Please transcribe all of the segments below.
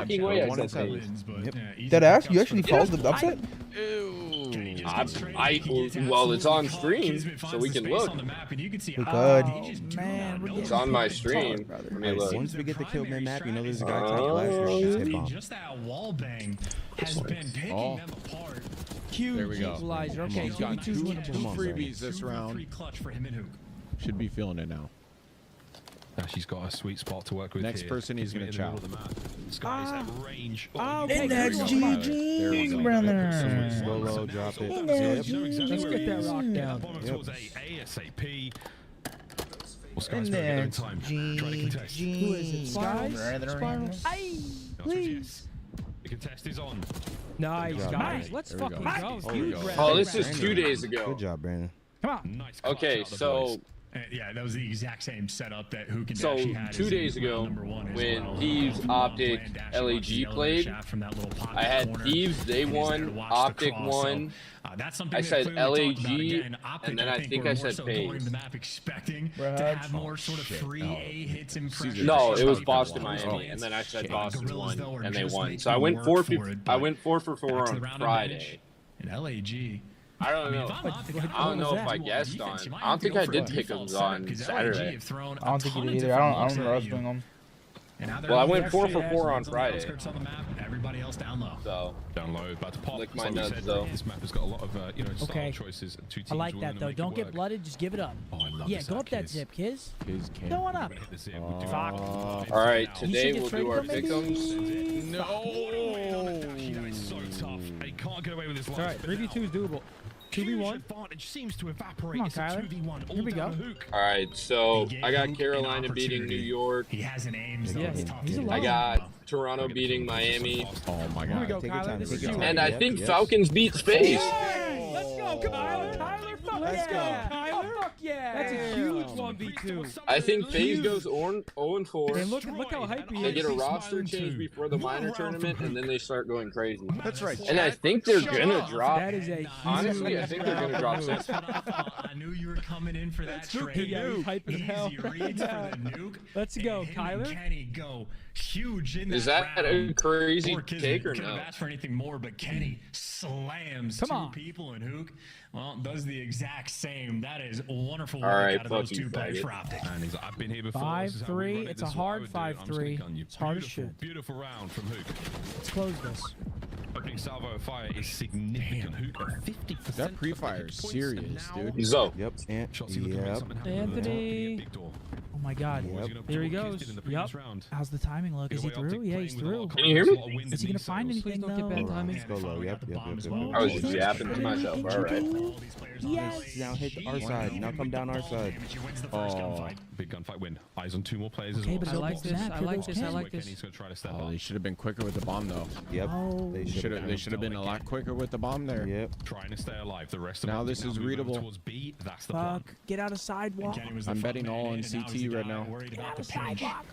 fucking way I said Faze. Dead ass? You actually followed the upset? Well, it's on stream, so we can look. We could. Man, It's on my stream. Let me look. Once we get the kill mid map, you know there's a guy top last year. Just hit bomb. Just that wall bang has been picking them apart. Huge we go. equalizer. Okay, He's got two winnable. freebies this round. Clutch for him and Hook. Should be feeling it now. She's got a sweet spot to work with. Next person he's gonna chow. Sky's at range. Okay, that's GG, brother. Go low, drop it. Let's get that rock down. Towards ASAP. Well, Sky's And very good in that's time. Trying to contest. Who is it? Spirals? Spirals. Aye, please. The contest is on. Nice, job, guys. Brandon. Let's There we fucking go. go. There we Huge go. round. Oh, this is 2 days ago. Good job, Brandon. Come on. Nice clutch Okay, out of the so boys. Yeah, that was the exact same setup that Hook and So, Dashy had. 2 days ago, when Thieves, Optic, LAG played, I had Thieves, they won, Optic won. I said LAG, and then I think I said FaZe. Expecting to Brad. have more sort of free A hits and pressure. No, it was Boston, Miami, and then I said Boston won, and they won. So I went 4 for 4 on Friday. And LAG. I don't know. I don't know if I guessed on. I don't think I did pick them on Saturday. I don't think you did either. I don't remember us doing them. Well, I went 4 for 4 on Friday. Everybody else down low. So Down low, about to pop. Lick my Like we nuts, said, though. This map has got a lot of style Okay. choices. Two teams I like will that wanna though. make it Don't get work. blooded. Just give it up. Oh, I love Yeah, this go out, up that Kiz. zip, Kiz. Kiz can't. Go on up. Hit the zip. We'll do Fuck. it. all right, You today should get we'll do traded our though, maybe? pick'ems. No! That is so tough. He can't get away with his life. All right, 3v2 is doable. 2v1. Advantage seems to evaporate. Come on, It's a Kyler. 2v1 all Here we down go. the hook. All right, so I got Carolina beating New York. He has an aims. Yeah, It's tough he's to a do. I lot. got Toronto beating Miami, Oh my Here we god. go, Take your Kyler. time. This Take is your you. time. and I Yep, think yep. Falcons beat Space. Hey, let's go, Kyler. Kyler, fuck Let's yeah. go. Kyler, fuck yeah. That's a huge 1v2. I think FaZe goes 0-4. And look how hype he They is. get a roster change before the minor tournament, and then they start going crazy. That's right. And I think they're gonna drop. That is a Honestly, I think they're gonna drop huge six. I knew you were coming in for that trade. Yeah, he's hyping as hell Easy right reads now. for the nuke. Let's go, And him and Kyler. Kenny go huge in Is that that a round. crazy Poor Kismet take or couldn't have no? asked for anything more, but Kenny slams Come two on. people, and Hook, well, does the exact same. That is wonderful All work right, out of those fuck you, two players faggot. for Optic. And he's like, I've been here before. This is how we 5-3. run it. It's This a is what I hard would do. I'm just gonna 5-3. gun you. It's hard as Beautiful, shit. Beautiful round from Hook. Let's close this. Opening salvo of fire is significant. Hook at 50%. That pre-fire is serious, dude. Zo. Yep. And Shots looking to make yep. something happen. Anthony. Big door. Oh my God. Yep. Here he Kiz goes. did in the previous Yep. round. How's the timing look? Is he Away Optic through? Yeah, he's playing with a lot through. of Can you hear me? confidence, a lot of wind Is he in gonna these find sails. anything though? Let's go low. Yep. Yep. Yep. Yep. I was just yapping to myself. All right. Yes. Now hit our side. Now come down our side. Oh. Big gunfight win. Eyes on 2 more players as Okay, well. but So like this. I like this. I like Kenny's this. gonna try to step Oh, up. they should have been quicker with the bomb though. Yep. Oh. They should have. They should have been a lot quicker with the bomb there. Yep. Trying to stay alive. The rest of Now Optic this is move over readable. Towards B. That's the plan. Fuck. Get out of sidewalk. I'm betting all on CT right now. Get out of sidewalk.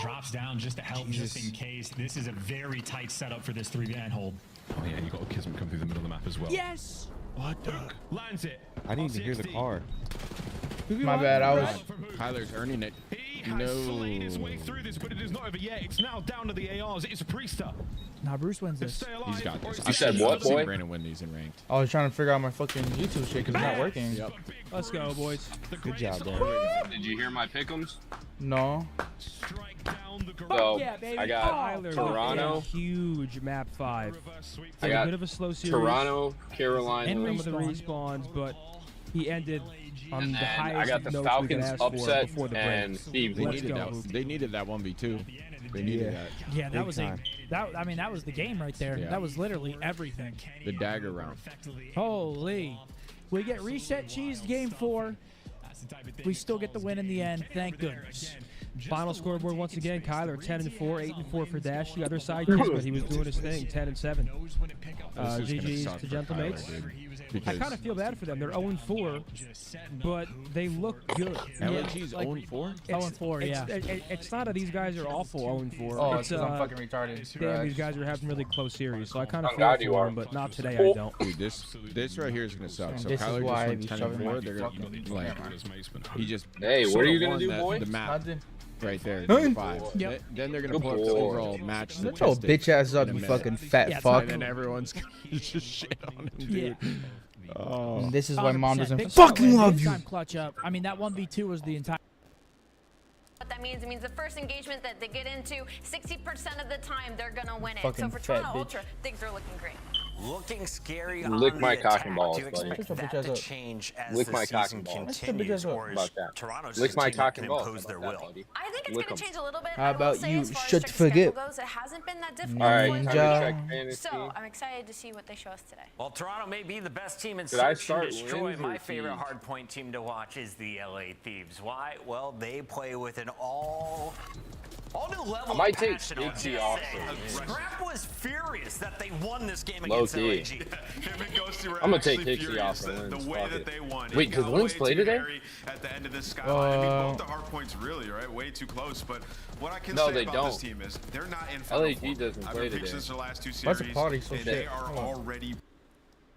Drops down just to help, just in case. This is a very tight setup for this 3v9 hold. Oh yeah, you got Kismet come through the middle of the map as well. Yes. What the? Lands it. I didn't even hear the car. My bad. I was. Tyler's earning it. He has slayed his way through this, but it is not over yet. It's now down to the ARs. It's a Priester. Now Bruce wins this. Stay alive. He's got this. You said what, I've seen boy? Brandon win these in ranked. I was trying to figure out my fucking YouTube shit because it's not working. Yep. Let's go, boys. Good job, bro. Did you hear my pick'ems? No. Strike down the So Yeah, baby. I got Tyler, Toronto. Huge map 5. I A got bit of a slow series. Toronto, And Carolina, some of the respawns, but he ended on and the then highest I got the notes we could Falcons ask for upset before the and break. Steve. They Let's needed go. that. They needed that 1v2. They needed that. Yeah, that Big was time. I mean, that was the game right there. Yeah. That was literally everything. The dagger round. Holy. We get reset cheese game 4. We still get the win in the end. Thank goodness. Final scoreboard once again. Kyler 10-4, 8-4 for Dash. The other side, but he was doing his thing. 10-7. This is gonna GG's suck to for Gentlemates. Tyler, dude. I Because kind of feel bad for them. They're 0-4, but they look good. LAG's 0-4. 0-4, yeah. It's not that these guys are awful 0-4. Oh, it's it's because I'm fucking retarded. damn, these guys are having really close series. So I kind of Oh, feel God, you for are. them, but not today. I don't. Dude, this right here is gonna suck. So This is Kyler why I just be went shoving 10-4. my They're fucking- gonna like. He just. Hey, what sorta are you gonna won do, that- boy? The map. Nothing. right there. Huh? 5. Yep. Then they're gonna Good pull up the boy. overall match Shut your statistics bitch ass up, in a you minute. fucking fat Yeah, fuck. And then everyone's gonna just shit on him, dude. Yeah. Oh. This is why mom 100%. doesn't Big fucking shot, love big you. time clutch up. I mean, that 1v2 was the entire. What that means, it means the first engagement that they get into, 60% of the time they're gonna win it. Fucking So for fat Toronto bitch. Ultra, things are looking great. Looking scary Lick on my the cock attack. and balls, Do you buddy. expect Shut your that bitch to ass up. change as Lick the my cock season and balls. continues, Shut or How about is that? Toronto's Lick my team cock can and balls. impose How their about that, will? buddy? I think it's Lick gonna 'em. change a little bit. How I will about say, you as far as shut strict forget? schedule goes, it hasn't been that difficult. All right, for time them. to Ninja. check fantasy. So I'm excited to see what they show us today. Well, Toronto may be the best team in Did I search and start destroy. wins or My favorite teams? hardpoint team to watch is the LA Thieves. Why? Well, they play with an all new level I might of take passion. I'll Dixie just off say. the win. Scrap was furious that they won this game Low against key. LAG. Him and Ghosty were I'm gonna take actually Dixie off furious the the wins. way Fuck that it. they won. Wait, It does got Lynx way play too today? hairy at the end of this skyline. I mean, both the hard points really, right? Way too close. But what I can No, say they about this don't. team is they're not in final LAG form. doesn't I've play been preaching today. this the last two Why's series. the party so and shit? they are Hold on. already.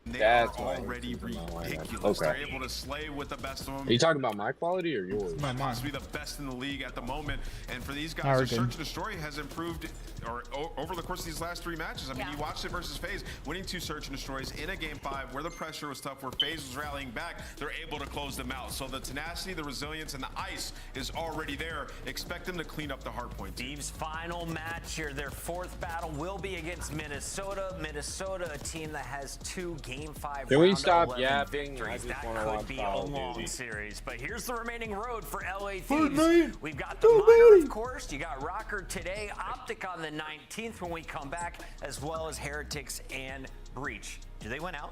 They That's are why already it's in my lineup. ridiculous. Okay. They're able to slay with the best of them. Are you talking about my quality or yours? My mom. Possibly the best in the league at the moment, and for these guys, Alright, their good. search and destroy has improved over the course of these last 3 matches. I mean, Yeah. you watched it versus FaZe, winning 2 search and destroys in a game 5 where the pressure was tough, where FaZe was rallying back. They're able to close them out. So the tenacity, the resilience, and the ice is already there. Expect them to clean up the hard point. Thieves' final match here, their 4th battle will be against Minnesota. Minnesota, a team that has 2 Game 5 Can we round stop 11 yapping? victories. I just That wanna could watch be a Call of long Duty. series. But here's the remaining road for LA Fortnite. Thieves. We've got the Fortnite. minor, of course. You got Rocker today, Optic on the 19th when we come back, as well as Heretics and Breach. Do they win out?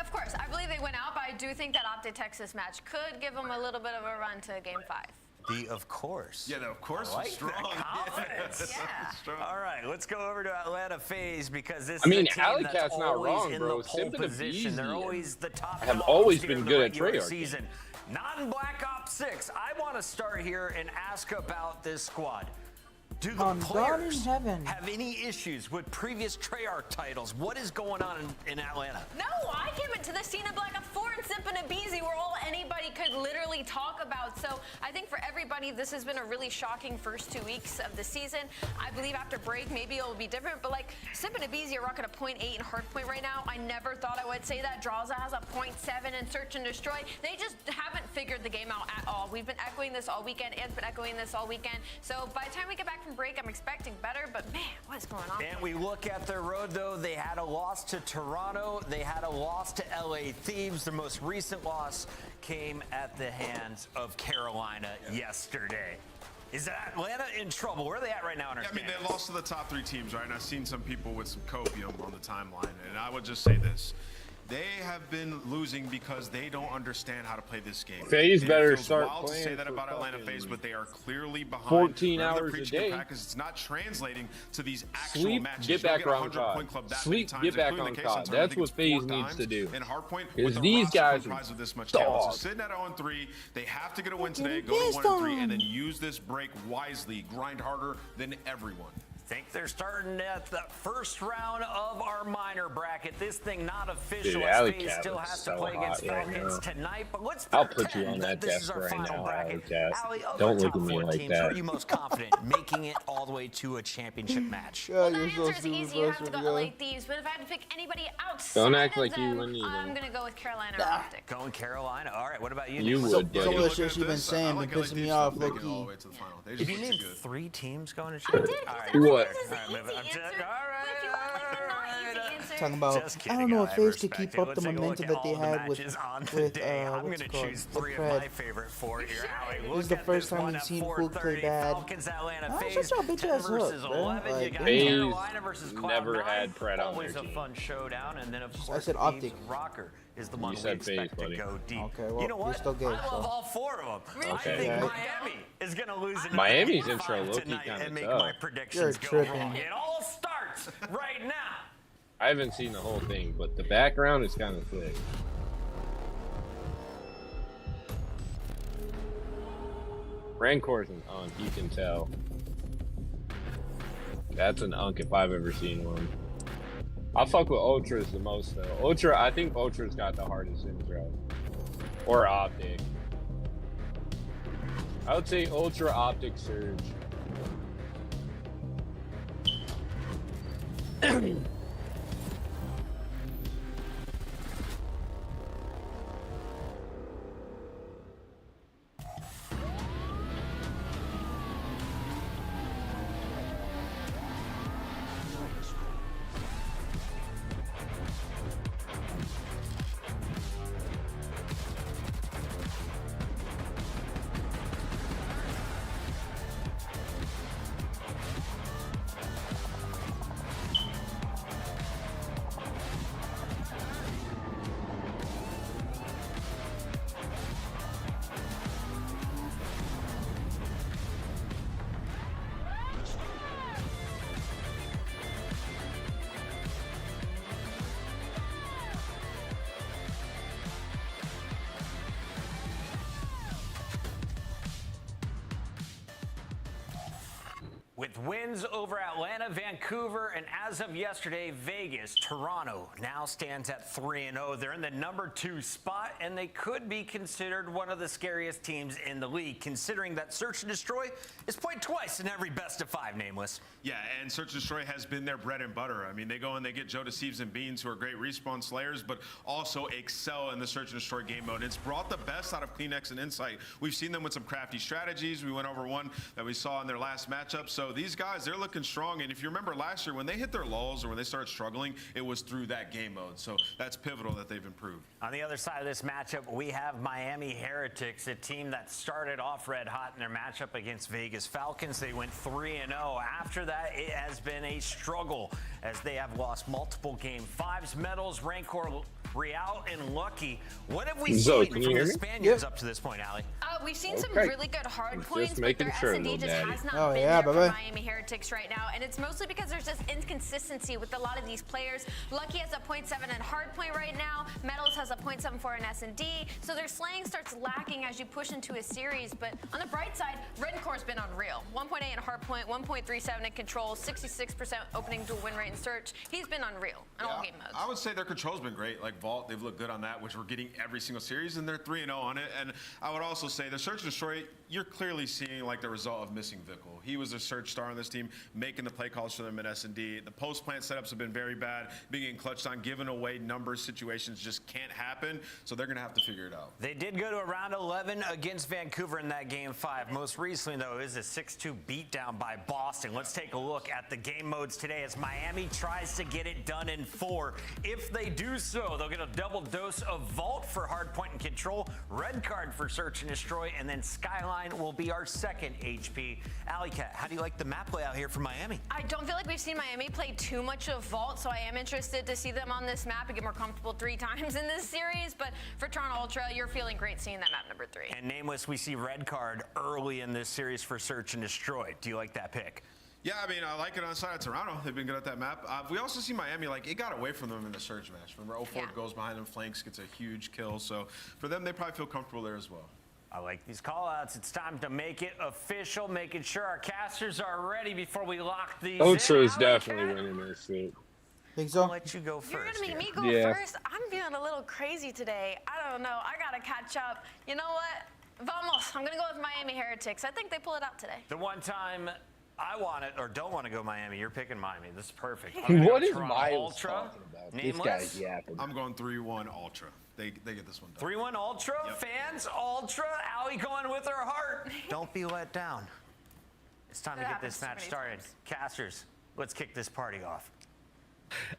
Of course, I believe they went out, but I do think that Optic Texas match could give them a little bit of a run to game 5. The of course. Yeah, of course, I like strong. that confidence. Yeah. Strong. All right, let's go over to Atlanta FaZe because this I mean, is a team Alley that's Cat's not always wrong, in bro. the pole Simping to position. They're Beezy always the top have dogs always here been in the good at regular Treyarch. season. Not in Black Ops 6. I want to start here and ask about this squad. Do the God in players heaven. have any issues with previous Treyarch titles? What is going on in Atlanta? No, I came into the scene of Black Ops 4 and Simpin' and Beezy were all anybody could literally talk about. So I think for everybody, this has been a really shocking first 2 weeks of the season. I believe after break, maybe it'll be different. But like Simpin' and Beezy are rocking a 0.8 in hardpoint right now. I never thought I would say that. Drawza has a 0.7 in search and destroy. They just haven't figured the game out at all. We've been echoing this all weekend. Ed's been echoing this all weekend. So by the time we get back from break, I'm expecting better, but man, what is going on? And we look at their road, though. They had a loss to Toronto. They had a loss to LA Thieves. Their most recent loss came at the hands of Carolina yesterday. Is Atlanta in trouble? Where are they at right now in our Yeah, I mean, standings? they lost to the top 3 teams, right? And I've seen some people with some copium on the timeline, and I would just say this. They have been losing because they don't understand how to play this game. FaZe And better it feels start wild to say playing that for about Atlanta fucking FaZe, but they are clearly behind. 14 Whatever they're hours a preaching to day. practice, it's not translating to these actual Sleep, matches. get You don't back a on 100 COD. point club that Sleep, many times, get back including on the case COD. on time, I That's think what it's FaZe 4 needs to times do. in hardpoint, Because with a these roster guys are comprised of this much talent. dogs. So sitting at 0-3, they have to get a win today, Getting go to pissed 1-3, on. and then use this break wisely, grind harder than everyone. Think they're starting at the first round of our minor bracket. This thing not official. Dude, as Alley FaZe Cat still is has so to play against hot right Falcons now. tonight. But let's I'll put you on pretend that this is desk our right final now, bracket. Alley Cat. Allie, of Don't our look top at me 4 like teams, that. who are you most confident making it all the way to a championship match? Well, the answer is easy. You have to go LA Thieves. But if I had to pick anybody outside Don't act of like you them, wouldn't either. I'm going to go with Carolina or Optic. Going Carolina. All right, what about you? You Nick? would, Some buddy. of the shit she's been saying been pissing me off, low Making it all the key. way to the final. They If just you look named too good. 3 teams going to I did. championship. All right. What? This is the easy answer. But if you want like the not easy answer, Talking about, Just I kidding, don't know if I FaZe could respect keep it. up Let's the take a look momentum at that they all the had with matches on the with day. I'm what's going it to called? choose The 3 of my Pred. favorite 4 here. Allie, This look is the at first this time one we've at seen Fook 4:30. play bad. Falcons, Atlanta Ah, FaZe, shut your bitch 10 ass up, versus bro. 11. You Like, got FaZe Carolina versus Cloud9. never had Pred on Always their a team. fun showdown. And then, of course, said Thieves Optic. Rocker is the one we said FaZe, expect to buddy. go deep. Okay, well, you know you're what? still gay, I love so. all 4 of them. I Okay. think Okay. Miami is going to lose in Miami's the intro game low-key 5 tonight kinda and make tough. my predictions You're go tripping. wrong. It all starts right now. I haven't seen the whole thing, but the background is kind of thick. Rancor's an unk, you can tell. That's an unk if I've ever seen one. I fuck with Ultras the most though. I think Ultra's got the hardest intro. Or Optic. I would say Ultra Optic Surge. With wins over Atlanta, Vancouver, and as of yesterday, Vegas, Toronto now stands at 3-0. They're in the #2 spot, and they could be considered one of the scariest teams in the league, considering that Search and Destroy is played twice in every best-of-5, Nameless. Yeah, and Search and Destroy has been their bread and butter. I mean, they go and they get Joe Deceives and Beans, who are great respawn slayers, but also excel in the Search and Destroy game mode. It's brought the best out of CleanX and Insight. We've seen them with some crafty strategies. We went over one that we saw in their last matchup. So these guys, they're looking strong. And if you remember last year, when they hit their lulls or when they started struggling, it was through that game mode. So that's pivotal that they've improved. On the other side of this matchup, we have Miami Heretics, a team that started off red hot in their matchup against Vegas Falcons. They went 3-0. After that, it has been a struggle as they have lost multiple game 5s, medals, Rancor, Real, and Lucky. What have we seen from the Spaniards up to this point, Ali? We've seen some really good hard points, but their S&D just has not been there for Miami Heretics right now, and it's mostly because there's just inconsistency with a lot of these players. Lucky has a 0.7 in hard point right now. Metals has a 0.74 in S&D, so their slaying starts lacking as you push into a series. But on the bright side, Redcor's been unreal. 1.8 in hard point, 1.37 in control, 66% opening dual win rate in search. He's been unreal in all game modes. I would say their control's been great. Like Vault, they've looked good on that, which we're getting every single series, and they're 3-0 on it. And I would also say the Search and Destroy, you're clearly seeing like the result of missing Vickle. He was a search star on this team, making the play calls for them in S&D. The post-plant setups have been very bad, being getting clutched on, giving away numbers, situations just can't happen, so they're going to have to figure it out. They did go to a round 11 against Vancouver in that game 5. Most recently, though, is a 6-2 beatdown by Boston. Let's take a look at the game modes today as Miami tries to get it done in 4. If they do so, they'll get a double dose of Vault for hardpoint and control, red card for Search and Destroy, and then Skyline will be our second HP. Alley Cat, how do you like the map layout here for Miami? I don't feel like we've seen Miami play too much of Vault, so I am interested to see them on this map and get more comfortable 3 times in this series. But for Toronto Ultra, you're feeling great seeing that map number 3. And Nameless, we see red card early in this series for Search and Destroy. Do you like that pick? Yeah, I mean, I like it on the side of Toronto. They've been good at that map. We also see Miami, like, it got away from them in the Surge match. Remember, 04 goes behind them, flanks, gets a huge kill. So for them, they probably feel comfortable there as well. I like these call-outs. It's time to make it official, making sure our casters are ready before we lock these Ultra in. is definitely winning this shit. Think so? I'll let you go first. You're gonna make me go first? I'm feeling a little crazy today. I don't know. I gotta catch up. You know what? Vamos. I'm gonna go with Miami Heretics. I think they pull it out today. The one time I want it or don't want to go Miami, you're picking Miami. This is perfect. What is Toronto Miles Ultra? talking about? Nameless. This guy's yapping. I'm going 3-1 Ultra. They get this one done. 3-1 Ultra, fans, Ultra, Allie going with her heart. Don't be let down. It's time to get this match started. Casters, let's kick this party off.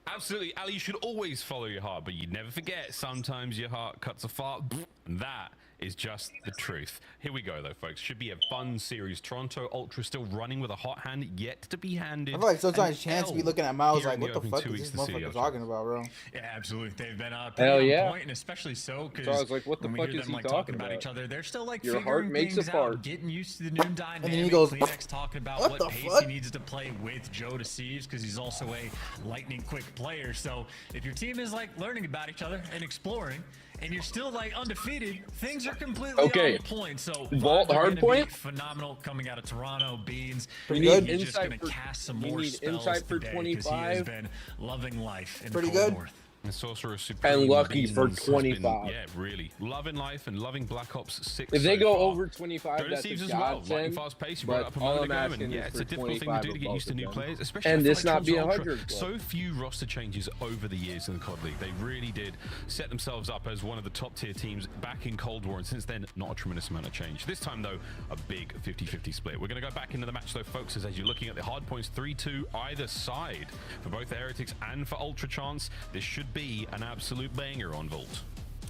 Absolutely, Ali, you should always follow your heart, but you never forget, sometimes your heart cuts a fart, and that is just the truth. Here we go, though, folks. Should be a fun series. Toronto Ultra still running with a hot hand yet to be handed. I feel like sometimes Chance be looking at Miles like, what the fuck is this motherfucker talking about, bro? Yeah, absolutely. They've been pretty on point, and especially so because I was like, what the fuck is he talking about about? each other, they're still like Your figuring heart makes things a fart. out, getting used to the new dynamic. And then he goes, Kleenex talking about what what the pace fuck? he needs to play with Joe Deceives because he's also a lightning quick player. So if your team is like learning about each other and exploring, and you're still like undefeated, things are completely on point. So Vault hard point, phenomenal coming out of Toronto. Beans, pretty good. He's just gonna cast some more spells insight for today 25. he has been loving life in pretty the Cold good. North. And Sorcerer Supreme and Lucky for Beans has been, 25. yeah, really loving life and loving Black Ops 6. If they so go far. over 25, Joe that's a Deceives as well. Lightning godsend. fast pace, you brought it up a But all moment I'm ago, asking and yeah, is it's for a difficult thing to 25 do to of get used to both new of them. players, especially And I feel this not be a Ultra. 100 club. So few roster changes over the years in the COD League. They really did set themselves up as one of the top tier teams back in Cold War, and since then, not a tremendous amount of change. This time, though, a big 50-50 split. We're going to go back into the match, though, folks, as you're looking at the hard points, 3-2 either side for both the Heretics and for Ultra Chance. This should be an absolute banger on Vault.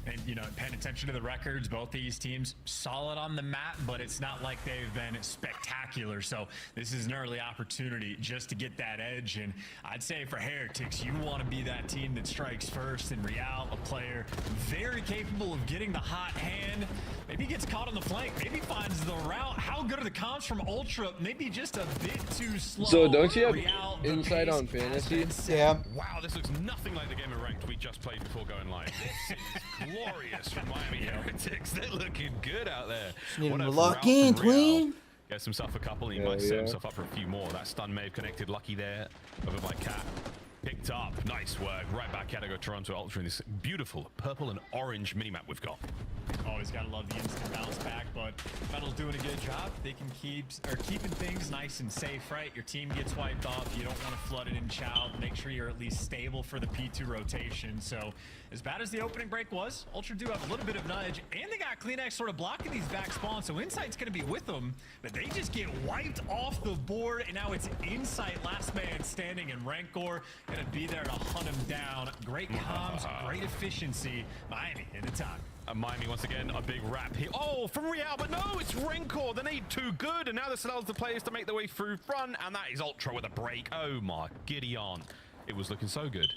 And, you know, paying attention to the records, both these teams solid on the map, but it's not like they've been spectacular. So this is an early opportunity just to get that edge. And I'd say for Heretics, you want to be that team that strikes first. And Real, a player very capable of getting the hot hand. Maybe gets caught on the flank. Maybe finds the route. How good are the comps from Ultra? Maybe just a bit too slow. So don't you have Real, insight on fantasy? Yeah. Wow, this looks nothing like the game of Ranked we just played before going live. This is glorious from Miami Heretics. They're looking good out there. Need What him a to lock route from in, Real. twin. Gets himself a couple, and he might set himself up for a few more. That stun may have connected. Lucky there over by Cat. Picked up. Nice work. Right back at it. Go Toronto Ultra in this beautiful purple and orange minimap we've got. Always gotta love the instant bounce back, but Metal's doing a good job. They can keeping things nice and safe, right? Your team gets wiped off. You don't want to flood it in Chow. Make sure you're at least stable for the P2 rotation. So as bad as the opening break was, Ultra do have a little bit of nudge, and they got Kleenex sort of blocking these back spawns. So Insight's gonna be with them, but they just get wiped off the board, and now it's Insight, last man standing, and Rancor gonna be there to hunt him down. Great comms, great efficiency. Miami in the time. Miami once again, a big wrap here. Oh, from Real, but no, it's Rancor. They need too good, and now this allows the players to make their way through front, and that is Ultra with a break. Oh my Gideon. It was looking so good.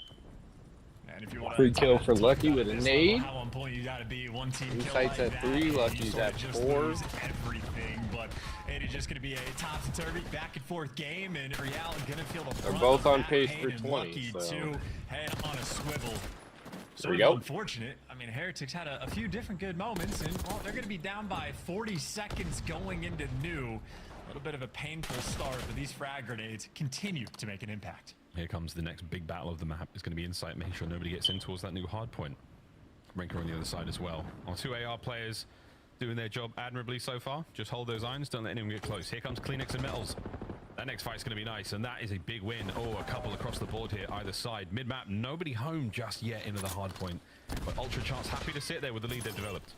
And if you want Free kill for Lucky with a nade. How on point you gotta be. One team Insight's at 3, Lucky's at 4. Everything, but it is just gonna be a topsy-turvy, back and forth game, and Real gonna feel the They're brunt both of on that pace pain, for and 20, Lucky so. too, head on a swivel. There we Sort of go. unfortunate. I mean, Heretics had a few different good moments, and well, they're gonna be down by 40 seconds going into new. A little bit of a painful start, but these frag grenades continue to make an impact. Here comes the next big battle of the map. It's going to be Insight, making sure nobody gets in towards that new hard point. Rancor on the other side as well. Our two AR players doing their job admirably so far. Just hold those irons, don't let anyone get close. Here comes Kleenex and Metals. That next fight's going to be nice, and that is a big win. Oh, a couple across the board here, either side. Mid-map, nobody home just yet into the hard point. But Ultra Chance happy to sit there with the lead they've developed.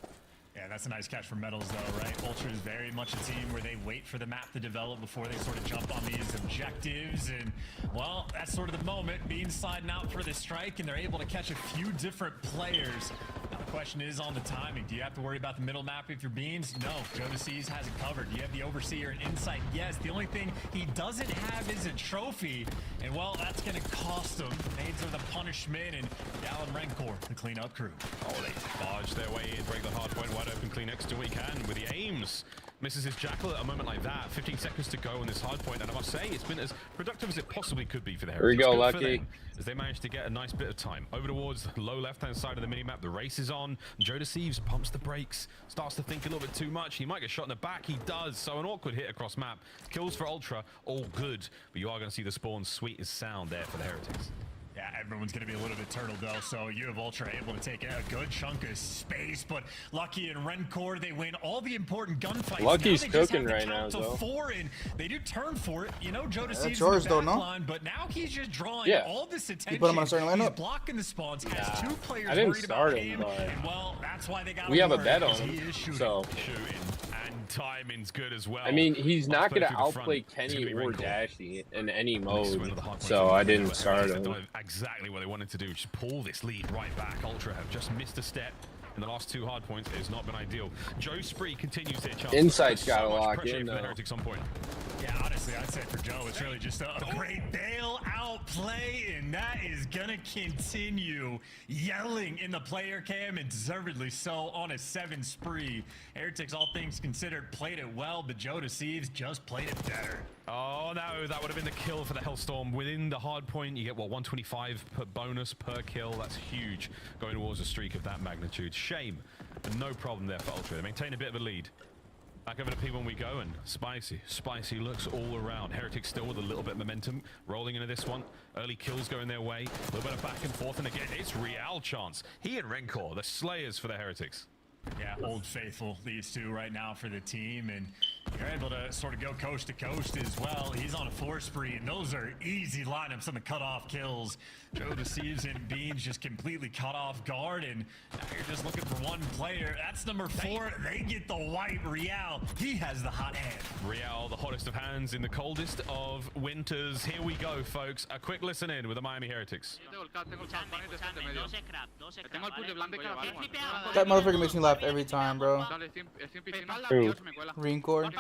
Yeah, that's a nice catch from Metals, though, right? Ultra is very much a team where they wait for the map to develop before they sort of jump on these objectives. And, well, that's sort of the moment. Being sliding out for the strike, and they're able to catch a few different players. Now, the question is on the timing. Do you have to worry about the middle map if you're Beans? No. Joe Deceives has it covered. Do you have the Overseer and Insight? Yes. The only thing he doesn't have is a trophy. And, well, that's going to cost him. Nades are the punishment, and Gallon Rancor, the cleanup crew. Oh, they barge their way in, break the hard point, wide open Kleenex, do what he can with the aims. Misses his Jackal at a moment like that. 15 seconds to go on this hard point, and I must say, it's been as productive as it possibly could be for the Heretics. There we go, Good for Lucky. them, as they managed to get a nice bit of time. Over towards the low left-hand side of the minimap, the race is on. Joe Deceives pumps the brakes, starts to think a little bit too much. He might get shot in the back, he does. So an awkward hit across map. Kills for Ultra, all good. But you are going to see the spawn sweet as sound there for the Heretics. Yeah, everyone's going to be a little bit turtled, though, so you have Ultra able to take a good chunk of space, but Lucky and Rancor, they win all the important gunfights. Lucky's now they just cooking have to right now, count to though. 4, and they do turn for it. You know, Joe Deceives that's in yours, the though, back no? line, but now he's just drawing Yeah. all this attention. You put him on a certain He's lineup? blocking the spawns, has 2 players I didn't worried start about him, him, but and, well, that's why they got We have a worried, bet on because he him, is shooting. so. Shooting, and timing's good as well. I mean, he's not going to Off through the outplay front. It's gonna Kenny be or Rancor. Dashy in any Swing mode, of the hard point. so I didn't start They've him. done exactly what they wanted to do, just pull this lead right back. Ultra have just missed a step in the last 2 hard points. It's not been ideal. Joe Spree continues their chance. Insight's There's gotta so much lock pressure in, for the though. Heretics on point. Yeah, honestly, I'd say for Joe, it's really just a great bail-out play, and that is gonna continue yelling in the player cam, and deservedly so, on a 7 spree. Heretics, all things considered, played it well, but Joe Deceives just played it better. Oh no, that would have been the kill for the Hellstorm. Within the hard point, you get, what, 125 per bonus per kill. That's huge, going towards a streak of that magnitude. Shame, but no problem there for Ultra. They maintain a bit of a lead. Back over to P when we go, and spicy looks all around. Heretics still with a little bit of momentum, rolling into this one. Early kills going their way, a little bit of back and forth, and again, it's Real chance. He and Rencor, the slayers for the Heretics. Yeah, old faithful, these two right now for the team, and you're able to sort of go coast to coast as well. He's on a 4 spree, and those are easy lineups on the cutoff kills. Joe Deceives and Beans just completely cut off guard, and now you're just looking for one player. That's number 4. They get the white. Real, he has the hot hand. Real, the hottest of hands in the coldest of winters. Here we go, folks. A quick listen in with the Miami Heretics. That motherfucker makes me laugh every time, bro. Greencore.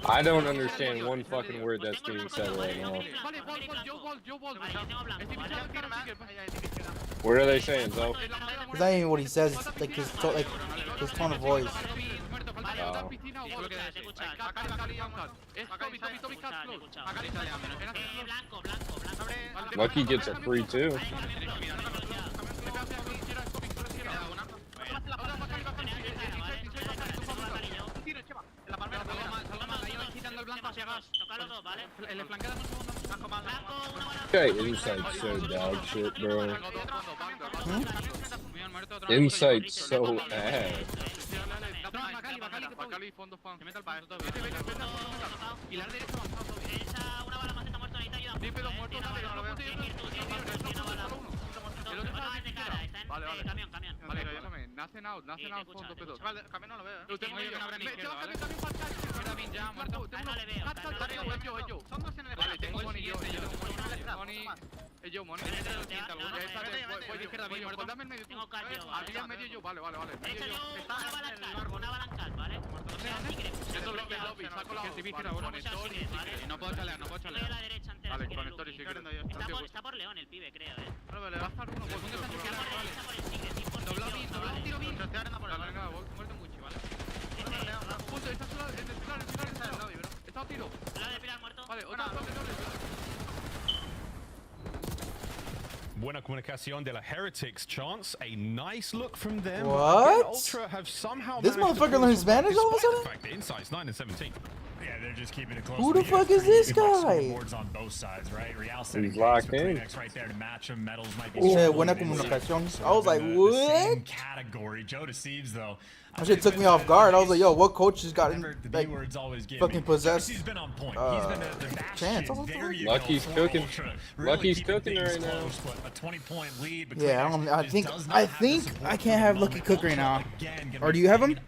I don't understand one fucking word that's being said right now. What are they saying, though? It's not even what he says. It's like his tone of voice. Oh. Lucky gets a free too. Okay, Insight's so dog shit, bro. Insight's so ass. Está por León el pibe, creo, Buena comunicación de la Heretics chance. A nice look from them. What? Again, Ultra have somehow This motherfucker learned Spanish all of a sudden? The fact that Insight's 9 and 17. Yeah, they're just keeping it close. Who the fuck is this guy? Boards on both sides, right? Real He's locked in. right there to match him. Metals might be Yeah, buena comunicación. I was like, what? Category. Joe Deceives though. That shit took me off guard. I was like, yo, what coach has got like fucking possessed? He's been on point. Chance. Lucky's cooking. Lucky's cooking right now. A 20-point lead. Yeah, I think I can't have Lucky cook right now. Or do you have him?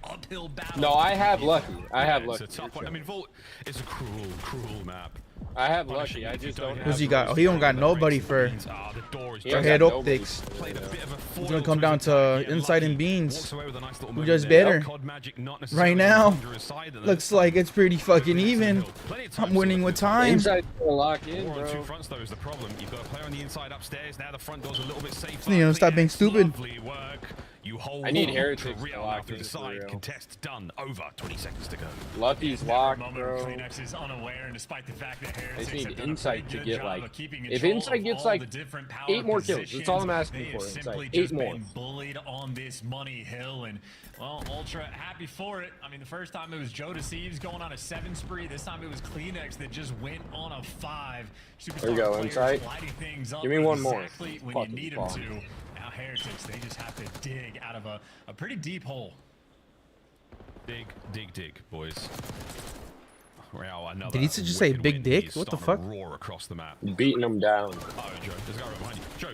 No, I have Lucky. I have Lucky. It's a tough one. I mean, Vault is a cruel map. I have Lucky. I just don't have. Who's he got? Oh, he don't got nobody for head optics. It's gonna come down to Insight and Beans. Who does better? Right now, looks like it's pretty fucking even. I'm winning with time. Insight's gonna lock in, bro. Two fronts though is the problem. You've got a player on the inside upstairs. Now the front door's a little bit safer. You know, stop being stupid. I need Heretics to lock through in the side. for Contest done. Over 20 seconds to go. Lucky's locked, bro. Kleenex is unaware, and despite the fact that Heretics They need have done a Insight pretty to good get job like. of keeping If control Insight of gets all like the different power 8 more kills, that's all I'm asking they for. have Insight, simply 8 just more. been bullied on this money hill, and well, Ultra happy for it. I mean, the first time it was Joe Deceives going on a 7 spree. This time it was Kleenex that just went on a 5. There you go, Insight. Give me one more. Exactly when you need them to. Now Heretics, they just have to dig out of a pretty deep hole. Dig, boys. Wow, Did he just say big dick? What the fuck? Roar across the map. Beating them down. Oh, Joe, there's a guy right behind you. Joe,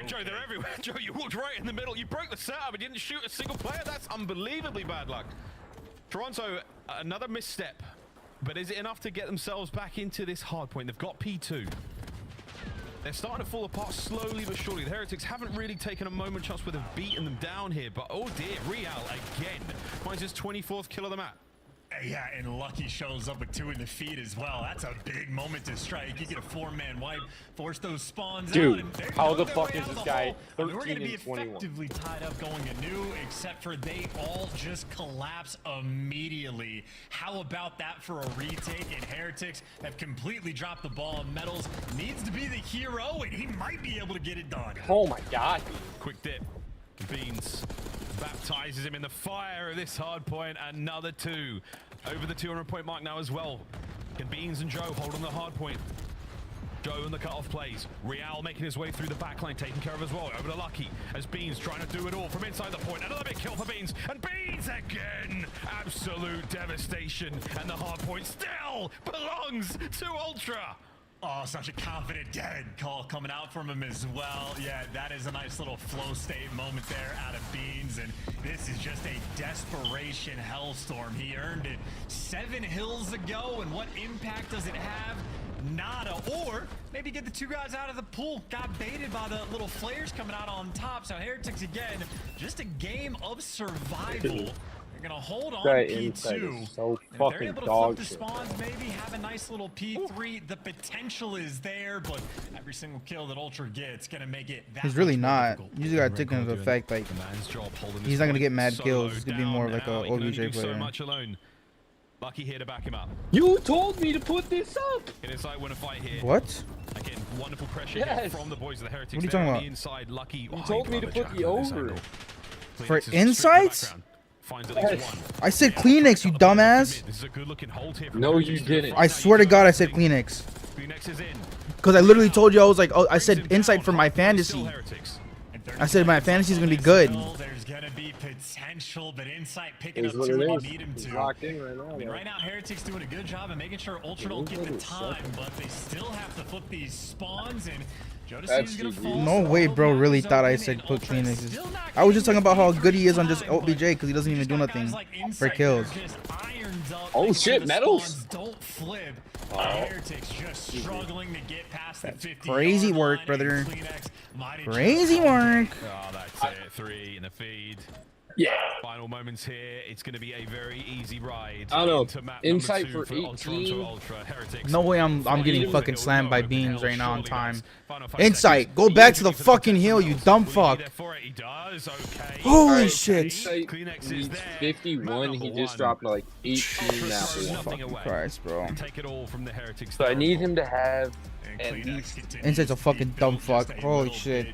Joe, they're everywhere. Joe, you walked right in the middle. You broke the setup and didn't shoot a single player. That's unbelievably bad luck. Toronto, another misstep. But is it enough to get themselves back into this hard point? They've got P2. They're starting to fall apart slowly but surely. The Heretics haven't really taken a moment chance with have beaten them down here. But oh dear, Real again finds his 24th kill of the map. Yeah, and Lucky shows up with 2 in the feed as well. That's a big moment to strike. You get a 4-man wipe, force those spawns Dude, out. how the fuck is this guy 13 We're gonna be and 21? effectively tied up going anew, except for they all just collapse immediately. How about that for a retake? And Heretics have completely dropped the ball. Metals needs to be the hero, and he might be able to get it done. Oh my god. Quick dip. Beans baptizes him in the fire of this hard point. Another 2 over the 200-point mark now as well. Can Beans and Joe hold on the hard point? Joe in the cutoff plays. Real making his way through the backline, taken care of as well. Over to Lucky as Beans trying to do it all from inside the point. Another big kill for Beans, and Beans again. Absolute devastation, and the hard point still belongs to Ultra. Oh, such a confident dead call coming out from him as well. Yeah, that is a nice little flow state moment there out of Beans, and this is just a desperation hellstorm. He earned it 7 hills ago, and what impact does it have? Nada. Or maybe get the 2 guys out of the pool. Got baited by the little flares coming out on top. So Heretics again, just a game of survival. They're gonna hold on P2. So and if they're able to flip the spawns, maybe have a nice little P3. The potential is there, but every single kill that Ultra gets gonna make it that He's really not. difficult. You just gotta take into effect, like, he's not gonna get mad kills. He's gonna be more of like a OBJ player. So much alone. Lucky here to back him up. You told me to put this up. It is like when a fight here. What? Again, wonderful pressure here from the boys of the Heretics. What are you talking about? Inside, Lucky. You told me to put the over. For insights? I said Kleenex, you dumbass. This is a good looking hold here. No, you didn't. I swear to God, I said Kleenex. Kleenex is in. Because I literally told you, I was like, oh, I said insight for my fantasy. I said my fantasy is gonna be good. There's gonna be potential, but Insight picking up what two it when is. you need him He's to. locked in right now. I mean, right now Heretics doing a good job of making sure Ultra don't get the time, but they still have to flip these spawns, and That's is gonna GG. fall. No way, bro. Really thought I said put Kleenexes. I was just talking about how good he is on just OBJ because he doesn't even do nothing for kills. Oh shit, medals. Don't flip. Heretics just struggling to get past the 50. Crazy work, brother. Crazy work. Oh, that's it. 3 in the feed. Yeah. Final moments here. It's going to be a very easy ride. I don't know. Into map Insight number 2 for Toronto 18. Ultra Heretics. No way I'm getting fucking slammed by Open beams hell, right now on surely time. does. Final 5 Insight, seconds. go back to the fucking hill, you dumb fuck. He does. Okay. Holy shit. Kleenex is He's there. 51. He just dropped like 18 now. Nothing away. Christ, bro. Take it all from the Heretics. So I need him to have at least. Insight's a fucking dumb fuck. Holy shit.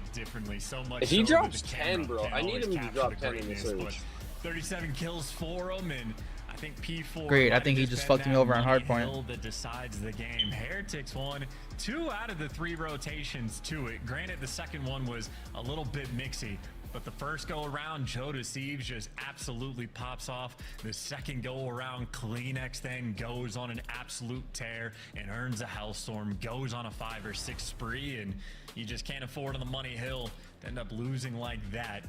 If he drops 10, bro, I need him to drop 10 in the search. 37 kills for him, and I think P4. Great, I think he just fucked me over on hardpoint. That decides the game. Heretics won 2 out of the 3 rotations to it. Granted, the second one was a little bit mixy, but the first go around, Joe Deceives just absolutely pops off. The second go around, Kleenex then goes on an absolute tear and earns a hellstorm, goes on a 5 or 6 spree, and you just can't afford on the money hill to end up losing like that.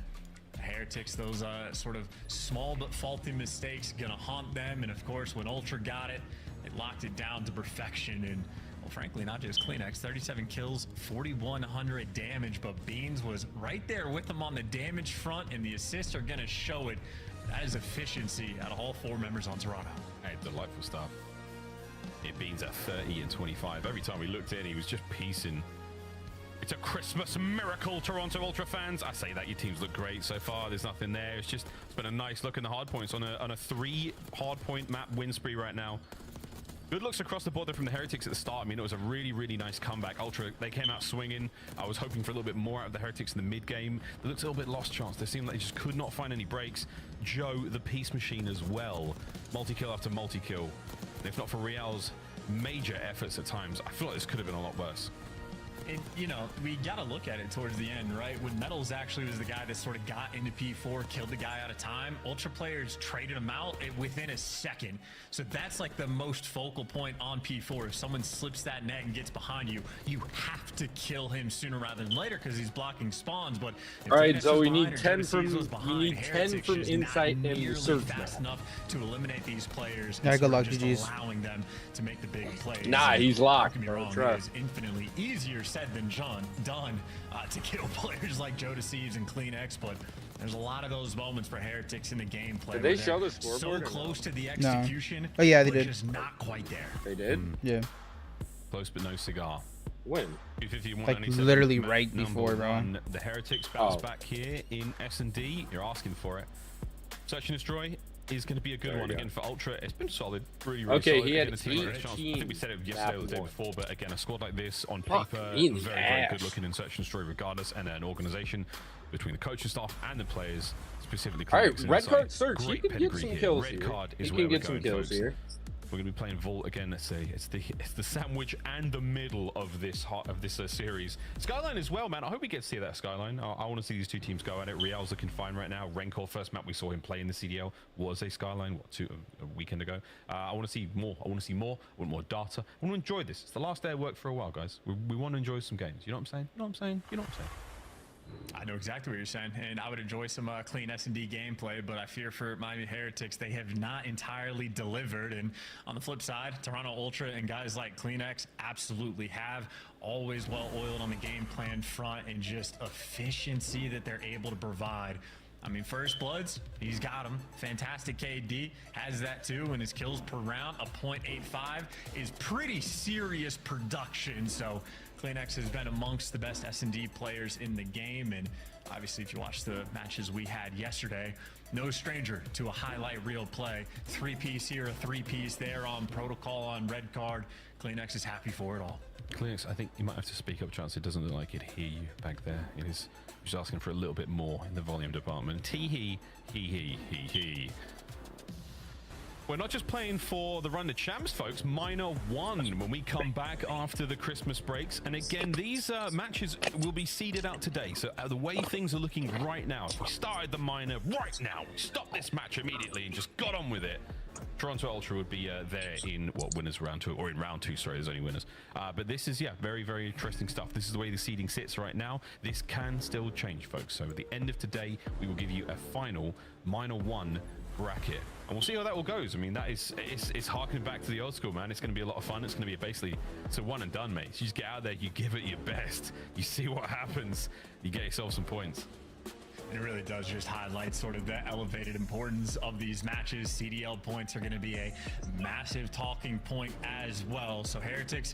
Heretics, those sort of small but faulty mistakes gonna haunt them, and of course when Ultra got it, they locked it down to perfection. And well, frankly, not just Kleenex, 37 kills, 4,100 damage, but Beans was right there with them on the damage front, and the assists are gonna show it. That is efficiency out of all 4 members on Toronto. Hey, delightful stuff. It Beans at 30 and 25. Every time we looked in, he was just piecing. It's a Christmas miracle, Toronto Ultra fans. I say that your teams look great so far. There's nothing there. It's been a nice look in the hard points on a 3 hard point map win spree right now. Good looks across the board there from the Heretics at the start. I mean, it was a really, really nice comeback. Ultra, they came out swinging. I was hoping for a little bit more out of the Heretics in the mid game. They looked a little bit lost chance. They seemed like they just could not find any breaks. Joe, the peace machine as well. Multi-kill after multi-kill. If not for Real's major efforts at times, I feel like this could have been a lot worse. And, you know, we got to look at it towards the end, right? When Metals actually was the guy that sort of got into P4, killed the guy out of time, Ultra players traded him out within a second. So that's like the most focal point on P4. If someone slips that net and gets behind you, you have to kill him sooner rather than later because he's blocking spawns. But all right, so we need 10 from Insight and Search fast enough to eliminate these players. Yeah, good luck, GG's. Allowing them to make the big plays. Nah, he's locked. Don't get me wrong, it is infinitely easier said than done to kill players like Joe Deceives and Kleenex, but there's a lot of those moments for Heretics in the gameplay. Did they show the scoreboard? So close to the execution. No. Oh yeah, they did. Just not quite there. They did. Yeah. Close but no cigar. When? 251, like literally right before, bro. The Heretics bounce back here in S&D. You're asking for it. Search and Destroy is going to be a good one again for Ultra. It's been solid, really, really okay, solid. he had again, 18. I think we said it yesterday or the day before, but again, a squad like this on paper, very good looking in Search and Destroy regardless, and an organization between the coaching staff and the players, specifically. All right, red card search. He can get some kills here. He can get some kills here. We're going to be playing Vault again. Let's say it's the sandwich and the middle of this series. Skyline as well, man. I hope we get to see that Skyline. I want to see these two teams go at it. Real's looking fine right now. Rencor, first map we saw him play in the CDL was a Skyline. A weekend ago. I want to see more. I want to see more. I want more data. I want to enjoy this. It's the last day of work for a while, guys. We want to enjoy some games. You know what I'm saying? You know what I'm saying? You know what I'm saying? I know exactly what you're saying, and I would enjoy some clean S&D gameplay, but I fear for Miami Heretics, they have not entirely delivered. And on the flip side, Toronto Ultra and guys like CleanX absolutely have. Always well-oiled on the game plan front and just efficiency that they're able to provide. I mean, First Bloods, he's got him. Fantastic KD, has that too, and his kills per round, a .85, is pretty serious production. So CleanX has been amongst the best S&D players in the game, and obviously if you watch the matches we had yesterday, no stranger to a highlight reel play. 3-piece here, a 3-piece there on protocol on red card. CleanX is happy for it all. CleanX, I think you might have to speak up, Chance. It doesn't look like he'd hear you back there. It is just asking for a little bit more in the volume department. He. We're not just playing for the run to champs, folks. Minor 1 when we come back after the Christmas breaks. And again, these matches will be seeded out today. So the way things are looking right now, if we started the minor right now, we stop this match immediately and just got on with it, Toronto Ultra would be there in winners round 2, or in round 2, sorry, there's only winners. But this is, very, very interesting stuff. This is the way the seeding sits right now. This can still change, folks. So at the end of today, we will give you a final minor 1 bracket, and we'll see how that all goes. I mean, that is it's harkening back to the old school, man. It's going to be a lot of fun. It's going to be basically it's a one and done, mate. So you just get out there, you give it your best, you see what happens, you get yourself some points. It really does just highlight sort of the elevated importance of these matches. CDL points are going to be a massive talking point as well. So Heretics,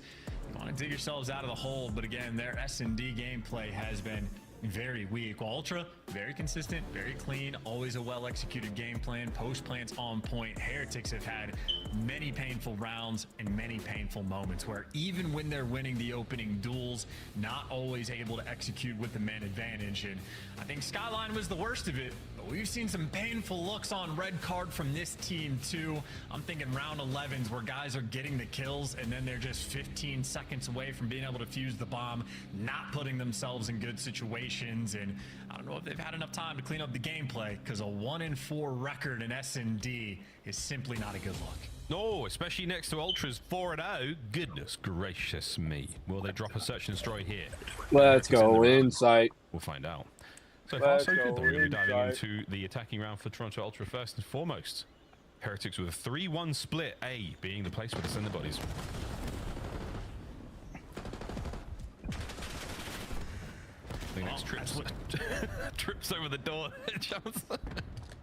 you want to dig yourselves out of the hole, but again, their S&D gameplay has been very weak. While Ultra, very consistent, very clean, always a well-executed game plan, post plans on point. Heretics have had many painful rounds and many painful moments where even when they're winning the opening duels, not always able to execute with the man advantage. And I think Skyline was the worst of it, but we've seen some painful looks on red card from this team too. I'm thinking round 11s where guys are getting the kills and then they're just 15 seconds away from being able to fuse the bomb, not putting themselves in good situations. And I don't know if they've had enough time to clean up the gameplay, because a 1-4 record in S&D is simply not a good look. No, especially next to Ultra's 4-0. Goodness gracious me. Will they drop a search and destroy here? Let's go Insight. We'll find out. So far, so good. We're going to be diving into the attacking round for Toronto Ultra first and foremost. Heretics with a 3-1 split, A being the place where to send the bodies. Trips over the door.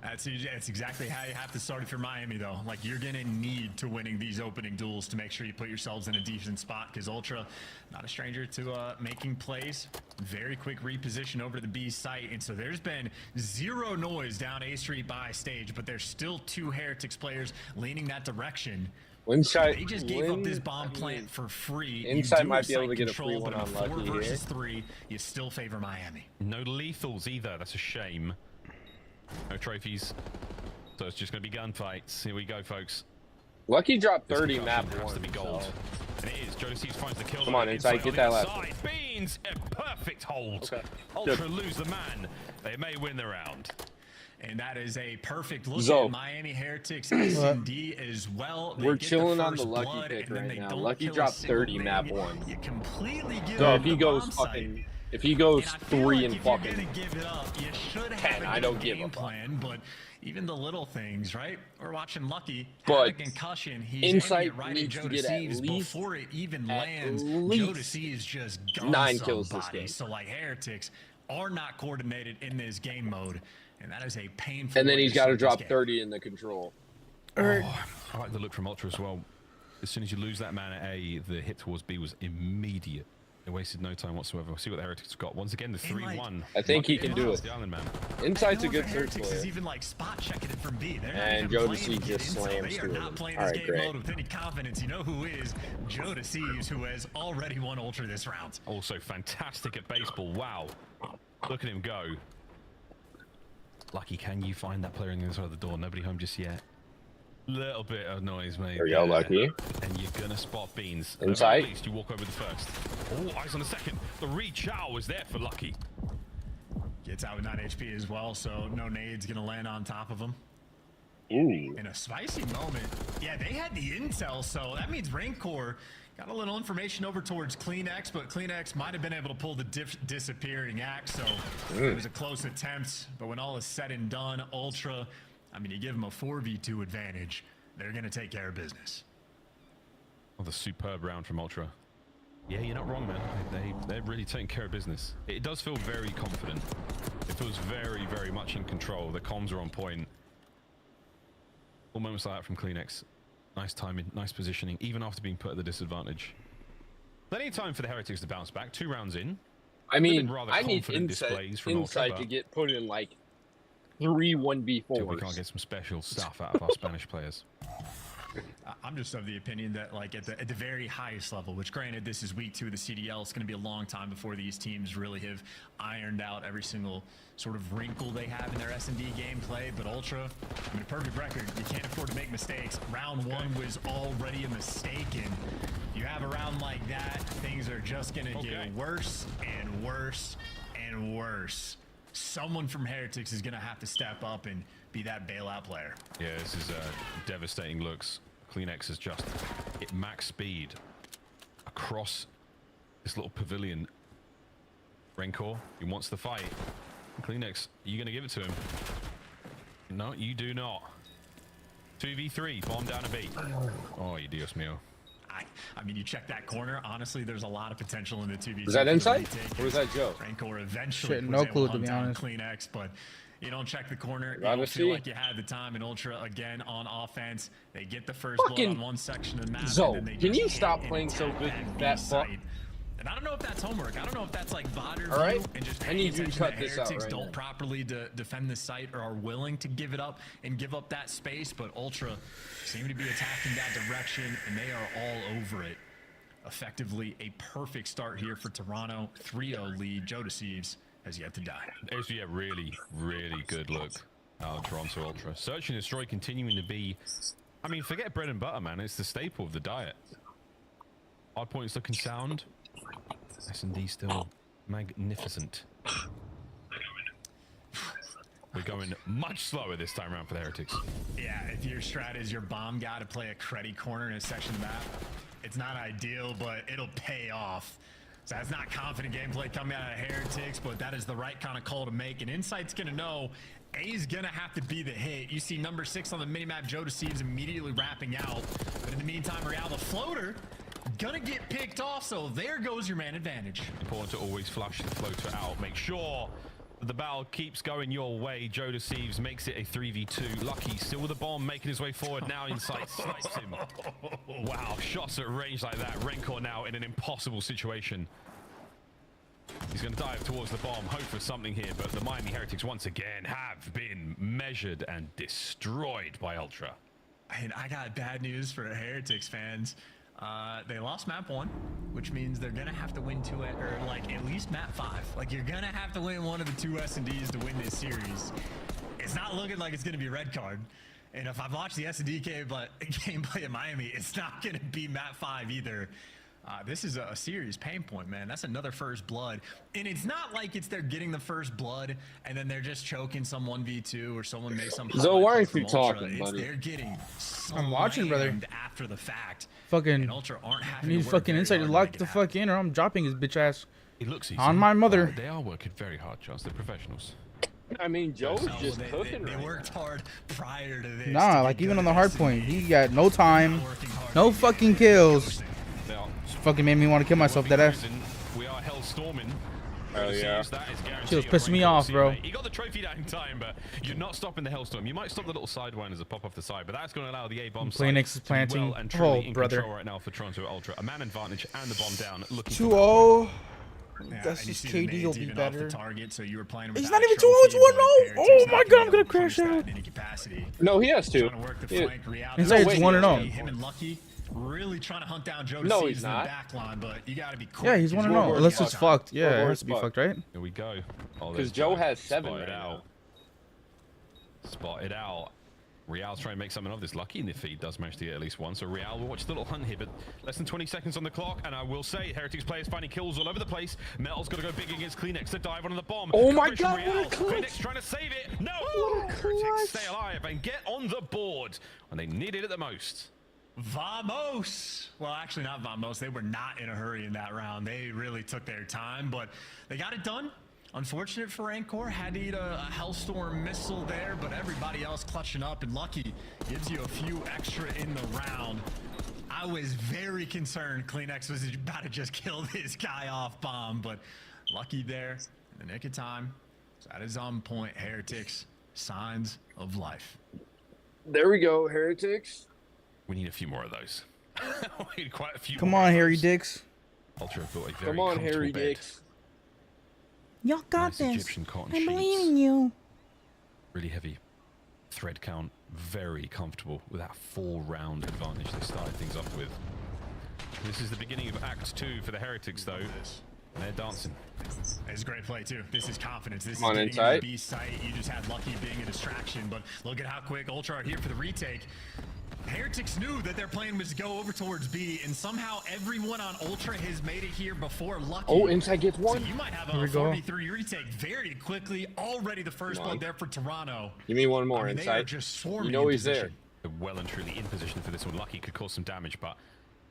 That's exactly how you have to start if you're Miami, though. Like, you're going to need to winning these opening duels to make sure you put yourselves in a decent spot, because Ultra, not a stranger to making plays. Very quick reposition over to the B site, and so there's been zero noise down A Street by stage, but there's still 2 Heretics players leaning that direction. Insight, they just gave up this bomb plant for free. Insight might be able to get a free one on Lucky 4 versus 3, you still favor Miami. No lethals either. That's a shame. No trophies. So it's just going to be gunfights. Here we go, folks. Lucky dropped 30 map 1. Has to be gold. So. And it is. Joseph finds the kill. Come on, Insight, get that last. Beans, a perfect hold. Okay. Ultra lose the man. They may win the round. And that is a perfect look at Miami Heretics S&D as well. We're chilling on the Lucky pick right now. Lucky dropped 30 map 1. You completely give so up if he goes fucking, if he goes 3 and fucking gonna give it up, you should 10, I don't give a plan, but even the little things, right? We're watching Lucky but have a concussion. He's Insight right needs at to get at least before it even lands. Jodeci is just gone 9 kills this game. So like Heretics are not coordinated in this game mode. And that is a painful. And then he's got to drop 30 in the control. I like the look from Ultra as well. As soon as you lose that man at A, the hit towards B was immediate. It wasted no time whatsoever. We'll see what the Heretics got. Once again, the 3-1. I think he can do it. The Island man. Insight's a good search player. Is even like spot checking it from B. And Jodeci just slams through him. All right, great. With any confidence, you know who is Jodeci, who has already won Ultra this round. Also fantastic at baseball. Wow. Look at him go. Lucky, can you find that player on the other side of the door? Nobody home just yet. Little bit of noise, mate. There you go, Lucky. And you're gonna spot Beans. Inside. At least you walk over the first. Oh, eyes on the second. The reach out was there for Lucky. Gets out with 9 HP as well, so no nade's gonna land on top of him. Ooh. In a spicy moment. Yeah, they had the intel, so that means Rancor got a little information over towards CleanX, but CleanX might have been able to pull the disappearing axe, so it was a close attempt. But when all is said and done, Ultra, I mean, you give them a 4v2 advantage, they're going to take care of business. Oh, the superb round from Ultra. Yeah, you're not wrong, man. They're really taking care of business. It does feel very confident. It feels very, very much in control. The comms are on point. All moments like that from CleanX. Nice timing, nice positioning, even after being put at the disadvantage. Plenty of time for the Heretics to bounce back. 2 rounds in. I mean, I need insight to get put in like 3 1v4s. We can't get some special stuff out of our Spanish players. I'm just of the opinion that, like, at the very highest level, which granted this is week 2 of the CDL, it's going to be a long time before these teams really have ironed out every single sort of wrinkle they have in their S&D gameplay. But Ultra, I mean, a perfect record. You can't afford to make mistakes. Round 1 was already a mistake, and you have a round like that, things are just going to get worse and worse and worse. Someone from Heretics is going to have to step up and be that bailout player. Yeah, this is devastating looks. CleanX has just hit max speed across this little pavilion. Rancor, he wants the fight. CleanX, are you going to give it to him? No, you do not. 2v3, bomb down a B. Oh, Dios mío. I mean, you check that corner. Honestly, there's a lot of potential in the 2v2. Was that inside? Or was that Joe? Rancor eventually no clue, to be honest. CleanX, but you don't check the corner. You don't feel like you had the time. And Ultra, again, on offense, they get the first blood on one section of the map. Zo, and then can you stop playing so good that fuck? And I don't know if that's homework. I don't know if that's like VOD all right, and just I need you to cut this out Heretics right don't now. properly defend the site or are willing to give it up and give up that space. But Ultra seem to be attacking that direction, and they are all over it. Effectively a perfect start here for Toronto. 3-0 lead. Joe Deceives has yet to die. It's a really, really good look out of Toronto Ultra. Search and destroy continuing to be, I mean, forget bread and butter, man. It's the staple of the diet. Hard points looking sound. S&D still magnificent. We're going much slower this time around for the Heretics. Yeah, if your strat is your bomb guy to play a cruddy corner in a section map, it's not ideal, but it'll pay off. So that's not confident gameplay coming out of Heretics, but that is the right kind of call to make. And Insight's going to know A's going to have to be the hit. You see number 6 on the minimap, Joe Deceives immediately wrapping out. But in the meantime, Real, the floater, gonna get picked off, so there goes your man advantage. Important to always flush the floater out. Make sure that the battle keeps going your way. Joe Deceives makes it a 3v2. Lucky still with a bomb, making his way forward. Now Insight snipes him. Wow, shots at range like that. Rancor now in an impossible situation. He's going to dive towards the bomb, hope for something here, but the Miami Heretics once again have been measured and destroyed by Ultra. And I got bad news for Heretics fans. They lost map 1, which means they're gonna have to win 2, or like at least map 5. Like, you're gonna have to win one of the 2 S&Ds to win this series. It's not looking like it's gonna be red card. And if I've watched the S&D gameplay in Miami, it's not gonna be map 5 either. This is a serious pain point, man. That's another first blood. And it's not like they're getting the first blood and then they're just choking some 1v2 or someone makes some. So why aren't you talking, buddy? They're getting I'm watching, brother. After the fact. Fucking, and Ultra aren't having I need fucking Insight to lock the fuck in, or I'm dropping his bitch ass. It looks easy. On my mother. They are working very hard, Charles. They're professionals. I mean, Joe's just cooking. They worked hard prior to this. Nah, like even on the hard point, he got no time, no fucking kills. Fucking made me want to kill myself, that ass. We are hell storming. Oh yeah. She was pissing me off, bro. He got the trophy down in time, but you're not stopping the hellstorm. You might stop the little sidewinders that pop off the side, but that's going to allow the A-bomb CleanX is planting. Oh, brother. Right now for Toronto Ultra. A man advantage and the bomb down. 2-0. That's just KD will be better. He's not even 2-0, it's 1-0. Oh my god, I'm gonna crash out. No, he has 2. Inside it's 1-0. Him and Lucky really trying to hunt down Joe no, he's he's in the not. back line, but you gotta be quick. Yeah, he's 1-0. Unless it's fucked. Yeah, it has to be fucked, right? Here we go. Because Joe has 7 right out. Spotted out. Real's trying to make something of this. Lucky if he does manage to get at least one. So Real will watch the little hunt here, but less than 20 seconds on the clock. And I will say, Heretics players finding kills all over the place. Metal's got to go big against Kleenex to dive on the bomb. Oh my God, Real. what a clutch. Kleenex trying to save it. No! Heretics stay alive and get on the board when they need it at the most. Vamos! Well, actually not Vamos. They were not in a hurry in that round. They really took their time, but they got it done. Unfortunate for Rancor, had to eat a Hellstorm missile there, but everybody else clutching up, and Lucky gives you a few extra in the round. I was very concerned Kleenex was about to just kill this guy off bomb, but Lucky there in the nick of time. So that is on point. Heretics, signs of life. There we go, Heretics. We need a few more of those. We need quite a few. Come on, Harry Dicks. Ultra built a very Come on, comfortable Harry bed. Dicks. Y'all got Nice this. Egyptian cotton I believe sheets. in you. Really heavy thread count, very comfortable with that 4-round advantage they started things off with. This is the beginning of Act 2 for the Heretics, though. And they're dancing. It's a great play, too. This is confidence. This is on getting inside. into the B site. You just had Lucky being a distraction, but look at how quick Ultra are here for the retake. Heretics knew that their plan was to go over towards B, and somehow everyone on Ultra has made it here before Lucky. Oh, inside gets one. So you might have a Here we go. 4v3 retake very quickly. Already the first blood there for Toronto. Give me one more I mean, they are inside. just swarming You know in he's there. position. They're well and truly in position for this one. Lucky could cause some damage, but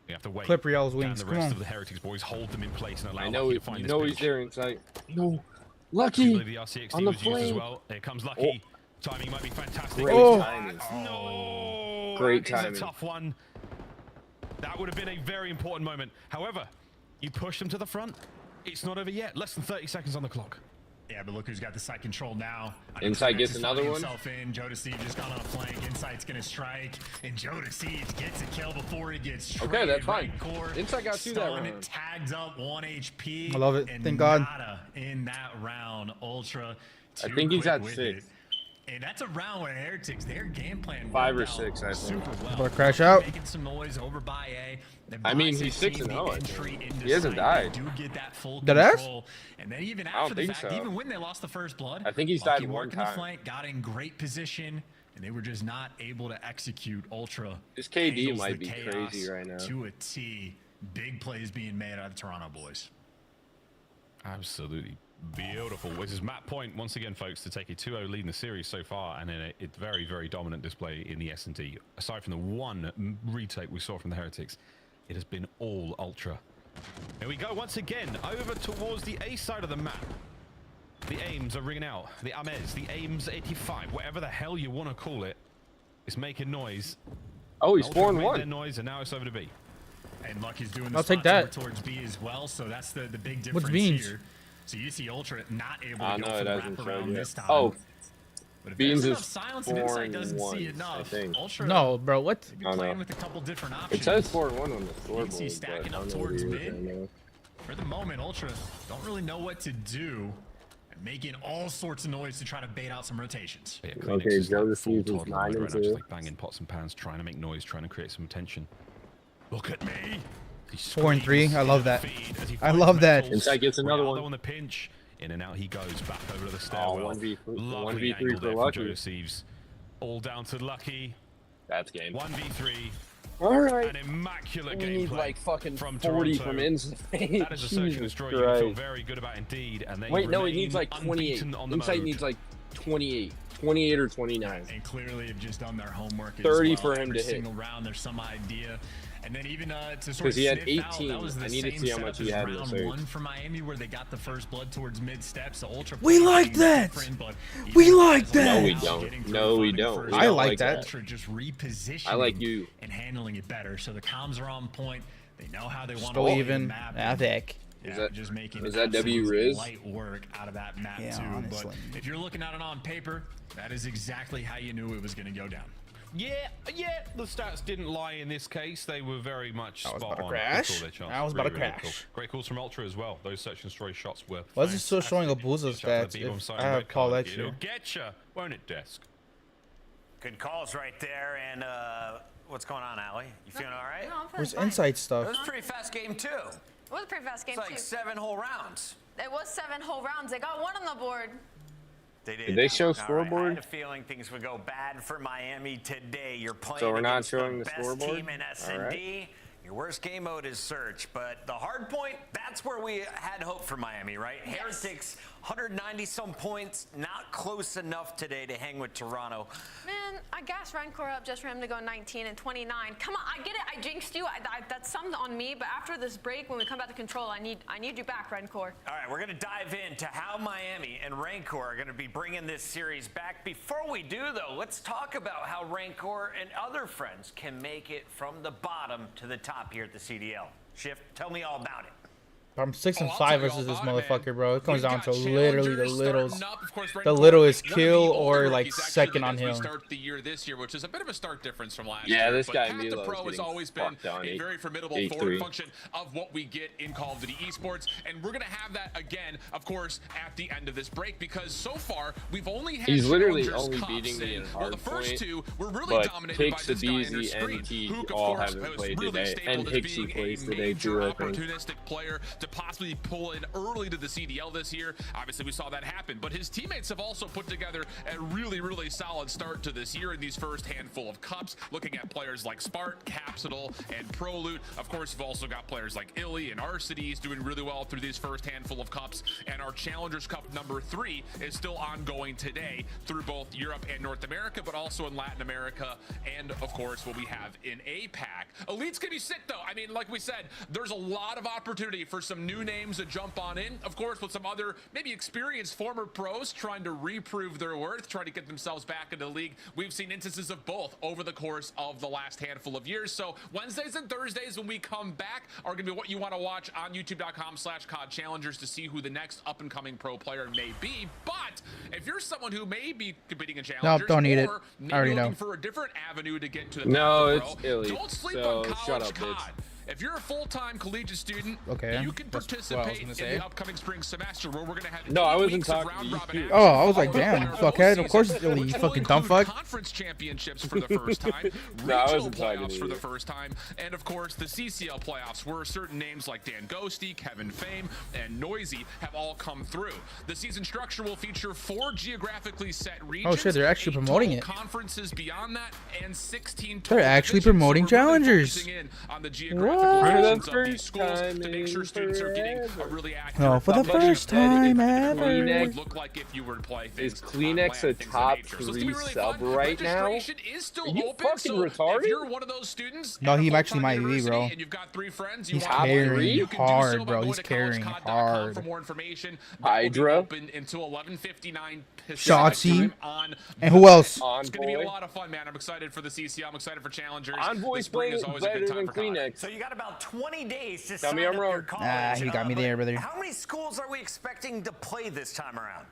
we have to wait. Clip Real's Down wings. the Come rest on. of the Heretics boys hold them in place and allow I know, Lucky to find you this know he's pinch. there inside. No. I Lucky. believe the RCXD On the was used as flame. well. Here comes Lucky. Timing might be fantastic. Great Oh. timing. No! Great That is timing. a tough one. That would have been a very important moment. However, you push them to the front. It's not over yet. Less than 30 seconds on the clock. Yeah, but look who's got the site control now. Inside gets another one. Himself in. Joe Deceive just gone on a flank. Inside's gonna strike, and Joe Deceive gets a kill before he gets Okay, that's fine. Core, Inside got through that round. Tags up 1 HP. I love it. And Thank God. nada in that round. Ultra. I think he's quick at with 6. it. And that's a round where Heretics, their game plan 5 or worked out 6, I think. super well. Better crash out. Making some noise over by A. I mean, he's 6-0, I think. He hasn't died. Do get that full Dead ass? control. And then even I don't after the think fact, so. even when they lost the first blood, I think he's Lucky died one working the time. flank, got in great position, and they were just not able to execute. Ultra. This KD handles might the be chaos crazy right now. To a T. Big plays being made out of the Toronto boys. Absolutely beautiful. This is Matt Point once again, folks, to take a 2-0 lead in the series so far, and in a very, very dominant display in the S&D. Aside from the one retake we saw from the Heretics, it has been all Ultra. Here we go once again over towards the A side of the map. The aims are ringing out. The Amez, the Aims 85, whatever the hell you want to call it, is making noise. Oh, he's Ultra made 4-1. their noise, and now it's over to B. And Lucky's doing the I'll take spots over that. towards B as well, so that's the big difference What's beans? here. So you see Ultra not able Ah, to go no, for it the hasn't shown wraparound yet. this time. Oh, But if Beans there's is enough silence and Insight doesn't 4-1, see I enough. think. Ultra No, bro. What? could be Oh, no. playing with a couple different options. it says 4-1 on the You can scoreboard, see but stacking I up don't know what towards it is mid. right now. For the moment, Ultra don't really know what to do. And making all sorts of noise to try to bait out some rotations. Yeah, Okay, Kleenex is Joe like the full Fuse is toddler mode 9 right and now, just 2. like banging pots and pans, trying to make noise, trying to create some attention. Look at me. He 4 and 3. screams I love in the that. feed as he I finds love that. Metals. Inside gets another Ronaldo one. on the pinch. In and out he goes, back over to the stairwell. 1v3 Lovely 1v3 angle for there from Lucky. Joe Deceives. All down to Lucky. That's game. 1v3. All right. An immaculate We gameplay need like fucking from 40 Toronto. from inside. That is a search and Jesus destroy you can feel Christ. very good about indeed. And they Wait, no, he remain needs like 28. unbeaten on the Inside mode. needs like 28. 28 or 29. And clearly have just done their homework. 30 as well. for him Every to hit. single round, there's some idea. And then even to sort of Because he had sniff out, 18. that was the I need to same see how much setup he as had in the round surge. 1 for Miami, where they got the first blood towards mid steps. The Ultra We playing like that. different, but We even like as that. No, we Ultra don't. getting through No, we finding don't. first We I don't like that. Ultra just repositioning. I like you. And handling it better. So the comms are on point. They know how they want to Still play the even. map. Avec. Is Yeah, that- just making is that W absolute Riz? light work out of that map Yeah, too. honestly. But if you're looking at it on paper, that is exactly how you knew it was going to go down. Yeah, the stats didn't lie in this case. They were very much I was spot about to on. crash. They called their chance. I was about to Really crash. cool. Great calls from Ultra as well. Those search and destroy shots were Why is it still showing fantastic. Abuza's Shout out to stats the B-bomb if side I and have red Paul card. Extra? It'll getcha, won't it, Desk? Good calls right there. And what's going on, Allie? You feeling all right? No, I'm feeling Where's fine. inside It stuff? was a pretty fast game, too. It was a pretty fast game, It's like too. 7 whole rounds. It was 7 whole rounds. They got 1 on the board. They did. Did they show All right, I scoreboard? had a feeling things would go bad for Miami today. You're playing So we're not against showing the the best scoreboard? team in S&D. All right. Your worst game mode is search, but the hard point, that's where we had hope for Miami, right? Yes. Heretics, 190-some points, not close enough today to hang with Toronto. Man, I gassed Rancor up just for him to go 19 and 29. Come on, I get it. I jinxed you. That's something on me. But after this break, when we come back to control, I need you back, Rancor. All right, we're going to dive into how Miami and Rancor are going to be bringing this series back. Before we do, though, let's talk about how Rancor and other friends can make it from the bottom to the top here at the CDL. Shift, tell me all about it. I'm 6 and 5 versus this motherfucker, bro. It comes We've down got to literally the challengers littles. starting up. Of course, The Rancor little is is one of kill the or older like rookies, actually, second on as we hill. start the year this year, which is a bit of a stark difference from last Yeah, year. this but guy Path to Milo's Pro has getting always been fucked on a very formidable 8-3. forward function of what we get in Call of Duty Esports, and we're gonna have that again, of course, at the end of this break, because so far we've only had He's literally Challengers only Cups, beating me in and, well, the first hardpoint, two were really but dominated by Pix, this guy in their Abizi, screen. and T Hook, of all course, haven't was played really today, and stapled as Pixie being plays a today major too, I think. opportunistic player to possibly pull in early to the CDL this year. Obviously, we saw that happen, but his teammates have also put together a really, really solid start to this year in these first handful of cups. Looking at players like Spart, Capsidal, and ProLoot. Of course, you've also got players like Illy and Arcides doing really well through these first handful of cups. And our Challengers Cup number 3 is still ongoing today through both Europe and North America, but also in Latin America, and of course, what we have in APAC. Elite's gonna be sick though. I mean, like we said, there's a lot of opportunity for some new names to jump on in. Of course, with some other maybe experienced former pros trying to reprove their worth, trying to get themselves back into the league. We've seen instances of both over the course of the last handful of years. So Wednesdays and Thursdays when we come back are going to be what you want to watch on youtube.com/COD Challengers to see who the next up-and-coming pro player may be. But if you're someone who may be competing in Challengers, don't need it. or maybe I already looking know. for a different avenue to get to the No, top of it's pro, Elite, don't sleep so on shut college up, bitch. COD. If you're a full-time collegiate student, Okay, you can that's what I was participate gonna in say. the upcoming spring semester where we're going to have No, I 8 wasn't weeks of talking to round-robin you. action. Oh, I was like, damn, Our fuckhead. full Of course season, it's Elite, which you will fucking dumb include fuck. Conference championships for the first time, No, I regional wasn't talking to playoffs for the you. first time, and of course the CCL playoffs where certain names like Dan Ghosty, Kevin Fame, and Noisy have all come through. The season structure will feature 4 geographically set regions. Oh shit, they're actually 8 promoting total it. conferences beyond that, and 16 They're total actually divisions. promoting So we're really Challengers. focusing in on the geographical What? locations For the of these first schools time to make sure in students are getting a forever. really accurate No, for the Somebody first said if time Kleenex- ever. would look like if you were to play things Is Kleenex on a land, things of top nature. So it's gonna 3 be really sub fun. right now? Registration is still Are you open, fucking so retarded? if you're one of those students No, at a he actually full-time might be, university bro. and you've got 3 friends, you He's want to play, carrying you can do hard, so by bro. going He's to carrying collegecod.com hard. for more information. Hydra. That will be open until 11:59 Pacific Shotzi. time on And who else? It's going to be a Envoy. lot of fun, man. I'm excited for the CCL. I'm excited for Challengers. Envoy's The spring playing is always a better good time than for COD. Kleenex. So you got about 20 days to Tell sign me I'm up wrong. your college. Ah, he got me there, brother. How many schools are we expecting to play this time around?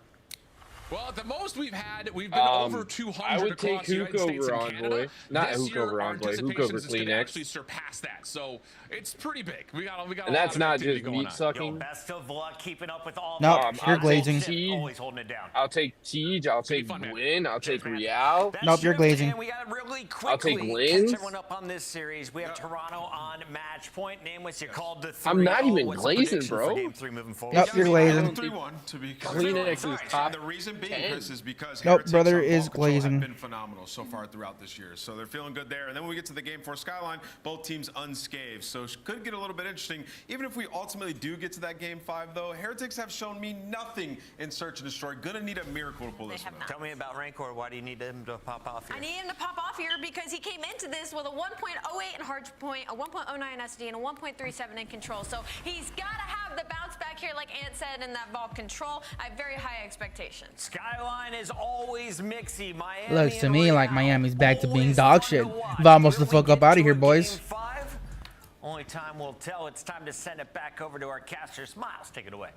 Well, at the most we've been over 200 I would take across the United Hook States over and Envoy. Canada. Not This Hook year, over our Envoy, Hook anticipation over is gonna Kleenex. actually surpass that. So it's pretty big. We got a And lot that's of not activity just going meat on. Yo, sucking. best of luck keeping up with all Nope, that. you're I'll glazing. take Always holding it down. I'll take Siege, I'll take fun, man. Win, I'll take man. Real. That's Nope, you're shift, glazing. and we got really quickly I'll take catch Lins. everyone up on this series. We have Toronto on match point. Name was you called the 3-0. I'm not even What's the glazing, prediction bro. for Game 3 moving forward? Yep, you're glazing. 3-1 to be Kleenex is top The reason being, 10. Chris, is because Nope, Heretics brother on ball is control have glazing. been phenomenal so far throughout this year. So they're feeling good there. And then when we get to the Game 4 Skyline, both teams unscathed. So it could get a little bit interesting. Even if we ultimately do get to that Game 5, though, Heretics have shown me nothing in Search and Destroy. Gonna need a miracle to pull They this have one not. out. Tell me about Rancor. Why do you need him to pop off here? I need him to pop off here because he came into this with a 1.08 in hard point, a 1.09 SD, and a 1.37 in control. So he's got to have the bounce back here, like Ant said, in that ball control. I have very high expectations. Skyline is always mixy. Miami Looks to and me like Real, Miami's back to being always dog fun shit. to watch. Vamos the Will we fuck up get outta to here, a boys. Game 5? Only time will tell. It's time to send it back over to our casters. Miles, take it away.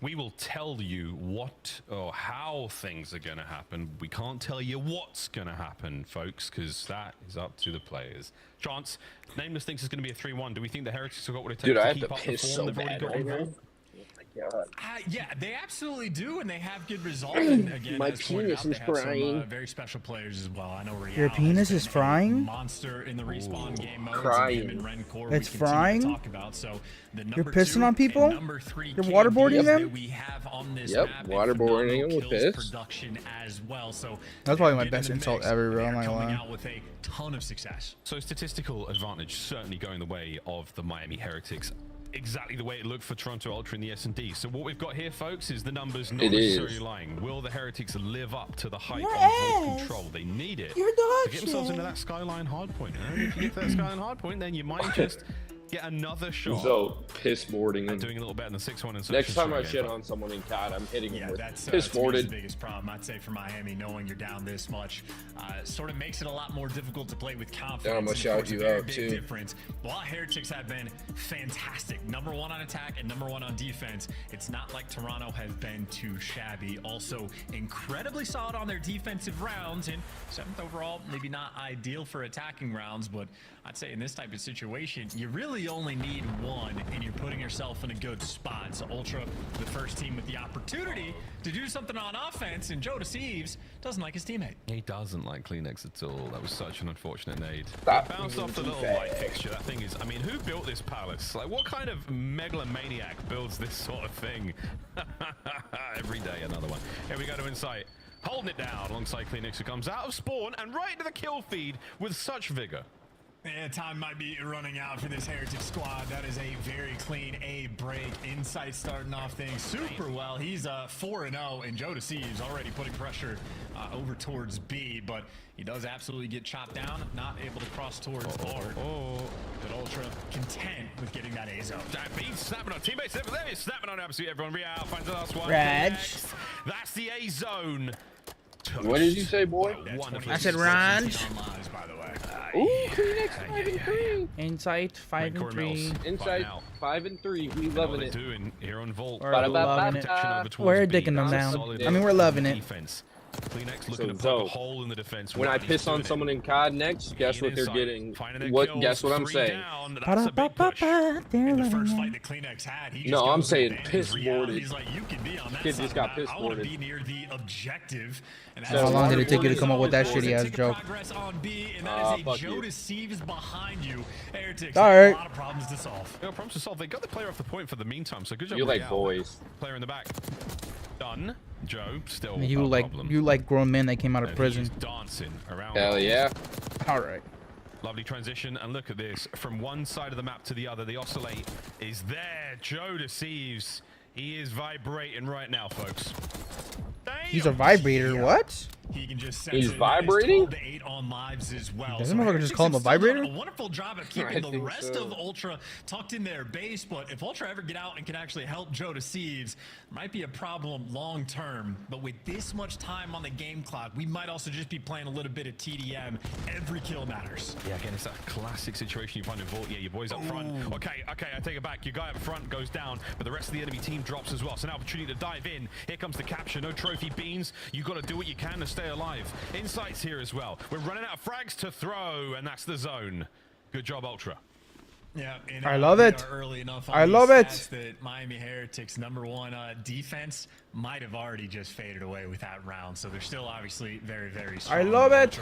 We will tell you what or how things are going to happen. We can't tell you what's going to happen, folks, because that is up to the players. Chance, Nameless thinks it's going to be a 3-1. Do we think the Heretics have got what it takes Dude, I to have keep to up the piss form so they've already bad got right on now. board? Oh my Yeah, they absolutely do, and they have good results. And again, My as pointed penis out, is they have frying. some very special players as well. I know Real Your penis is frying? Monster in the respawn game modes. Crying. And Ren Core It's we continue frying? to talk about. So the You're pissing on people? You're waterboarding them? We have on this Yep, map, waterboarding them with piss. Production as well. So That's probably my get in best the insult mix, ever, bro. I'm they're not gonna coming lie. out with a ton of success. So statistical advantage certainly going the way of the Miami Heretics. Exactly the way it looked for Toronto Ultra in the S&D. So what we've got here, folks, is the numbers not necessarily lying. Will the Heretics live up to the hype on Vault Control? They need it to get themselves into that Skyline hardpoint. And if you get to that Skyline hardpoint, then you might just get another shot. So piss boarding. And doing a little better than the 6-1 and Next time I shit on someone in COD, I'm hitting them with piss that's boarded. the biggest problem I'd say for Miami. Knowing you're down this much sort of makes it a lot more difficult to play with confidence. Yeah, I'm gonna shout you out too. Difference. While Heretics have been fantastic, #1 on attack and #1 on defense, it's not like Toronto has been too shabby. Also incredibly solid on their defensive rounds, and 7th overall, maybe not ideal for attacking rounds, but I'd say in this type of situation, you really only need one, and you're putting yourself in a good spot. So Ultra, the first team with the opportunity to do something on offense, and Joe Deceives doesn't like his teammate. He doesn't like Kleenex at all. That was such an unfortunate nade. Stop Bounced off the little light fixture. That thing is, I mean, who built this palace? Like, what kind of megalomaniac builds this sort of thing? Every day, another one. Here we go to Insight. Holding it down alongside Kleenex, who comes out of spawn and right into the kill feed with such vigor. Yeah, time might be running out for this Heretic squad. That is a very clean A break. Insight starting off things super well. He's 4-0, and Joe Deceives already putting pressure over towards B, but he does absolutely get chopped down, not able to cross towards R. But Ultra content with getting that A zone. B snapping on teammates. There is snapping on absolutely everyone. Real finds the last one. Raj. That's the A zone. What did you say, boy? I said Raj. Ooh, Kleenex 5 and 3. Insight 5 and 3. Insight 5 and 3. We loving it. Doing here on Vault. We're loving it. We're dicking them down. I mean, we're loving it. Kleenex looking to poke a hole in the defense. When I piss on someone in COD next, guess what they're getting? Guess what I'm saying? In the first fight that Kleenex had, he just No, I'm goes saying in and piss he's reality. boarded. He's like, you can be on that Kid side just of got the map. piss I want to boarded. be near the objective. And How long did it take you to come up with that shitty ass joke? Progress on B, and that is a Joe Deceives behind you. Heretics All have right. a lot of problems to solve. No problems to solve. They got the player off the point for the meantime, so good job. You like Real. boys. Player in the back. Done. Joe still. You like grown men that came out of And prison. he's dancing around. Hell yeah. All right. Lovely transition, and look at this. From one side of the map to the other, the oscillate is there. Joe Deceives. He is vibrating right now, folks. Damn. He's a vibrator. What? He can just He's vibrating? 12 to 8 on lives as well. Doesn't motherfucker just call him a vibrator? A wonderful job of keeping the rest of Ultra tucked in their base, but if Ultra ever get out and can actually help Joe Deceives, might be a problem long term. But with this much time on the game clock, we might also just be playing a little bit of TDM. Every kill matters. Yeah, again, it's that classic situation you find in Vault. Yeah, your boys up front. Okay, I take it back. Your guy up front goes down, but the rest of the enemy team drops as well. So now opportunity to dive in. Here comes the capture. No trophy beans. You got to do what you can to stay alive. Insight's here as well. We're running out of frags to throw, and that's the zone. Good job, Ultra. Yeah, and, I love it. Early enough I love it. That Miami Heretics' #1 defense might have already just faded away with that round. So they're still obviously very, very strong. I love it.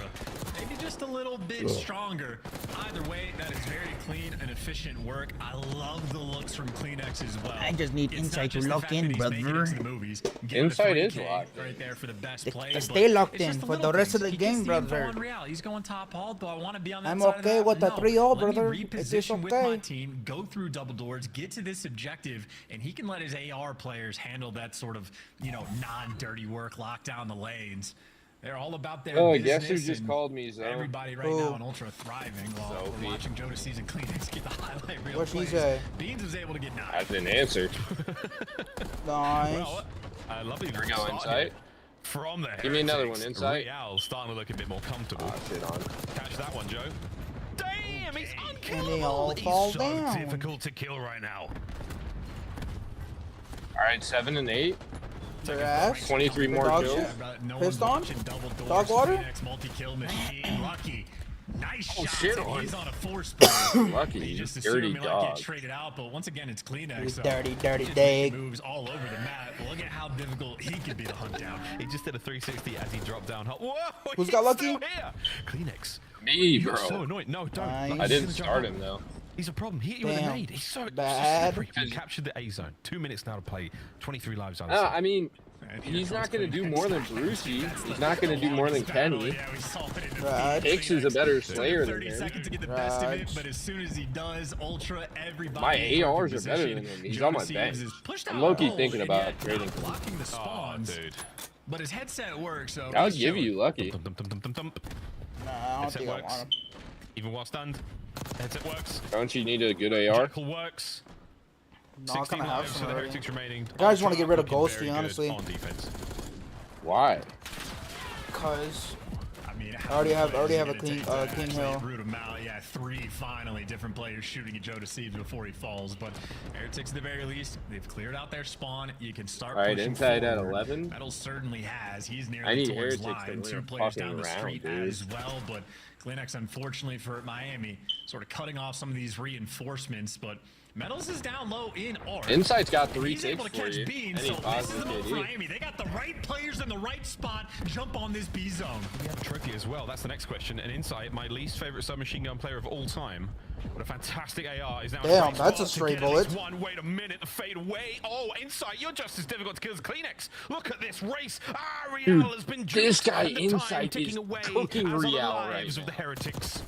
Maybe just a little bit stronger. Either way, that is very clean and efficient work. I love the looks from Kleenex as well. I just need Insight to lock in, brother. Insight is locked. Right there for the best play. Stay locked in for the rest of the game, brother. He's going top haul. Do I want to be on that I'm side okay of that? with the No. 3-0, Let me brother. It is reposition with okay. my team, go through double doors, get to this objective, and he can let his AR players handle that sort of, non-dirty work, lock down the lanes. They're all about their business. Guess who just called me, Zoe? Everybody right now in Ultra thriving while we're watching Joe Deceives and Kleenex get the highlight reel. What'd she plays. say? Beans was able to get 9. I didn't answer. Nice. Well, lovely Here we go, Insight. From there. Give me another one, Insight. Real starting to look a bit more comfortable. Shit on. Catch that one, Joe. Damn, he's unkillable. And they all fall he's so down. difficult to kill right now. All right, 7 and 8. Your ass. 23 more Dog kills. shit. Pissed on? Dog water? Multi-kill machine. Lucky. Nice Oh, shot. shit, He's on a 4-spot. Lucky, He just dirty assumed he might dog. get traded out, but once again, it's Kleenex. You So dirty, dirty just dig. making moves all over the map. Look at how difficult he could be to hunt down. He just did a 360 as he dropped down. Whoa! Who's he's got lucky? still here. Kleenex. Me, You're bro. so annoying. No, don't. Nice. I didn't start him though. He's a problem. He hit you with a Damn. nade. He's so Bad. slippery. He captured the A zone. 2 minutes now to play. 23 lives on. I mean, he's not going to do more than Brucey. He's not going to do more than Kenny. Right. Hicks is a better slayer than 30 him. seconds to get the best of it, but as soon as he does, Ultra, everybody. My ARs are better than him. He's on my bench. I'm low-key thinking about trading him. Blocking the spawns, dude. but his headset works, so I'll he's give chilling. you Lucky. Nah, I don't Headset think I works. want him. Even while stunned, headset works. Don't you need a good AR? Jackal works. No, I 16 kind of have lives for some the already. Heretics remaining. I just want to get rid of Looking Ghosty, very good honestly. on defense. Why? Cause I mean, I already have a clean King Hill. Root him out. Yeah, 3 finally different players shooting at Joe Deceives before he falls. But Heretics at the very least, they've cleared out their spawn. You can start. All right, pushing inside at forward. 11. Metal certainly has. He's I nearly need towards Heretics to line. win 2 a players fucking down the round, street dude. as well. But Kleenex, unfortunately for Miami, sort of cutting off some of these reinforcements. But Metals is down low in R. Insight's got 3 He's able ticks to for catch you. Bean, Any so this is positive the move for KD. Miami. They got the right players in the right spot. Jump on this B zone. We have a trophy as well. That's the next question. And Insight, my least favorite submachine gun player of all time. What a fantastic AR is now. Damn, that's a stray bullet. One. Wait a minute, the fade away. Oh, Insight, you're just as difficult to kill as Kleenex. Look at this race. Ariel has been this duped, guy and the time Insight ticking is away cooking as are the Rial lives right of the Heretics.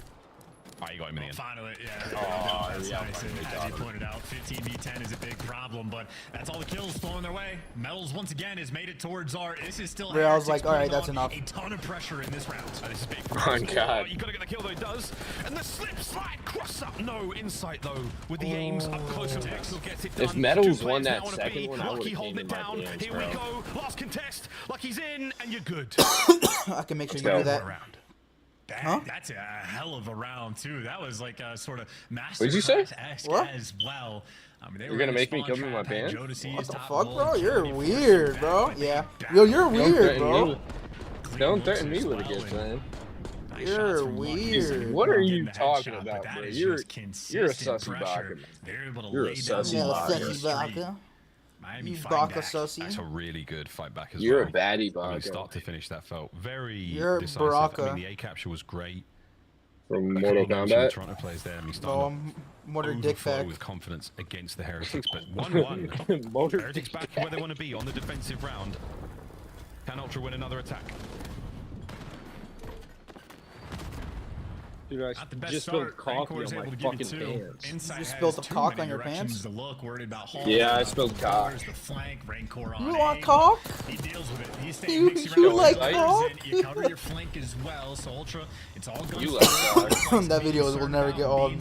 Oh, you got him in the end. Finally, yeah. Oh, That's yeah, nice. finally And got as you him. pointed out, 15v10 is a big problem, but that's all the kills flowing their way. Metals once again has made it towards our. This is still. Real's Heretics like, all right, putting that's on enough. A ton of pressure in this round. Oh, this is big. Oh, God. You gotta get the kill though. He does, and the slip slide cross up. No Insight though with the aims up close and Pixel gets it done. If Metals 2 won players that now on a second B. one, I Lucky would've holding came it in my down. DMs, Here we bro. go. Last contest. Lucky's in, and you're good. I can make sure you go. do that. Round. Huh? That's a hell of a round too. That was like a sort of What'd you say? masterclass-esque What? as well. I mean, they You're were gonna in a make me spawn come in my trap, had pants? Joe Deceives What the top fuck, goal, bro? You're Johnny weird, forced bro. back, Yeah. down. Yo, you're Don't weird, threaten bro. me. Clean Don't looks threaten me as with a well, good and plan. nice You're shots from Lucky. weird. What are Getting you the talking headshot, about, but that bro? is You're just a consistent sussy pressure. Baka. They're able to You're a lay down sussy the Yeah, Baka. first sussy three. Baka. Miami You fighting Baka back. sussy. That's a really good fight back as You're well. a baddie, I mean, Baka. start to finish, that felt very You're decisive. Baraka. I mean, the A capture was great. From A Mortal couple of names from the Kombat. Toronto players there. And he's No, starting I'm motor to dick overflow back. with confidence against the Heretics, but 1-1. Motor Heretics back where they want to be on the defensive round. Can Ultra win another attack? Dude, I Not the best just start. spilled coffee Rancor's on able my to give you fucking 2. pants. Inside You just has spilled the too cock many on your directions pants? to look, worried about Hall. Yeah, I about spilled the cock. doors, The flank, Rancor on You want A. cock? He deals with it. He's You- staying mixy you around like with cock? players, and you cover your flank as well. So Ultra, it's all guns. You like cock. That video will never get old,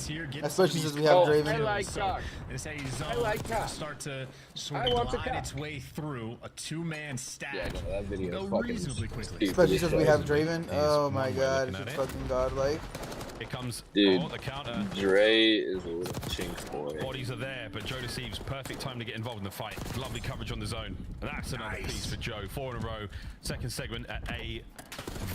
especially since we have Oh, Draven. I like cock. This A zone I like is gonna cock. start to sort I of want the glide cock. its way through a 2-man stack. Yeah, no, that video Go is fucking reasonably quickly. stupid. Especially since we have It's Draven. Oh my one way god, looking it's at it. fucking godlike. Here comes Dude. the counter. Dre is a little chink boy. Bodies are there, but Joe Deceives, perfect time to get involved in the fight. Lovely coverage on the zone. And that's another Nice. piece for Joe. 4 in a row. Second segment at A,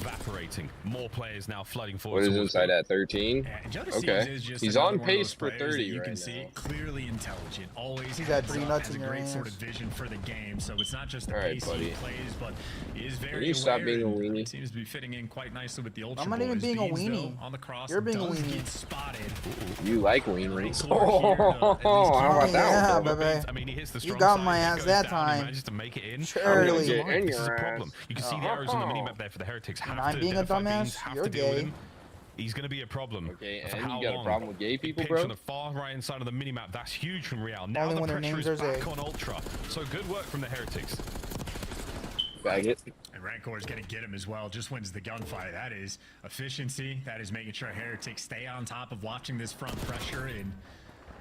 evaporating. More players now flooding forward. What is towards inside me. at 13? And Joe Deceives Okay. is just He's another on one of those pace for players that 30 you right can see now. clearly intelligent. Always He's got heads 3 up, nuts has in a your great sort of ass. vision for the game. So it's not just the All right, pace buddy. he plays, but he is very Will you stop aware being a and weenie? it seems to be fitting in quite nicely with the Ultra I'm not even boys. being a Beans, though, weenie. on the cross. You're being a does weenie. get spotted. You like Wayne Reese. Rancor here to at least Oh, how about Oh, yeah, that one, bro? baby. I mean, he hits the You strong got side, my he ass goes that down, time. He manages to make it in. Surely. get in This is your a problem. ass. You can see the arrows on the minimap there for the Heretics. Have And I'm to being a identify dumbass? Beans, have You're to deal with gay. him. He's going to be a problem. Okay, For and how you got a long? problem with gay people, Pinch bro? on the far right hand side of the minimap. That's huge from Real. Now Only the when their pressure names is are back Zay. on Ultra. So good work from the Heretics. Faggot. And Rancor is going to get him as well. Just wins the gunfight. That is efficiency. That is making sure Heretics stay on top of watching this front pressure. And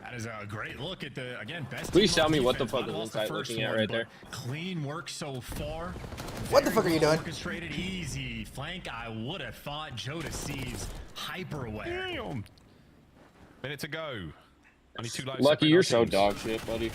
that is a great look at the, again, best. Please team tell on me what the defense. fuck is Not lost the Insight first looking at one, right but there. Clean work so far. What the Very fuck are you well doing? Orchestrated, easy. Flank, I would have thought. Joe Deceives, hyper aware. Damn. Minute to go. Only 2 lives. Lucky, separate you're our so teams. dog shit, buddy.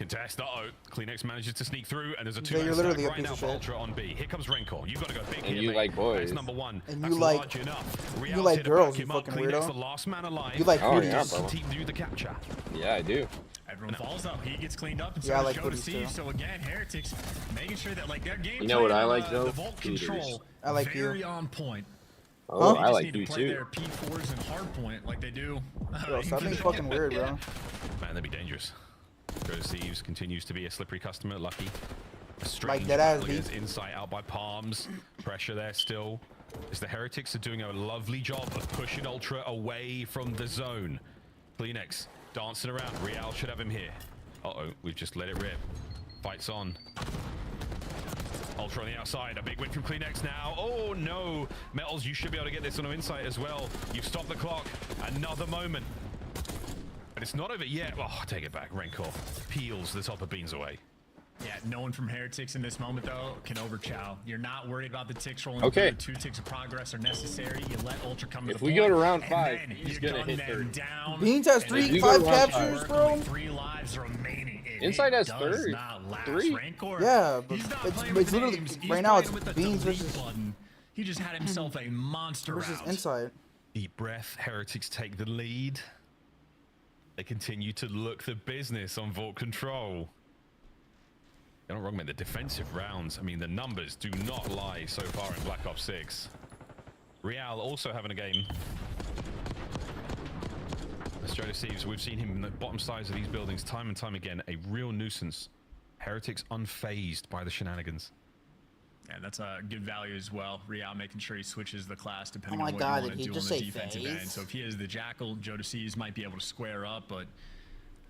Contest. Uh-oh. Kleenex manages to sneak through, and there's a two-man you're stack literally a right piece now of for shit. Ultra on B. Here comes Renkor. You've got to go big And here, you mate. like boys. That's number one. And That's you like- large enough. you Real's like here to girls, back you him up. fucking Kleenex, weirdo. the last man alive. You like Oh, booties. yeah, bro. Team do the capture. Yeah, I do. Everyone falls up. He gets cleaned up, and Yeah, I so like does Joe booties, Deceive. too. So again, Heretics making sure that like their game. You know what plan I on, like, though? The vault Booties. control. I like you. very on point. Oh, They I just like need to you play too. their P4s and hard point like they do. Bro, stop being fucking weird, bro. Man, that'd be dangerous. Joe Deceives continues to be a slippery customer. Lucky. Strange that ass, battling B. his insight out by Palms. Pressure there still. As the Heretics are doing a lovely job of pushing Ultra away from the zone. Kleenex dancing around. Real should have him here. Uh-oh, we've just let it rip. Fights on. Ultra on the outside. A big win from Kleenex now. Oh, no. Metals, you should be able to get this on an insight as well. You've stopped the clock. Another moment. But it's not over yet. Oh, take it back. Renkor peels the top of Beans away. Yeah, no one from Heretics in this moment, though, can overchow. You're not worried about the ticks rolling Okay. through. 2 ticks of progress are necessary. You let Ultra come to If the we point, go to round and 5, then he's you gonna gun hit them 30. down, Beans has and three, then you 5 go to round captures, five, bro. only 3 lives remaining. and Inside it has does 30. not last. 3. Rancor, Yeah, but he's not it's playing with literally names. He's right now. It's playing with the Beans delete versus button. He just had himself a monster round. inside. Deep breath. Heretics take the lead. They continue to look the business on Vault Control. You're not wrong, man. The defensive rounds, I mean, the numbers do not lie so far in Black Ops 6. Real also having a game. As Joe Deceives, we've seen him in the bottom sides of these buildings time and time again. A real nuisance. Heretics unfazed by the shenanigans. Yeah, that's a good value as well. Real making sure he switches the class depending Oh my on what God, you did want he to do just on the say defensive phase? end. So if he is the Jackal, Joe Deceives might be able to square up, but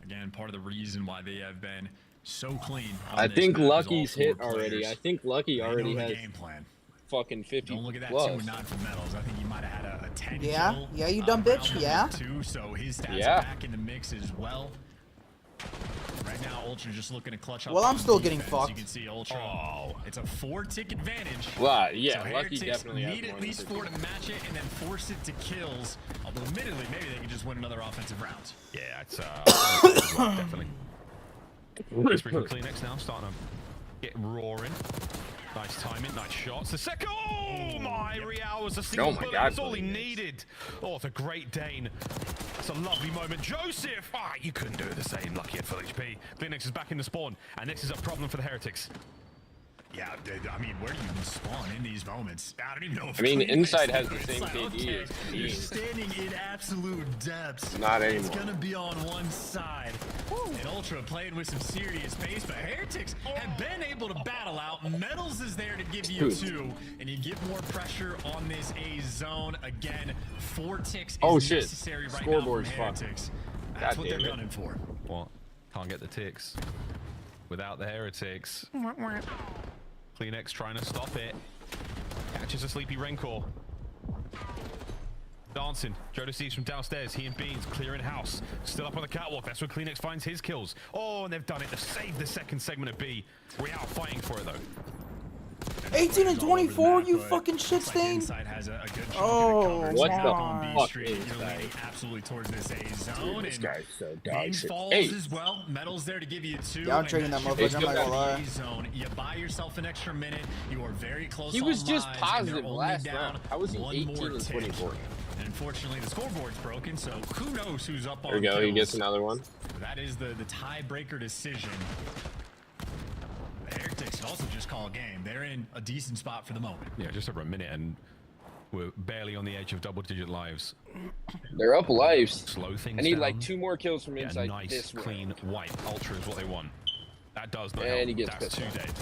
again, part of the reason why they have been so clean. I think Lucky's hit already. I think Lucky already has game plan. fucking 50 Don't look at that plus. 2 and 9 for Metals. I think he might have had a 10 Yeah? kill, Yeah, you dumb bitch, round yeah. Too, so his stats Yeah. are back in the mix as well. Right now, Ultra just looking to clutch up. Well, I'm on still getting defense. You fucked. can see Ultra. It's a 4-tick advantage. Well, yeah, so Lucky Heretics definitely has need more at than least 50. 4 to match it and then force it to kills. Although, admittedly, maybe they can just win another offensive round. Yeah, it's definitely. Let's bring Kleenex now, starting to get roaring. Nice timing, nice shots. The second, oh my! Real was a single Oh my bullet. God, That's all he Kleenex. needed. Oh, the Great Dane. That's a lovely moment. Joseph! Ah, you couldn't do the same. Lucky at full HP. Kleenex is back in the spawn, and this is a problem for the Heretics. Yeah, I mean, where do you spawn in these moments? I don't even know if I mean, Kleenex Inside has the it's same like, KD okay, as you're Beans. standing in absolute depths. Not It's anymore. gonna be on one side. And Ultra playing with some serious pace, but Heretics have been able to battle out. Metals is there to give you Dude. 2, and you get more pressure on this A zone. Again, 4 ticks is Oh, shit. necessary right Scoreboard's now from fucked. Heretics. That's God what they're damn it. gunning for. What? Can't get the ticks without the Heretics. Kleenex trying to stop it. Catches a sleepy Renkor. Dancing. Joe Deceives from downstairs. He and Beans clearing house. Still up on the catwalk. That's where Kleenex finds his kills. Oh, and they've done it. They've saved the second segment of B. Real fighting for it, though. 18 and 24, you But fucking shit looks like stain. Inside has a good chunk Oh, of it covered. What Back the on B fuck Street, is you're that? leaning absolutely towards this A zone. Dude, this and guy's so dog Beans shit. falls Hey. as well. Metals there to give you 2. Yeah, I'm and trading that should motherfucker, I'm not gonna lie. A zone. You buy yourself an extra minute. You are very close. He was on just lives, and they're positive only last down round. How was he 1 18 more and tick. 24? And unfortunately, the scoreboard's broken, so who knows who's up on There we go. He kills. gets another one. That is the tiebreaker decision. The Heretics can also just call a game. They're in a decent spot for the moment. Yeah, just over a minute, and we're barely on the edge of double-digit lives. They're up lives. Slow things I need down. like 2 more kills from Get a inside nice, this clean round. wipe. Ultra is what they want. That does not And help. he gets That's pissed 2 off. dead.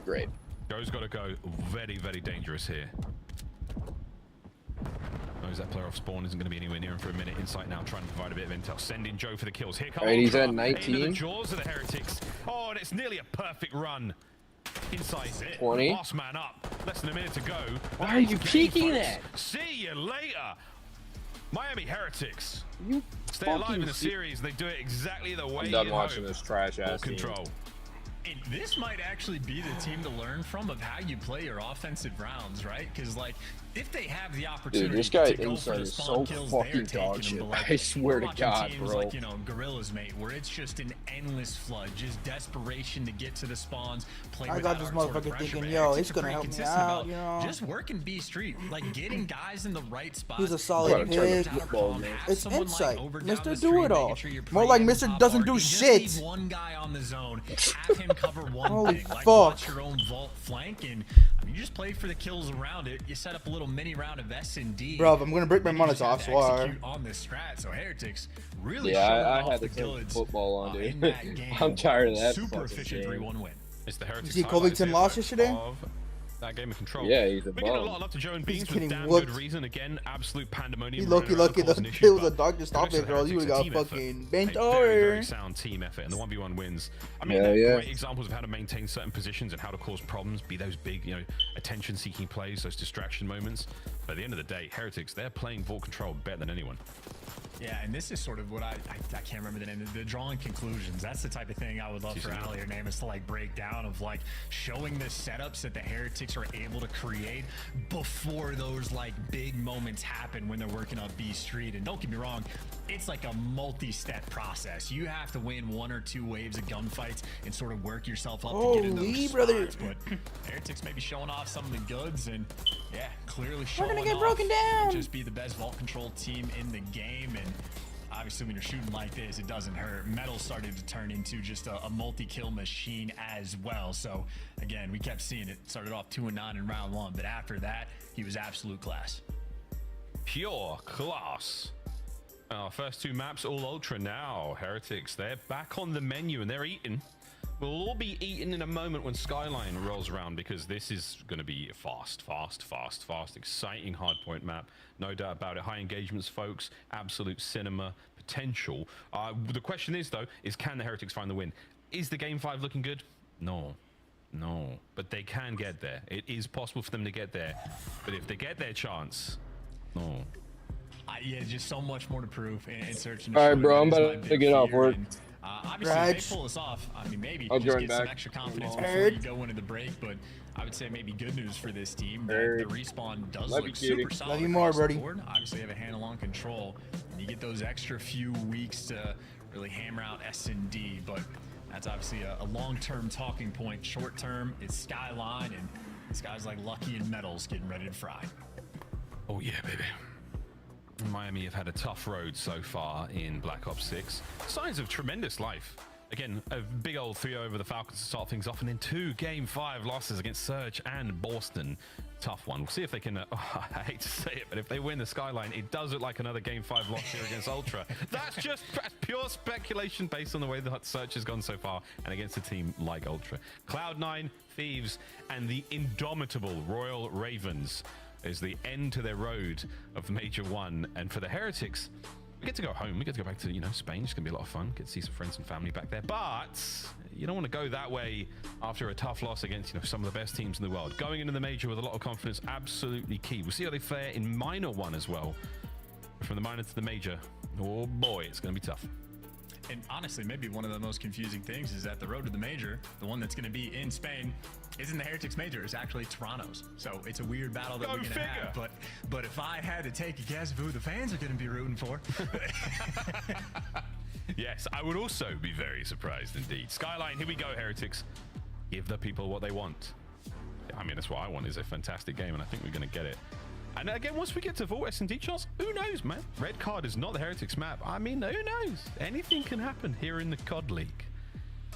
Great. Joe's got to go very, very dangerous here. Knows that player off spawn isn't going to be anywhere near him for a minute. Insight now trying to provide a bit of intel. Sending Joe for the kills. Here comes Alright, he's Ultra at into 19. the jaws of the Heretics. Oh, and it's nearly a perfect run. Insight. 20. Last man up. Less than a minute to go. Why That are is you game, peeking folks. that? See you later. Miami Heretics. You Stay alive fucking in the series. They do it exactly the way I'm done you watching hope. this trash Full ass team. control. And this might actually be the team to learn from of how you play your offensive rounds, right? Because, like, if they have the opportunity, dude, this guy to go for inside the is spawn so kills, fucking they're dog taking shit. them. But, like, I swear we're to watching God, teams bro. like, you know, Gorillas, mate, where it's just an endless flood, just desperation to get to the spawns. Play I without got this our sort of motherfucker pressure, thinking, but yo, Heretics it's are gonna pretty help me consistent out, about you know. just working B Street, like getting guys in the right spots. He's a solid pick. It's someone insight. like over down Mr. the Do It street, All. making sure you're More like playing Mr. top Doesn't art. do You just shit. need one guy on the zone, have him cover one Holy thing, like fuck. watch your own vault flank, and I mean, you just play for the kills around it. You set up a little mini round of S&D. Bro, I'm gonna break my Molotov, off swear. on this strat, so Heretics really Yeah, showing I off had the to turn goods football on, in dude. that game. I'm tired of that. Super fucking efficient game. 3-1 win. It's the Heretics. You see Covington lost yesterday? That game of control. Yeah, he's a We're giving a bum. lot of love to Joe and He's Beans getting with damn whooped. good reason. Again, absolute pandemonium. He's lucky running around that causing it issues, was a but darkness kudos to offense, the bro. You Heretics, would've a got team effort, fucking bench a very over. sound team effort, and the 1v1 wins. I mean, Yeah, they're yeah. great examples of how to maintain certain positions and how to cause problems, be those big, you know, attention-seeking plays, those distraction moments. But at the end of the day, Heretics, they're playing vault control better than anyone. Yeah, and this is sort of what I can't remember the name, the drawing conclusions. That's the type of thing I would love for Ali or Namus to like break down, of like showing the setups that the Heretics are able to create before those like big moments happen when they're working on B Street. And don't get me wrong, it's like a multi-step process. You have to win 1 or 2 waves of gunfights and sort of work yourself up to get in Holy those brother. spots. But Heretics may be showing off some of the goods, and yeah, clearly We're showing gonna get off broken down. just be the best vault control team in the game. And obviously when you're shooting like this, it doesn't hurt. Metal started to turn into just a multi-kill machine as well. So again, we kept seeing it. Started off 2-9 in round 1, but after that, he was absolute class. Pure class. Our first 2 maps all ultra now. Heretics, they're back on the menu and they're eating. We'll all be eating in a moment when Skyline rolls around, because this is going to be fast, exciting hardpoint map. No doubt about it. High engagements, folks. Absolute cinema potential. The question is, though, is can the Heretics find the win? Is the Game 5 looking good? No. But they can get there. It is possible for them to get there. But if they get their chance, no. Yeah, just so much more to prove in search and All right, destroy. bro, I'm That is about my to big get off fear. work. And, obviously, if they pull this off, I mean, maybe I'll just join get some back. extra confidence Come on. before you go into the break. But I would say maybe good news for this team. The respawn does Love you, look cutie. super solid. Love you more, across the buddy. board. Obviously, have a handle on control. And you get those extra few weeks to really hammer out S&D. But that's obviously a long-term talking point. Short-term, it's Skyline, and it's guys like Lucky and Metals getting ready to fry. Oh yeah, baby. Miami have had a tough road so far in Black Ops 6. Signs of tremendous life. Again, a big old 3 over the Falcons to start things off, and then 2 Game 5 losses against Surge and Boston. Tough one. We'll see if they can, I hate to say it, but if they win the Skyline, it does look like another Game 5 loss here against Ultra. That's just pure speculation based on the way that Surge has gone so far, and against a team like Ultra. Cloud9, Thieves, and the indomitable Royal Ravens is the end to their road of Major 1. And for the Heretics, we get to go home. We get to go back to, you know, Spain. It's going to be a lot of fun. Get to see some friends and family back there. But you don't want to go that way after a tough loss against, you know, some of the best teams in the world. Going into the Major with a lot of confidence, absolutely key. We'll see how they fare in Minor 1 as well. From the Minor to the Major, oh boy, it's going to be tough. And honestly, maybe one of the most confusing things is that the road to the Major, the one that's going to be in Spain, isn't the Heretics Major. It's actually Toronto's. So it's a weird battle that we're going to have. But if I had to take a guess of who the fans are going to be rooting for. Yes, I would also be very surprised indeed. Skyline, here we go, Heretics. Give the people what they want. I mean, that's what I want, is a fantastic game, and I think we're going to get it. And again, once we get to Vault S&D chance, who knows, man? Red card is not the Heretics map. I mean, who knows? Anything can happen here in the COD League.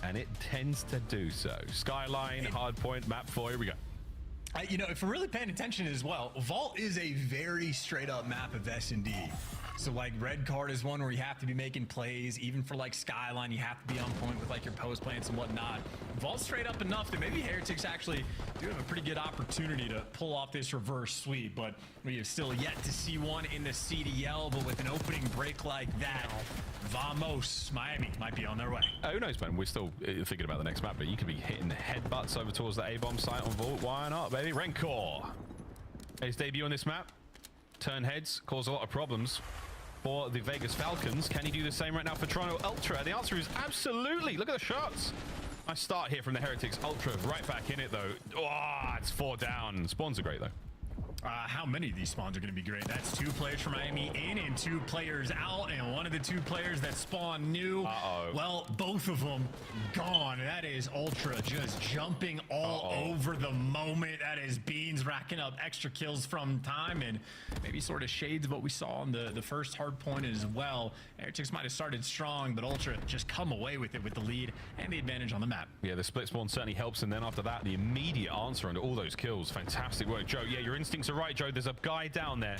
And it tends to do so. Skyline, hardpoint, map 4, here we go. You know, if we're really paying attention as well, Vault is a very straight up map of S&D. So like Red Card is one where you have to be making plays. Even for like Skyline, you have to be on point with like your post plants and whatnot. Vault's straight up enough that maybe Heretics actually do have a pretty good opportunity to pull off this reverse sweep, but we have still yet to see one in the CDL. But with an opening break like that, vamos, Miami might be on their way. Who knows, man? We're still thinking about the next map, but you could be hitting headbutts over towards the A-bomb site on Vault. Why not, baby? Rencor. His debut on this map. Turn heads, cause a lot of problems for the Vegas Falcons. Can he do the same right now for Toronto Ultra? The answer is absolutely. Look at the shots. Nice start here from the Heretics Ultra. Right back in it, though. Oh, it's 4 down. Spawns are great, though. How many of these spawns are going to be great? That's 2 players from Miami in and 2 players out, and one of the 2 players that spawned new. Well, both of them gone. That is Ultra just jumping all over the moment. That is Beans racking up extra kills from time, and maybe sort of shades of what we saw on the first hard point as well. Heretics might have started strong, but Ultra just come away with it with the lead and the advantage on the map. Yeah, the split spawn certainly helps, and then after that, the immediate answer under all those kills. Fantastic work, Joe. Yeah, your instincts are right, Joe. There's a guy down there.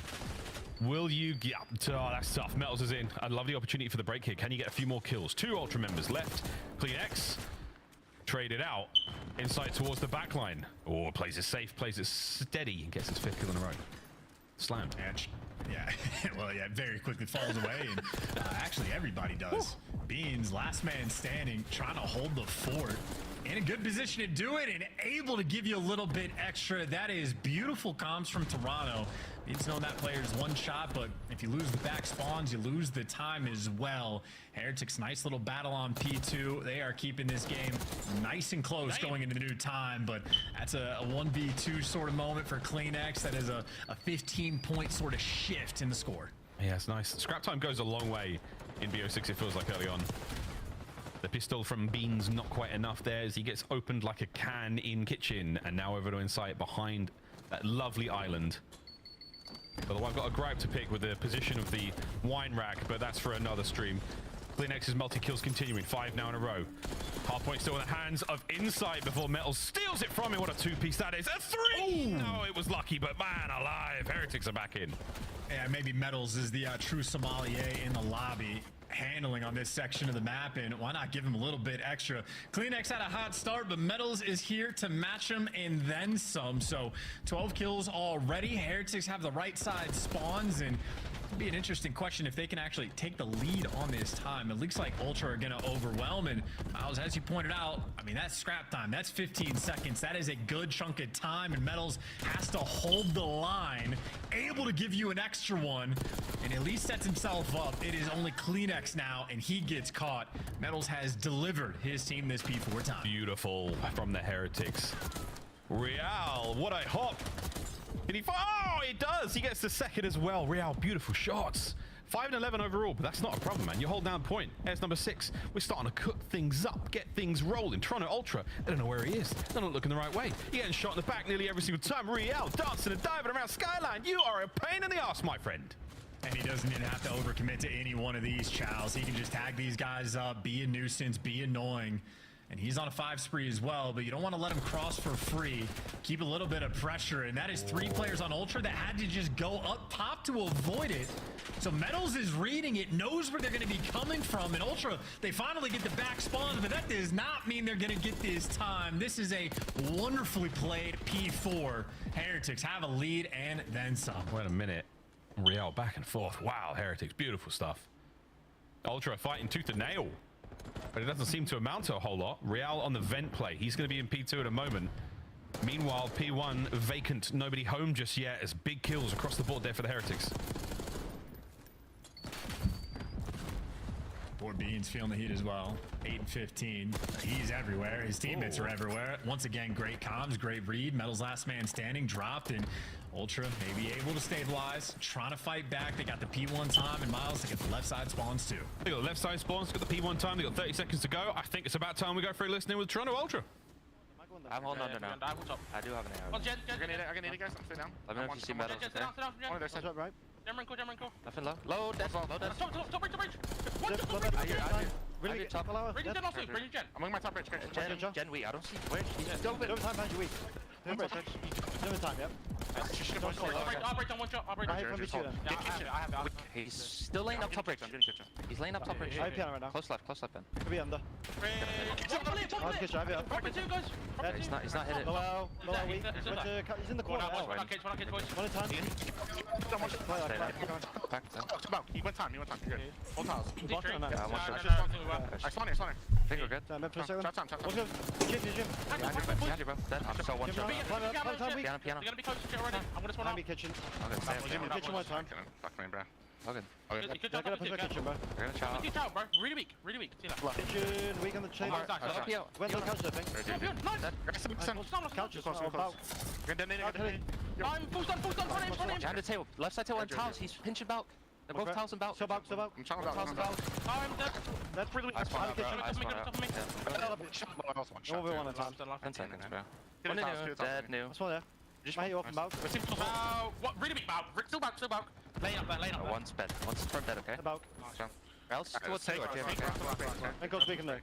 Will you get... Oh, that's tough. Metals is in. I love the opportunity for the break here. Can you get a few more kills? 2 Ultra members left. CleanX traded out inside towards the back line. Oh, plays it safe, plays it steady, and gets his 5th kill in a row. Slammed. Yeah, well, yeah, very quickly falls away, and actually everybody does. Beans, last man standing, trying to hold the fort. In a good position to do it and able to give you a little bit extra. That is beautiful comms from Toronto. It's known that player's one shot, but if you lose the back spawns, you lose the time as well. Heretics, nice little battle on P2. They are keeping this game nice and close going into the new time, but that's a 1v2 sort of moment for CleanX. That is a 15-point sort of shift in the score. Yeah, it's nice. Scrap time goes a long way in BO6, it feels like early on. The pistol from Beans not quite enough there as he gets opened like a can in kitchen, and now over to Insight behind that lovely island. Although I've got a gripe to pick with the position of the wine rack, but that's for another stream. CleanX's multi-kills continuing, 5 now in a row. Hardpoint still in the hands of Insight before Metals steals it from him. What a 2-piece that is. A 3! No, it was lucky, but man alive, Heretics are back in. Yeah, maybe Metals is the true sommelier in the lobby, handling on this section of the map, and why not give him a little bit extra. CleanX had a hot start, but Metals is here to match him and then some. So 12 kills already. Heretics have the right side spawns, and it'll be an interesting question if they can actually take the lead on this time. It looks like Ultra are going to overwhelm, and Miles, as you pointed out, I mean, that's scrap time. That's 15 seconds. That is a good chunk of time, and Metals has to hold the line, able to give you an extra one, and at least sets himself up. It is only CleanX now, and he gets caught. Metals has delivered his team this P4 time. Beautiful from the Heretics. Real, what a hop. Can he... Oh, he does. He gets the 2nd as well. Real, beautiful shots. 5 and 11 overall, but that's not a problem, man. You hold down point. There's number 6. We're starting to cook things up, get things rolling. Toronto Ultra, they don't know where he is. They're not looking the right way. You're getting shot in the back nearly every single time. Real dancing and diving around Skyline. You are a pain in the ass, my friend. And he doesn't even have to overcommit to any one of these chows. He can just tag these guys up, be a nuisance, be annoying. And he's on a 5 spree as well, but you don't want to let him cross for free. Keep a little bit of pressure, and that is 3 players on Ultra that had to just go up top to avoid it. So Metals is reading it, knows where they're going to be coming from, and Ultra, they finally get the back spawns, but that does not mean they're going to get this time. This is a wonderfully played P4. Heretics have a lead and then some. Wait a minute. Real back and forth. Wow, Heretics, beautiful stuff. Ultra fighting tooth and nail, but it doesn't seem to amount to a whole lot. Real on the vent play. He's going to be in P2 in a moment. Meanwhile, P1 vacant, nobody home just yet, as big kills across the board there for the Heretics. Poor Beans feeling the heat as well. 8 and 15. He's everywhere. His teammates are everywhere. Once again, great comms, great read. Metals last man standing, dropped, and Ultra may be able to stabilize, trying to fight back. They got the P1 time, and Miles, they get the left side spawns too. They got the left side spawns, got the P1 time, they got 30 seconds to go. I think it's about time we go for a listening with Toronto Ultra. I'm holding on to now. I do have an arrow. I can need it, guys. I'm down. Let me know if you see Metals. One of their side. Right. Nothing low. Low, dead. Low, dead. I hear. Really top below. I'm on my top bridge. Gen weak. I don't see where he's Don't time, man, you weak. Don't time, yep. Operate on one shot. Operate on one shot. I have. He's still laying up top bridge. He's laying up top bridge. I have piano right now. Close left, Ben. Could be under. He's not hit it. Low, weak. He's in the corner. One at a time. Back. He went time. Good. Hold tiles. I spawn here. I think we're good. Shot time. Behind you, bro. Dead. I'm so one shot. Piano. Piano. They're gonna be close to shit already. I'm gonna spawn out. Kitchen. Okay, Kitchen one time. Fuck me, bro. Okay. You could jump up the kitchen, bro. We're gonna chow. Chow, bro. Really weak. Really weak. See that? Kitchen, weak on the chain. Went to the couch, I think. Couch is about. I'm full stun. Behind the table. Left side table and Taos. He's pinching Balk. They're both Taos and Balk. So Balk. I'm trying to Balk. I'm dead. That's really weak. I spawned out, bro. I spawned Top out. of me. Over one at a time. 10 seconds, bro. One new, dead, new. That's one there. Just my off and Balk. What? Really big Balk. Still Balk. Lane up. One's bed. One's turned dead, okay? Balk. Else, towards Taylor, Jim. And goes big in there.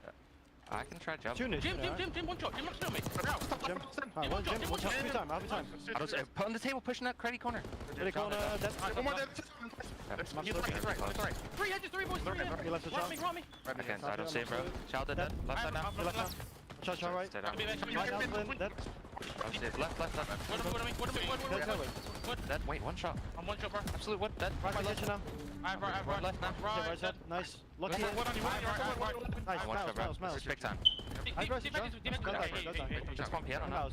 I can try jump. Jim, One shot. Jim, not me. One shot, every time. I don't say, put on the table, pushing that credit corner. Credit corner, dead. One more dead. Three edges, three boys. He left the shot. Run me. I can't, I don't see him, bro. Child dead. Left side now. Left hand. Shot right. Stay down. Right down, dead. I don't see it. Left. What? Dead. Wait, one shot. I'm one shot, bro. Absolute what? Dead. Right kitchen now. Right left now. Right side. Nice. Lucky. Nice. Smells. Big time. I press it, John. It's 1 piano now.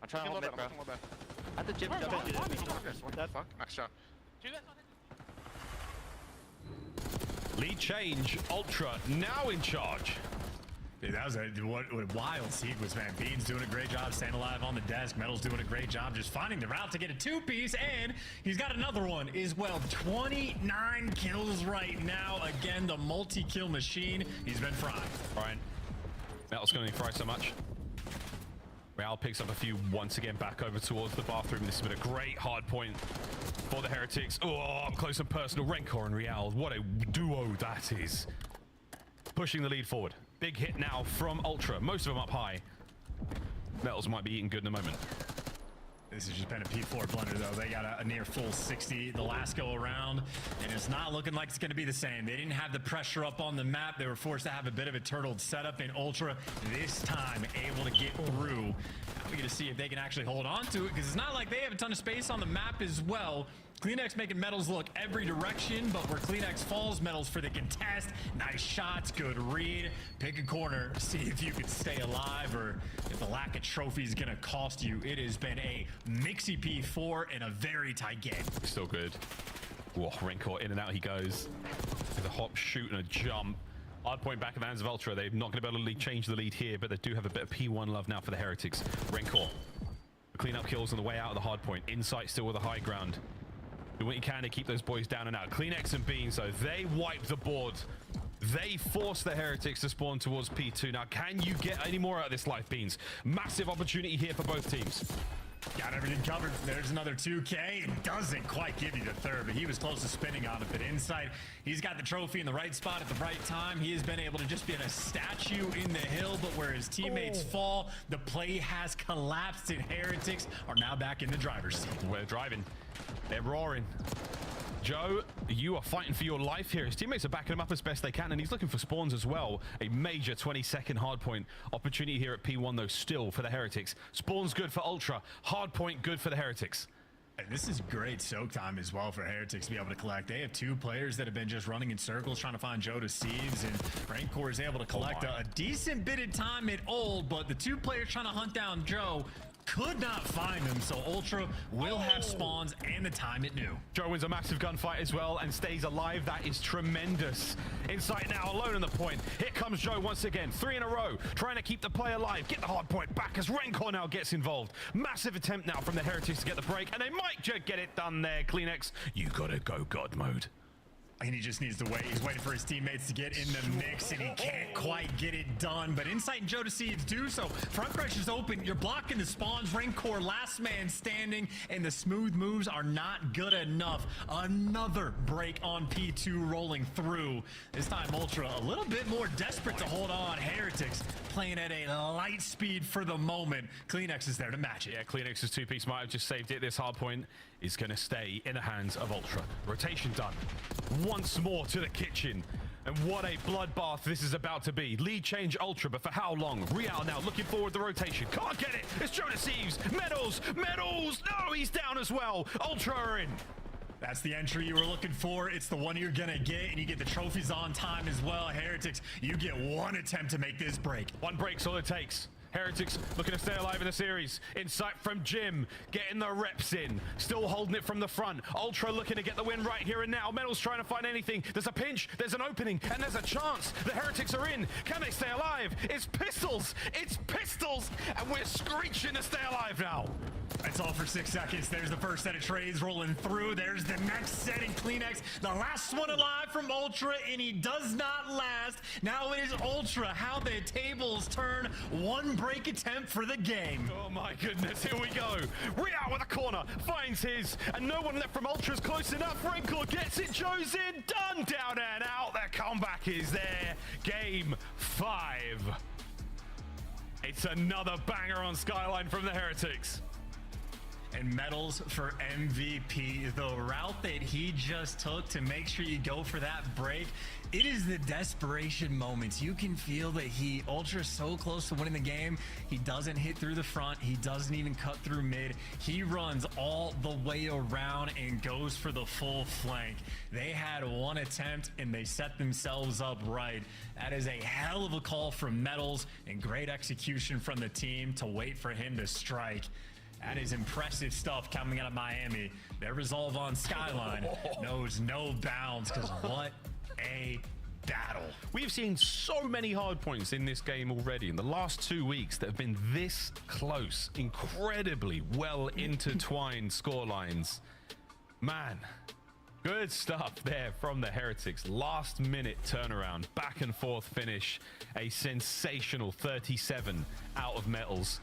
I'm trying to hold mid, bro. At the gym. Dead. Nice shot. Lead change. Ultra now in charge. Dude, that was what a wild sequence, man. Bean's doing a great job staying alive on the desk. Metal's doing a great job just finding the route to get a 2-piece, and he's got another one as well. 29 kills right now. Again, the multi-kill machine. He's been frying. Brian, Metal's going to fry so much. Real picks up a few once again back over towards the bathroom. This has been a great hard point for the Heretics. Oh, up close and personal. Rencor and Real. What a duo that is. Pushing the lead forward. Big hit now from Ultra. Most of them up high. Metals might be eating good in a moment. This has just been a P4 blunder, though. They got a near full 60 the last go around, and it's not looking like it's going to be the same. They didn't have the pressure up on the map. They were forced to have a bit of a turtled setup in Ultra. This time, able to get through. Now we get to see if they can actually hold on to it, because it's not like they have a ton of space on the map as well. Kleenex making Metals look every direction, but where Kleenex falls, Metals for the contest. Nice shots, good read. Pick a corner, see if you can stay alive or if the lack of trophies is going to cost you. It has been a mixy P4 and a very tight game. Still good. Whoa, Rencor in and out he goes. With a hop, shoot, and a jump. Hard point back in the hands of Ultra. They're not going to be able to change the lead here, but they do have a bit of P1 love now for the Heretics. Rencor. Clean up kills on the way out of the hard point. Insight still with the high ground. Do what you can to keep those boys down and out. Kleenex and Bean, so they wipe the board. They force the Heretics to spawn towards P2. Now, can you get any more out of this life, Beans? Massive opportunity here for both teams. Got everything covered. There's another 2K. It doesn't quite give you the third, but he was close to spinning on it. But Insight, he's got the trophy in the right spot at the right time. He has been able to just be a statue in the hill, but where his teammates fall, the play has collapsed, and Heretics are now back in the driver's seat. We're driving. They're roaring. Joe, you are fighting for your life here. His teammates are backing him up as best they can, and he's looking for spawns as well. A major 20-second hardpoint opportunity here at P1, though, still for the Heretics. Spawns good for Ultra. Hardpoint good for the Heretics. And this is great soak time as well for Heretics to be able to collect. They have two players that have been just running in circles trying to find Joe deceives, and Rancor is able to collect a decent bit of time at Old, but the two players trying to hunt down Joe could not find him, so Ultra will have spawns and the time it knew. Joe wins a massive gunfight as well and stays alive. That is tremendous. Insight now alone on the point. Here comes Joe once again. 3 in a row, trying to keep the play alive. Get the hard point back as Rencor now gets involved. Massive attempt now from the Heretics to get the break, and they might just get it done there. Kleenex, you gotta go God mode. And he just needs to wait. He's waiting for his teammates to get in the mix, and he can't quite get it done. But Insight and Joe Deceives do so. Front pressure's open. You're blocking the spawns. Rancor, last man standing, and the smooth moves are not good enough. Another break on P2 rolling through. This time, Ultra a little bit more desperate to hold on. Heretics playing at a light speed for the moment. Kleenex is there to match it. Yeah, Kleenex's 2-piece might have just saved it. This hard point is going to stay in the hands of Ultra. Rotation done. Once more to the kitchen. And what a bloodbath this is about to be. Lead change Ultra, but for how long? Real now looking forward the rotation. Can't get it. It's Joe Deceives. Metals. No, he's down as well. Ultra are in. That's the entry you were looking for. It's the one you're gonna get, and you get the trophies on time as well. Heretics, you get one attempt to make this break. One break's all it takes. Heretics looking to stay alive in the series. Insight from Jim, getting the reps in. Still holding it from the front. Ultra looking to get the win right here and now. Metal's trying to find anything. There's a pinch, there's an opening, and there's a chance. The Heretics are in. Can they stay alive? It's pistols! It's pistols! And we're screeching to stay alive now. It's all for 6 seconds. There's the first set of trades rolling through. There's the next set in Kleenex. The last one alive from Ultra, and he does not last. Now it is Ultra. How the tables turn. One break attempt for the game. Oh my goodness, here we go. Real with a corner, finds his, and no one left from Ultra's close enough. Renkor gets it, Joe's in, done, down and out. Their comeback is there. Game 5. It's another banger on Skyline from the Heretics. And medals for MVP. The route that he just took to make sure you go for that break, it is the desperation moments. You can feel that Ultra's so close to winning the game. He doesn't hit through the front. He doesn't even cut through mid. He runs all the way around and goes for the full flank. They had one attempt and they set themselves up right. That is a hell of a call from Metals and great execution from the team to wait for him to strike. That is impressive stuff coming out of Miami. Their resolve on Skyline knows no bounds, because what a battle. We've seen so many hard points in this game already in the last 2 weeks that have been this close. Incredibly well intertwined scorelines. Man, good stuff there from the Heretics. Last minute turnaround, back and forth finish. A sensational 37 out of Metals.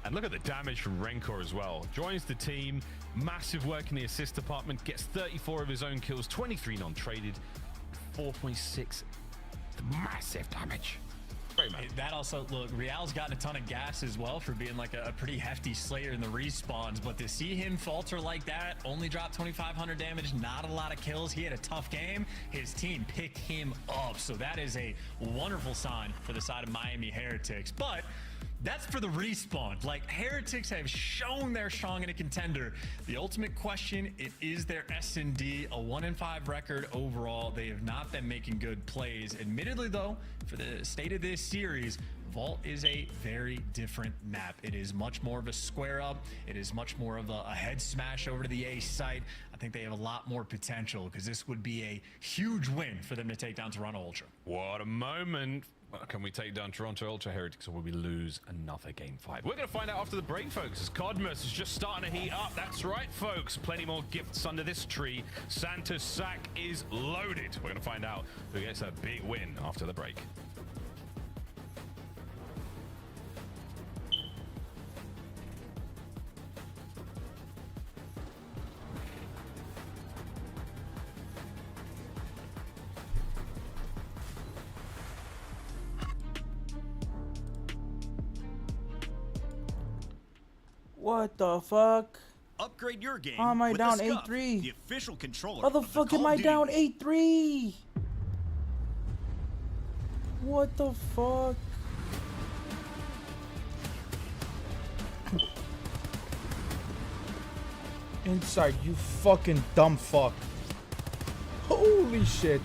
And look at the damage from Renkor as well. Joins the team, massive work in the assist department, gets 34 of his own kills, 23 non-traded, 4.6 massive damage. Great man. That also, look, Real's gotten a ton of gas as well for being like a pretty hefty slayer in the respawns, but to see him falter like that, only dropped 2,500 damage, not a lot of kills. He had a tough game. His team picked him up, so that is a wonderful sign for the side of Miami Heretics. But that's for the respawn. Like, Heretics have shown they're strong in a contender. The ultimate question, it is their S&D, a 1-5 record overall. They have not been making good plays. Admittedly, though, for the state of this series, Vault is a very different map. It is much more of a square up. It is much more of a head smash over to the A site. I think they have a lot more potential, because this would be a huge win for them to take down Toronto Ultra. What a moment. Can we take down Toronto Ultra Heretics, or will we lose another game 5? We're going to find out after the break, folks, as Codmus is just starting to heat up. That's right, folks. Plenty more gifts under this tree. Santa's sack is loaded. We're going to find out who gets a big win after the break. What the fuck? Upgrade your game. How am I with down the Scuff, 8-3? The official controller. How the of fuck Call am of I Duty down 8-3? What the fuck? Inside, you fucking dumb fuck. Holy shit.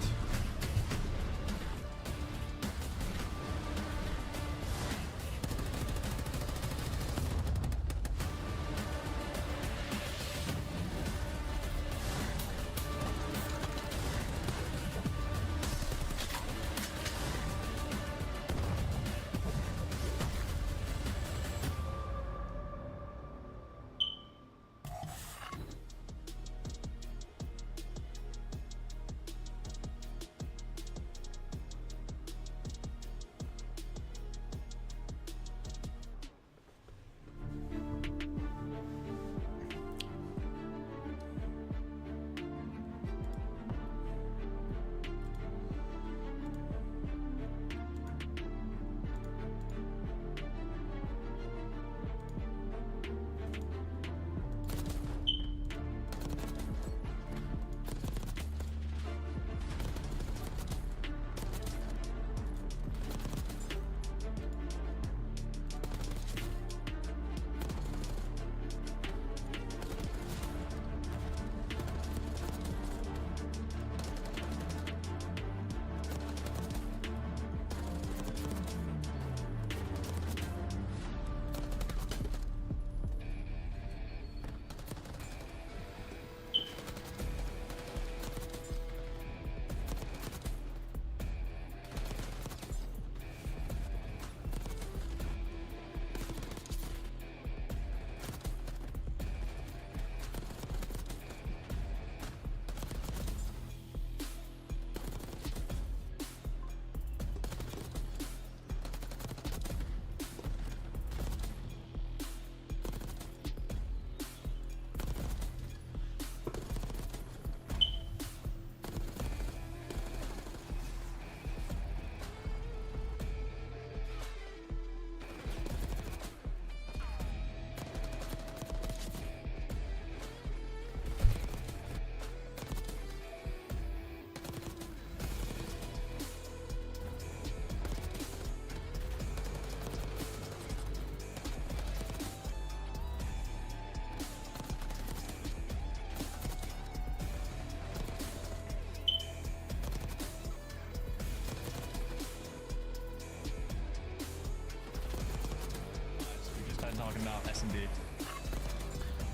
talking about S&D.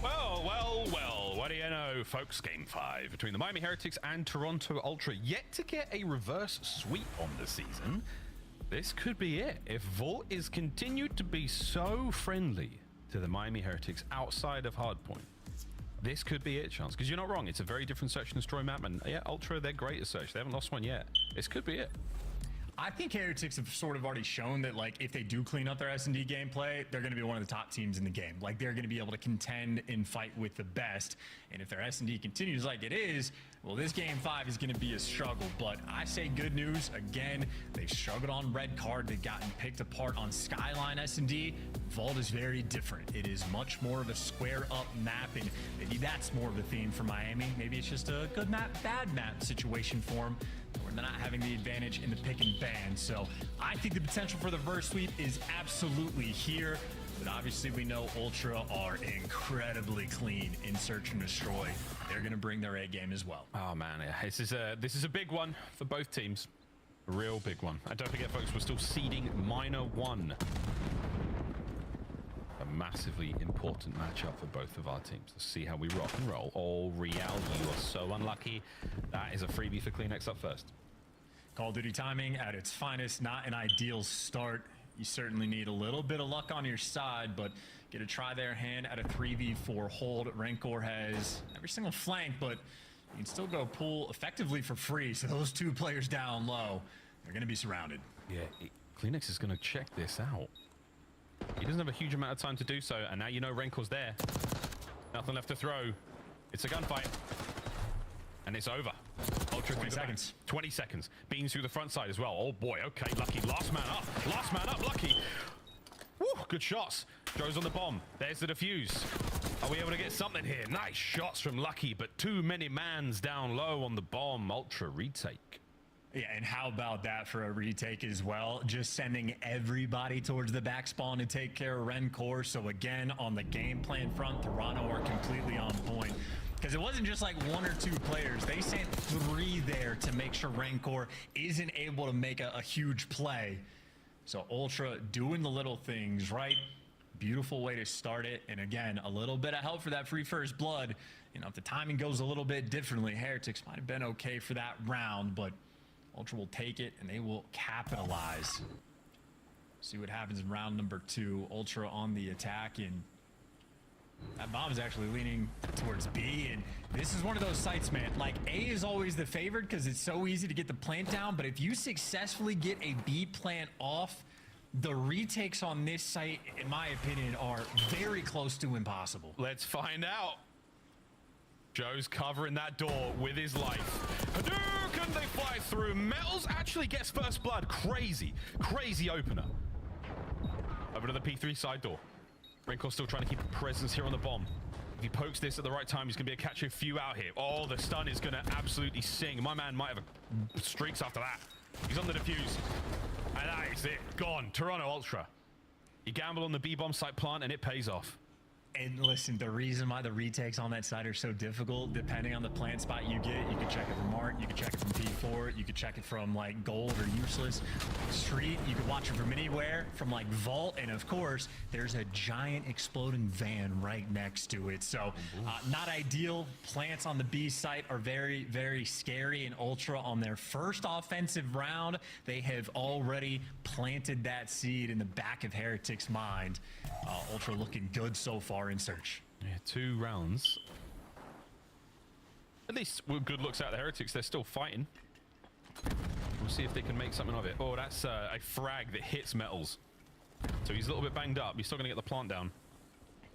Well, what do you know, folks? Game 5 between the Miami Heretics and Toronto Ultra, yet to get a reverse sweep on the season. This could be it. If Vault is continued to be so friendly to the Miami Heretics outside of Hardpoint, this could be it, Chance. Because you're not wrong. It's a very different search and destroy map. And yeah, Ultra, they're great at search. They haven't lost one yet. This could be it. I think Heretics have sort of already shown that, like, if they do clean up their S&D gameplay, they're going to be one of the top teams in the game. Like, they're going to be able to contend and fight with the best. And if their S&D continues like it is, well, this game 5 is going to be a struggle. But I say good news. Again, they've struggled on Red Card. They've gotten picked apart on Skyline S&D. Vault is very different. It is much more of a square-up map, and maybe that's more of the theme for Miami. Maybe it's just a good map, bad map situation for them, where they're not having the advantage in the pick and ban. So I think the potential for the reverse sweep is absolutely here. But obviously we know Ultra are incredibly clean in search and destroy. They're going to bring their A game as well. Oh man, this is a big one for both teams. A real big one. And don't forget, folks, we're still seeding -1. A massively important matchup for both of our teams. Let's see how we rock and roll. Oh, Real, you are so unlucky. That is a freebie for Kleenex up first. Call of Duty timing at its finest, not an ideal start. You certainly need a little bit of luck on your side, but get a try their hand at a 3v4 hold. Rancor has every single flank, but you can still go pull effectively for free. So those two players down low, they're going to be surrounded. Yeah, Kleenex is going to check this out. He doesn't have a huge amount of time to do so, and now you know Rancor's there. Nothing left to throw. It's a gunfight. And it's over. Ultra 20 seconds. 20 seconds. Beans through the front side as well. Oh boy, okay, Lucky. Last man up. Last man up, Lucky. Woo, good shots. Joe's on the bomb. There's the defuse. Are we able to get something here? Nice shots from Lucky, but too many mans down low on the bomb. Ultra retake. Yeah, and how about that for a retake as well? Just sending everybody towards the back spawn to take care of Rancor. So again, on the game plan front, Toronto are completely on point. Because it wasn't just like 1 or 2 players. They sent 3 there to make sure Rancor isn't able to make a huge play. So Ultra doing the little things, right? Beautiful way to start it. And again, a little bit of help for that free first blood. You know, if the timing goes a little bit differently, Heretics might have been okay for that round, but Ultra will take it and they will capitalize. See what happens in round number 2. Ultra on the attack, and that bomb is actually leaning towards B, and this is one of those sites, man. Like, A is always the favored because it's so easy to get the plant down, but if you successfully get a B plant off, the retakes on this site, in my opinion, are very close to impossible. Let's find out. Joe's covering that door with his life. Hadouken, they fly through. Metals actually gets first blood. Crazy, crazy opener. Over to the P3 side door. Rancor's still trying to keep a presence here on the bomb. If he pokes this at the right time, he's going to be able to catch a few out here. Oh, the stun is going to absolutely sing. My man might have streaks after that. He's on the defuse. And that is it. Gone. Toronto Ultra. You gamble on the B-bomb site plant and it pays off. And listen, the reason why the retakes on that side are so difficult, depending on the plant spot you get, you can check it from Art, you can check it from P4, you can check it from like Gold or Useless Street, you can watch it from anywhere, from like Vault, and of course, there's a giant exploding van right next to it. So not ideal. Plants on the B site are very, very scary, and Ultra on their first offensive round, they have already planted that seed in the back of Heretics' mind. Ultra looking good so far in search. Yeah, 2 rounds. At least with good looks out of the Heretics, they're still fighting. We'll see if they can make something of it. Oh, that's a frag that hits Metals. So he's a little bit banged up. He's still going to get the plant down.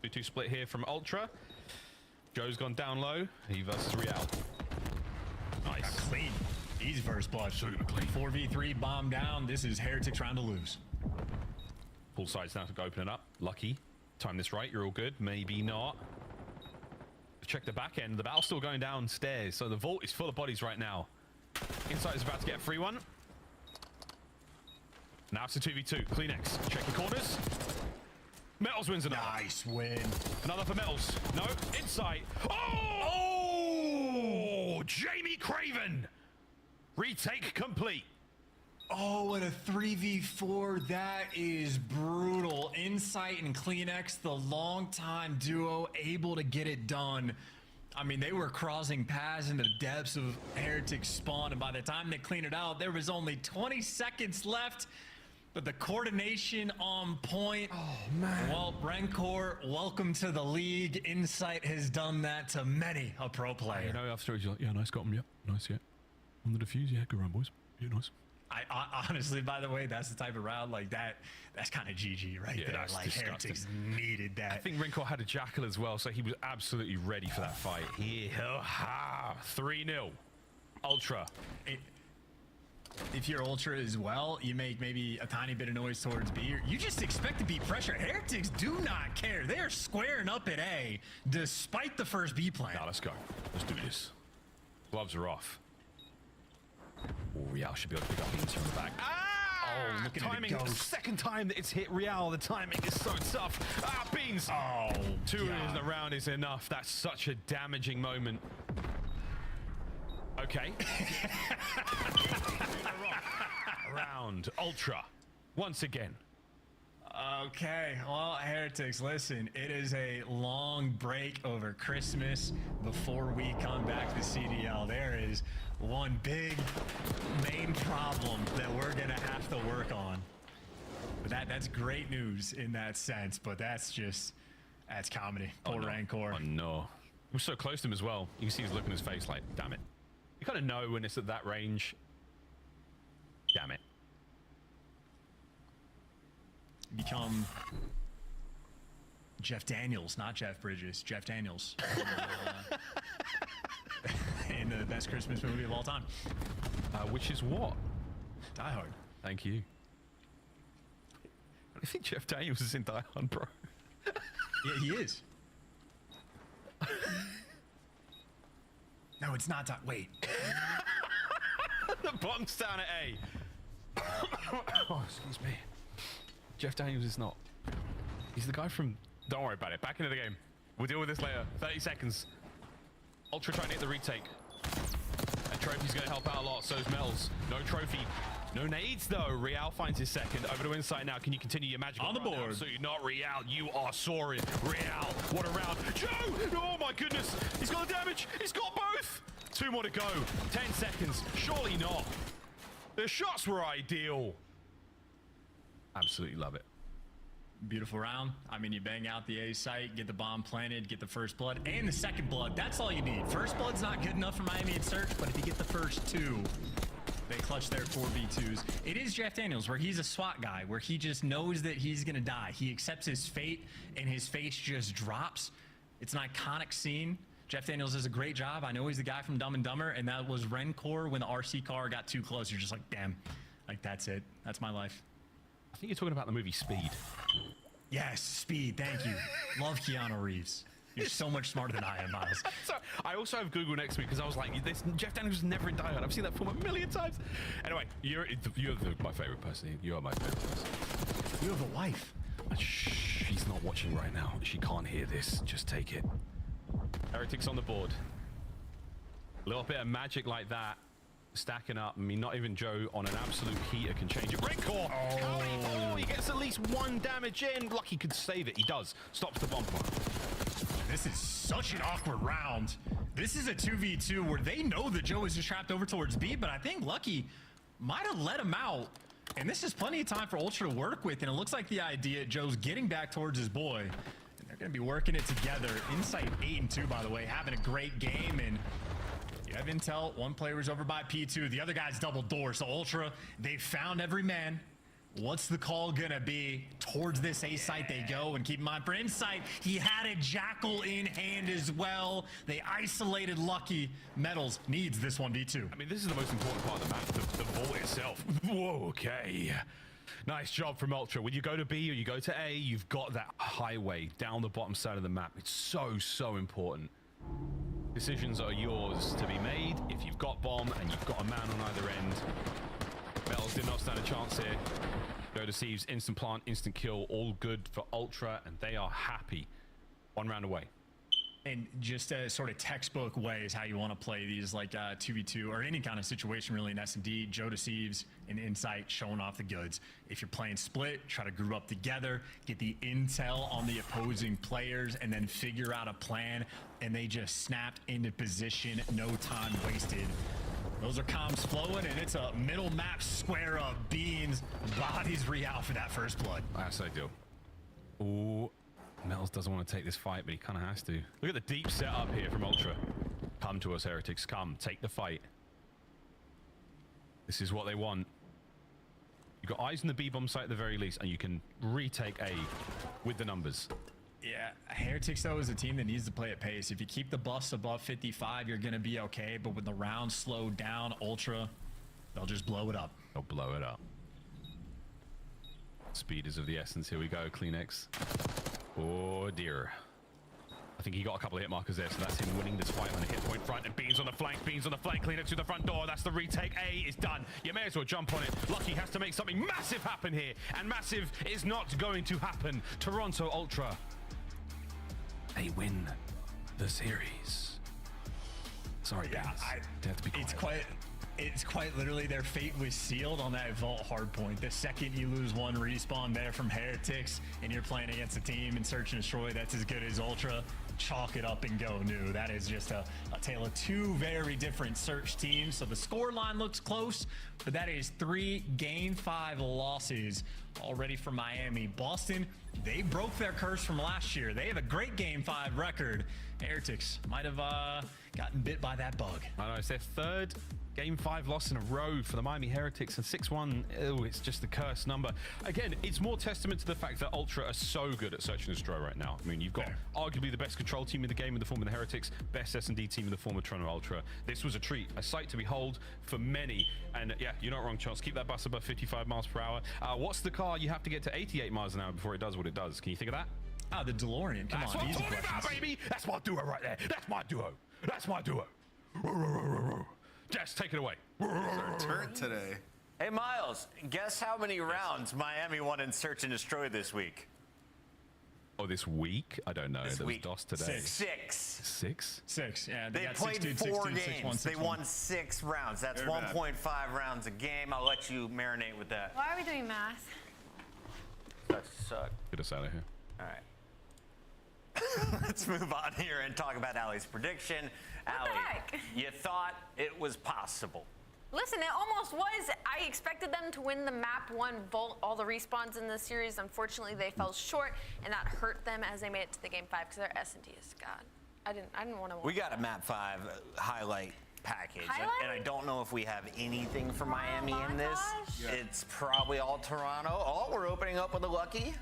2-2 split here from Ultra. Joe's gone down low. He versus Real. Nice. Got clean. Easy first blood. 4v3 bomb down. This is Heretics round to lose. Full sides now to go open it up. Lucky. Time this right. You're all good. Maybe not. Check the back end. The battle's still going downstairs. So the vault is full of bodies right now. Inside is about to get a free one. Now it's a 2v2. Kleenex. Check the corners. Metals wins another. Nice win. Another for Metals. No. Inside. Oh! Jamie Craven. Retake complete. Oh, and a 3v4. That is brutal. Insight and CleanX, the longtime duo, able to get it done. I mean, they were crossing paths in the depths of Heretic spawn, and by the time they cleaned it out, there was only 20 seconds left. But the coordination on point. Oh, man. Well, Rancor, welcome to the league. Insight has done that to many a pro player. You know, after he's like, yeah, nice, got him, yeah, nice, yeah. On the defuse, yeah, good run, boys. Yeah, nice. I honestly, by the way, that's the type of round like that. That's kind of GG, right? Yeah, that like Heretics needed that. I think Rancor had a Jackal as well, so he was absolutely ready for that fight. 3-0. Ultra. If you're Ultra as well, you make maybe a tiny bit of noise towards B. You just expect to be pressure. Heretics do not care. They are squaring up at A, despite the first B plan. Now let's go. Let's do this. Gloves are off. Oh, Real should be able to pick up Beans from the back. Oh, look at timing. it go. The second time that it's hit Real, the timing is so tough. Beans. Oh, two in the round is enough. That's such a damaging moment. Okay. Round Ultra once again. Okay, well, Heretics, listen, it is a long break over Christmas before we come back to CDL. There is one big main problem that we're gonna have to work on. But that's great news in that sense, but that's comedy. Poor Rancor. Oh no. We're so close to him as well. You can see he's looking at his face like, damn it. You kind of know when it's at that range. Damn it. Become Jeff Daniels, not Jeff Bridges. Jeff Daniels. In the best Christmas movie of all time. Which is what? Die Hard. Thank you. I think Jeff Daniels is in Die Hard, bro. Yeah, he is. No, it's not. Wait. The bomb's down at A. Oh, excuse me. Jeff Daniels is not. He's the guy from... Don't worry about it. Back into the game. We'll deal with this later. 30 seconds. Ultra trying to hit the retake. And Trophy's going to help out a lot. So's Mel's. No Trophy. No nades, though. Real finds his second. Over to Insight now. Can you continue your magic on the board? Absolutely not, Real. You are soaring. Real, what a round. Joe! Oh, my goodness. He's got the damage. He's got both. 2 more to go. 10 seconds. Surely not. The shots were ideal. Absolutely love it. Beautiful round. I mean, you bang out the A site, get the bomb planted, get the first blood, and the second blood. That's all you need. First blood's not good enough for Miami and Search, but if you get the first 2, they clutch their 4v2s. It is Jeff Daniels, where he's a SWAT guy, where he just knows that he's going to die. He accepts his fate, and his face just drops. It's an iconic scene. Jeff Daniels does a great job. I know he's the guy from Dumb and Dumber, and that was Rencor when the RC car got too close. You're just like, damn, like that's it. That's my life. I think you're talking about the movie Speed. Yes, Speed. Thank you. Love Keanu Reeves. You're so much smarter than I am, Miles. So, I also have Google next to me because I was like, Jeff Daniels was never in Die Hard. I've seen that film a million times. Anyway, you're my favorite person. You are my favorite person. You have a wife. Shh, she's not watching right now. She can't hear this. Just take it. Heretics on the board. A little bit of magic like that. Stacking up. I mean, not even Joe on an absolute heater can change it. Rancor! Oh, he gets at least 1 damage in. Lucky could save it. He does. Stops the bumper. This is such an awkward round. This is a 2v2 where they know that Joe is just trapped over towards B, but I think Lucky might have let him out. And this is plenty of time for Ultra to work with, and it looks like the idea, Joe's getting back towards his boy. And they're going to be working it together. Insight 8-2, by the way, having a great game, and you have intel. 1 player is over by P2. The other guy's double door. So Ultra, they found every man. What's the call gonna be? Towards this A site they go, and keep in mind for Insight, he had a Jackal in hand as well. They isolated Lucky. Metals needs this 1v2. I mean, this is the most important part of the map, the vault itself. Whoa, okay. Nice job from Ultra. When you go to B or you go to A, you've got that highway down the bottom side of the map. It's so important. Decisions are yours to be made. If you've got bomb and you've got a man on either end, Metals did not stand a chance here. Go to Sieves, instant plant, instant kill, all good for Ultra, and they are happy. 1 round away. And just a sort of textbook way is how you want to play these, like 2v2 or any kind of situation really in S&D. Joe Deceives and Insight showing off the goods. If you're playing split, try to group up together, get the intel on the opposing players, and then figure out a plan. And they just snapped into position, no time wasted. Those are comms flowing, and it's a middle map square of beans. Bodies re-out for that first blood. Yes, I do. Ooh. Metals doesn't want to take this fight, but he kind of has to. Look at the deep setup here from Ultra. Come to us, Heretics. Come. Take the fight. This is what they want. You've got eyes on the B-bomb site at the very least, and you can retake A with the numbers. Yeah, Heretics, though, is a team that needs to play at pace. If you keep the buffs above 55, you're going to be okay. But when the rounds slow down, Ultra, they'll just blow it up. They'll blow it up. Speed is of the essence. Here we go, Kleenex. Oh dear. I think he got a couple of hit markers there, so that's him winning this fight on the hit point front. And Beans on the flank, Kleenex to the front door. That's the retake. A is done. You may as well jump on it. Lucky has to make something massive happen here, and massive is not going to happen. Toronto Ultra, they win the series. Sorry, yeah, they have to be quiet. It's quite literally their fate was sealed on that vault hardpoint. The second you lose one respawn there from Heretics and you're playing against a team in Search and Destroy that's as good as Ultra, chalk it up and go new. That is just a tale of two very different Search teams. So the score line looks close, but that is 3 Game 5 losses already for Miami. Boston, they broke their curse from last year. They have a great Game 5 record. Heretics might have gotten bit by that bug. I know, it's their 3rd Game 5 loss in a row for the Miami Heretics, and 6-1, oh, it's just the cursed number. Again, it's more testament to the fact that Ultra are so good at Search and Destroy right now. I mean, you've got arguably the best control team in the game in the form of the Heretics, best S&D team in the form of Toronto Ultra. This was a treat, a sight to behold for many. And yeah, you're not wrong, Charles. Keep that bus above 55 miles per hour. What's the car you have to get to 88 miles an hour before it does what it does? Can you think of that? Ah, the DeLorean. Come That's on, what easy I'm talking questions. about, baby. That's my duo right there. That's my duo. That's my duo. Jess, take it away. Turret today. Hey, Miles, guess how many rounds Miami won in Search and Destroy this week? Oh, this week? I don't know. There was DOS today. 6. 6? Yeah. They played 4 games. They won 6 rounds. That's 1.5 rounds a game. I'll let you marinate with that. Why are we doing math? Suck. Get us out of here. All right. Let's move on here and talk about Allie's prediction. What the heck? You thought it was possible. Listen, it almost was. I expected them to win the map 1 vault, all the respawns in this series. Unfortunately, they fell short, and that hurt them as they made it to the Game 5 because their S&D is God. I didn't want to. We got a map 5 highlight package, and I don't know if we have anything for Miami in this. Yeah. It's probably all Toronto. Oh, we're opening up with a Lucky.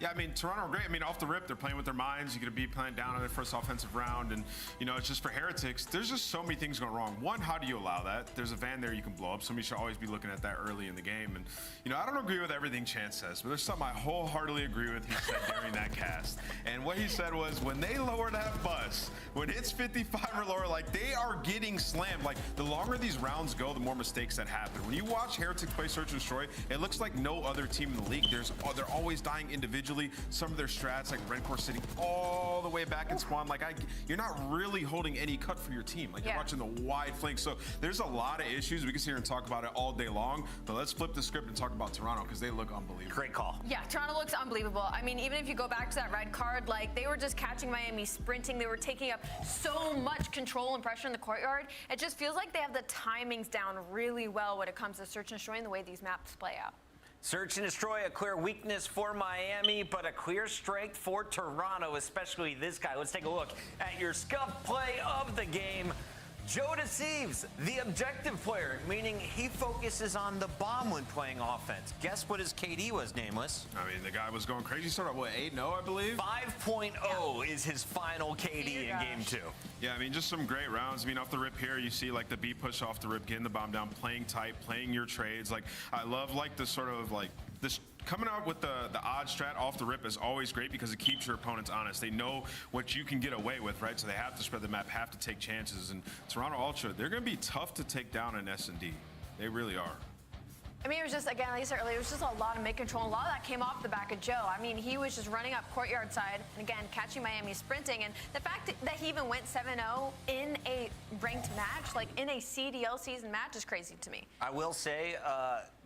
Yeah, I mean, Toronto are great. I mean, off the rip, they're playing with their minds. You're going to be playing down on their first offensive round. And, you know, it's just for Heretics, there's just so many things going wrong. One, how do you allow that? There's a van there you can blow up. Somebody should always be looking at that early in the game. And, you know, I don't agree with everything Chance says, but there's something I wholeheartedly agree with he said during that cast. And what he said was, when they lower that bus, when it's 55 or lower, like, they are getting slammed. Like, the longer these rounds go, the more mistakes that happen. When you watch Heretics play Search and Destroy, it looks like no other team in the league. They're always dying individually. Some of their strats, like Rencore sitting all the way back in spawn, like you're not really holding any cut for your team. Like you're watching the wide flank. So there's a lot of issues. We can sit here and talk about it all day long, but let's flip the script and talk about Toronto because they look unbelievable. Great call. Yeah, Toronto looks unbelievable. I mean, even if you go back to that red card, like they were just catching Miami sprinting. They were taking up so much control and pressure in the courtyard. It just feels like they have the timings down really well when it comes to Search and Destroy and the way these maps play out. Search and Destroy, a clear weakness for Miami, but a clear strength for Toronto, especially this guy. Let's take a look at your scuff play of the game. Joe Deceives, the objective player, meaning he focuses on the bomb when playing offense. Guess what his KD was, Nameless? I mean, the guy was going crazy. He started, what, 8-0, I believe? 5.0 is his final KD in Game 2. Yeah, I mean, just some great rounds. I mean, off the rip here, you see, like, the B push off the rip, getting the bomb down, playing tight, playing your trades. Like, I love, like, the sort of, like, this coming out with the odd strat off the rip is always great because it keeps your opponents honest. They know what you can get away with, right? So they have to spread the map, have to take chances. And Toronto Ultra, they're going to be tough to take down in S&D. They really are. I mean, it was just, again, like I said earlier, it was just a lot of mid-control. A lot of that came off the back of Joe. I mean, he was just running up courtyard side, and again, catching Miami sprinting. And the fact that he even went 7-0 in a ranked match, like in a CDL season match, is crazy to me. I will say,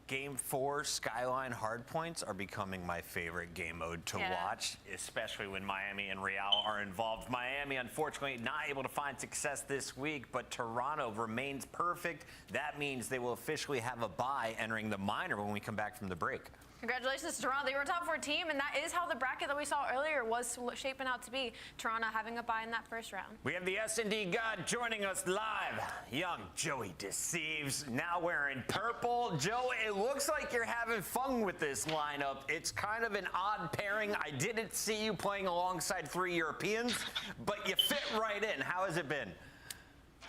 Game 4 Skyline hardpoints are becoming my favorite game mode to watch, especially when Miami and Real are involved. Miami, unfortunately, not able to find success this week, but Toronto remains perfect. That means they will officially have a bye entering the minor when we come back from the break. Congratulations to Toronto. They were a top 4 team, and that is how the bracket that we saw earlier was shaping out to be. Toronto having a bye in that first round. We have the S&D God joining us live. Young Joey Deceives, now wearing purple. Joe, it looks like you're having fun with this lineup. It's kind of an odd pairing. I didn't see you playing alongside 3 Europeans, but you fit right in. How has it been?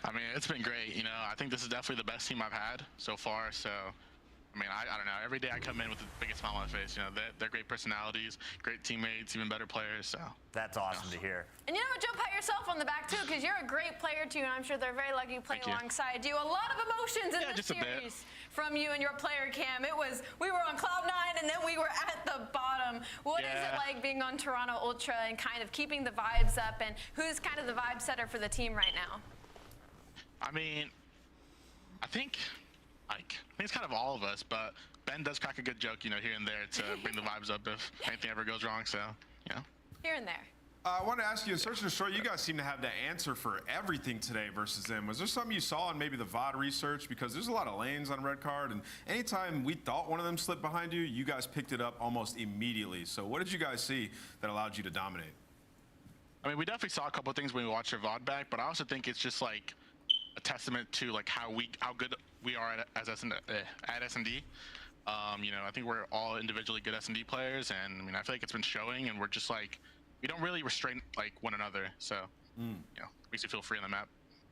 I mean, it's been great. You know, I think this is definitely the best team I've had so far. So, I mean, I don't know. Every day I come in with the biggest smile on my face. You know, they're great personalities, great teammates, even better players. So that's awesome to hear. And you know what, Joe, pat yourself on the back too, because you're a great player too, and I'm sure they're very lucky playing alongside you. A lot of emotions in this series from you and your player cam. It was, we were on cloud 9 and then we were at the bottom. What is it like being on Toronto Ultra and kind of keeping the vibes up, and who's kind of the vibe setter for the team right now? I mean, I think it's kind of all of us, but Ben does crack a good joke, you know, here and there to bring the vibes up if anything ever goes wrong. So, you know. Here and there. I want to ask you, in Search and Destroy, you guys seem to have the answer for everything today versus them. Was there something you saw in maybe the VOD research? Because there's a lot of lanes on red card, and anytime we thought one of them slipped behind you, you guys picked it up almost immediately. So what did you guys see that allowed you to dominate? I mean, we definitely saw a couple of things when we watched our VOD back, but I also think it's just like a testament to like how good we are at S&D. You know, I think we're all individually good S&D players, and I mean, I feel like it's been showing, and we're just like, we don't really restrain like one another, so you know, makes you feel free on the map.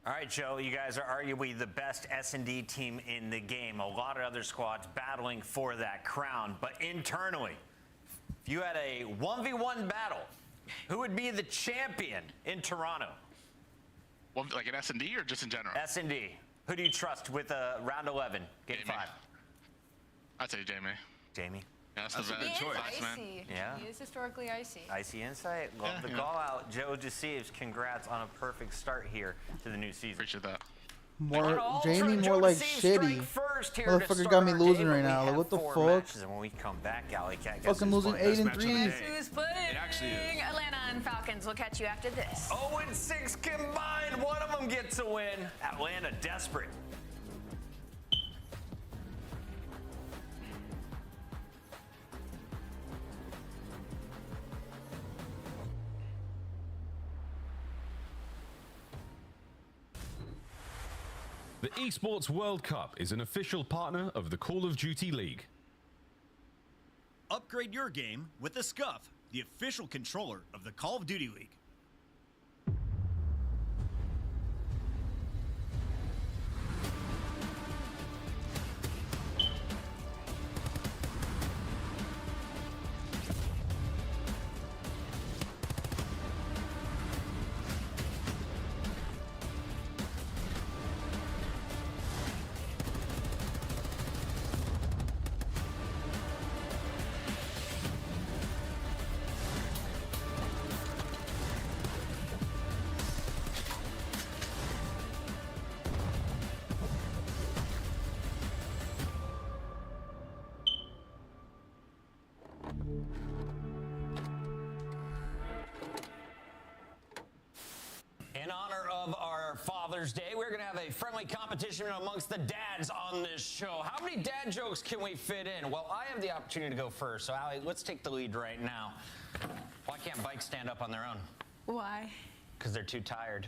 All right, Joe, you guys are arguably the best S&D team in the game. A lot of other squads battling for that crown, but internally, if you had a 1v1 battle, who would be the champion in Toronto? Well, like an S&D or just in general? S&D. Who do you trust with round 11, game 5? I'd say Jamie. Jamie? Yeah, that's the best choice, man. Yeah. He is historically icy. Icy insight. Love the call out. Joe Deceives, congrats on a perfect start here to the new season. Appreciate that. More Jamie, more like shitty. Motherfucker got me losing right now. Like, what the fuck? And when we come back, Alley Cat gets fucking losing 8 and 3. Who's playing Atlanta and Falcons? We'll catch you after this. 0-6 combined. One of them gets a win. Atlanta desperate. The Esports World Cup is an official partner of the Call of Duty League. Upgrade your game with the Scuff, the official controller of the Call of Duty League. In honor of our Father's Day, we're going to have a friendly competition amongst the dads on this show. How many dad jokes can we fit in? Well, I have the opportunity to go first, so Allie, let's take the lead right now. Why can't bikes stand up on their own? Why? Because they're too tired.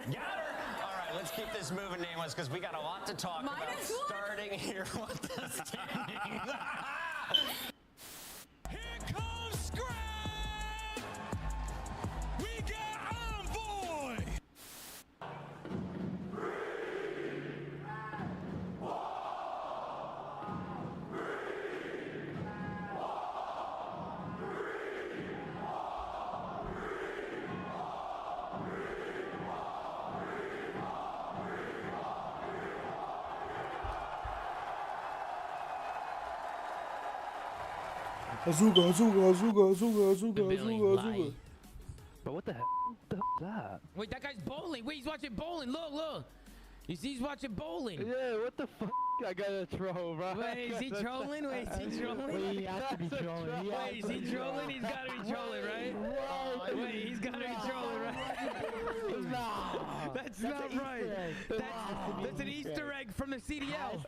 Got her! All right, let's keep this moving, Nameless, because we got a lot to talk about starting here with the standings. Here comes Scrap! We got Envoy! Azuga, Azuga, Azuga, Azuga, Azuga, Azuga, Azuga. But what the hell? What the hell is that? Wait, that guy's bowling. Wait, he's watching bowling. Look, look. You see, he's watching bowling. Yeah, what the fuck? I gotta throw, bro. Wait, is he trolling? Wait, is he trolling? Wait, he has to be trolling. Wait, is he trolling? He's gotta be trolling, right? Wait, he's gotta be trolling, right? No. That's not right. That's an Easter egg from the CDL.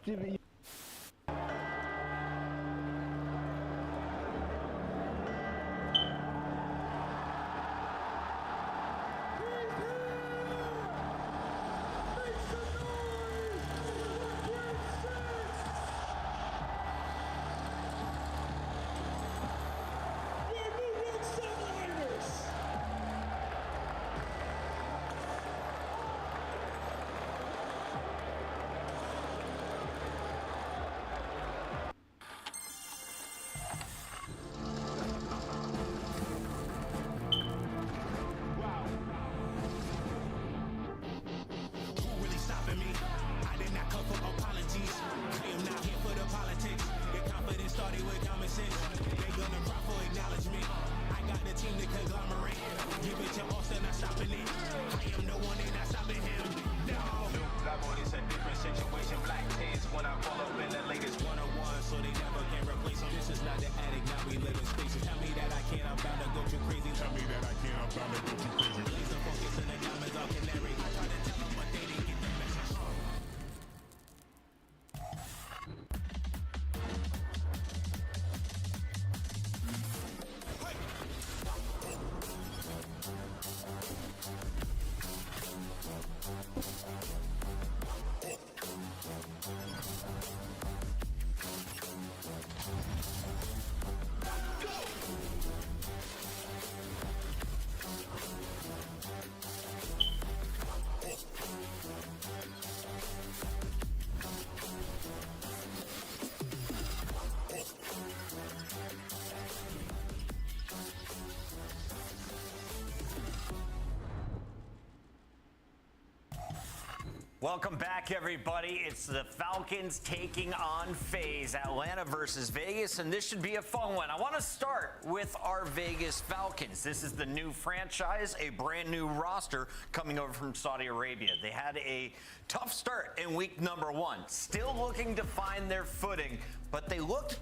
Welcome back, everybody. It's the Falcons taking on FaZe, Atlanta versus Vegas, and this should be a fun one. I want to start with our Vegas Falcons. This is the new franchise, a brand new roster coming over from Saudi Arabia. They had a tough start in week number 1, still looking to find their footing, but they looked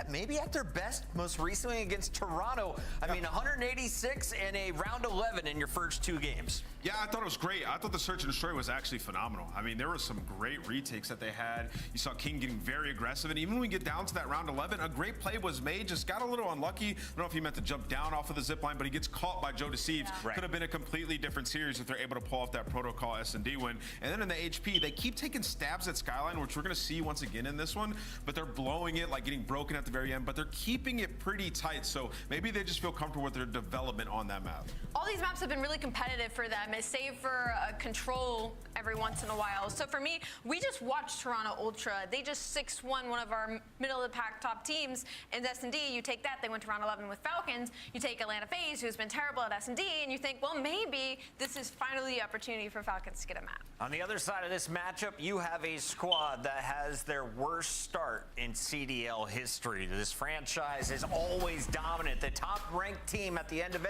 maybe at their best most recently against Toronto. I mean, 186 and a round 11 in your first 2 games. Yeah, I thought it was great. I thought the search and destroy was actually phenomenal. I mean, there were some great retakes that they had. You saw King getting very aggressive, and even when we get down to that round 11, a great play was made. Just got a little unlucky. I don't know if he meant to jump down off of the zip line, but he gets caught by Joe Deceives. Right. Could have been a completely different series if they're able to pull off that protocol S&D win. And then in the HP, they keep taking stabs at Skyline, which we're going to see once again in this one, but they're blowing it, like getting broken at the very end, but they're keeping it pretty tight, so maybe they just feel comfortable with their development on that map. All these maps have been really competitive for them, save for control every once in a while. So for me, we just watched Toronto Ultra. They just 6-1 one of our middle-of-the-pack top teams in S&D. You take that, they went to round 11 with Falcons. You take Atlanta FaZe, who's been terrible at S&D, and you think, well, maybe this is finally the opportunity for Falcons to get a map. On the other side of this matchup, you have a squad that has their worst start in CDL history. This franchise is always dominant, the top-ranked team at the end of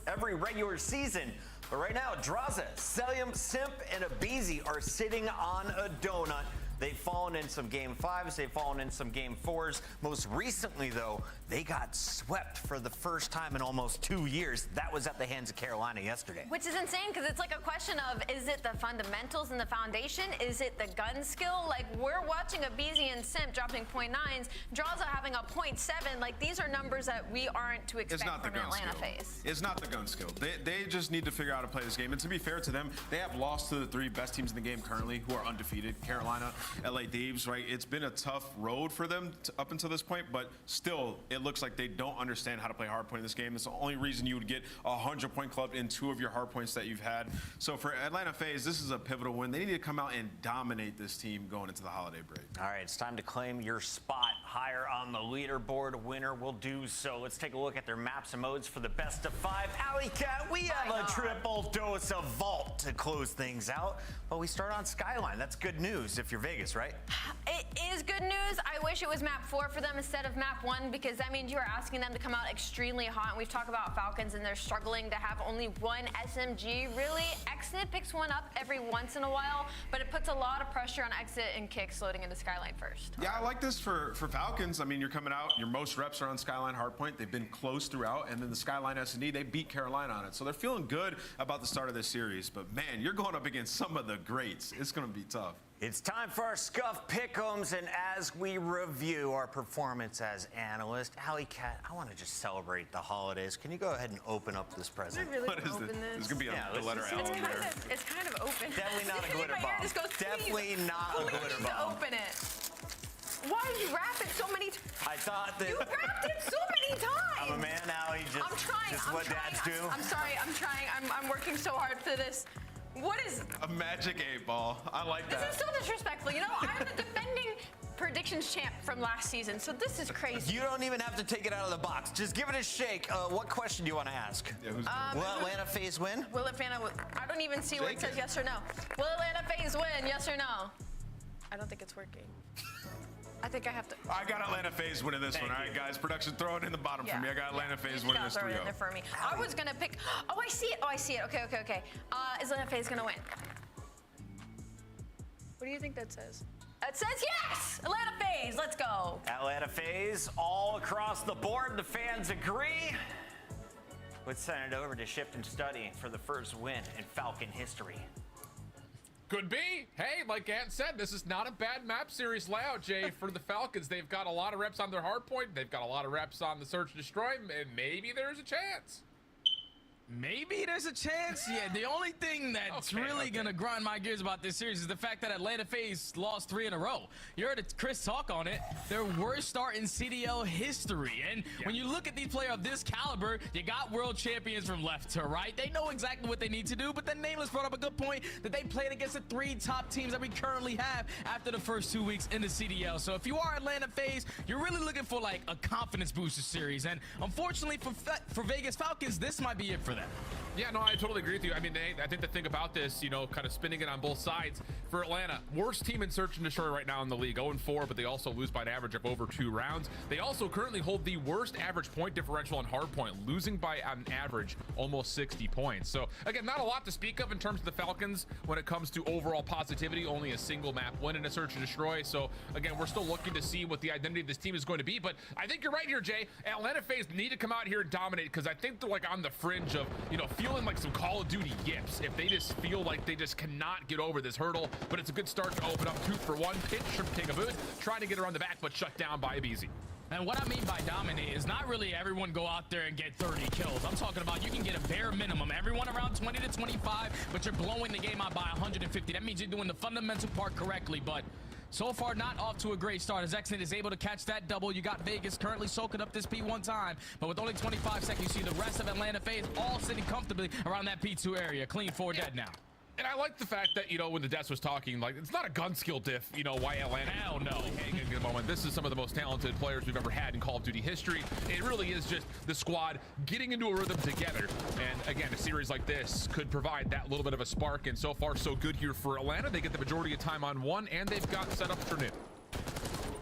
every regular season. But right now, Draza, Celium, Simp, and Abizi are sitting on a donut. They've fallen in some game 5s, they've fallen in some game 4s. Most recently, though, they got swept for the first time in almost 2 years. That was at the hands of Carolina yesterday. Which is insane, because it's like a question of, is it the fundamentals and the foundation? Is it the gun skill? Like, we're watching Abizi and Simp dropping .9s, Draza having a .7. Like, these are numbers that we aren't to expect from an Atlanta FaZe. It's not the gun skill. They just need to figure out how to play this game. And to be fair to them, they have lost to the 3 best teams in the game currently, who are undefeated. Carolina, LA Thieves, right? It's been a tough road for them up until this point, but still, it looks like they don't understand how to play hardpoint in this game. It's the only reason you would get a 100-point club in 2 of your hardpoints that you've had. So for Atlanta FaZe, this is a pivotal win. They need to come out and dominate this team going into the holiday break. All right, it's time to claim your spot higher on the leaderboard. Winner will do so. Let's take a look at their maps and modes for the best of 5. Alley Cat, we have a triple dose of Vault to close things out. But we start on Skyline. That's good news if you're Vegas, right? is good news. I wish it was map 4 for them instead of map 1, because that means you are asking them to come out extremely hot. And we've talked about Falcons and they're struggling to have only one SMG. Really, Exit picks one up every once in a while, but it puts a lot of pressure on Exit and Kicks loading into Skyline first. Yeah, I like this for Falcons. I mean, you're coming out, your most reps are on Skyline Hardpoint. They've been close throughout, and then the Skyline S&D, they beat Carolina on it. So they're feeling good about the start of this series. But man, you're going up against some of the greats. It's going to be tough. It's time for our Scuff Pick'ems, and as we review our performance as analyst, Alley Cat, I want to just celebrate the holidays. Can you go ahead and open up this present? Really what is this? There's going to be a letter L in there. It's kind of open. Definitely not a glitter bomb. Just goes, Definitely not a glitter bomb. Open it. Why did you wrap it so many times? I thought that... You wrapped it so many times. I'm a man, Allie. I'm trying. Just what dads do. I'm sorry. I'm trying. I'm working so hard for this. What is... A magic 8-ball. I like that. This is so disrespectful. You know, I'm the defending predictions champ from last season, so this is crazy. You don't even have to take it out of the box. Just give it a shake. What question do you want to ask? Yeah, will Atlanta FaZe win? Will Atlanta... I don't even see where it says yes or no. Will Atlanta FaZe win? Yes or no? I don't think it's working. I think I have to... I got Atlanta FaZe winning this one. All right, guys. Production, throw it in the bottom for me. I got Atlanta FaZe winning this 3-0. Throw it in there for me. I was going to pick... Oh, I see it. Oh, I see it. Okay. Is Atlanta FaZe going to win? What do you think that says? It says yes! Atlanta FaZe. Let's go. Atlanta FaZe all across the board. The fans agree. Let's send it over to Shift and Study for the first win in Falcon history. Could be. Hey, like Ant said, this is not a bad map series layout, Jay, for the Falcons. They've got a lot of reps on their hard point. They've got a lot of reps on the search and destroy, and maybe there's a chance. Maybe there's a chance. Yeah, the only thing that's really going to grind my gears about this series is the fact that Atlanta FaZe lost 3 in a row. You heard Chris talk on it. Their worst start in CDL history. And when you look at these players of this caliber, you got world champions from left to right. They know exactly what they need to do, but then Nameless brought up a good point that they played against the 3 top teams that we currently have after the first 2 weeks in the CDL. So if you are Atlanta FaZe, you're really looking for like a confidence booster series. And unfortunately for Vegas Falcons, this might be it for them. Yeah, no, I totally agree with you. I mean, I think the thing about this, you know, kind of spinning it on both sides for Atlanta, worst team in search and destroy right now in the league, 0-4, but they also lose by an average of over 2 rounds. They also currently hold the worst average point differential on hard point, losing by an average almost 60 points. So again, not a lot to speak of in terms of the Falcons when it comes to overall positivity, only a single map win in a search and destroy. So again, we're still looking to see what the identity of this team is going to be, but I think you're right here, Jay. Atlanta FaZe need to come out here and dominate, because I think they're like on the fringe of, you know, feeling like some Call of Duty yips if they just feel like they just cannot get over this hurdle. But it's a good start to open up 2 for 1 pitch from King of Wood, trying to get around the back, but shut down by Abizi. And what I mean by dominate is not really everyone go out there and get 30 kills. I'm talking about you can get a bare minimum, everyone around 20 to 25, but you're blowing the game out by 150. That means you're doing the fundamental part correctly, but so far not off to a great start as Exit is able to catch that double. You got Vegas currently soaking up this P1 time, but with only 25 seconds, you see the rest of Atlanta FaZe all sitting comfortably around that P2 area. Clean 4 dead now. And I like the fact that, you know, when the Deaths was talking, like, it's not a gun skill diff, you know, why Atlanta. Hell no. Hanging in the moment. This is some of the most talented players we've ever had in Call of Duty history. It really is just the squad getting into a rhythm together. And again, a series like this could provide that little bit of a spark. And so far, so good here for Atlanta. They get the majority of time on 1, and they've got set up for new.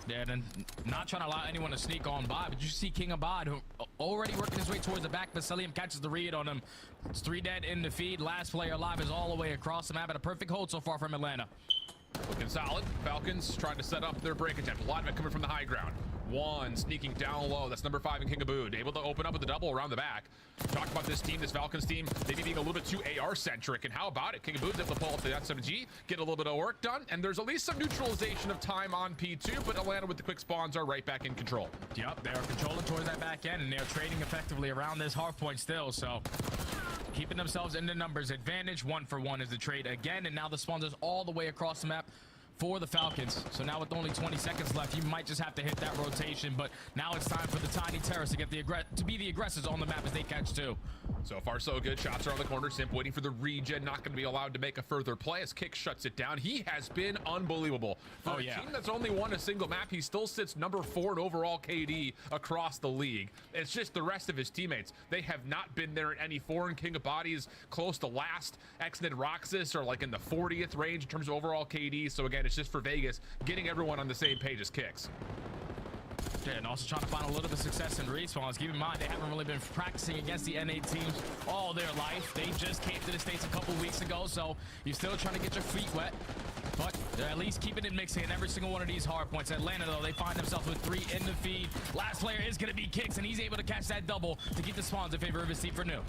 Yeah, and not trying to allow anyone to sneak on by, but you see King Abad, who already working his way towards the back, but Salim catches the read on him. It's 3 dead in the feed. Last player alive is all the way across the map, at a perfect hold so far from Atlanta. Looking solid. Falcons trying to set up their break attempt. A lot of it coming from the high ground. 1 sneaking down low. That's number 5 in King Abood. Able to open up with the double around the back. Talk about this team, this Falcons team, maybe being a little bit too AR-centric. And how about it? King Abood's able to pull up the SMG, get a little bit of work done, and there's at least some neutralization of time on P2, but Atlanta with the quick spawns are right back in control. Yep, they are controlling towards that back end, and they're trading effectively around this hard point still, so keeping themselves in the numbers advantage. 1 for 1 is the trade again, and now the spawns is all the way across the map for the Falcons. So now with only 20 seconds left, you might just have to hit that rotation, but now it's time for the Tiny Terrorists to get be the aggressors on the map as they catch 2. So far, so good. Shots are on the corner. Simp waiting for the regen. Not going to be allowed to make a further play as Kick shuts it down. He has been unbelievable. For a team that's only won a single map, he still sits number 4 in overall KD across the league. It's just the rest of his teammates. They have not been there in any foreign. King of Bodies close to last. Exnid Roxas are like in the 40th range in terms of overall KD. So again, advantage just for Vegas, getting everyone on the same page as Kicks. Yeah, and also trying to find a little bit of success in respawns. Keep in mind, they haven't really been practicing against the NA teams all their life. They just came to the States a couple weeks ago, so you're still trying to get your feet wet. But they're at least keeping it mixing in every single one of these hard points. Atlanta, though, they find themselves with 3 in the feed. Last player is going to be Kicks, and he's able to catch that double to keep the spawns in favor of his team for new.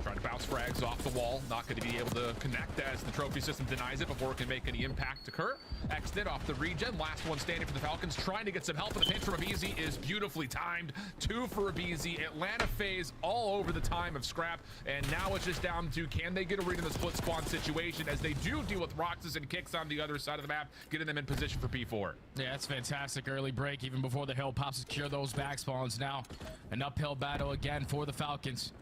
Trying to bounce frags off the wall. Not going to be able to connect as the trophy system denies it before it can make any impact occur. Exit off the regen. Last one standing for the Falcons. Trying to get some help. And the pinch from Abizi is beautifully timed. 2 for Abizi. Atlanta phase all over the time of Scrap. And now it's just down to, can they get a read in the split spawn situation as they do deal with Roxas and Kicks on the other side of the map, getting them in position for P4. Yeah, that's fantastic. Early break even before the hill pops, secure those back spawns. Now an uphill battle again for the Falcons.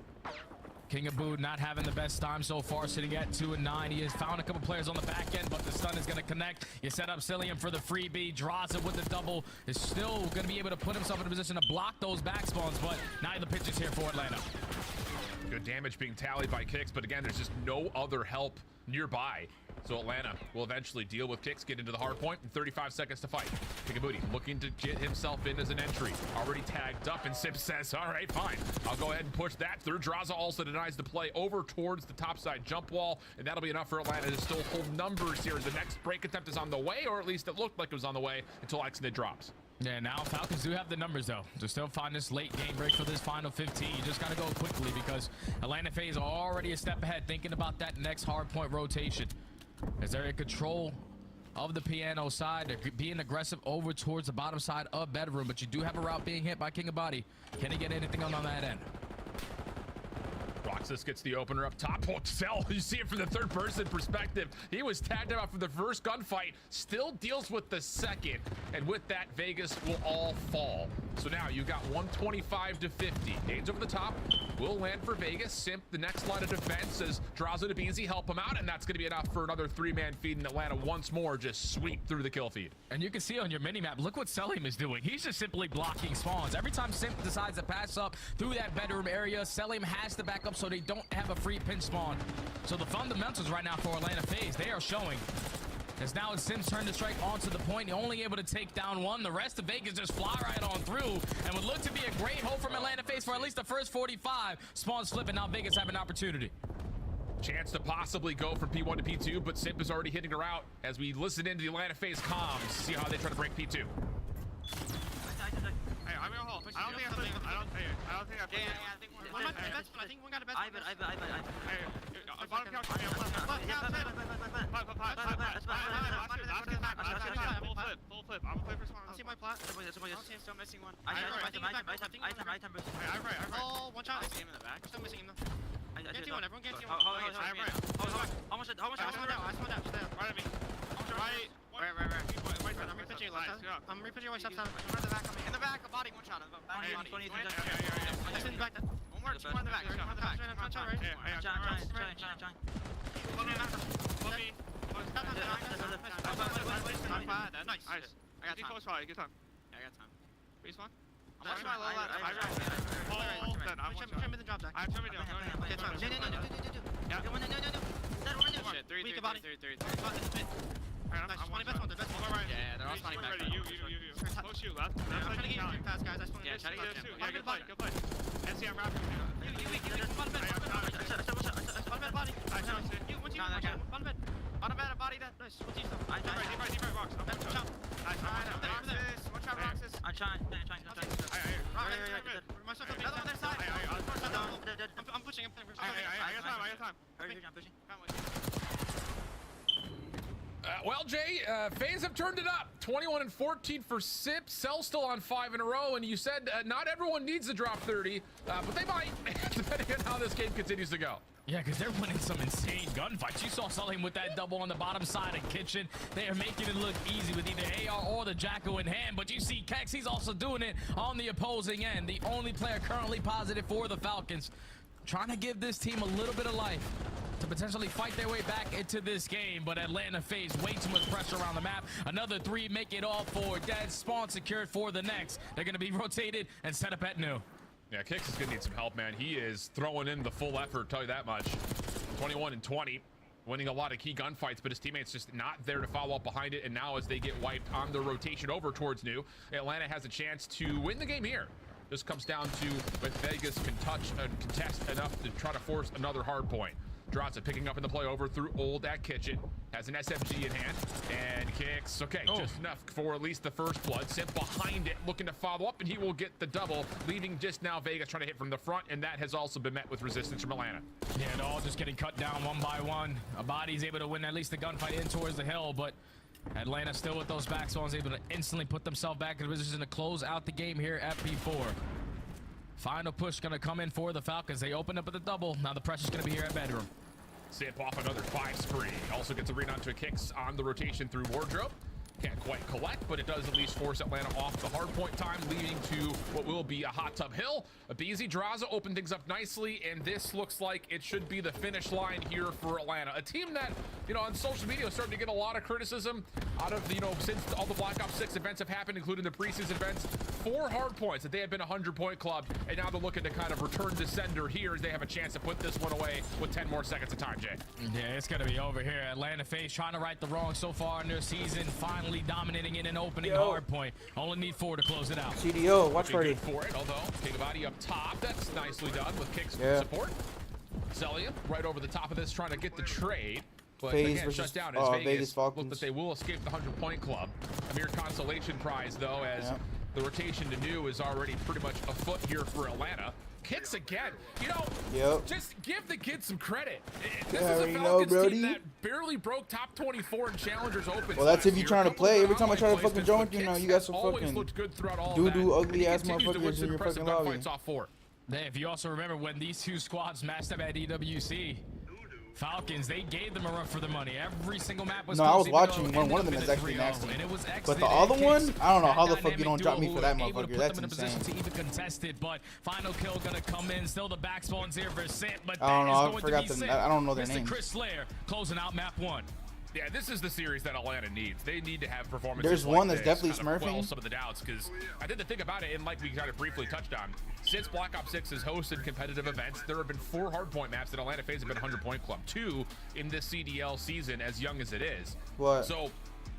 King Abu not having the best time so far, sitting at 2-9. He has found a couple players on the back end, but the stun is going to connect. You set up Cillian for the freebie. Draws it with the double. Is still going to be able to put himself in a position to block those back spawns, but now the pitch is here for Atlanta. Good damage being tallied by Kicks, but again, there's just no other help nearby. So Atlanta will eventually deal with Kicks, get into the hard point, and 35 seconds to fight. Kikabuti looking to get himself in as an entry. Already tagged up, and Sip says, all right, fine. I'll go ahead and push that through. Draza also denies the play over towards the topside jump wall, and that'll be enough for Atlanta to still hold numbers here. The next break attempt is on the way, or at least it looked like it was on the way until Exnid drops. Yeah, now Falcons do have the numbers, though, to still find this late game break for this final 15. You just got to go quickly because Atlanta FaZe are already a step ahead, thinking about that next hard point rotation. As they're in control of the piano side, they're being aggressive over towards the bottom side of bedroom, but you do have a route being hit by King Abadi. Can he get anything on that end? Roxas gets the opener up top. Oh, Cell, you see it from the third person perspective. He was tagged out for the first gunfight, still deals with the second, and with that, Vegas will all fall. So now you got 125 to 50. Nades over the top will land for Vegas. Simp, the next line of defense, as Draza and Abizi help him out, and that's going to be enough for another 3-man feed in Atlanta once more. Just sweep through the kill feed. And you can see on your mini-map, look what Selim is doing. He's just simply blocking spawns. Every time Simp decides to pass up through that bedroom area, Selim has to back up so they don't have a free pinch spawn. So the fundamentals right now for Atlanta FaZe, they are showing. As now it's Sim's turn to strike onto the point. You're only able to take down one. The rest of Vegas just fly right on through and would look to be a great hope from Atlanta FaZe for at least the first 45. Spawns flipping. Now Vegas have an opportunity. Chance to possibly go from P1 to P2, but Simp is already hitting her out as we listen into the Atlanta FaZe comms, see how they try to break P2. Hey, I'm gonna hold. I don't think I put it. I think one got a best. Bottom couch. Full flip. I'm gonna play for spawn. I see my plot. Still missing one. Oh, one shot. I see him in the back. Still missing him though. Can't see one. Everyone can't see one. How much? I spawned out. Right at me. Right. I'm repitching left. I'm repitching my steps out. In the back, a body, one shot. Body. That's in the back. One more in the back. One shot, right? Nice. I got time. Good time. I got time. Respawn? That's my low left. I'm trying to the drop deck. I'm trying to No. Shit, 3. Nice, 20 best one, the best one. Yeah, they're all spawning back. You. Close you, left. I'm trying to get you fast, guys. I just want to get you. Yeah, good play. NC, I'm wrapping you. You, bottom bed. Bottom bed, body. You, once you, bottom bed. Bottom bed, body that. Nice. What's you stuff? Deep right, box. One shot. One shot, Roxas. I'm trying. Myself up the other side. I'm pushing. I got time. I'm pushing. Well, Jay, FaZe have turned it up. 21 and 14 for Sip. Cell still on 5 in a row, and you said not everyone needs to drop 30, but they might, depending on how this game continues to go. Yeah, because they're winning some insane gunfights. You saw Selim with that double on the bottom side of Kitchen. They are making it look easy with either AR or the Jacko in hand, but you see Kex, he's also doing it on the opposing end. The only player currently positive for the Falcons. Trying to give this team a little bit of life to potentially fight their way back into this game, but Atlanta FaZe way too much pressure around the map. Another 3 make it all 4. Dead spawn secured for the next. They're going to be rotated and set up at new. Yeah, Kix is going to need some help, man. He is throwing in the full effort, tell you that much. 21 and 20. winning a lot of key gunfights, but his teammates just not there to follow up behind it. And now as they get wiped on the rotation over towards New, Atlanta has a chance to win the game here. This comes down to if Vegas can touch and contest enough to try to force another hard point. Draza picking up in the play over through Old at Kitchen. Has an SMG in hand and kicks. Okay, just enough for at least the first blood. Sent behind it, looking to follow up, and he will get the double, leaving just now Vegas trying to hit from the front, and that has also been met with resistance from Atlanta. Yeah, they're all just getting cut down one by one. Abadi's able to win at least the gunfight in towards the hill, but Atlanta still with those back zones, able to instantly put themselves back in position to close out the game here at P4. Final push gonna come in for the Falcons. They opened up with a double. Now the pressure's gonna be here at Bedroom. Sip off another 5 spree. Also gets a read onto kicks on the rotation through Wardrobe. Can't quite collect, but it does at least force Atlanta off the hard point time, leading to what will be a hot tub hill. Abizi Draza opened things up nicely, and this looks like it should be the finish line here for Atlanta. A team that, you know, on social media is starting to get a lot of criticism out of, you know, since all the Black Ops 6 events have happened, including the preseason events. 4 hard points that they had been a 100-point club, and now they're looking to kind of return to sender here as they have a chance to put this one away with 10 more seconds of time, Jay. Yeah, it's gonna be over here. Atlanta FaZe trying to right the wrong so far in their season, finally dominating in an opening hard point. Only need 4 to close it out. CDO, watch party. For it, although King Abadi up top, that's nicely done with kicks for support. Celia right over the top of this, trying to get the trade. But again, shut down as Vegas look that they will escape the 100-point club. A mere consolation prize, though, as the rotation to New is already pretty much afoot here for Atlanta. Kicks again. You know, just give the kid some credit. This is a Falcons team that barely broke top 24 in Challengers Open. Well, that's if you're trying to play. Every time I try to fucking join, you know, you got some fucking doo-doo, ugly-ass motherfuckers in your fucking lobby. Yeah, if you also remember when these two squads matched up at EWC, Falcons, they gave them a run for the money. Every single map was I was watching one of them is actually nasty. But the other one, I don't know how the fuck you don't drop me for that motherfucker. That's insane. To even contest it, but final kill gonna come in. Still the back spawns here for Sint, but I don't know. I forgot them. I don't know their names. Chris Slayer closing out map 1. Yeah, this is the series that Atlanta needs. They need to have performances. There's one that's definitely smurfing. Some of the doubts, because I did the thing about it, and like we kind of briefly touched on, since Black Ops 6 has hosted competitive events, there have been 4 hardpoint maps that Atlanta FaZe have been 100-point club. 2 in this CDL season, as young as it is. What? So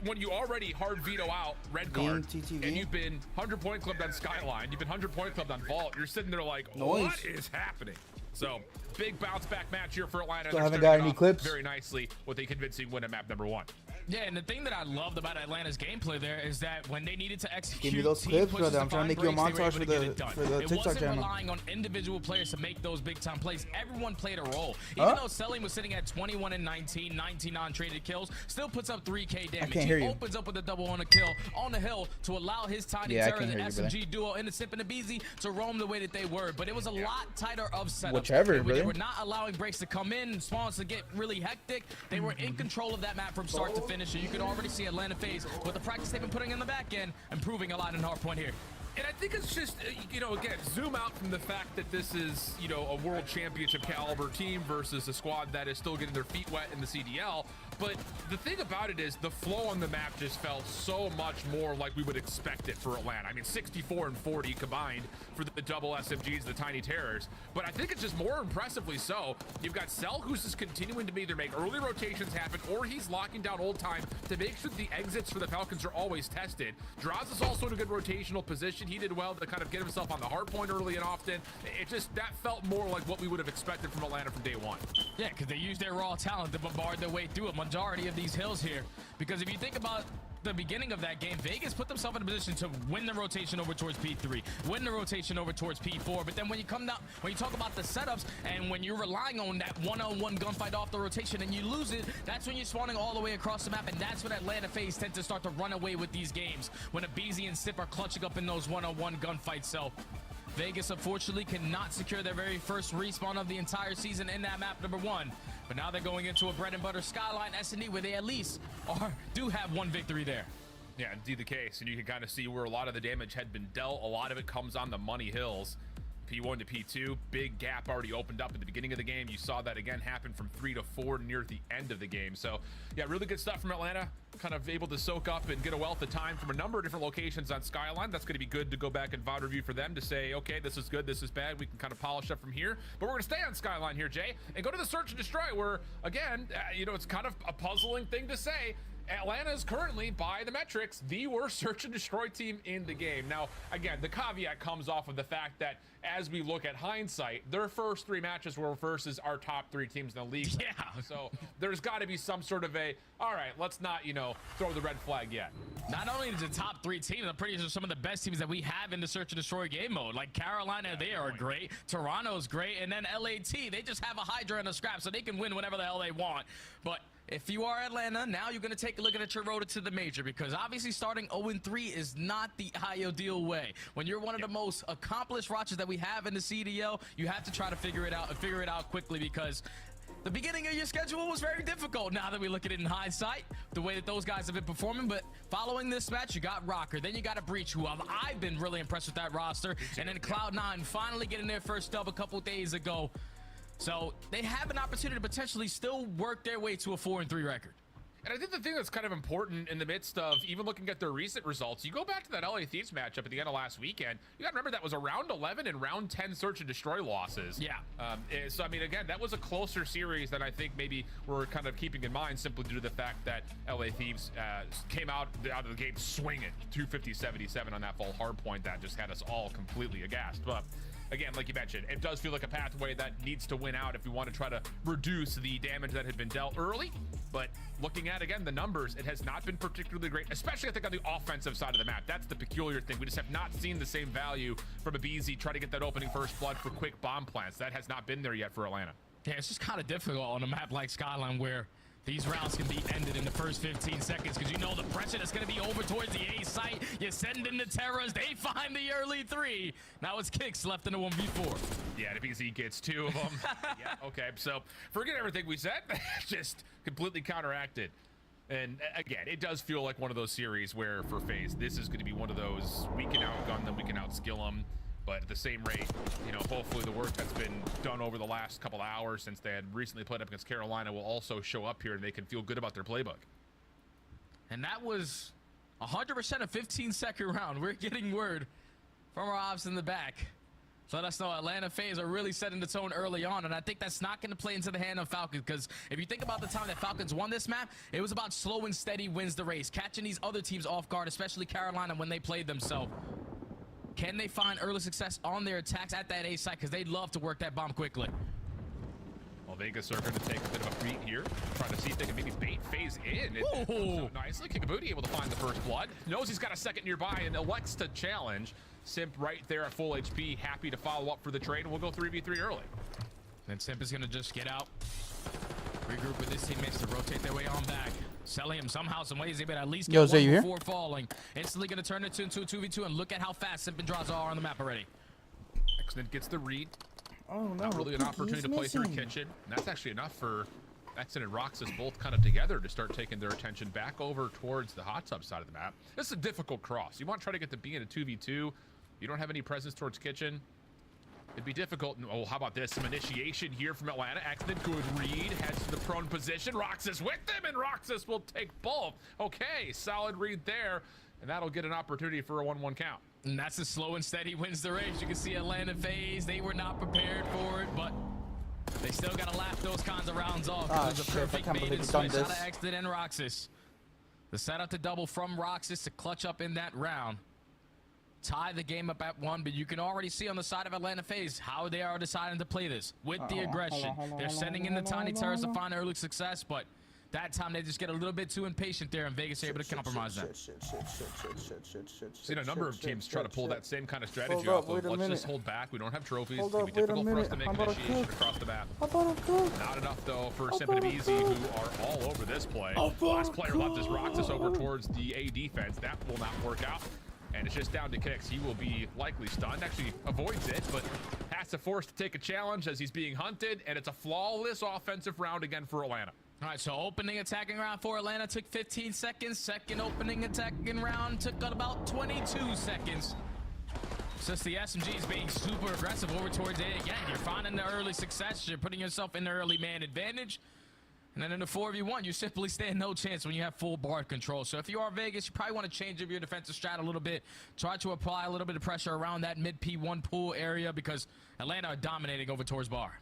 when you already hard veto out Red Guard, and you've been 100-point clubbed on Skyline, you've been 100-point clubbed on Vault, you're sitting there like, what is happening? So big bounce back match here for Atlanta. Still haven't got any clips. Very nicely with a convincing win at map number 1. Yeah, and the thing that I loved about Atlanta's gameplay there is that when they needed to execute, give me those clips, brother. I'm trying to make you a montage for the TikTok channel. It wasn't relying on individual players to make those big time plays. Everyone played a role. Even though Selling was sitting at 21 and 19, 19 non-traded kills, still puts up 3K damage. I can't hear you. He opens up with a double on a kill on the hill to allow his Tiny Terror and SMG duo in the Sip and the Beezy to roam the way that they were. But it was a lot tighter of setup. Whichever, brother. They were not allowing breaks to come in, spawns to get really hectic. They were in control of that map from start to finish, and you could already see Atlanta FaZe with the practice they've been putting in the back end, improving a lot in hardpoint here. And I think it's just, you know, again, zoom out from the fact that this is, you know, a world championship caliber team versus a squad that is still getting their feet wet in the CDL. But the thing about it is the flow on the map just felt so much more like we would expect it for Atlanta. I mean, 64 and 40 combined for the double SMGs, the Tiny Terrors. But I think it's just more impressively so. You've got Cell, who's just continuing to either make early rotations happen, or he's locking down old time to make sure the exits for the Falcons are always tested. Draz is also in a good rotational position. He did well to kind of get himself on the hard point early and often. It just, that felt more like what we would have expected from Atlanta from day 1. Yeah, because they used their raw talent to bombard their way through a majority of these hills here. Because if you think about the beginning of that game, Vegas put themselves in a position to win the rotation over towards P3, win the rotation over towards P4. But then when you come down, when you talk about the setups, and when you're relying on that one-on-one gunfight off the rotation and you lose it, that's when you're spawning all the way across the map, and that's when Atlanta FaZe tend to start to run away with these games, when Abizi and Sip are clutching up in those one-on-one gunfights. So Vegas, unfortunately, cannot secure their very first respawn of the entire season in that map number 1. But now they're going into a bread and butter Skyline S&D where they at least do have one victory there. Yeah, indeed the case. And you can kind of see where a lot of the damage had been dealt. A lot of it comes on the money hills. P1 to P2, big gap already opened up at the beginning of the game. You saw that again happen from 3 to 4 near the end of the game. So yeah, really good stuff from Atlanta. Kind of able to soak up and get a wealth of time from a number of different locations on Skyline. That's going to be good to go back and VOD review for them to say, okay, this is good, this is bad. We can kind of polish up from here. But we're going to stay on Skyline here, Jay, and go to the Search and Destroy, where, again, you know, it's kind of a puzzling thing to say. Atlanta is currently, by the metrics, the worst Search and Destroy team in the game. Now, again, the caveat comes off of the fact that as we look at hindsight, their first 3 matches were versus our top 3 teams in the league. Yeah. So there's got to be some sort of a, all right, let's not, you know, throw the red flag yet. Not only is the top 3 teams, I'm pretty sure some of the best teams that we have in the Search and Destroy game mode. Like Carolina, they are great. Toronto's great. And then LAT, they just have a Hydra and a Scrap, so they can win whatever the hell they want. But if you are Atlanta, now you're going to take a look at your road to the major, because obviously starting 0-3 is not the ideal way. When you're one of the most accomplished rosters that we have in the CDL, you have to try to figure it out and figure it out quickly, because the beginning of your schedule was very difficult. Now that we look at it in hindsight, the way that those guys have been performing. But following this match, you got Rocker, then you got a Breach, who I've been really impressed with that roster, and then Cloud9 finally getting their first dub a couple days ago. So they have an opportunity to potentially still work their way to a 4-3 record. And I think the thing that's kind of important in the midst of even looking at their recent results, you go back to that LA Thieves matchup at the end of last weekend, you gotta remember that was a round 11 and round 10 Search and Destroy losses. Yeah. So I mean, again, that was a closer series than I think maybe we're kind of keeping in mind, simply due to the fact that LA Thieves came out of the gate swinging 250-77 on that full hard point that just had us all completely aghast. But again, like you mentioned, it does feel like a pathway that needs to win out if we want to try to reduce the damage that had been dealt early. But looking at, again, the numbers, it has not been particularly great, especially I think on the offensive side of the map. That's the peculiar thing. We just have not seen the same value from a BZ try to get that opening first blood for quick bomb plants. That has not been there yet for Atlanta. Yeah, it's just kind of difficult on a map like Skyline, where these rounds can be ended in the first 15 seconds, because you know the pressure that's going to be over towards the A site. You send in the Terras, they find the early 3. Now it's Kicks left in the 1v4. Yeah, the BZ gets 2 of them. Yeah, okay, so forget everything we said. Just completely counteracted. And again, it does feel like one of those series where for FaZe, this is going to be one of those, we can outgun them, we can outskill them. But at the same rate, you know, hopefully the work that's been done over the last couple of hours since they had recently played up against Carolina will also show up here, and they can feel good about their playbook. And that was 100% a 15-second round. We're getting word from our ops in the back. So let us know Atlanta FaZe are really setting the tone early on, and I think that's not going to play into the hand of Falcons, because if you think about the time that Falcons won this map, it was about slow and steady wins the race, catching these other teams off guard, especially Carolina when they played them. So can they find early success on their attacks at that A site, because they'd love to work that bomb quickly. Well, Vegas are going to take a bit of a beat here, trying to see if they can maybe bait FaZe in. It comes out nicely. Kikabooty able to find the first blood. Knows he's got a second nearby and elects to challenge. Simp right there at full HP, happy to follow up for the trade, and we'll go 3v3 early. And Simp is going to just get out, regroup with his teammates to rotate their way on back. Selling him somehow, some ways, they better at least get one before falling. Instantly going to turn it into a 2v2, and look at how fast Simp and Draws are on the map already. Excellent, gets the read. Oh no, not really an opportunity to play through Kitchen. And that's actually enough for Exon and Roxas both kind of together to start taking their attention back over towards the hot tub side of the map. This is a difficult cross. You want to try to get the B in a 2v2. You don't have any presence towards Kitchen. It'd be difficult. Oh, how about this? Some initiation here from Atlanta. Exon, good read. Heads to the prone position. Roxas with them, and Roxas will take both. Okay, solid read there. And that'll get an opportunity for a 1-1 count. And that's a slow and steady wins the race. You can see Atlanta FaZe, they were not prepared for it, but they still got to laugh those kinds of rounds off. It was a perfect maiden switch out of Exton and Roxas. The setup to double from Roxas to clutch up in that round. Tie the game up at 1, but you can already see on the side of Atlanta FaZe how they are deciding to play this with the aggression. They're sending in the tiny turrets to find early success, but that time they just get a little bit too impatient there, and Vegas are able to compromise that. Seen a number of teams try to pull that same kind of strategy off of, let's just hold back, we don't have trophies, it's going to be difficult for us to make initiation across the map. Not enough though for Simp and Easy, who are all over this play. Last player left is Roxas over towards the A defense. That will not work out. And it's just down to Kicks. He will be likely stunned. Actually avoids it, but has to force to take a challenge as he's being hunted. And it's a flawless offensive round again for Atlanta. All right, so opening attacking round for Atlanta took 15 seconds. Second opening attacking round took about 22 seconds. Since the SMG is being super aggressive over towards A again, you're finding the early success. You're putting yourself in the early man advantage. And then in the 4v1, you simply stand no chance when you have full bar control. So if you are Vegas, you probably want to change up your defensive strat a little bit. Try to apply a little bit of pressure around that mid P1 pool area because Atlanta are dominating over towards bar.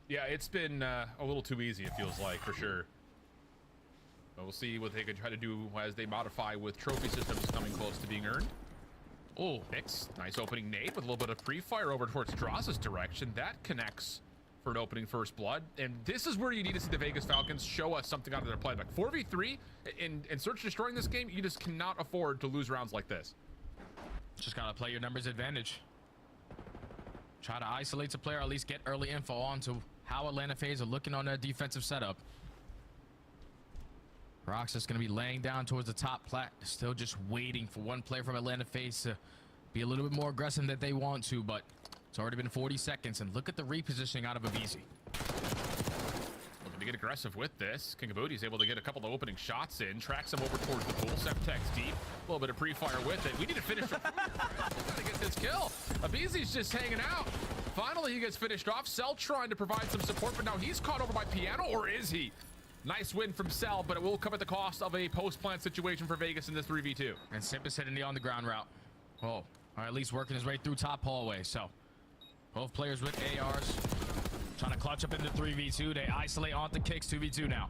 Yeah, it's been a little too easy, it feels like, for sure. But we'll see what they can try to do as they modify with trophy systems coming close to being earned. Oh, Nix, nice opening nade with a little bit of pre-fire over towards Draza's direction. That connects for an opening first blood. And this is where you need to see the Vegas Falcons show us something out of their playbook. 4v3 in search destroying this game, you just cannot afford to lose rounds like this. Just gotta play your numbers advantage. Try to isolate the player, at least get early info on to how Atlanta FaZe are looking on their defensive setup. Roxas gonna be laying down towards the top plat, still just waiting for one player from Atlanta FaZe to be a little bit more aggressive than they want to, but it's already been 40 seconds, and look at the repositioning out of Abizi. Looking to get aggressive with this. King of Booty's able to get a couple of opening shots in, tracks him over towards the pool. Semtex deep, a little bit of pre-fire with it. We need to finish to get this kill. Abizi's just hanging out. Finally, he gets finished off. Cell trying to provide some support, but now he's caught over by Piano, or is he? Nice win from Cell, but it will come at the cost of a post-plant situation for Vegas in this 3v2. And Simp is hitting the on-the-ground route. Oh, or at least working his way through top hallway, so both players with ARs trying to clutch up into 3v2. They isolate onto kicks 2v2 now.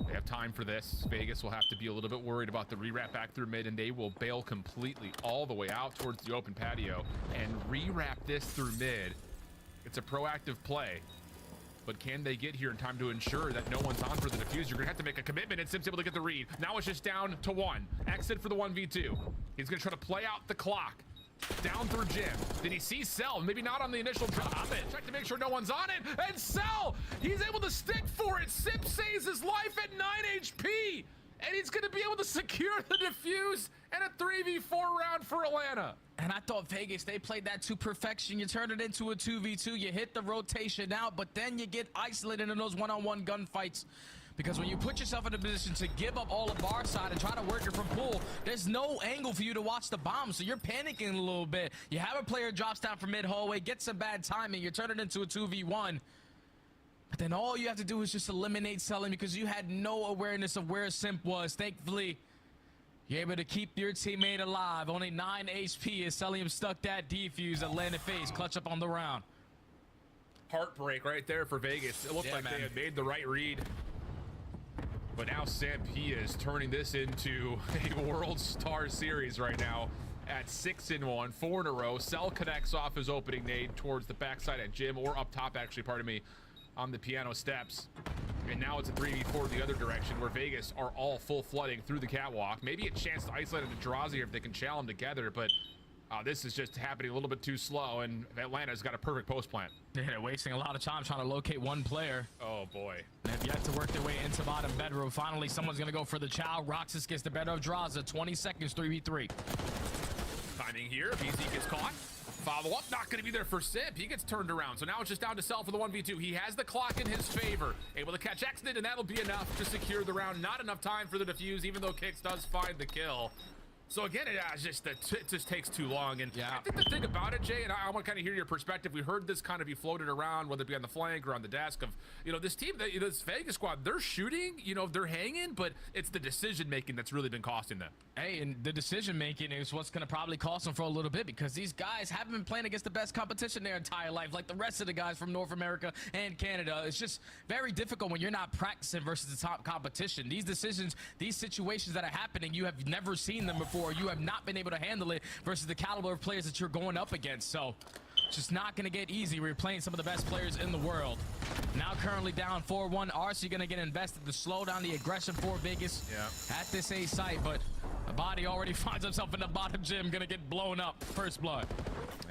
They have time for this. Vegas will have to be a little bit worried about the re-wrap back through mid, and they will bail completely all the way out towards the open patio and re-wrap this through mid. It's a proactive play, but can they get here in time to ensure that no one's on for the defuse? You're gonna have to make a commitment, and Sim's able to get the read. Now it's just down to 1. Exit for the 1v2. He's gonna try to play out the clock. Down through Jim. Did he see Cell? Maybe not on the initial drop. Check to make sure no one's on it. And Cell, he's able to stick for it. Sip saves his life at 9 HP. And he's going to be able to secure the defuse and a 3v4 round for Atlanta. And I thought Vegas, they played that to perfection. You turn it into a 2v2. You hit the rotation out, but then you get isolated in those one-on-one gunfights. Because when you put yourself in a position to give up all of bar side and try to work it from pool, there's no angle for you to watch the bomb, so you're panicking a little bit. You have a player drops down from mid hallway, gets some bad timing, you turn it into a 2v1. But then all you have to do is just eliminate Selling because you had no awareness of where Simp was. Thankfully, you're able to keep your teammate alive. Only 9 HP as Sellium stuck that defuse. Atlanta FaZe clutch up on the round. Heartbreak right there for Vegas. It looked like they had made the right read. But now Simp, he is turning this into a World Star Series right now at 6-1, 4 in a row. Cell connects off his opening nade towards the backside at Jim, or up top actually, pardon me, on the piano steps. And now it's a 3v4 the other direction where Vegas are all full flooding through the catwalk. Maybe a chance to isolate into Drazi if they can challenge them together, but this is just happening a little bit too slow, and Atlanta's got a perfect post plant. Yeah, they're wasting a lot of time trying to locate one player. Oh boy. They've yet to work their way into bottom bedroom. Finally, someone's gonna go for the chow. Roxas gets the better of Draza. 20 seconds, 3v3. Timing here, BZ gets caught. Follow up, not gonna be there for Simp. He gets turned around, so now it's just down to Cell for the 1v2. He has the clock in his favor. Able to catch Exit, and that'll be enough to secure the round. Not enough time for the defuse, even though Kicks does find the kill. So again, it just takes too long. And I think the thing about it, Jay, and I want to kind of hear your perspective. We heard this kind of be floated around, whether it be on the flank or on the desk of, this team, this Vegas squad, they're shooting, they're hanging, but it's the decision making that's really been costing them. Hey, and the decision making is what's going to probably cost them for a little bit, because these guys haven't been playing against the best competition their entire life, like the rest of the guys from North America and Canada. It's just very difficult when you're not practicing versus the top competition. These decisions, these situations that are happening, you have never seen them before. You have not been able to handle it versus the caliber of players that you're going up against. So it's just not going to get easy. We're playing some of the best players in the world. Now currently down 4-1. RC going to get invested to slow down the aggression for Vegas at this A site, but the body already finds himself in the bottom gym, going to get blown up. First blood.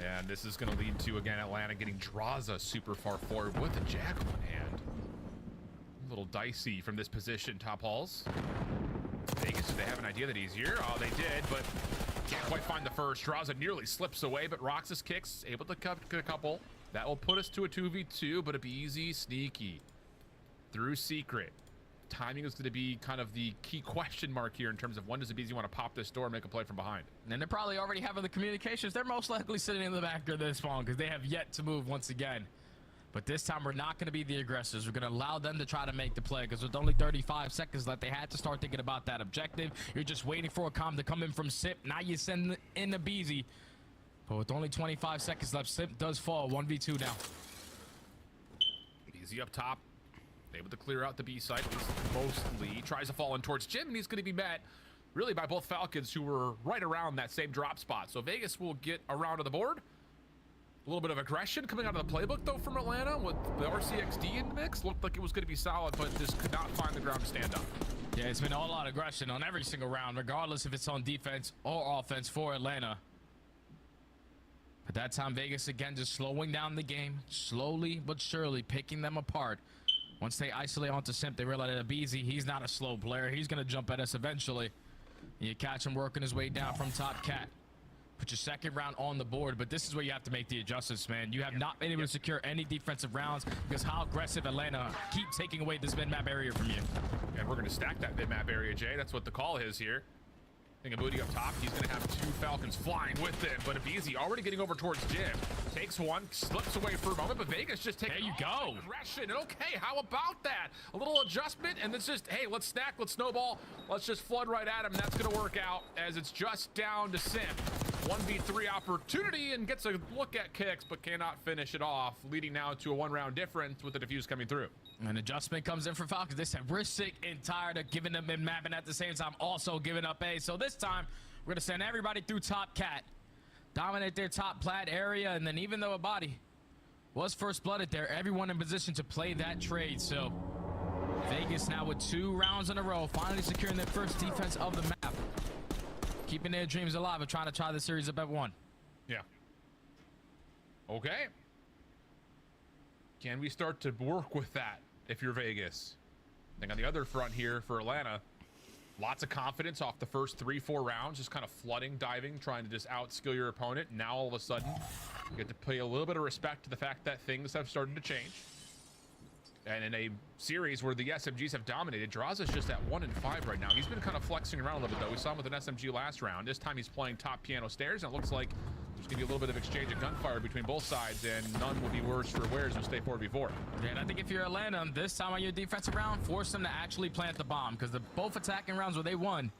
And this is going to lead to, again, Atlanta getting Draza super far forward with a jackal in hand. A little dicey from this position, top halls. Vegas, did they have an idea that he's here? Oh, they did, but can't quite find the first. Draza nearly slips away, but Roxas kicks, able to cut a couple. That will put us to a 2v2, but a easy, sneaky. Through secret. timing is going to be kind of the key question mark here in terms of when does the BZ want to pop this door and make a play from behind. And they're probably already having the communications. They're most likely sitting in the back of this phone because they have yet to move once again. But this time, we're not going to be the aggressors. We're going to allow them to try to make the play because with only 35 seconds left, they had to start thinking about that objective. You're just waiting for a comm to come in from Sip. Now you send in the BZ. But with only 25 seconds left, Sip does fall 1v2 now. BZ up top. Able to clear out the B site, at least mostly. Tries to fall in towards Jim, and he's going to be met really by both Falcons, who were right around that same drop spot. So Vegas will get around to the board. A little bit of aggression coming out of the playbook, though, from Atlanta with the RCXD in the mix. Looked like it was going to be solid, but just could not find the ground to stand up. Yeah, it's been all out aggression on every single round, regardless if it's on defense or offense for Atlanta. But that time, Vegas again just slowing down the game, slowly but surely picking them apart. Once they isolate onto Simp, they realize that BZ, he's not a slow player. He's going to jump at us eventually. And you catch him working his way down from top cat. Put your second round on the board, but this is where you have to make the adjustments, man. You have not been able to secure any defensive rounds because how aggressive Atlanta keep taking away this mid-map area from you. And we're going to stack that mid-map area, Jay. That's what the call is here. A booty up top. He's going to have two Falcons flying with him, but Abizi already getting over towards Jim. Takes one, slips away for a moment, but Vegas just taking there you go. Aggression. Okay, how about that? A little adjustment, and it's just, hey, let's stack, let's snowball, let's just flood right at him. That's going to work out as it's just down to Simp. 1v3 opportunity and gets a look at kicks, but cannot finish it off, leading now to a one-round difference with the defuse coming through. An adjustment comes in for Falcons. They said we're sick and tired of giving them mid-map and at the same time also giving up A. So this time, we're going to send everybody through top cat, dominate their top plat area, and then even though a body was first blooded there, everyone in position to play that trade. So Vegas now with 2 rounds in a row, finally securing their first defense of the map. Keeping their dreams alive and trying to tie the series up at 1. Yeah. Okay. Can we start to work with that if you're Vegas? I think on the other front here for Atlanta, lots of confidence off the first 3-4 rounds, just kind of flooding, diving, trying to just outskill your opponent. Now all of a sudden, you get to pay a little bit of respect to the fact that things have started to change. And in a series where the SMGs have dominated, Draws is just at 1-5 right now. He's been kind of flexing around a little bit, though. We saw him with an SMG last round. This time he's playing top piano stairs, and it looks like there's going to be a little bit of exchange of gunfire between both sides, and none will be worse for wear as we stay 4v4. Yeah, and I think if you're Atlanta, this time on your defensive round, force them to actually plant the bomb, because the both attacking rounds where they won,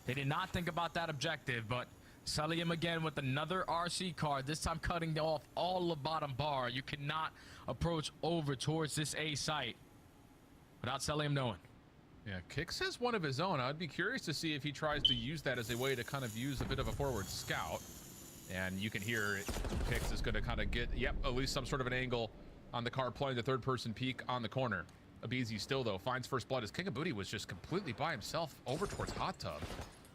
they did not think about that objective, but selling him again with another RC card, this time cutting off all the bottom bar. You cannot approach over towards this A site without selling him knowing. Yeah, Kix has one of his own. I'd be curious to see if he tries to use that as a way to kind of use a bit of a forward scout. And you can hear Kix is going to kind of get, yep, at least some sort of an angle on the car playing the third-person peek on the corner. Abizi still, though, finds first blood as King of Booty was just completely by himself over towards Hot Tub.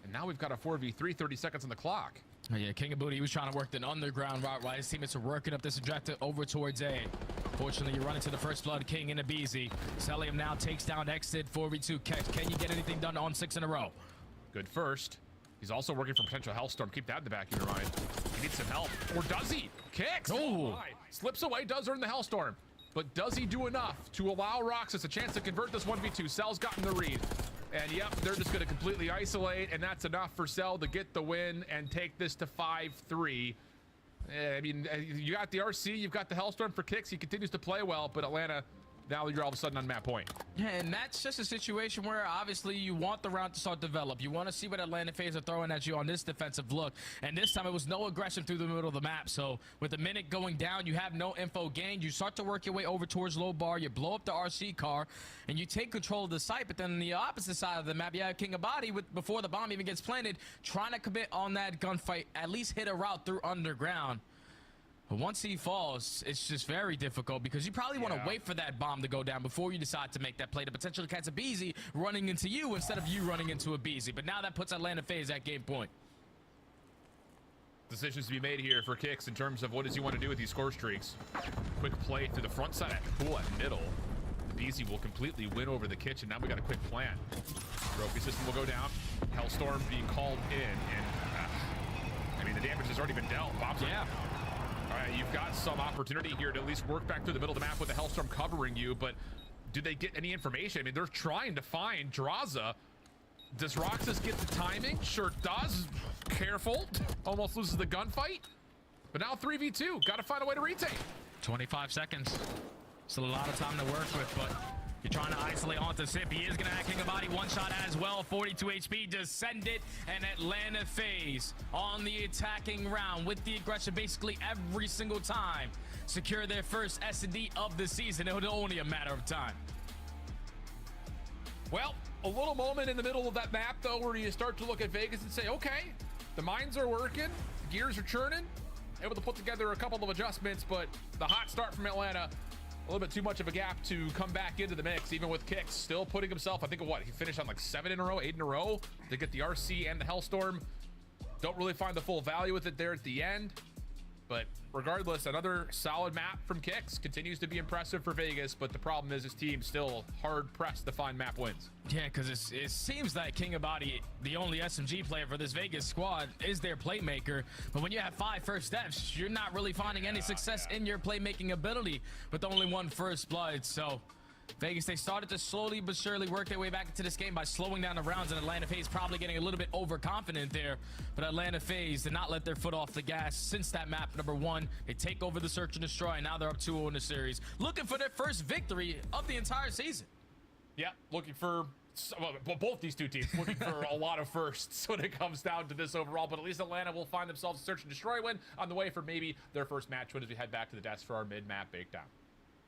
And now we've got a 4v3, 30 seconds on the clock. Oh, yeah, King of Booty, he was trying to work an underground route while his teammates are working up this objective over towards A. Fortunately, you run into the first blood, King and Abizi. Celium now takes down Exit, 4v2 catch. Can you get anything done on 6 in a row? Good first. He's also working for potential Hellstorm. Keep that in the back of your mind. He needs some help. Or does he? Kicks! Oh! Slips away, does earn the Hellstorm. But does he do enough to allow Roxas a chance to convert this 1v2? Cell's gotten the read. And yep, they're just going to completely isolate, and that's enough for Cell to get the win and take this to 5-3. I mean, you got the RC, you've got the Hellstorm for Kicks. He continues to play well, but Atlanta, now you're all of a sudden on map point. Yeah, and that's just a situation where obviously you want the round to start to develop. You want to see what Atlanta FaZe are throwing at you on this defensive look. And this time it was no aggression through the middle of the map. So with a minute going down, you have no info gained. You start to work your way over towards low bar. You blow up the RC car and you take control of the site. But then on the opposite side of the map, you have King of Body before the bomb even gets planted, trying to commit on that gunfight, at least hit a route through underground. But once he falls, it's just very difficult because you probably want to wait for that bomb to go down before you decide to make that play to potentially catch a Abizi running into you instead of you running into a Abizi. But now that puts Atlanta FaZe at game point. Decisions to be made here for Kicks in terms of what does he want to do with these score streaks. Quick play through the front side at Cool at middle. The Abizi will completely win over the kitchen. Now we got a quick plan. Trophy system will go down. Hellstorm being called in. And I mean, the damage has already been dealt. Bombs all right, you've got some opportunity here to at least work back through the middle of the map with the Hellstorm covering you, but do they get any information? I mean, they're trying to find Draza. Does Roxas get the timing? Sure does. Careful. Almost loses the gunfight. But now 3v2. Got to find a way to retake. 25 seconds. Still a lot of time to work with, but you're trying to isolate onto Sip. He is going to act King of Body one shot as well. 42 HP, Descended, and Atlanta FaZe on the attacking round with the aggression basically every single time. Secure their first S&D of the season. It was only a matter of time. Well, a little moment in the middle of that map, though, where you start to look at Vegas and say, okay, the mines are working, the gears are churning, able to put together a couple of adjustments, but the hot start from Atlanta, a little bit too much of a gap to come back into the mix, even with Kicks still putting himself, I think of what, he finished on like 7 in a row, 8 in a row to get the RC and the Hellstorm. Don't really find the full value with it there at the end. But regardless, another solid map from Kicks. Continues to be impressive for Vegas, but the problem is his team still hard-pressed to find map wins. Yeah, because it seems that King of Body, the only SMG player for this Vegas squad, is their playmaker. But when you have 5 first steps, you're not really finding any success in your playmaking ability with only 1 first blood. So Vegas, they started to slowly but surely work their way back into this game by slowing down the rounds, and Atlanta FaZe probably getting a little bit overconfident there. But Atlanta FaZe did not let their foot off the gas since that map number 1. They take over the search and destroy, and now they're up 2-0 in the series, looking for their first victory of the entire season. Yeah, looking for, well, both these two teams looking for a lot of firsts when it comes down to this overall, but at least Atlanta will find themselves a search and destroy win on the way for maybe their first match win as we head back to the desk for our mid-map breakdown.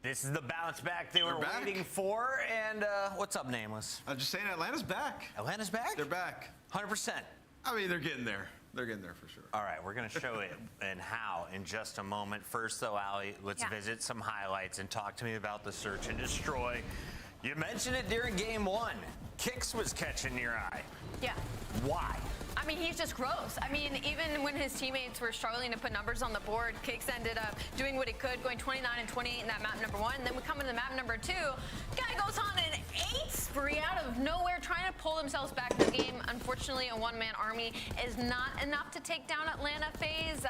This is the bounce back they were waiting for. And what's up, Nameless? I'm just saying Atlanta's back. Atlanta's back? They're back. 100%. I mean, they're getting there. They're getting there for sure. All right, we're going to show it and how in just a moment. First, though, Ali, let's visit some highlights and talk to me about the search and destroy. You mentioned it during game 1. Kicks was catching your eye. Yeah. Why? I mean, he's just gross. I mean, even when his teammates were struggling to put numbers on the board, Kicks ended up doing what he could, going 29 and 28 in that map number 1. And then we come into map number 2. Guy goes on an 8 spree out of nowhere, trying to pull themselves back in the game. Unfortunately, a one-man army is not enough to take down Atlanta FaZe.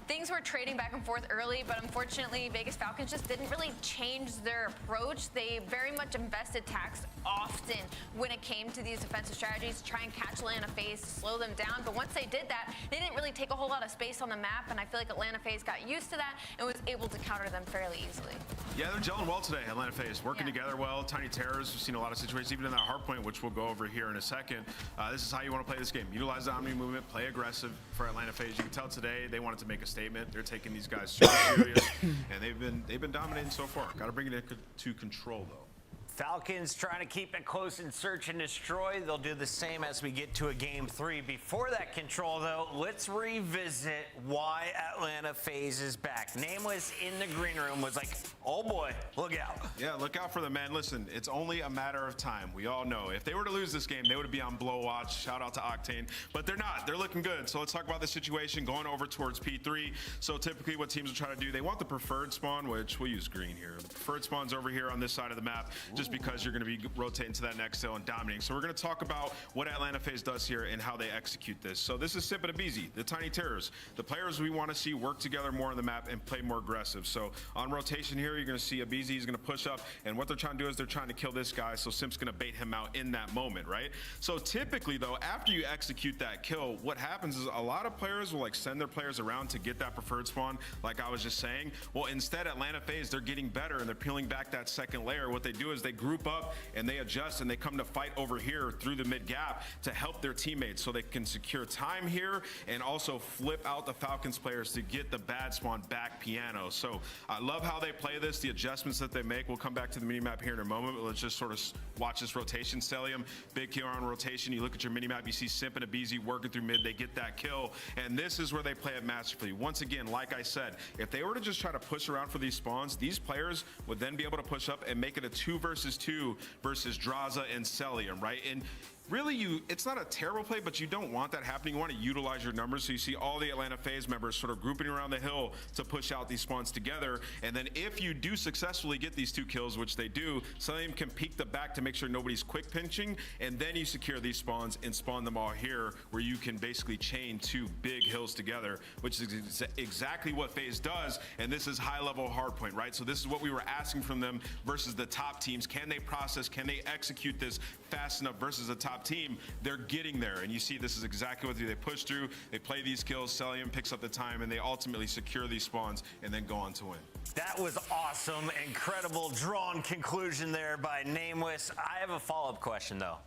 Things were trading back and forth early, but unfortunately, Vegas Falcons just didn't really change their approach. They very much invested tax often when it came to these defensive strategies to try and catch Atlanta FaZe, slow them down. But once they did that, they didn't really take a whole lot of space on the map, and I feel like Atlanta FaZe got used to that and was able to counter them fairly easily. Yeah, they're gelling well today, Atlanta FaZe. Working together well. Tiny Terrors, we've seen a lot of situations, even in that hard point, which we'll go over here in a second. This is how you want to play this game. Utilize the Omni movement, play aggressive for Atlanta FaZe. You can tell today they wanted to make a statement. They're taking these guys super serious, and they've been dominating so far. Got to bring it to control, though. Falcons trying to keep it close and search and destroy. They'll do the same as we get to a game 3. Before that control, though, let's revisit why Atlanta FaZe is back. Nameless in the green room was like, oh boy, look out. Yeah, look out for them, man. Listen, it's only a matter of time. We all know. If they were to lose this game, they would be on blow watch. Shout out to Octane. But they're not. They're looking good. So let's talk about the situation going over towards P3. So typically what teams will try to do, they want the preferred spawn, which we'll use green here. The preferred spawn's over here on this side of the map, just because you're going to be rotating to that next hill and dominating. So we're going to talk about what Atlanta FaZe does here and how they execute this. So this is Sip and Abizi, the Tiny Terrors, the players we want to see work together more on the map and play more aggressive. So on rotation here, you're going to see Abizi is going to push up, and what they're trying to do is they're trying to kill this guy, so Simp's going to bait him out in that moment, right? So typically, though, after you execute that kill, what happens is a lot of players will like send their players around to get that preferred spawn, like I was just saying. Well, instead, Atlanta FaZe, they're getting better, and they're peeling back that second layer. What they do is they group up and they adjust and they come to fight over here through the mid gap to help their teammates so they can secure time here and also flip out the Falcons players to get the bad spawn back piano. So I love how they play this, the adjustments that they make. We'll come back to the mini map here in a moment, but let's just sort of watch this rotation. Celium, big kill on rotation. You look at your mini map, you see Simp and Abizi working through mid, they get that kill, and this is where they play it masterfully. Once again, like I said, if they were to just try to push around for these spawns, these players would then be able to push up and make it a 2 versus 2 versus Draza and Celium, right? And really it's not a terrible play, but you don't want that happening. You want to utilize your numbers. So you see all the Atlanta FaZe members sort of grouping around the hill to push out these spawns together. And then if you do successfully get these 2 kills, which they do, some of them can peek the back to make sure nobody's quick pinching. And then you secure these spawns and spawn them all here, where you can basically chain 2 big hills together, which is exactly what FaZe does. And this is high level hardpoint, right? So this is what we were asking from them versus the top teams. Can they process? Can they execute this fast enough versus the top team? They're getting there, and you see this is exactly what they push through. They play these kills, Celium picks up the time, and they ultimately secure these spawns and then go on to win. That was awesome. Incredible drawn conclusion there by Nameless. I have a follow-up question, though.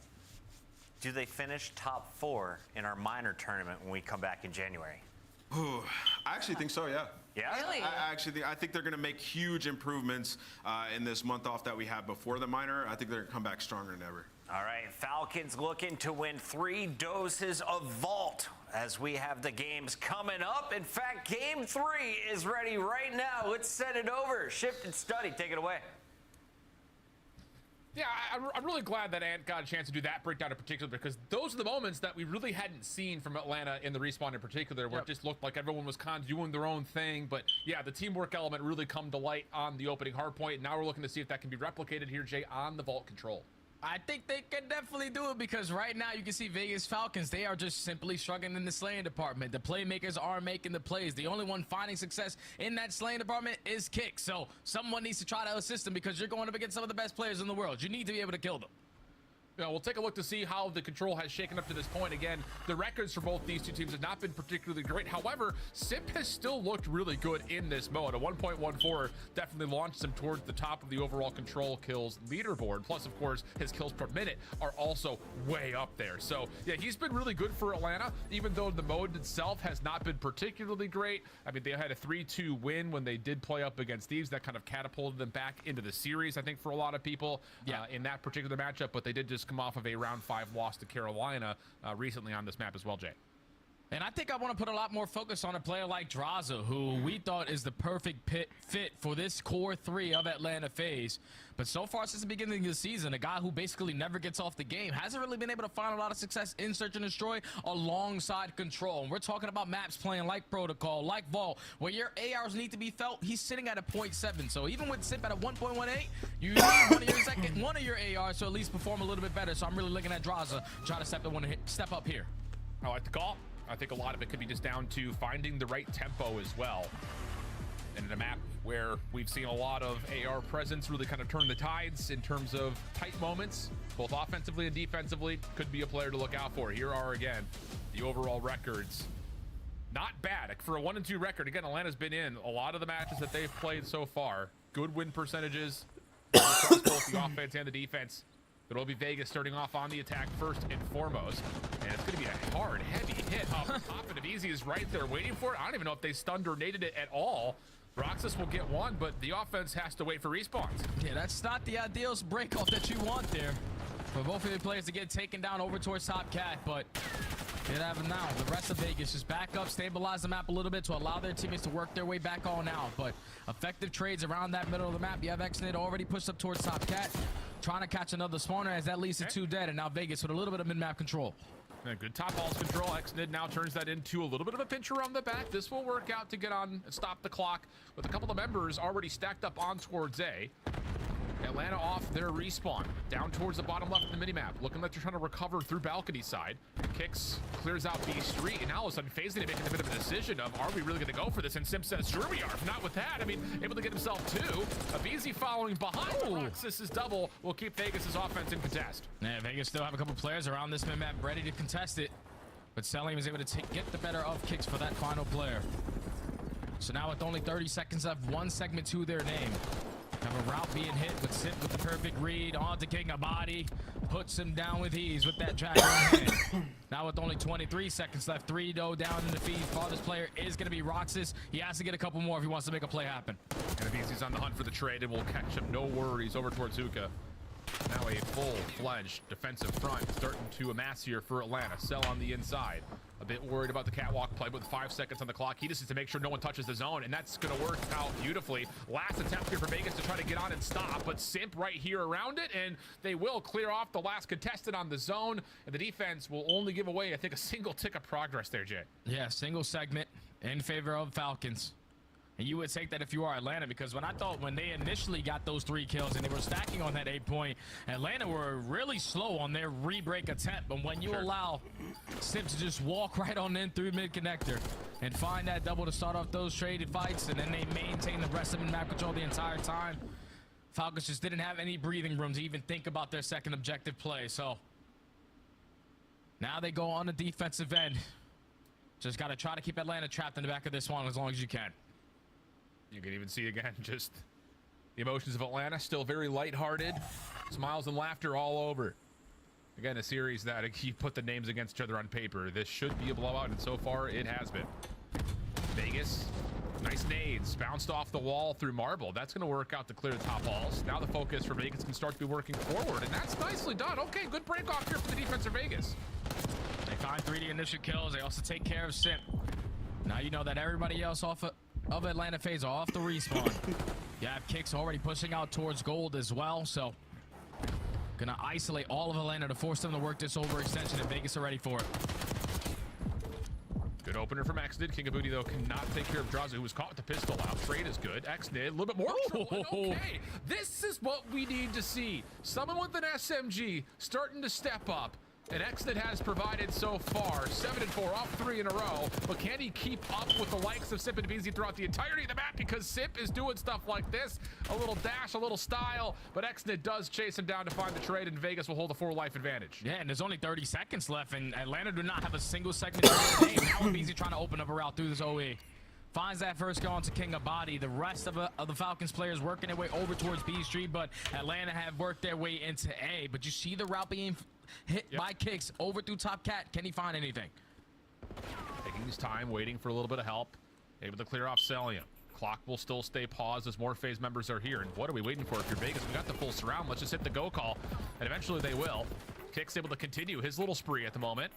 Do they finish top 4 in our minor tournament when we come back in January? I actually think so, yeah. Yeah? Really? I think they're going to make huge improvements in this month off that we have before the minor. I think they're going to come back stronger than ever. All right, Falcons looking to win 3 doses of Vault as we have the games coming up. In fact, Game 3 is ready right now. Let's send it over. Shift and Study, take it away. Yeah, I'm really glad that Ant got a chance to do that breakdown in particular, because those are the moments that we really hadn't seen from Atlanta in the respawn in particular, where it just looked like everyone was kind of doing their own thing. But yeah, the teamwork element really come to light on the opening hardpoint. And now we're looking to see if that can be replicated here, Jay, on the Vault control. I think they can definitely do it, because right now you can see Vegas Falcons, they are just simply struggling in the slaying department. The playmakers are making the plays. The only one finding success in that slaying department is Kick. So someone needs to try to assist them, because you're going up against some of the best players in the world. You need to be able to kill them. Yeah, we'll take a look to see how the control has shaken up to this point. Again, the records for both these 2 teams have not been particularly great. However, Sip has still looked really good in this mode. A 1.14 definitely launched him towards the top of the overall control kills leaderboard. Plus, of course, his kills per minute are also way up there. So, yeah, he's been really good for Atlanta, even though the mode itself has not been particularly great. I mean, they had a 3-2 win when they did play up against Thieves. That kind of catapulted them back into the series, I think, for a lot of people in that particular matchup. But they did just come off of a round 5 loss to Carolina recently on this map as well, Jay. And I think I want to put a lot more focus on a player like Draza, who we thought is the perfect fit for this core 3 of Atlanta FaZe. But so far since the beginning of the season, a guy who basically never gets off the game hasn't really been able to find a lot of success in Search and Destroy alongside Control. And we're talking about maps playing like Protocol, like Vault, where your ARs need to be felt. He's sitting at a 0.7. So even with Sip at a 1.18, you need one of your ARs to at least perform a little bit better. So I'm really looking at Draza trying to step up here. I like the call. I think a lot of it could be just down to finding the right tempo as well. And in a map where we've seen a lot of AR presence really kind of turn the tides in terms of tight moments, both offensively and defensively, could be a player to look out for. Here are, again, the overall records. Not bad. For a 1-2 record, again, Atlanta's been in a lot of the matches that they've played so far. Good win percentages across both the offense and the defense. It'll be Vegas starting off on the attack first and foremost. And it's going to be a hard, heavy hit up top, and Easy is right there waiting for it. I don't even know if they stunned or naded it at all. Roxas will get one, but the offense has to wait for respawns. Yeah, that's not the ideal break off that you want there. For both of the players to get taken down over towards Top Cat, but they have them now. The rest of Vegas just back up, stabilize the map a little bit to allow their teammates to work their way back on out. But effective trades around that middle of the map. You have Xnid already pushed up towards Top Cat, trying to catch another spawner as that leads to 2 dead, and now Vegas with a little bit of mid-map control. Yeah, good top balls control. Xnid now turns that into a little bit of a pinch around the back. This will work out to get on and stop the clock with a couple of members already stacked up on towards A. Atlanta off their respawn, down towards the bottom left of the minimap, looking like they're trying to recover through balcony side. Kicks, clears out B Street, and now all of a sudden FaZe need to make a bit of a decision of, are we really going to go for this? And Sim says, sure we are. If not with that, I mean, able to get himself 2. Abizi following behind. Roxas' double will keep Vegas' offense in contest. Yeah, Vegas still have a couple players around this minimap ready to contest it, but Celium is able to get the better of Kicks for that final player. So now with only 30 seconds left, 1 segment to their name. Have a route being hit, but Sip with the perfect read onto King a body, puts him down with ease with that dragon hand. Now with only 23 seconds left, 3 down in the feed. Farthest player is going to be Roxas. He has to get a couple more if he wants to make a play happen. And Abizi's on the hunt for the trade, and we'll catch him. No worries over towards Zuka. Now a full-fledged defensive front starting to amass here for Atlanta. Cell on the inside. A bit worried about the catwalk play with 5 seconds on the clock. He just needs to make sure no one touches the zone, and that's going to work out beautifully. Last attempt here for Vegas to try to get on and stop, but Simp right here around it, and they will clear off the last contestant on the zone, and the defense will only give away, I think, a single tick of progress there, Jay. Yeah, single segment in favor of Falcons. And you would take that if you are Atlanta, because when they initially got those 3 kills and they were stacking on that 8-point, Atlanta were really slow on their re-break attempt. But when you allow Simp to just walk right on in through mid-connector and find that double to start off those traded fights, and then they maintain the rest of the map control the entire time, Falcons just didn't have any breathing room to even think about their second objective play. So now they go on the defensive end. Just got to try to keep Atlanta trapped in the back of this one as long as you can. You can even see again just the emotions of Atlanta, still very lighthearted, smiles and laughter all over. Again, a series that you put the names against each other on paper. This should be a blowout, and so far it has been. Vegas, nice nades, bounced off the wall through Marble. That's going to work out to clear the top walls. Now the focus for Vegas can start to be working forward, and that's nicely done. Okay, good break off here for the defense of Vegas. They find 3D initial kills. They also take care of Simp. Now you know that everybody else off of Atlanta FaZe are off the respawn. You have Kicks already pushing out towards gold as well, so gonna isolate all of Atlanta to force them to work this overextension, and Vegas are ready for it. Good opener from Xnid. King of Booty, though, cannot take care of Draza, who was caught with the pistol out. Trade is good. Xnid, a little bit more. Okay, this is what we need to see. Someone with an SMG starting to step up. And Xnid has provided so far. 7-4 off 3 in a row. But can he keep up with the likes of Simp and Beasley throughout the entirety of the map? Because Simp is doing stuff like this. A little dash, a little style. But Xnid does chase him down to find the trade, and Vegas will hold a 4-life advantage. Yeah, and there's only 30 seconds left, and Atlanta do not have a single segment in the game. Now Beasley trying to open up a route through this OE. Finds that first go onto King of Body. The rest of the Falcons players working their way over towards B Street, but Atlanta have worked their way into A. But you see the route being hit by Kicks over through top cat. Can he find anything? Taking his time, waiting for a little bit of help. Able to clear off Celium. Clock will still stay paused as more FaZe members are here. And what are we waiting for? If you're Vegas, we got the full surround. Let's just hit the go call, and eventually they will. Kicks able to continue his little spree at the moment.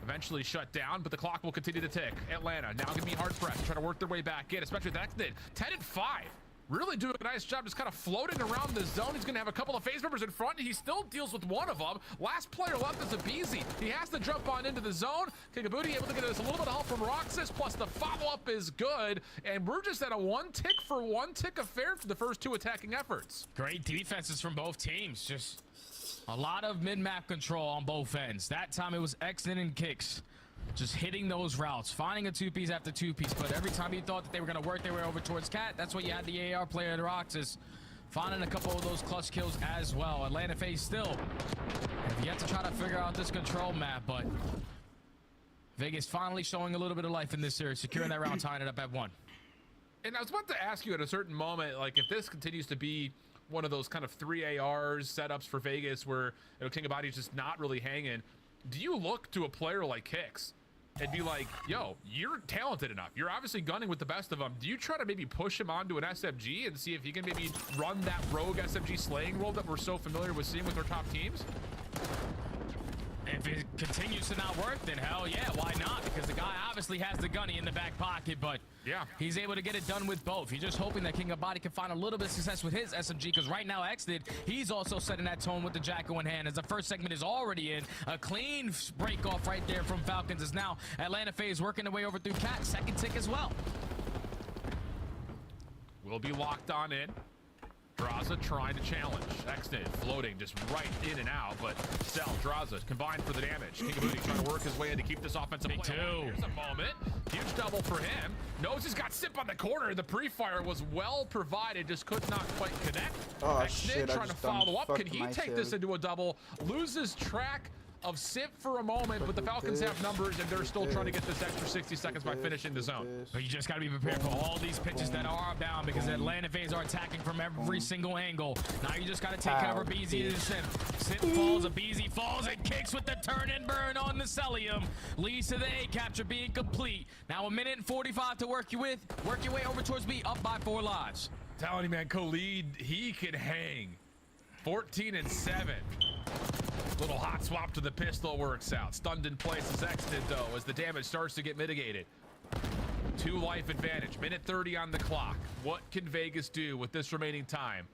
Eventually shut down, but the clock will continue to tick. Atlanta now gonna be hard pressed, trying to work their way back in, especially with Xnid. 10-5. Really doing a nice job just kind of floating around the zone. He's going to have a couple of FaZe members in front. He still deals with one of them. Last player left is a Beezy. He has to jump on into the zone. King of Booty able to get us a little bit of help from Roxas, plus the follow-up is good. And we're just at a one-tick affair for the first 2 attacking efforts. Great defenses from both teams. Just a lot of mid-map control on both ends. That time it was Xnid and Kicks. Just hitting those routes, finding a 2-piece after 2-piece, but every time you thought that they were going to work their way over towards Cat, that's what you had the AR player, the Roxas, finding a couple of those clutch kills as well. Atlanta FaZe still have yet to try to figure out this control map, but Vegas finally showing a little bit of life in this series, securing that round, tying it up at 1. And I was about to ask you at a certain moment, like, if this continues to be one of those kind of 3 ARs setups for Vegas where, you know, King of Body's just not really hanging, do you look to a player like Kicks and be like, yo, you're talented enough, you're obviously gunning with the best of them, do you try to maybe push him onto an SMG and see if he can maybe run that rogue SMG slaying role that we're so familiar with seeing with our top teams? If it continues to not work, then hell yeah, why not? Because the guy obviously has the gunny in the back pocket, but yeah, he's able to get it done with both. He's just hoping that King of Body can find a little bit of success with his SMG, because right now Xnid, he's also setting that tone with the Jacko in hand, as the first segment is already in. A clean break off right there from Falcons, as now Atlanta FaZe working their way over through Cat. Second tick as well. Will be locked on in. Draza trying to challenge. Xnid floating just right in and out, but Cell, Draza combined for the damage. King of Booty trying to work his way in to keep this offensive play. Here's a moment. Huge double for him. Knows he's got Simp on the corner. The pre-fire was well provided, just could not quite connect. Oh, Xnid trying to follow up. Can he take this into a double? Loses track of Simp for a moment, but the Falcons have numbers, and they're still trying to get this extra 60 seconds by finishing the zone. But you just got to be prepared for all these pitches that are bound, because Atlanta FaZe are attacking from every single angle. Now you just got to take care of Beezy and Simp. Simp falls, a Beezy falls, and Kicks with the turn and burn on the Celium. Leads to the A capture being complete. Now 1:45 to work you with. Work your way over towards B, up by 4 lives. Telling you, man, Khalid, he can hang. 14 and 7. Little hot swap to the pistol works out. Stunned in place is exited though as the damage starts to get mitigated. 2 life advantage. Minute 30 on the clock. What can Vegas do with this remaining time?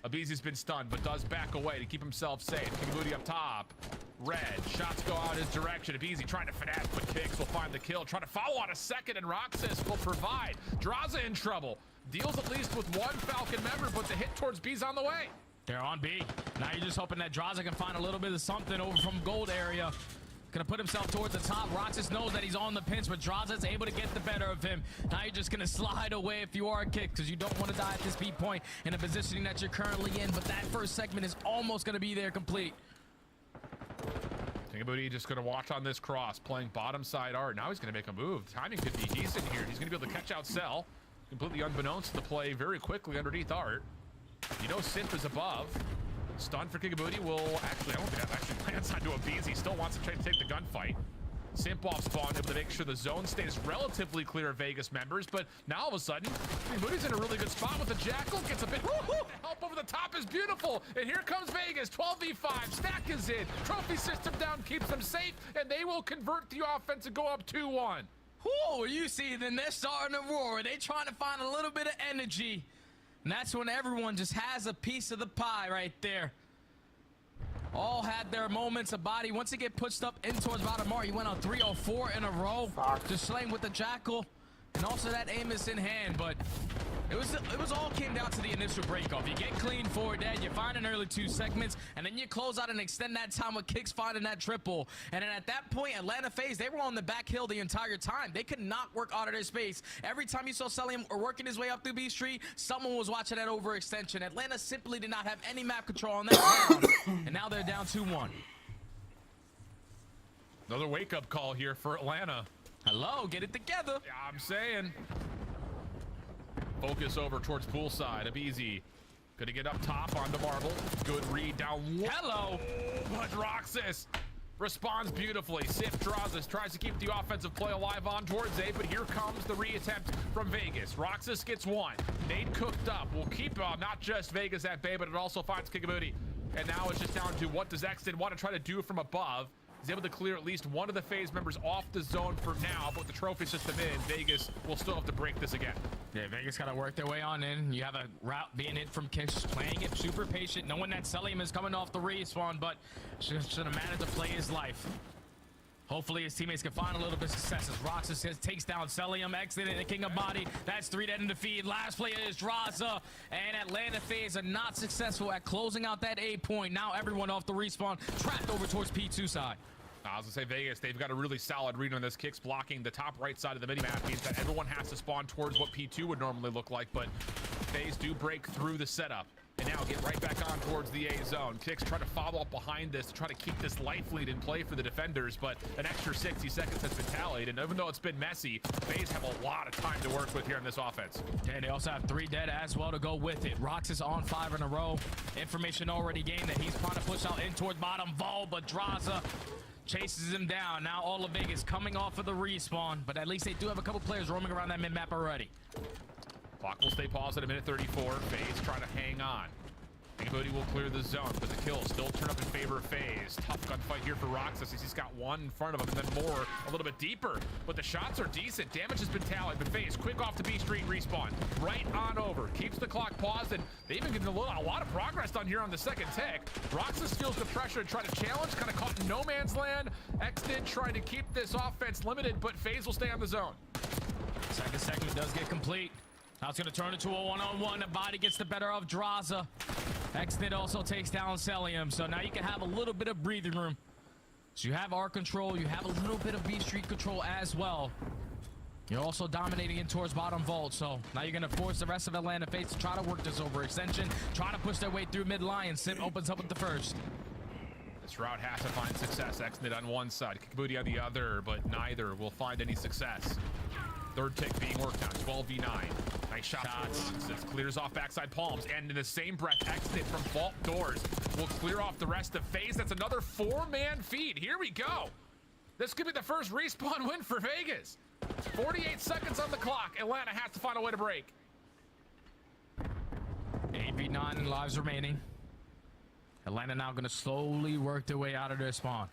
Abizi's been stunned, but does back away to keep himself safe. Kingabooty up top. Red. Shots go out his direction. Abizi trying to finesse, but Kicks will find the kill. Trying to follow on a second, and Roxas will provide. Draza in trouble. Deals at least with 1 Falcon member, but the hit towards B's on the way. They're on B. Now you're just hoping that Draza can find a little bit of something over from gold area. Gonna put himself towards the top. Roxas knows that he's on the pinch, but Draza's able to get the better of him. Now you're just gonna slide away if you are a Kick, because you don't want to die at this B point in the positioning that you're currently in. But that first segment is almost gonna be there complete. Kingabooty just gonna watch on this cross, playing bottom side art. Now he's gonna make a move. Timing could be decent here. He's gonna be able to catch out Cell, completely unbeknownst to the play very quickly underneath art. You know Simp is above. Stun for Kingabooty will actually, I don't think that actually lands onto Abizi. He still wants to try to take the gunfight. Simp off spawn, able to make sure the zone stays relatively clear of Vegas members, but now all of a sudden, Kingabooty's in a really good spot with the Jackal. Gets a bit, the help over the top is beautiful. And here comes Vegas, 12v5, Stack is in. Trophy system down, keeps them safe, and they will convert the offense and go up 2-1. Whoa, you see, then they're starting to roar. They're trying to find a little bit of energy. And that's when everyone just has a piece of the pie right there. All had their moments of body. Once he get pushed up in towards bottom art, he went on 3-0-4 in a row. Just slaying with the Jackal. And also that aim is in hand, but it was all came down to the initial breakoff. You get clean forward dead, you find an early 2 segments, and then you close out and extend that time with Kicks finding that triple. And then at that point, Atlanta FaZe, they were on the back hill the entire time. They could not work out of their space. Every time you saw Celium or working his way up through B Street, someone was watching that overextension. Atlanta simply did not have any map control on that round, and now they're down 2-1. Another wake-up call here for Atlanta. Hello, get it together. Yeah, I'm saying. Focus over towards poolside. Abizi gonna get up top onto Marble. Good read down. Hello. But Roxas responds beautifully. Sif draws us, tries to keep the offensive play alive on towards A, but here comes the reattempt from Vegas. Roxas gets 1. Nade cooked up. We'll keep not just Vegas at bay, but it also finds Kingabooty. And now it's just down to what does Exton want to try to do from above. He's able to clear at least one of the FaZe members off the zone for now, but with the trophy system in, Vegas will still have to break this again. Yeah, Vegas got to work their way on in. You have a route being hit from Kish, playing it super patient, knowing that Celium is coming off the respawn, but should have managed to play his life. Hopefully his teammates can find a little bit of success as Roxas takes down Celium, exiting the King of Body. That's 3 dead in the feed. Last player is Draza, and Atlanta FaZe are not successful at closing out that A point. Now everyone off the respawn, trapped over towards P2 side. I was gonna say Vegas, they've got a really solid read on this. Kicks blocking the top right side of the minimap means that everyone has to spawn towards what P2 would normally look like, but FaZe do break through the setup and now get right back on towards the A zone. Kicks try to follow up behind this to try to keep this life lead in play for the defenders, but an extra 60 seconds has been tallied, and even though it's been messy, FaZe have a lot of time to work with here in this offense. Yeah, they also have 3 dead as well to go with it. Roxas on 5 in a row. Information already gained that he's trying to push out in towards bottom Vol, but Draza chases him down. Now all of Vegas coming off of the respawn, but at least they do have a couple players roaming around that mid-map already. Clock will stay paused at a minute 34. FaZe trying to hang on. Kingabooty will clear the zone, but the kills still turn up in favor of FaZe. Tough gunfight here for Roxas as he's got 1 in front of him, and then more a little bit deeper. But the shots are decent. Damage has been tallied, but FaZe quick off to B Street respawn. Right on over. Keeps the clock paused, and they've been getting a lot of progress done here on the second tick. Roxas feels the pressure to try to challenge, kind of caught in no man's land. Exton trying to keep this offense limited, but FaZe will stay on the zone. Second segment does get complete. Now it's going to turn into a one-on-one. The body gets the better of Draza. Exton also takes down Celium, so now you can have a little bit of breathing room. So you have R control, you have a little bit of B Street control as well. You're also dominating in towards bottom vault, so now you're going to force the rest of Atlanta FaZe to try to work this overextension, try to push their way through mid-line. Sim opens up with the first. This route has to find success. Exton on one side, Kingabooty on the other, but neither will find any success. Third tick being worked on, 12v9. Nice shots. Clears off backside palms, and in the same breath, Exton from vault doors will clear off the rest of FaZe. That's another 4-man feed. Here we go. This could be the first respawn win for Vegas. 48 seconds on the clock. Atlanta has to find a way to break. 8v9 lives remaining. Atlanta now going to slowly work their way out of their spawn.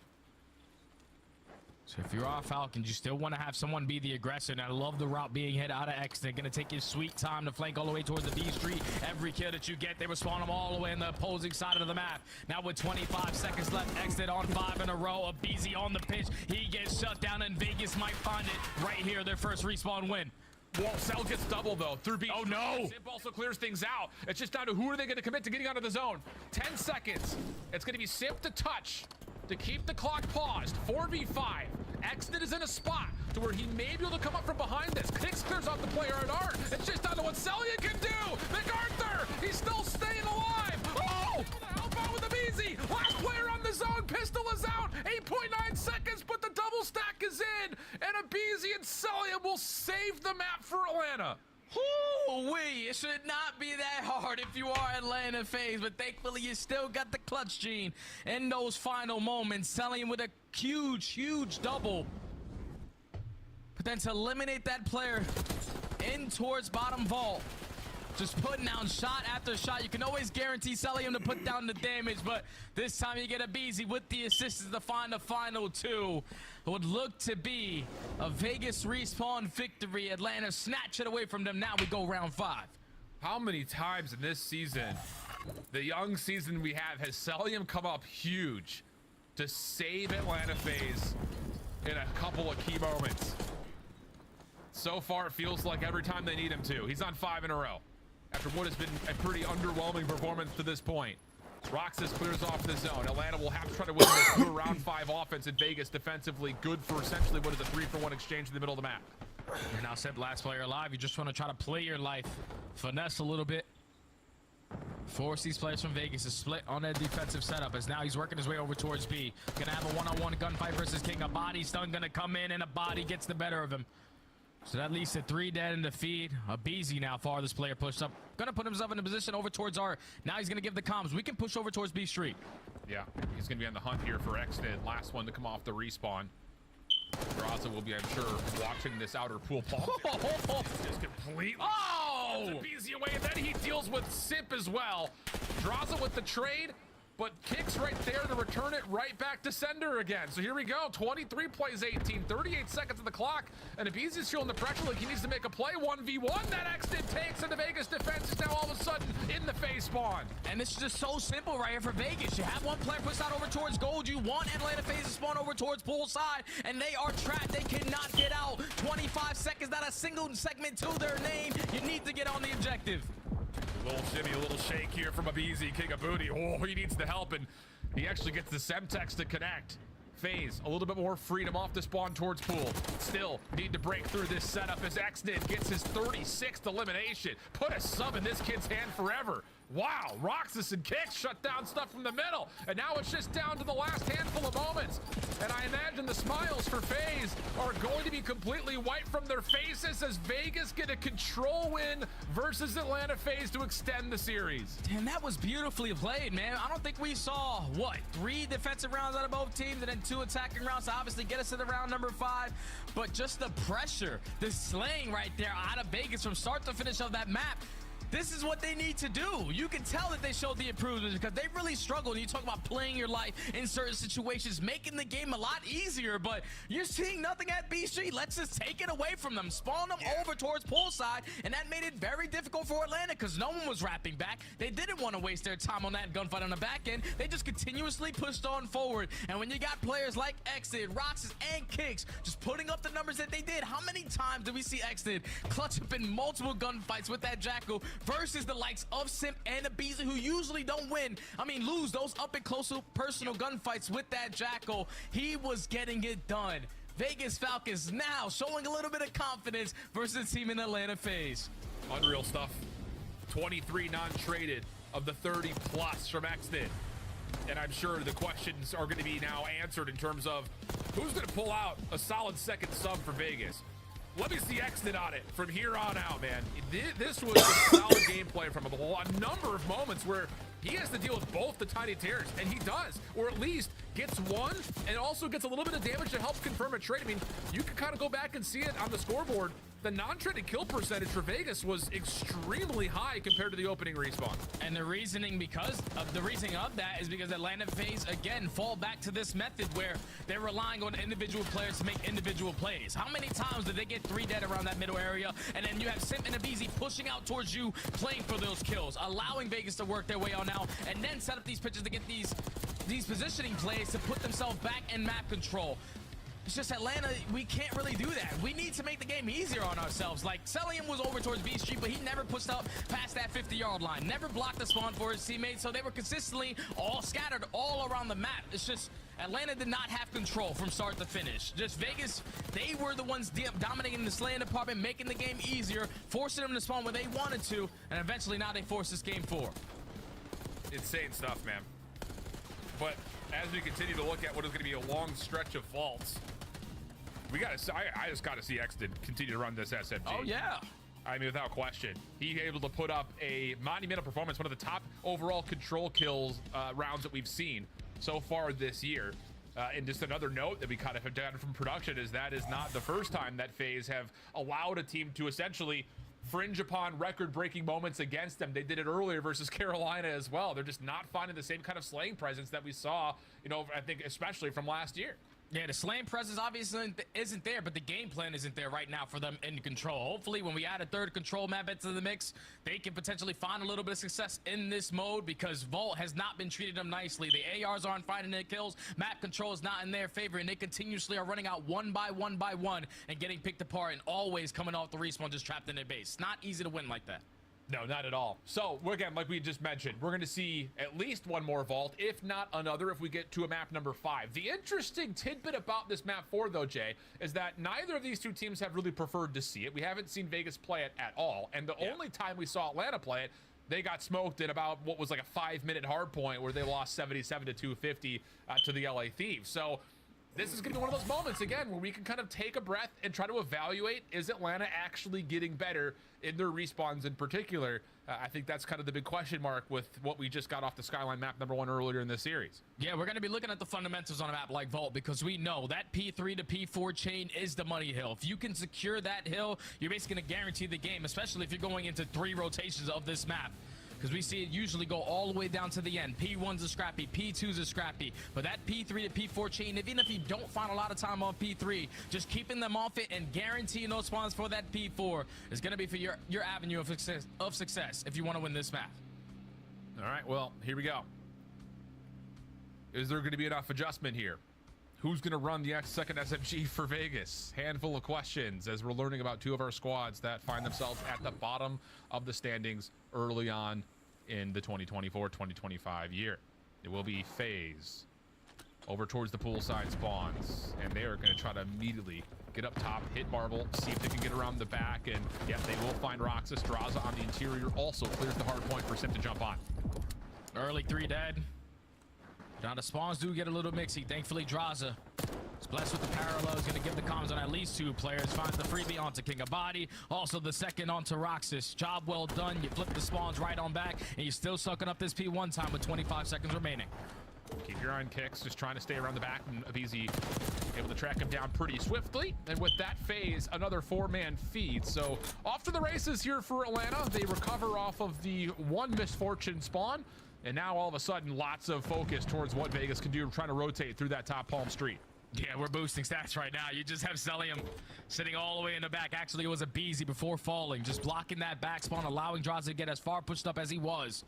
So if you're our Falcons, you still want to have someone be the aggressor. And I love the route being hit out of X. They're going to take your sweet time to flank all the way towards the B Street. Every kill that you get, they will spawn them all the way in the opposing side of the map. Now with 25 seconds left, Exit on 5 in a row. Abizi on the pitch. He gets shut down, and Vegas might find it right here. Their first respawn win. Well, Cell gets double, though, through B. Oh, no. Simp also clears things out. It's just down to who are they going to commit to getting out of the zone. 10 seconds. It's going to be Simp to touch to keep the clock paused. 4v5. Exit is in a spot to where he may be able to come up from behind this. Kicks clears off the player at art. It's just down to what Celia can do. MacArthur, he's still staying alive. Oh! Help out with the BZ. Last player on the zone. Pistol is out. 8.9 seconds, but the double stack is in. And Abizi and Celia will save the map for Atlanta. It should not be that hard if you are Atlanta FaZe, but thankfully you still got the clutch gene in those final moments, selling with a huge double. But then to eliminate that player in towards bottom vault, just putting down shot after shot. You can always guarantee Celium to put down the damage, but this time you get Abizi with the assistance to find the final two. It would look to be a Vegas respawn victory. Atlanta snatch it away from them. Now we go round 5. How many times in this season, the young season we have, has Celium come up huge to save Atlanta FaZe in a couple of key moments? So far, it feels like every time they need him to. He's on 5 in a row after what has been a pretty underwhelming performance to this point. Roxas clears off the zone. Atlanta will have to try to win this through round 5 offense in Vegas defensively. Good for essentially what is a 3-for-1 exchange in the middle of the map. You're now set last player alive. You just want to try to play your life. Finesse a little bit. Force these players from Vegas to split on that defensive setup as now he's working his way over towards B. Gonna have a one-on-one gunfight versus King. A body stun gonna come in and a body gets the better of him. So that leads to 3 dead in the feed. Abizi now, farthest player pushed up. Gonna put himself in a position over towards R. Now he's gonna give the comms. We can push over towards B Street. Yeah, he's gonna be on the hunt here for Extend. Last one to come off the respawn. Draza will be, I'm sure, watching this outer pool pump. Just completely. Oh! Abizi away, and then he deals with Simp as well. Draza with the trade, but kicks right there to return it right back to sender again. So here we go. 23 plays 18, 38 seconds on the clock, and Abizi's feeling the pressure like he needs to make a play. 1v1 that Extend takes, and the Vegas defense is now all of a sudden in the phase spawn. And this is just so simple right here for Vegas. You have one player pushed out over towards gold. You want Atlanta FaZe to spawn over towards poolside, and they are trapped. They cannot get out. 25 seconds, not a single segment to their name. You need to get on the objective. A little shimmy, a little shake here from Abizi, King of Booty. Oh, he needs the help, and he actually gets the Semtex to connect. FaZe, a little bit more freedom off the spawn towards pool. Still need to break through this setup as Xnid gets his 36th elimination. Put a sub in this kid's hand forever. Wow, Roxas and Kicks shut down stuff from the middle, and now it's just down to the last handful of moments. And I imagine the smiles for FaZe are going to be completely wiped from their faces as Vegas get a control win versus Atlanta FaZe to extend the series. Damn, that was beautifully played, man. I don't think we saw, 3 defensive rounds out of both teams and then 2 attacking rounds to obviously get us to the round number 5. But just the pressure, the slaying right there out of Vegas from start to finish of that map. This is what they need to do. You can tell that they showed the improvements because they really struggled. You talk about playing your life in certain situations, making the game a lot easier, but you're seeing nothing at B Street. Let's just take it away from them, spawn them over towards poolside, and that made it very difficult for Atlanta because no one was wrapping back. They didn't want to waste their time on that gunfight on the back end. They just continuously pushed on forward, and when you got players like Exit, Roxas, and Kicks just putting up the numbers that they did, how many times did we see Exit clutch up in multiple gunfights with that Jackal versus the likes of Simp and Abizi, who usually don't lose those up and close personal gunfights with that Jackal. He was getting it done. Vegas Falcons now showing a little bit of confidence versus team in Atlanta FaZe. Unreal stuff. 23 non-traded of the 30 plus from Xnid. And I'm sure the questions are going to be now answered in terms of who's going to pull out a solid second sub for Vegas. Let me see Xnid on it from here on out, man. This was a solid gameplay from him. A number of moments where he has to deal with both the tiny tears, and he does, or at least gets one and also gets a little bit of damage to help confirm a trade. I mean, you can kind of go back and see it on the scoreboard. the non-traded kill percentage for Vegas was extremely high compared to the opening respawn. And the reasoning of that is because Atlanta FaZe again fall back to this method where they're relying on individual players to make individual plays. How many times did they get 3 dead around that middle area, and then you have Simp and Abizi pushing out towards you, playing for those kills, allowing Vegas to work their way on out, and then set up these pitches to get these positioning plays to put themselves back in map control. It's just Atlanta, we can't really do that. We need to make the game easier on ourselves. Like, Celium was over towards B Street, but he never pushed up past that 50-yard line. Never blocked the spawn for his teammates, so they were consistently all scattered all around the map. It's just Atlanta did not have control from start to finish. Just Vegas, they were the ones dominating the slaying department, making the game easier, forcing them to spawn when they wanted to, and eventually now they force this game 4. Insane stuff, man. But as we continue to look at what is going to be a long stretch of vaults, I just got to see Exton continue to run this SMG. Oh, yeah. I mean, without question. He able to put up a monumental performance, one of the top overall control kills rounds that we've seen so far this year. And just another note that we kind of have done from production is that is not the first time that FaZe have allowed a team to essentially fringe upon record-breaking moments against them. They did it earlier versus Carolina as well. They're just not finding the same kind of slaying presence that we saw, you know, I think especially from last year. Yeah, the slaying presence obviously isn't there, but the game plan isn't there right now for them in control. Hopefully, when we add a third control map into the mix, they can potentially find a little bit of success in this mode because Vault has not been treating them nicely. The ARs aren't finding their kills, map control is not in their favor, and they continuously are running out one by one and getting picked apart and always coming off the respawn just trapped in their base. Not easy to win like that. No, not at all. So, again, like we just mentioned, we're going to see at least one more vault, if not another, if we get to a map number 5. The interesting tidbit about this map 4, though, Jay, is that neither of these two teams have really preferred to see it. We haven't seen Vegas play it at all. And the only time we saw Atlanta play it, they got smoked in about what was like a 5-minute hard point where they lost 77 to 250 to the LA Thieves. So, this is going to be one of those moments, again, where we can kind of take a breath and try to evaluate, is Atlanta actually getting better in their respawns in particular? I think that's kind of the big question mark with what we just got off the Skyline map number 1 earlier in this series. Yeah, we're going to be looking at the fundamentals on a map like Vault because we know that P3 to P4 chain is the money hill. If you can secure that hill, you're basically going to guarantee the game, especially if you're going into 3 rotations of this map. Because we see it usually go all the way down to the end. P1's a scrappy, P2's a scrappy. But that P3 to P4 chain, even if you don't find a lot of time on P3, just keeping them off it and guaranteeing those spawns for that P4 is going to be for your avenue of success if you want to win this map. All right, well, here we go. Is there going to be enough adjustment here? Who's going to run the second SMG for Vegas? Handful of questions as we're learning about 2 of our squads that find themselves at the bottom of the standings early on in the 2024-2025 year. It will be FaZe over towards the poolside spawns, and they are going to try to immediately get up top, hit Marble, see if they can get around the back, and yeah, they will find Roxas. Draza on the interior also clears the hard point for Sim to jump on. Early 3 dead. Now the spawns do get a little mixy. Thankfully, Draza is blessed with the parallel. He's going to give the comms on at least 2 players. Finds the freebie onto King of Body. Also the second onto Roxas. Job well done. You flip the spawns right on back, and you're still sucking up this P1 time with 25 seconds remaining. Keep your eye on Kicks, just trying to stay around the back, and Abizi able to track him down pretty swiftly. And with that FaZe, another 4-man feed. So off to the races here for Atlanta. They recover off of the 1 misfortune spawn. And now all of a sudden, lots of focus towards what Vegas can do, trying to rotate through that top Palm Street. Yeah, we're boosting stats right now. You just have Celium sitting all the way in the back. Actually, it was Abizi before falling, just blocking that back spawn, allowing Draza to get as far pushed up as he was.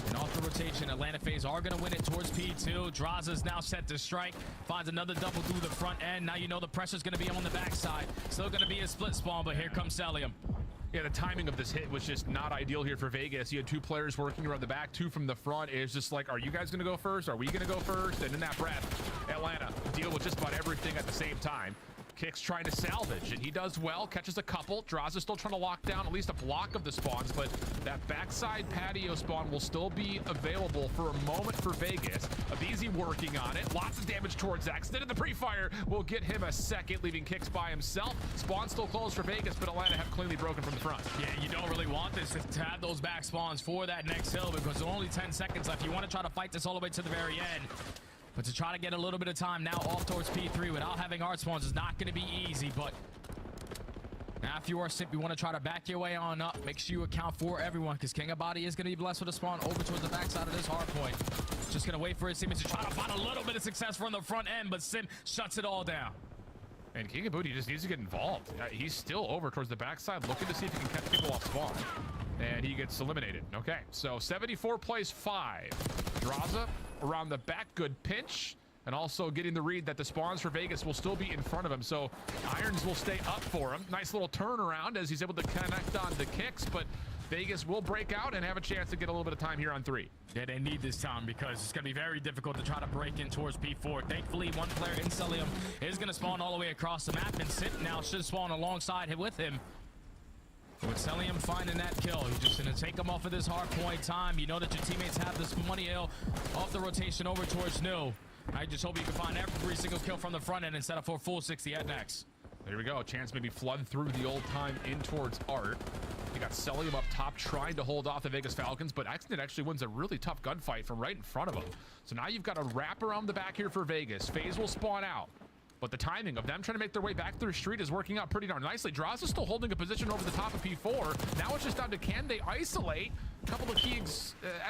And off the rotation, Atlanta FaZe are going to win it towards P2. Draza's now set to strike. Finds another double through the front end. Now you know the pressure's going to be on the backside. Still going to be a split spawn, but here comes Celium. Yeah, the timing of this hit was just not ideal here for Vegas. You had 2 players working around the back, 2 from the front. It was just like, are you guys going to go first? Are we going to go first? And in that breath, Atlanta deal with just about everything at the same time. Kicks trying to salvage, and he does well, catches a couple. Draza still trying to lock down at least a block of the spawns, but that backside patio spawn will still be available for a moment for Vegas. Abizi working on it. Lots of damage towards Exton, and the pre-fire will get him a second, leaving Kicks by himself. Spawn still closed for Vegas, but Atlanta have cleanly broken from the front. Yeah, you don't really want this to have those back spawns for that next hill because there's only 10 seconds left. You want to try to fight this all the way to the very end. But to try to get a little bit of time now off towards P3 without having art spawns is not going to be easy, but Now, if you are Simp, you want to try to back your way on up. Make sure you account for everyone, because King of Body is going to be blessed with a spawn over towards the backside of this hard point. Just going to wait for his teammates to try to find a little bit of success from the front end, but Simp shuts it all down. And King of Booty just needs to get involved. He's still over towards the backside, looking to see if he can catch people off spawn. And he gets eliminated. Okay, so 74 plays 5. Draza around the back, good pinch. And also getting the read that the spawns for Vegas will still be in front of him. So Irons will stay up for him. Nice little turnaround as he's able to connect on the kicks, but Vegas will break out and have a chance to get a little bit of time here on 3. Yeah, they need this time because it's going to be very difficult to try to break in towards P4. Thankfully, one player in Celium is going to spawn all the way across the map, and Simp now should spawn alongside with him. With Celium finding that kill, you're just going to take him off of this hard point time. You know that your teammates have this money ill off the rotation over towards New. I just hope you can find every single kill from the front end instead of for full 60 at next. There we go. A chance maybe flood through the old time in towards Art. You got Celium up top trying to hold off the Vegas Falcons, but Accident actually wins a really tough gunfight from right in front of him. So now you've got a wrap around the back here for Vegas. FaZe will spawn out. But the timing of them trying to make their way back through the street is working out pretty darn nicely. Draws is still holding a position over the top of P4. Now it's just down to can they isolate? A couple of key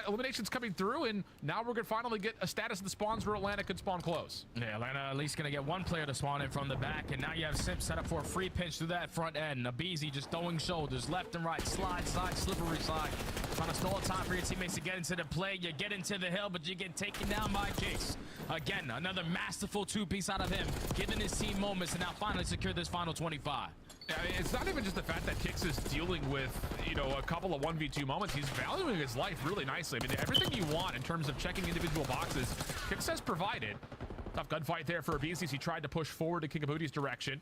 eliminations coming through, and now we're going to finally get a status of the spawns where Atlanta could spawn close. Yeah, Atlanta at least going to get one player to spawn in from the back, and now you have Simp set up for a free pinch through that front end. Nabizi just throwing shoulders left and right, slide, slippery slide. Trying to stall time for your teammates to get into the play. You get into the hill, but you get taken down by Kicks. Again, another masterful two-piece out of him, giving his team moments, and now finally secure this final 25. I mean, it's not even just the fact that Kix is dealing with, you know, a couple of 1v2 moments. He's valuing his life really nicely. I mean, everything you want in terms of checking individual boxes, Kix has provided. Tough gunfight there for Abizi. He tried to push forward to King of Booty's direction.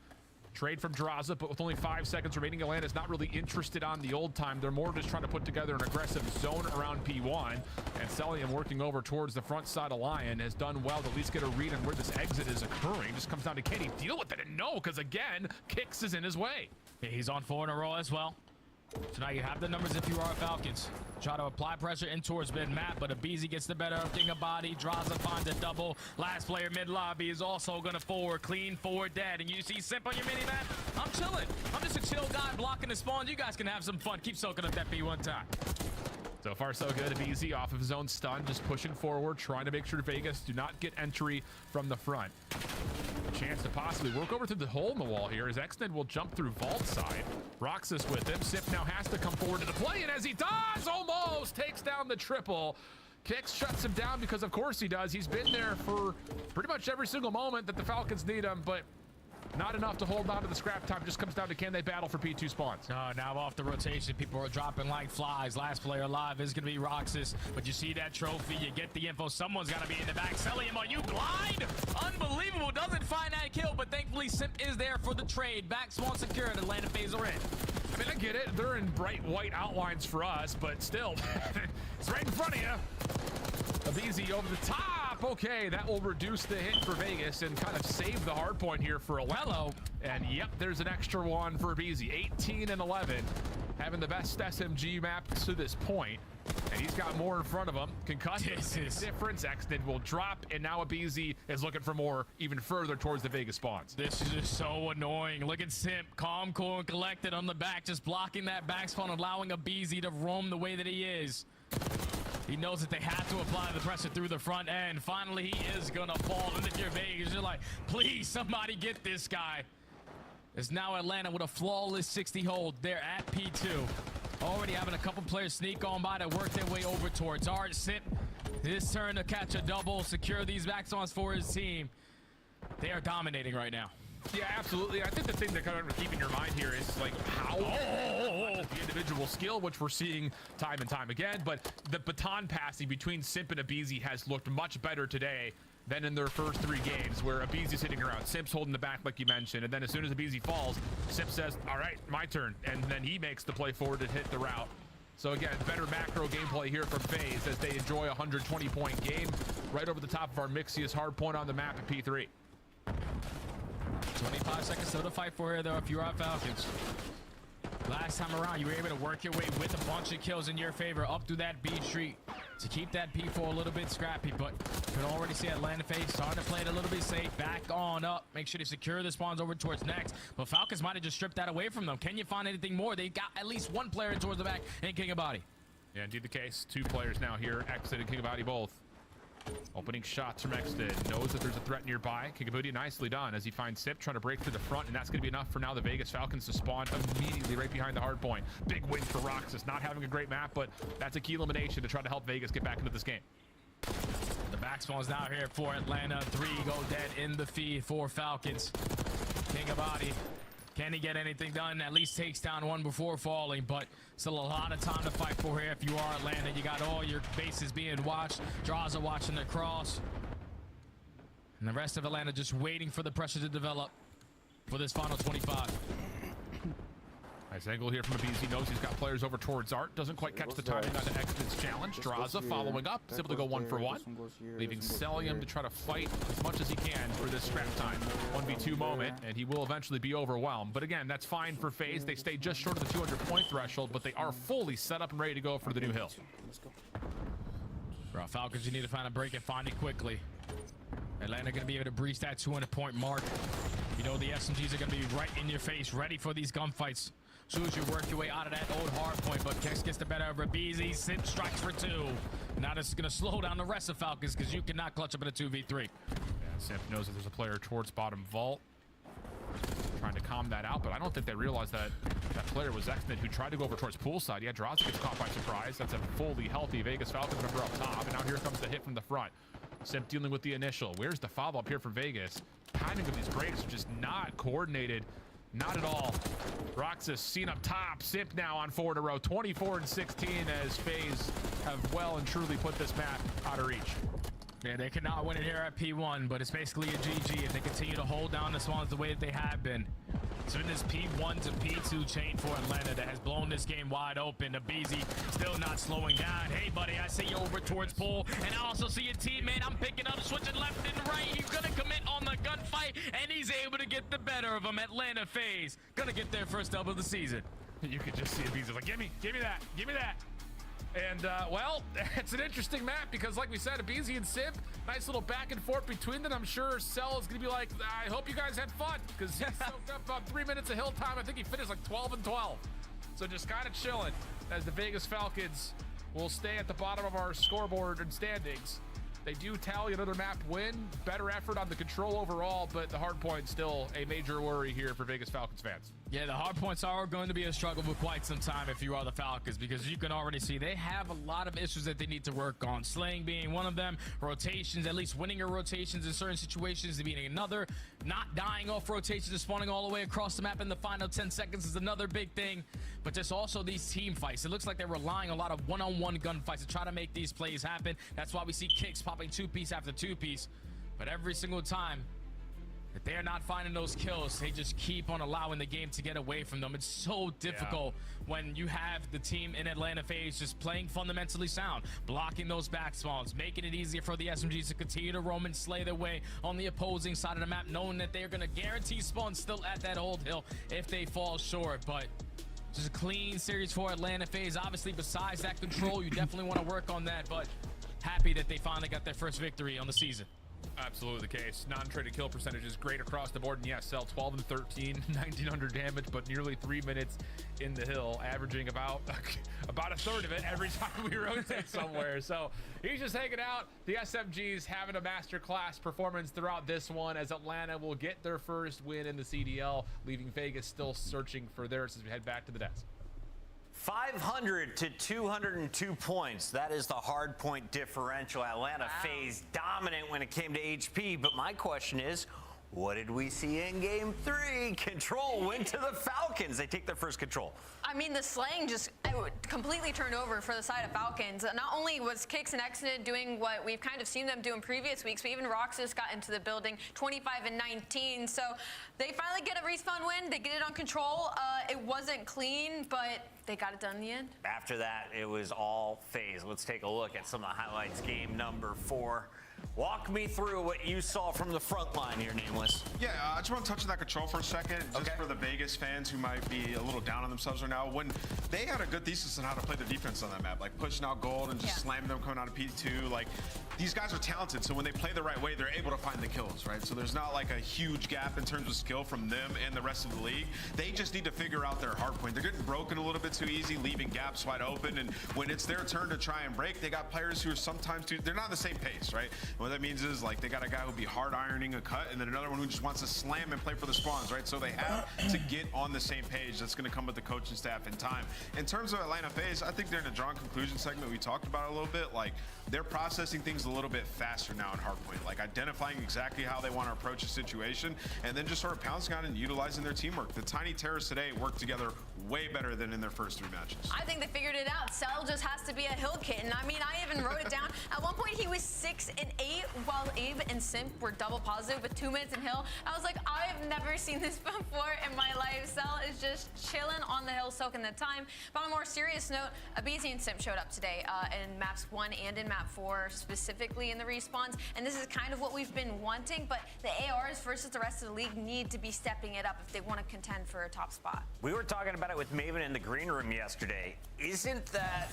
Trade from Draza, but with only 5 seconds remaining, Atlanta's not really interested on the old time. They're more just trying to put together an aggressive zone around P1. And Celium working over towards the front side of Lion has done well to at least get a read on where this exit is occurring. Just comes down to can he deal with it? And no, because again, Kix is in his way. Yeah, he's on 4 in a row as well. So now you have the numbers if you are Falcons. Try to apply pressure in towards mid-map, but Abizi gets the better of King of Body. Draza finds a double. Last player mid-lobby is also going to forward. Clean forward dead. And you see Simp on your mini-map? I'm chilling. I'm just a chill guy blocking the spawn. You guys can have some fun. Keep soaking up that B1 time. So far, so good. Abizi off of his own stun, just pushing forward, trying to make sure Vegas do not get entry from the front. A chance to possibly work over to the hole in the wall here as Xned will jump through vault side. Roxas with him. Sip now has to come forward to the play, and as he does, almost takes down the triple. Kix shuts him down because of course he does. He's been there for pretty much every single moment that the Falcons need him, but not enough to hold on to the scrap time. Just comes down to can they battle for P2 spawns. Now off the rotation, people are dropping like flies. Last player alive is going to be Roxas, but you see that trophy, you get the info. Someone's got to be in the back. Celium, are you blind? Unbelievable. Doesn't find that kill, but thankfully Simp is there for the trade. Back spawn secured. Atlanta FaZe are in. I mean, I get it. They're in bright white outlines for us, but still, it's right in front of you. Abizi over the top. Okay, that will reduce the hit for Vegas and kind of save the hard point here for Atlanta. And yep, there's an extra one for Abizi. 18 and 11, having the best SMG map to this point. And he's got more in front of him. Concussion difference. Xnid will drop, and now Abizi is looking for more even further towards the Vegas spawns. This is just so annoying. Look at Simp, calm, cool, and collected on the back, just blocking that back spawn, allowing Abizi to roam the way that he is. He knows that they have to apply the pressure through the front end. Finally, he is gonna fall. And if you're Vegas, you're like, please, somebody get this guy. It's now Atlanta with a flawless 60 hold. They're at P2. Already having a couple players sneak on by to work their way over towards Art. Simp, his turn to catch a double, secure these backstones for his team. They are dominating right now. Yeah, absolutely. I think the thing that kind of keep in your mind here is like how the individual skill, which we're seeing time and time again, but the baton passing between Simp and Abizi has looked much better today than in their first 3 games, where Abizi's hitting around, Simp's holding the back like you mentioned, and then as soon as Abizi falls, Simp says, all right, my turn, and then he makes the play forward to hit the route. So again, better macro gameplay here from FaZe as they enjoy a 120-point game right over the top of our Mixius hard point on the map at P3. 25 seconds still to fight for here, though, if you are Falcons. Last time around, you were able to work your way with a bunch of kills in your favor up through that B street to keep that P4 a little bit scrappy, but you can already see Atlanta FaZe starting to play it a little bit safe. Back on up. Make sure they secure the spawns over towards next. But Falcons might have just stripped that away from them. Can you find anything more? They got at least one player towards the back in King of Body. Yeah, indeed the case. 2 players now here. Exit and King of Body both. Opening shots from Exit. Knows that there's a threat nearby. King of Booty nicely done as he finds Sip trying to break through the front, and that's going to be enough for now the Vegas Falcons to spawn immediately right behind the hard point. Big win for Roxas. Not having a great map, but that's a key elimination to try to help Vegas get back into this game. The back spawn's now here for Atlanta. 3 go dead in the feed for Falcons. King of Body. Can he get anything done? At least takes down one before falling, but still a lot of time to fight for here if you are Atlanta. You got all your bases being watched. Draws are watching the cross. And the rest of Atlanta just waiting for the pressure to develop for this final 25. Nice angle here from Abizi. Knows he's got players over towards Art. Doesn't quite catch the timing on the Exit's challenge. Draza following up. Simply go 1 for 1. Leaving Celium to try to fight as much as he can for this scrap time. 1v2 moment, and he will eventually be overwhelmed. But again, that's fine for FaZe. They stay just short of the 200-point threshold, but they are fully set up and ready to go for the new hill. Bro, Falcons, you need to find a break and find it quickly. Atlanta going to be able to breach that 200-point mark. You know the SMGs are going to be right in your face, ready for these gunfights. As soon as you work your way out of that old hard point, but Kex gets the better of Rabizi. Sip strikes for 2. Now this is going to slow down the rest of Falcons because you cannot clutch up in a 2v3. Yeah, Sip knows that there's a player towards bottom vault. Trying to calm that out, but I don't think they realized that that player was Exnit who tried to go over towards poolside. Yeah, Draza gets caught by surprise. That's a fully healthy Vegas Falcons member up top, and now here comes the hit from the front. Simp dealing with the initial. Where's the follow-up here for Vegas? Timing of these breaks are just not coordinated. Not at all. Roxas seen up top. Simp now on 4 in a row. 24 and 16 as FaZe have well and truly put this map out of reach. Yeah, they could not win it here at P1, but it's basically a GG if they continue to hold down the Swans the way that they have been. It's been this P1 to P2 chain for Atlanta that has blown this game wide open. Abizi still not slowing down. Hey, buddy, I see you over towards pool, and I also see your teammate. I'm picking up, switching left and right. He's going to commit on the gunfight, and he's able to get the better of him. Atlanta FaZe going to get their first dub of the season. You could just see Abizi like, give me that, give me that. And, well, it's an interesting map because, like we said, Abizi and Simp, nice little back and forth between them. I'm sure Cell is going to be like, I hope you guys had fun because he soaked up about 3 minutes of hill time. I think he finished like 12 and 12. So just kind of chilling as the Vegas Falcons will stay at the bottom of our scoreboard and standings. They do tally another map win. Better effort on the control overall, but the hard point still a major worry here for Vegas Falcons fans. Yeah, the hard points are going to be a struggle for quite some time if you are the Falcons, because you can already see they have a lot of issues that they need to work on. Slaying being one of them, rotations, at least winning your rotations in certain situations being another, not dying off rotations and spawning all the way across the map in the final 10 seconds is another big thing. But just also these team fights. It looks like they're relying a lot of one-on-one gunfights to try to make these plays happen. That's why we see Kicks popping 2-piece after 2-piece. But every single time that they're not finding those kills, they just keep on allowing the game to get away from them. It's so difficult when you have the team in Atlanta FaZe just playing fundamentally sound, blocking those back spawns, making it easier for the SMGs to continue to roam and slay their way on the opposing side of the map, knowing that they're going to guarantee spawn still at that old hill if they fall short. But just a clean series for Atlanta FaZe. Obviously, besides that control, you definitely want to work on that, but happy that they finally got their first victory on the season. Absolutely the case. Non-traded kill percentage is great across the board. And yes, Cell 12 and 13, 1900 damage, but nearly 3 minutes in the hill, averaging about a third of it every time we rotate somewhere. So he's just hanging out. The SMGs having a masterclass performance throughout this one as Atlanta will get their first win in the CDL, leaving Vegas still searching for theirs as we head back to the desk. 500 to 202 points. That is the hard point differential. Atlanta FaZe dominant when it came to HP. But my question is, what did we see in game 3? Control went to the Falcons. They take their first control. I mean, the slaying just completely turned over for the side of Falcons. Not only was Kicks and Exnid doing what we've kind of seen them do in previous weeks, but even Roxas got into the building, 25 and 19. So they finally get a respawn win. They get it on control. It wasn't clean, but they got it done in the end. After that, it was all FaZe. Let's take a look at some of the highlights. Game number 4. Walk me through what you saw from the front line here, Nameless. Yeah, I just want to touch on that control for a second, just for the Vegas fans who might be a little down on themselves right now. When they had a good thesis on how to play the defense on that map, like pushing out gold and just slamming them coming out of P2, like these guys are talented, so when they play the right way, they're able to find the kills, right? So there's not like a huge gap in terms of skill from them and the rest of the league. They just need to figure out their hard point. They're getting broken a little bit too easy, leaving gaps wide open, and when it's their turn to try and break, they got players who are sometimes they're not on the same pace, right? And what that means is like they got a guy who'll be hard ironing a cut, and then another one who just wants to slam and play for the spawns, right? So they have to get on the same page. That's going to come with the coaching staff in time. In terms of Atlanta FaZe, I think they're in a drawn conclusion segment. We talked about it a little bit. Like they're processing things a little bit faster now in hardpoint, like identifying exactly how they want to approach a situation, and then just sort of pouncing on and utilizing their teamwork. The Tiny Terrorists today worked together way better than in their first 3 matches. I think they figured it out. Cell just has to be a hill kitten. I mean, I even wrote it down. At one point, he was 6 and 8, while Abe and Simp were double positive with 2 minutes in hill. I was like, I've never seen this before in my life. Cell is just chilling on the hill, soaking the time. But on a more serious note, Abizi and Simp showed up today in maps 1 and in map 4, specifically in the respawns. And this is kind of what we've been wanting, but the ARs versus the rest of the league need to be stepping it up if they want to contend for a top spot. We were talking about it with Maven in the green room yesterday. Isn't that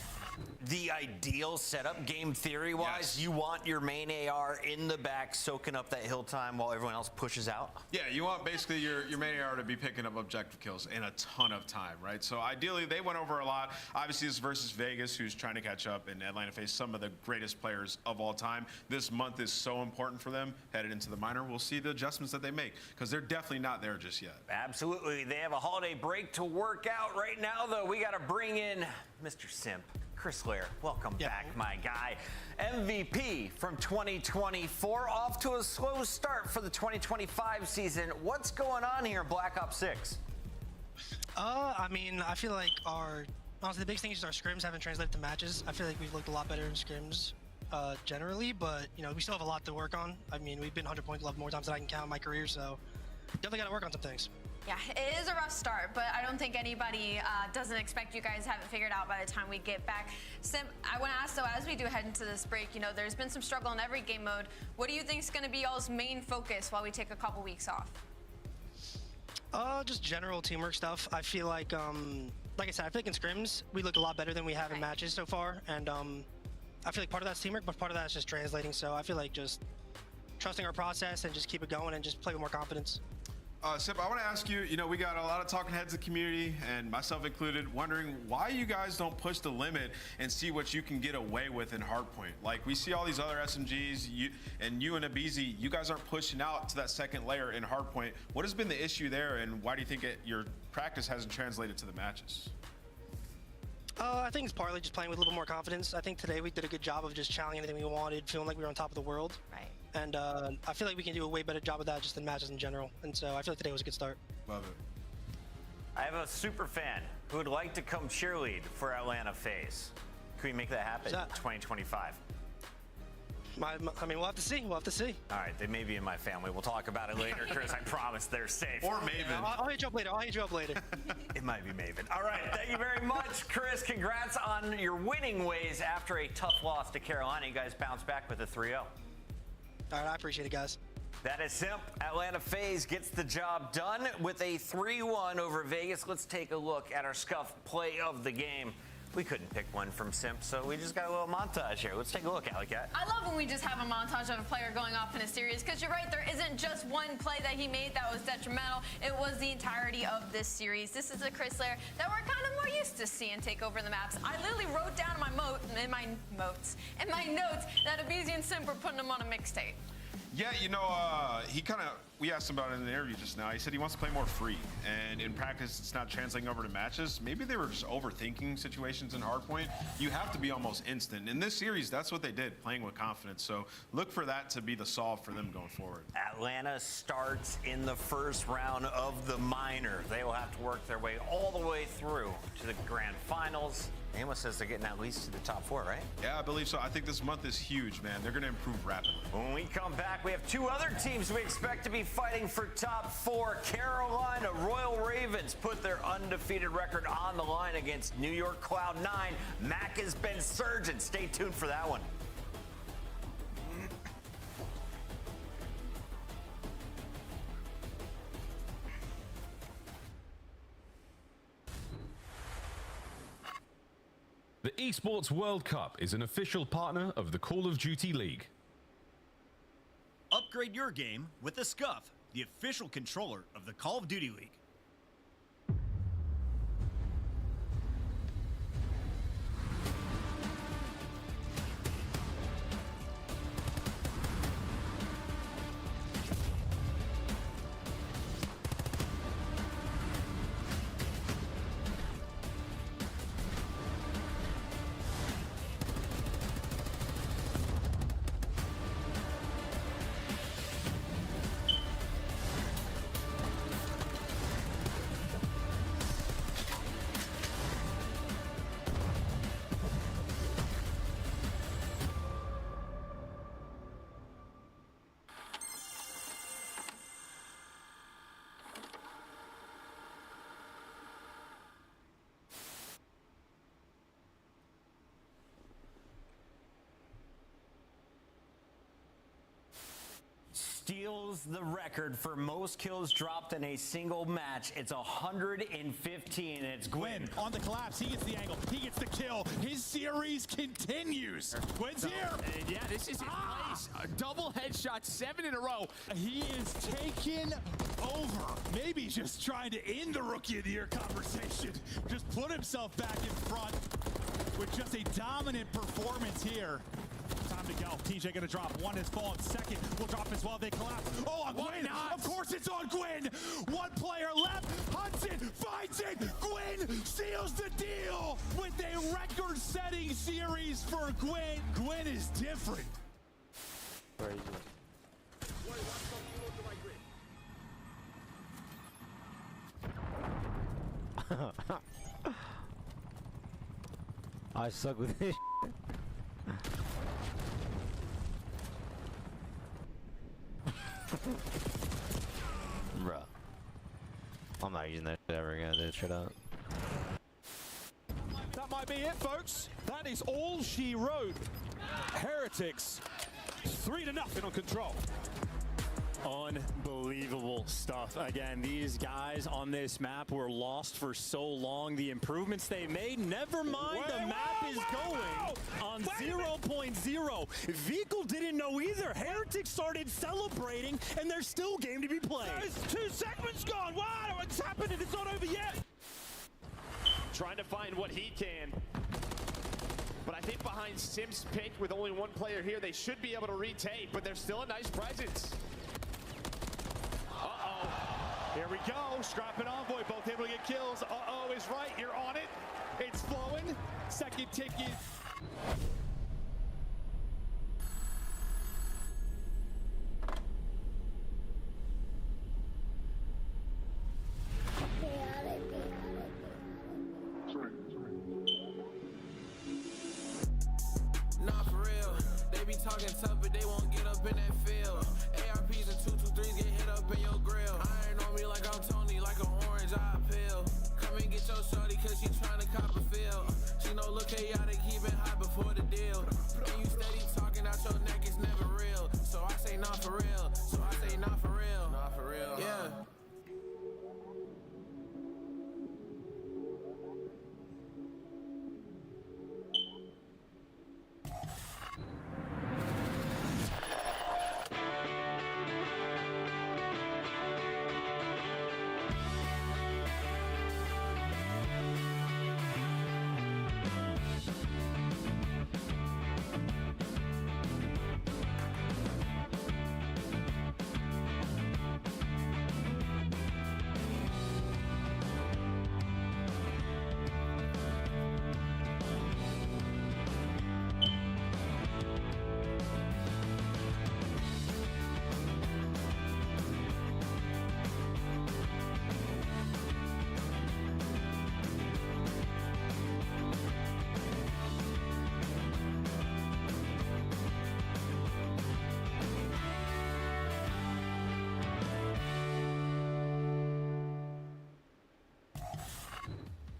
the ideal setup game theory-wise? Yes. You want your main AR in the back soaking up that hill time while everyone else pushes out? Yeah, you want basically your main AR to be picking up objective kills in a ton of time, right? So ideally, they went over a lot. Obviously, this is versus Vegas, who's trying to catch up, and Atlanta FaZe some of the greatest players of all time. This month is so important for them. Headed into the minor, we'll see the adjustments that they make, because they're definitely not there just yet. Absolutely. They have a holiday break to work out right now, though. We got to bring in Mr. Simp. Chris Lair, welcome back, my guy. MVP from 2024, off to a slow start for the 2025 season. What's going on here in Black Ops 6? I mean, I feel like honestly, the biggest thing is our scrims haven't translated to matches. I feel like we've looked a lot better in scrims generally, but, you know, we still have a lot to work on. I mean, we've been 100 points level more times than I can count in my career, so definitely got to work on some things. Yeah, it is a rough start, but I don't think anybody doesn't expect you guys have it figured out by the time we get back. Simp, I want to ask, though, as we do head into this break, you know, there's been some struggle in every game mode. What do you think is going to be y'all's main focus while we take a couple weeks off? Just general teamwork stuff. I feel like I said, I feel like in scrims, we look a lot better than we have in matches so far, and I feel like part of that's teamwork, but part of that's just translating, so I feel like just trusting our process and just keep it going and just play with more confidence. Simp, I want to ask you, you know, we got a lot of talking heads in the community, and myself included, wondering why you guys don't push the limit and see what you can get away with in hardpoint. Like, we see all these other SMGs, you and Abizi, you guys aren't pushing out to that second layer in hardpoint. What has been the issue there, and why do you think your practice hasn't translated to the matches? I think it's partly just playing with a little more confidence. I think today we did a good job of just challenging anything we wanted, feeling like we were on top of the world. Right. And I feel like we can do a way better job of that just in matches in general. And so I feel like today was a good start. Love it. I have a super fan who would like to come cheerlead for Atlanta FaZe. Can we make that happen in 2025? I mean, we'll have to see. We'll have to see. All right, they may be in my family. We'll talk about it later, Chris. I promise they're safe. Or Maven. I'll hit you up later. I'll hit you up later. It might be Maven. All right, thank you very much, Chris. Congrats on your winning ways after a tough loss to Carolina. You guys bounced back with a 3-0. All right, I appreciate it, guys. That is Simp. Atlanta FaZe gets the job done with a 3-1 over Vegas. Let's take a look at our Scuff play of the game. We couldn't pick one from Simp, so we just got a little montage here. Let's take a look, Alley Cat. I love when we just have a montage of a player going off in a series, because you're right, there isn't just one play that he made that was detrimental. It was the entirety of this series. This is a Chris Lair that we're kind of more used to seeing take over the maps. I literally wrote down in my notes that Abizi and Simp were putting him on a mixtape. Yeah, you know, we asked him about it in the interview just now. He said he wants to play more free, and in practice, it's not translating over to matches. Maybe they were just overthinking situations in hardpoint. You have to be almost instant. In this series, that's what they did, playing with confidence. So look for that to be the solve for them going forward. Atlanta starts in the first round of the minor. They will have to work their way all the way through to the grand finals. Amos says they're getting at least to the top 4, right? Yeah, I believe so. I think this month is huge, man. They're going to improve rapidly. When we come back, we have 2 other teams we expect to be fighting for top 4. Carolina Royal Ravens put their undefeated record on the line against New York Cloud9. Mac has been surging. Stay tuned for that one. The Esports World Cup is an official partner of the Call of Duty League. Upgrade your game with the Scuff, the official controller of the Call of Duty League. Steals the record for most kills dropped in a single match. It's 115, and it's Gwyn. On the collapse, he gets the angle, he gets the kill. His series continues. Gwyn's here. And yeah, this is his place. A double headshot, 7 in a row. He is taken over. Maybe just trying to end the Rookie of the Year conversation. Just put himself back in front with just a dominant performance here. Time to go. TJ gonna drop. One has fallen. Second will drop as well. They collapse. Oh, on Gwyn! Of course it's on Gwyn! One player left. Hunts it, finds it. Gwyn seals the deal with a record-setting series for Gwyn. Gwyn is different. Crazy. I suck with this. Bruh. I'm not using that shit ever again, dude. Shut up. That might be it, folks. That is all she wrote. Heretics, 3-0 on Control. Unbelievable stuff. Again, these guys on this map were lost for so long. The improvements they made, never mind, the map is going on 0.0. Vehicle didn't know either. Heretics started celebrating, and there's still game to be played. There's 2 segments gone. Wow, what's happening? It's not over yet. Trying to find what he can. But I think behind Sim's pick, with only one player here, they should be able to retake, but there's still a nice presence. Here we go. Scrap and Envoy both able to get kills. Uh-oh is right. You're on it. It's flowing. Second ticket. Nah, for real. They be talking tough, but they won't get up in that field. ARPs and 223s get hit up in your grill. Iron on me like I'm Tony, like an orange eye pill. Come and get your shorty, cause she tryna cop a feel. She know look chaotic, even hot before the deal. And you steady talking out your neck, it's never real. So I say not for real. So I say not for real. Not for real. Yeah.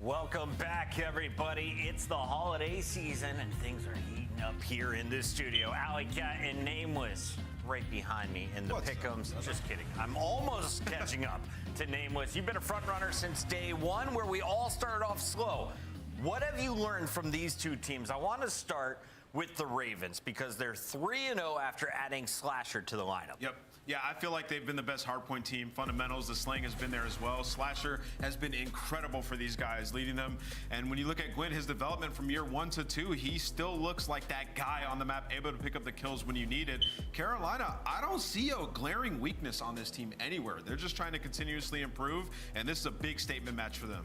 Welcome back, everybody. It's the holiday season, and things are heating up here in this studio. Alley Cat and Nameless right behind me in the pick'ems. Just kidding. I'm almost catching up to Nameless. You've been a front runner since day one, where we all started off slow. What have you learned from these two teams? I want to start with the Ravens because they're 3-0 after adding Slasher to the lineup. Yep. Yeah, I feel like they've been the best hardpoint team. Fundamentals, the slang has been there as well. Slasher has been incredible for these guys, leading them. And when you look at Gwyn, his development from year 1 to 2, he still looks like that guy on the map, able to pick up the kills when you need it. Carolina, I don't see a glaring weakness on this team anywhere. They're just trying to continuously improve, and this is a big statement match for them.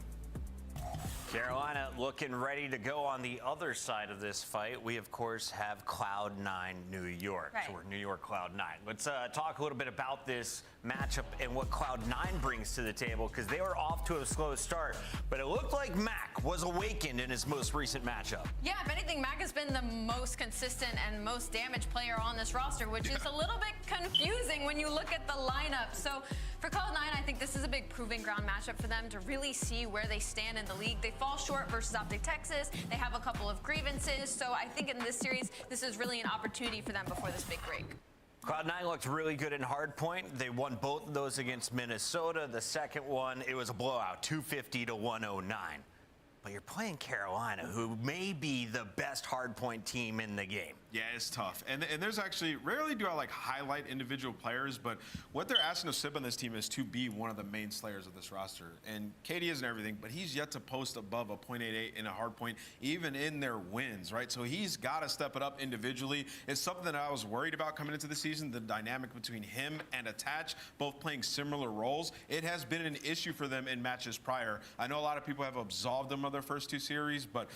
Carolina looking ready to go on the other side of this fight. We, of course, have Cloud9 New York. Right. So we're New York Cloud9. Let's talk a little bit about this matchup and what Cloud9 brings to the table, because they were off to a slow start, but it looked like Mac was awakened in his most recent matchup. Yeah, if anything, Mac has been the most consistent and most damaged player on this roster, which is a little bit confusing when you look at the lineup. So for Cloud9, I think this is a big proving ground matchup for them to really see where they stand in the league. They fall short versus Optic Texas. They have a couple of grievances. So I think in this series, this is really an opportunity for them before this big break. Cloud9 looked really good in hardpoint. They won both of those against Minnesota. The second one, it was a blowout, 250 to 109. But you're playing Carolina, who may be the best hardpoint team in the game. Yeah, it's tough. And there's actually, rarely do I like highlight individual players, but what they're asking of Sib on this team is to be one of the main slayers of this roster. And KD isn't everything, but he's yet to post above a .88 in a hardpoint, even in their wins, right? So he's got to step it up individually. It's something that I was worried about coming into the season, the dynamic between him and Attach, both playing similar roles. It has been an issue for them in matches prior. I know a lot of people have absolved them of their first 2 series, but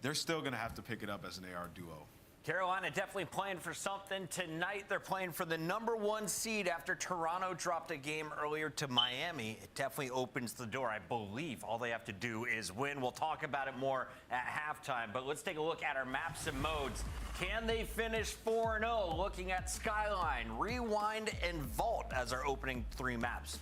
they're still going to have to pick it up as an AR duo. Carolina definitely playing for something. Tonight, they're playing for the #1 seed after Toronto dropped a game earlier to Miami. It definitely opens the door. I believe all they have to do is win. We'll talk about it more at halftime, but let's take a look at our maps and modes. Can they finish 4-0? Looking at Skyline, Rewind, and Vault as our opening 3 maps.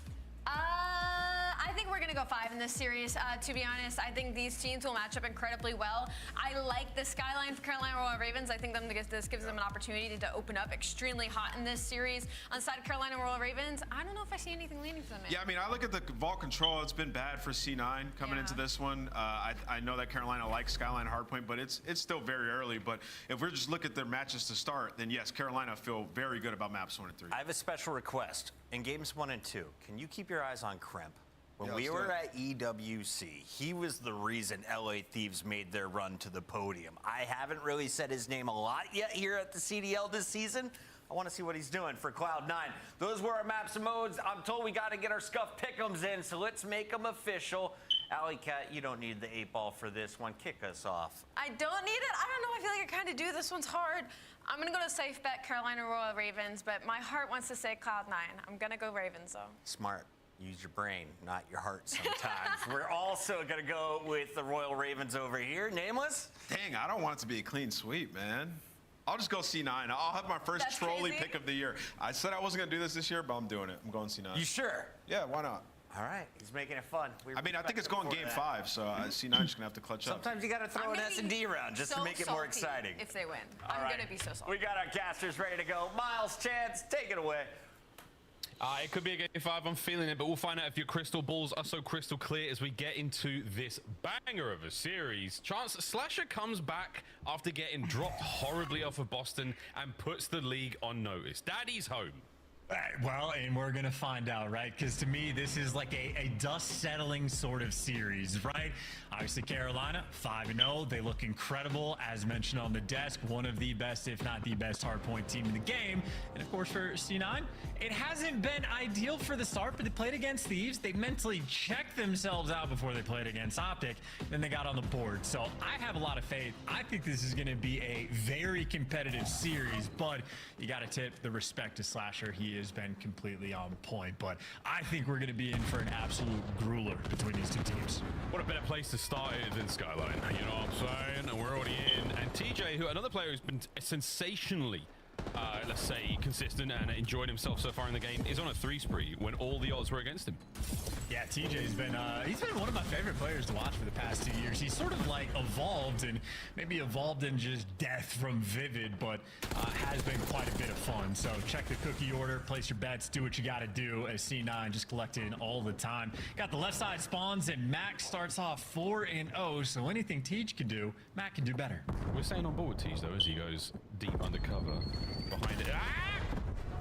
I think we're going to go 5 in this series. To be honest, I think these teams will match up incredibly well. I like the Skyline for Carolina Royal Ravens. I think this gives them an opportunity to open up extremely hot in this series. On the side of Carolina Royal Ravens, I don't know if I see anything landing for them. Yeah, I mean, I look at the vault control. It's been bad for C9 coming into this one. I know that Carolina likes Skyline hardpoint, but it's still very early. But if we're just looking at their matches to start, then yes, Carolina feel very good about maps 1 and 3. I have a special request. In games 1 and 2, can you keep your eyes on Crimp? When we were at EWC, he was the reason LA Thieves made their run to the podium. I haven't really said his name a lot yet here at the CDL this season. I want to see what he's doing for Cloud9. Those were our maps and modes. I'm told we got to get our Scuff Pick'ems in, so let's make them official. Alley Cat, you don't need the 8-ball for this one. Kick us off. I don't need it. I don't know. I feel like I kind of do. This one's hard. I'm going to go to safe bet Carolina Royal Ravens, but my heart wants to say Cloud9. I'm going to go Ravens, though. Smart. Use your brain, not your heart sometimes. We're also going to go with the Royal Ravens over here. Nameless? Dang, I don't want it to be a clean sweep, man. I'll just go C9. I'll have my first trolley pick of the year. I said I wasn't going to do this year, but I'm doing it. I'm going C9. You sure? Yeah, why not? All right, he's making it fun. I mean, I think it's going game 5, so C9 is going to have to clutch up. Sometimes you got to throw an S&D round just to make it more exciting. If they win. I'm going to be so salty. We got our casters ready to go. Miles, Chance, take it away. It could be a game 5, I'm feeling it, but we'll find out if your crystal balls are so crystal clear as we get into this banger of a series. Chance Slasher comes back after getting dropped horribly off of Boston and puts the league on notice. Daddy's home. Well, and we're going to find out, right? Because to me, this is like a dust-settling sort of series, right? Obviously, Carolina, 5-0. They look incredible, as mentioned on the desk. One of the best, if not the best, hardpoint team in the game. And, of course, for C9, it hasn't been ideal for the start, but they played against Thieves. They mentally checked themselves out before they played against Optic. Then they got on the board. So I have a lot of faith. I think this is going to be a very competitive series, but you got to tip the respect to Slasher. He has been completely on point, but I think we're going to be in for an absolute grueler between these two teams. What a better place to start it than Skyline, you know what I'm saying? And we're already in. And TJ, another player who's been sensationally let's say, consistent and enjoyed himself so far in the game, is on a 3 spree when all the odds were against him. Yeah, TJ's been he's been one of my favorite players to watch for the past 2 years. He's sort of like evolved, and maybe evolved in just death from Vivid, but has been quite a bit of fun. So check the cookie order, place your bets, do what you got to do as C9 just collecting all the time. Got the left side spawns, and Mac starts off 4-0, so anything Teej can do, Mac can do better. We're staying on board with Teej, though, as he goes deep undercover behind it.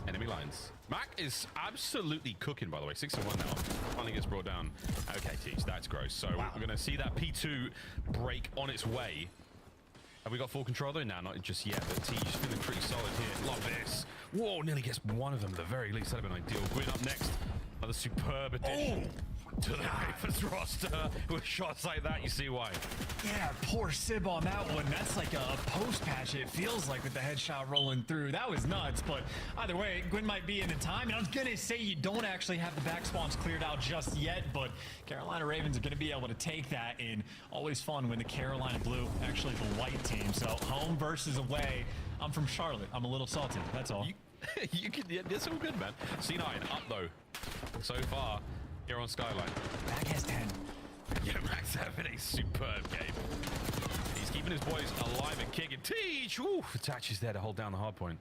Enemy lines. Mac is absolutely cooking, by the way. 6-1 now. Finally gets brought down. Okay, Teej, that's gross. So we're going to see that P2 break on its way. Have we got full control, though? No, not just yet, but Teej feeling pretty solid here. Love this. Whoa, nearly gets one of them at the very least. That'd have been ideal. Gwyn up next. Another superb addition to the Ravens roster. With shots like that, you see why. Yeah, poor Sib on that one. That's like a post patch, it feels like, with the headshot rolling through. That was nuts, but either way, Gwyn might be in the time. And I was going to say you don't actually have the back spawns cleared out just yet, but Carolina Ravens are going to be able to take that in. Always fun when the Carolina Blue, actually the white team. So home versus away. I'm from Charlotte. I'm a little salty. That's all. You can, yeah, that's all good, man. C9 up, though, so far. Here on Skyline. Mac has 10. Yeah, Mac's having a superb game. He's keeping his boys alive and kicking. Teej! Ooh, attaches there to hold down the hard point.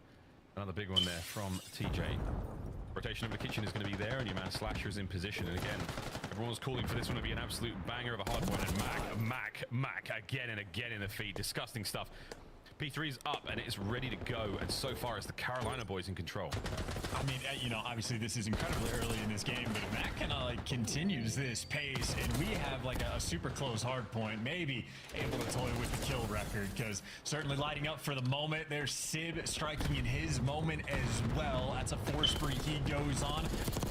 Another big one there from TJ. Rotation of the kitchen is going to be there, and your man Slasher is in position. And again, everyone's calling for this one to be an absolute banger of a hard point. And Mac again and again in the feed. Disgusting stuff. P3's up and it's ready to go, and so far it's the Carolina boys in control. I mean, you know, obviously this is incredibly early in this game, but if Mac kind of like continues this pace and we have like a super close hard point, maybe able to toy with the kill record, because certainly lighting up for the moment. There's Sib striking in his moment as well. That's a 4 spree he goes on.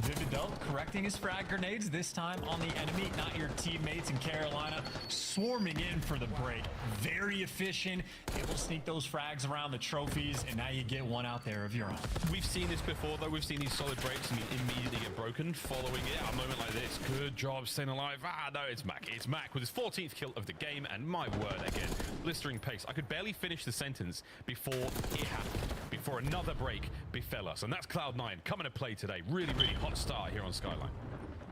Vivid though, correcting his frag grenades, this time on the enemy, not your teammates in Carolina, swarming in for the break. Very efficient, able to sneak those frags around the trophies, and now you get one out there of your own. We've seen this before, though. We've seen these solid breaks and you immediately get broken following it. A moment like this. Good job staying alive. No, it's Mac. It's Mac with his 14th kill of the game, and my word, again, blistering pace. I could barely finish the sentence before it happened, before another break befell us, and that's Cloud9 coming to play today. Really, really hot start here on Skyline.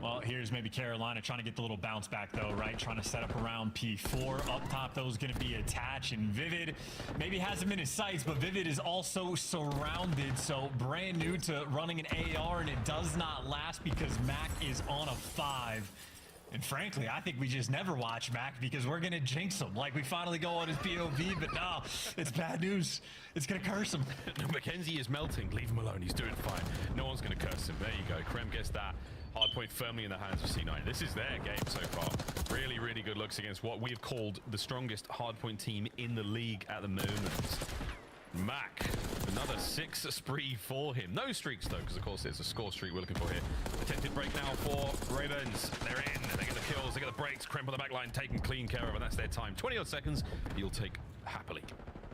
Well, here's maybe Carolina trying to get the little bounce back, though, right? Trying to set up around P4. Up top, those going to be attached. And Vivid maybe has him in his sights, but Vivid is also surrounded. So brand new to running an AR, and it does not last because Mac is on a 5. And frankly, I think we just never watch Mac because we're going to jinx him. Like, we finally go on his POV, but no, it's bad news. It's going to curse him. Mackenzie is melting. Leave him alone. He's doing fine. No one's going to curse him. There you go. Krem gets that hard point firmly in the hands of C9. This is their game so far. Really, really good looks against what we've called the strongest hardpoint team in the league at the moment. Mac, another 6 spree for him. No streaks, though, because, of course, it's a score streak we're looking for here. Attempted break now for Ravens. They're in. They get the kills. They get the breaks. Kremp on the back line taken clean care of, and that's their time. 20-odd seconds you'll take happily.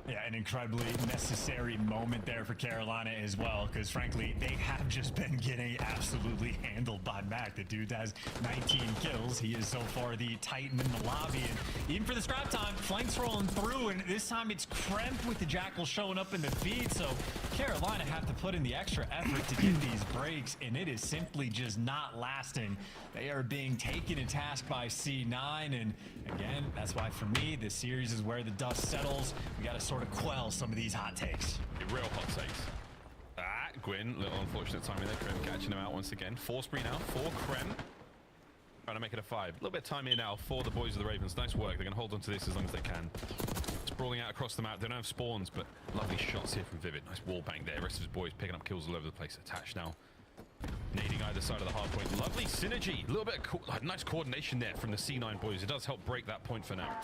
Yeah, an incredibly necessary moment there for Carolina as well, because frankly, they have just been getting absolutely handled by Mac. The dude has 19 kills. He is so far the Titan in the lobby, and even for the scrap time, flanks rolling through, and this time it's Kremp with the Jackal showing up in the feed, so Carolina have to put in the extra effort to get these breaks, and it is simply just not lasting. They are being taken to task by C9, and again, that's why for me, this series is where the dust settles. We got to sort of quell some of these hot takes. Real hot takes. Gwyn, little unfortunate timing there. Krem catching him out once again. 4 spree now for Krem. Trying to make it a 5. A little bit of time here now for the boys of the Ravens. Nice work. They're going to hold on to this as long as they can. Sprawling out across the map. They don't have spawns, but lovely shots here from Vivid. Nice wall bang there. The rest of his boys picking up kills all over the place. Attached now. Nading either side of the hard point. Lovely synergy. A little bit of nice coordination there from the C9 boys. It does help break that point for now.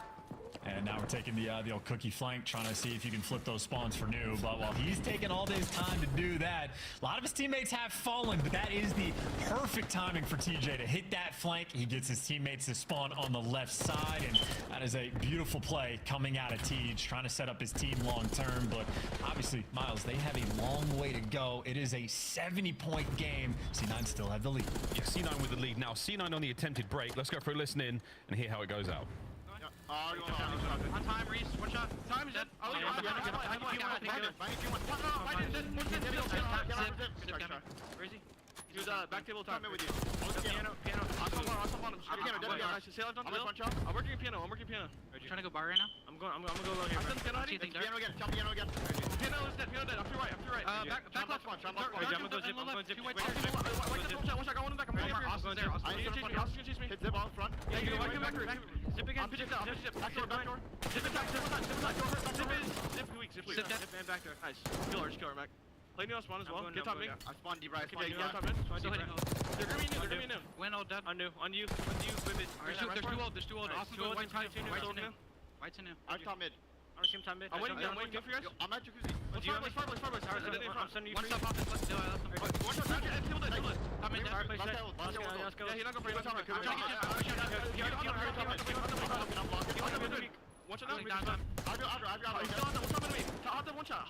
And now we're taking the old cookie flank, trying to see if you can flip those spawns for new. But while he's taking all this time to do that, a lot of his teammates have fallen, but that is the perfect timing for TJ to hit that flank. He gets his teammates to spawn on the left side, and that is a beautiful play coming out of TJ, trying to set up his team long term. But obviously, Miles, they have a long way to go. It is a 70-point game. C9 still have the lead. Yeah, C9 with the lead now. C9 on the attempted break. Let's go for a listen in and hear how it goes out. On time, Reese. One shot. Time is dead. Oh, yeah. Where is he? He was back table time. With you. Piano. I'm working piano. Are you trying to go bar right now? I'm gonna go low here. Piano is dead. Piano dead. Up to right. Back left. I'm going zip. One shot. Got one in the back. I'm going there. Austin chase me. Hit zip on front. Yeah, you can back. Zip again. Zip. Back door. Zip is weak. Zip and back there. Nice. Killer, Mac. Play new on spawn as well. Get top mid. I spawned deep right. Still hitting. They're grimming in. Win all dead. On you. Vivid. There's two old. Austin's going white to new. White to new. I'm top mid. I'm top mid. I'm waiting for you guys. I'm at jacuzzi. Fireplace. I'm sending you one stop off this. Let's do it. One shot. Top mid. Let's go. Yeah, he's not going for you. One shot down. I'll do. Hot one shot.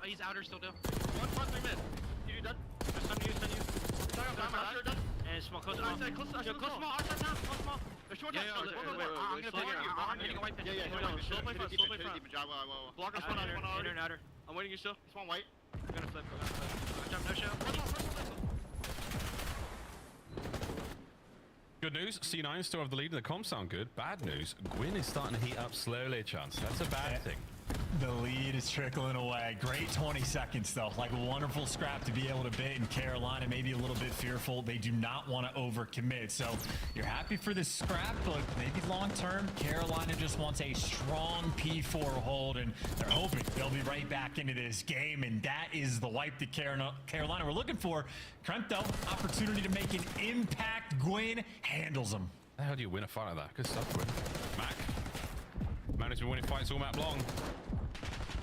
He's outer still, Dill. 1+3 mid. You done? Stun you. And small, close small. Close small. There's short. I'm gonna play. I'm getting a white pin. Yeah. Slow play front. Block us one inner and outer. I'm waiting you still. Spawn white. I'm gonna flip. Jump, no show. Good news, C9 still have the lead and the comms sound good. Bad news, Gwyn is starting to heat up slowly, Chance. That's a bad thing. The lead is trickling away. Great 20 seconds, though. Like a wonderful scrap to be able to bait in Carolina. Maybe a little bit fearful. They do not want to overcommit. So you're happy for this scrap, but maybe long-term, Carolina just wants a strong P4 hold, and they're hoping they'll be right back into this game, and that is the wipe that Carolina we're looking for. Kremp, though, opportunity to make an impact. Gwyn handles him. How do you win a fight like that? Good stuff, Gwyn. Mac. Man has been winning fights all map long.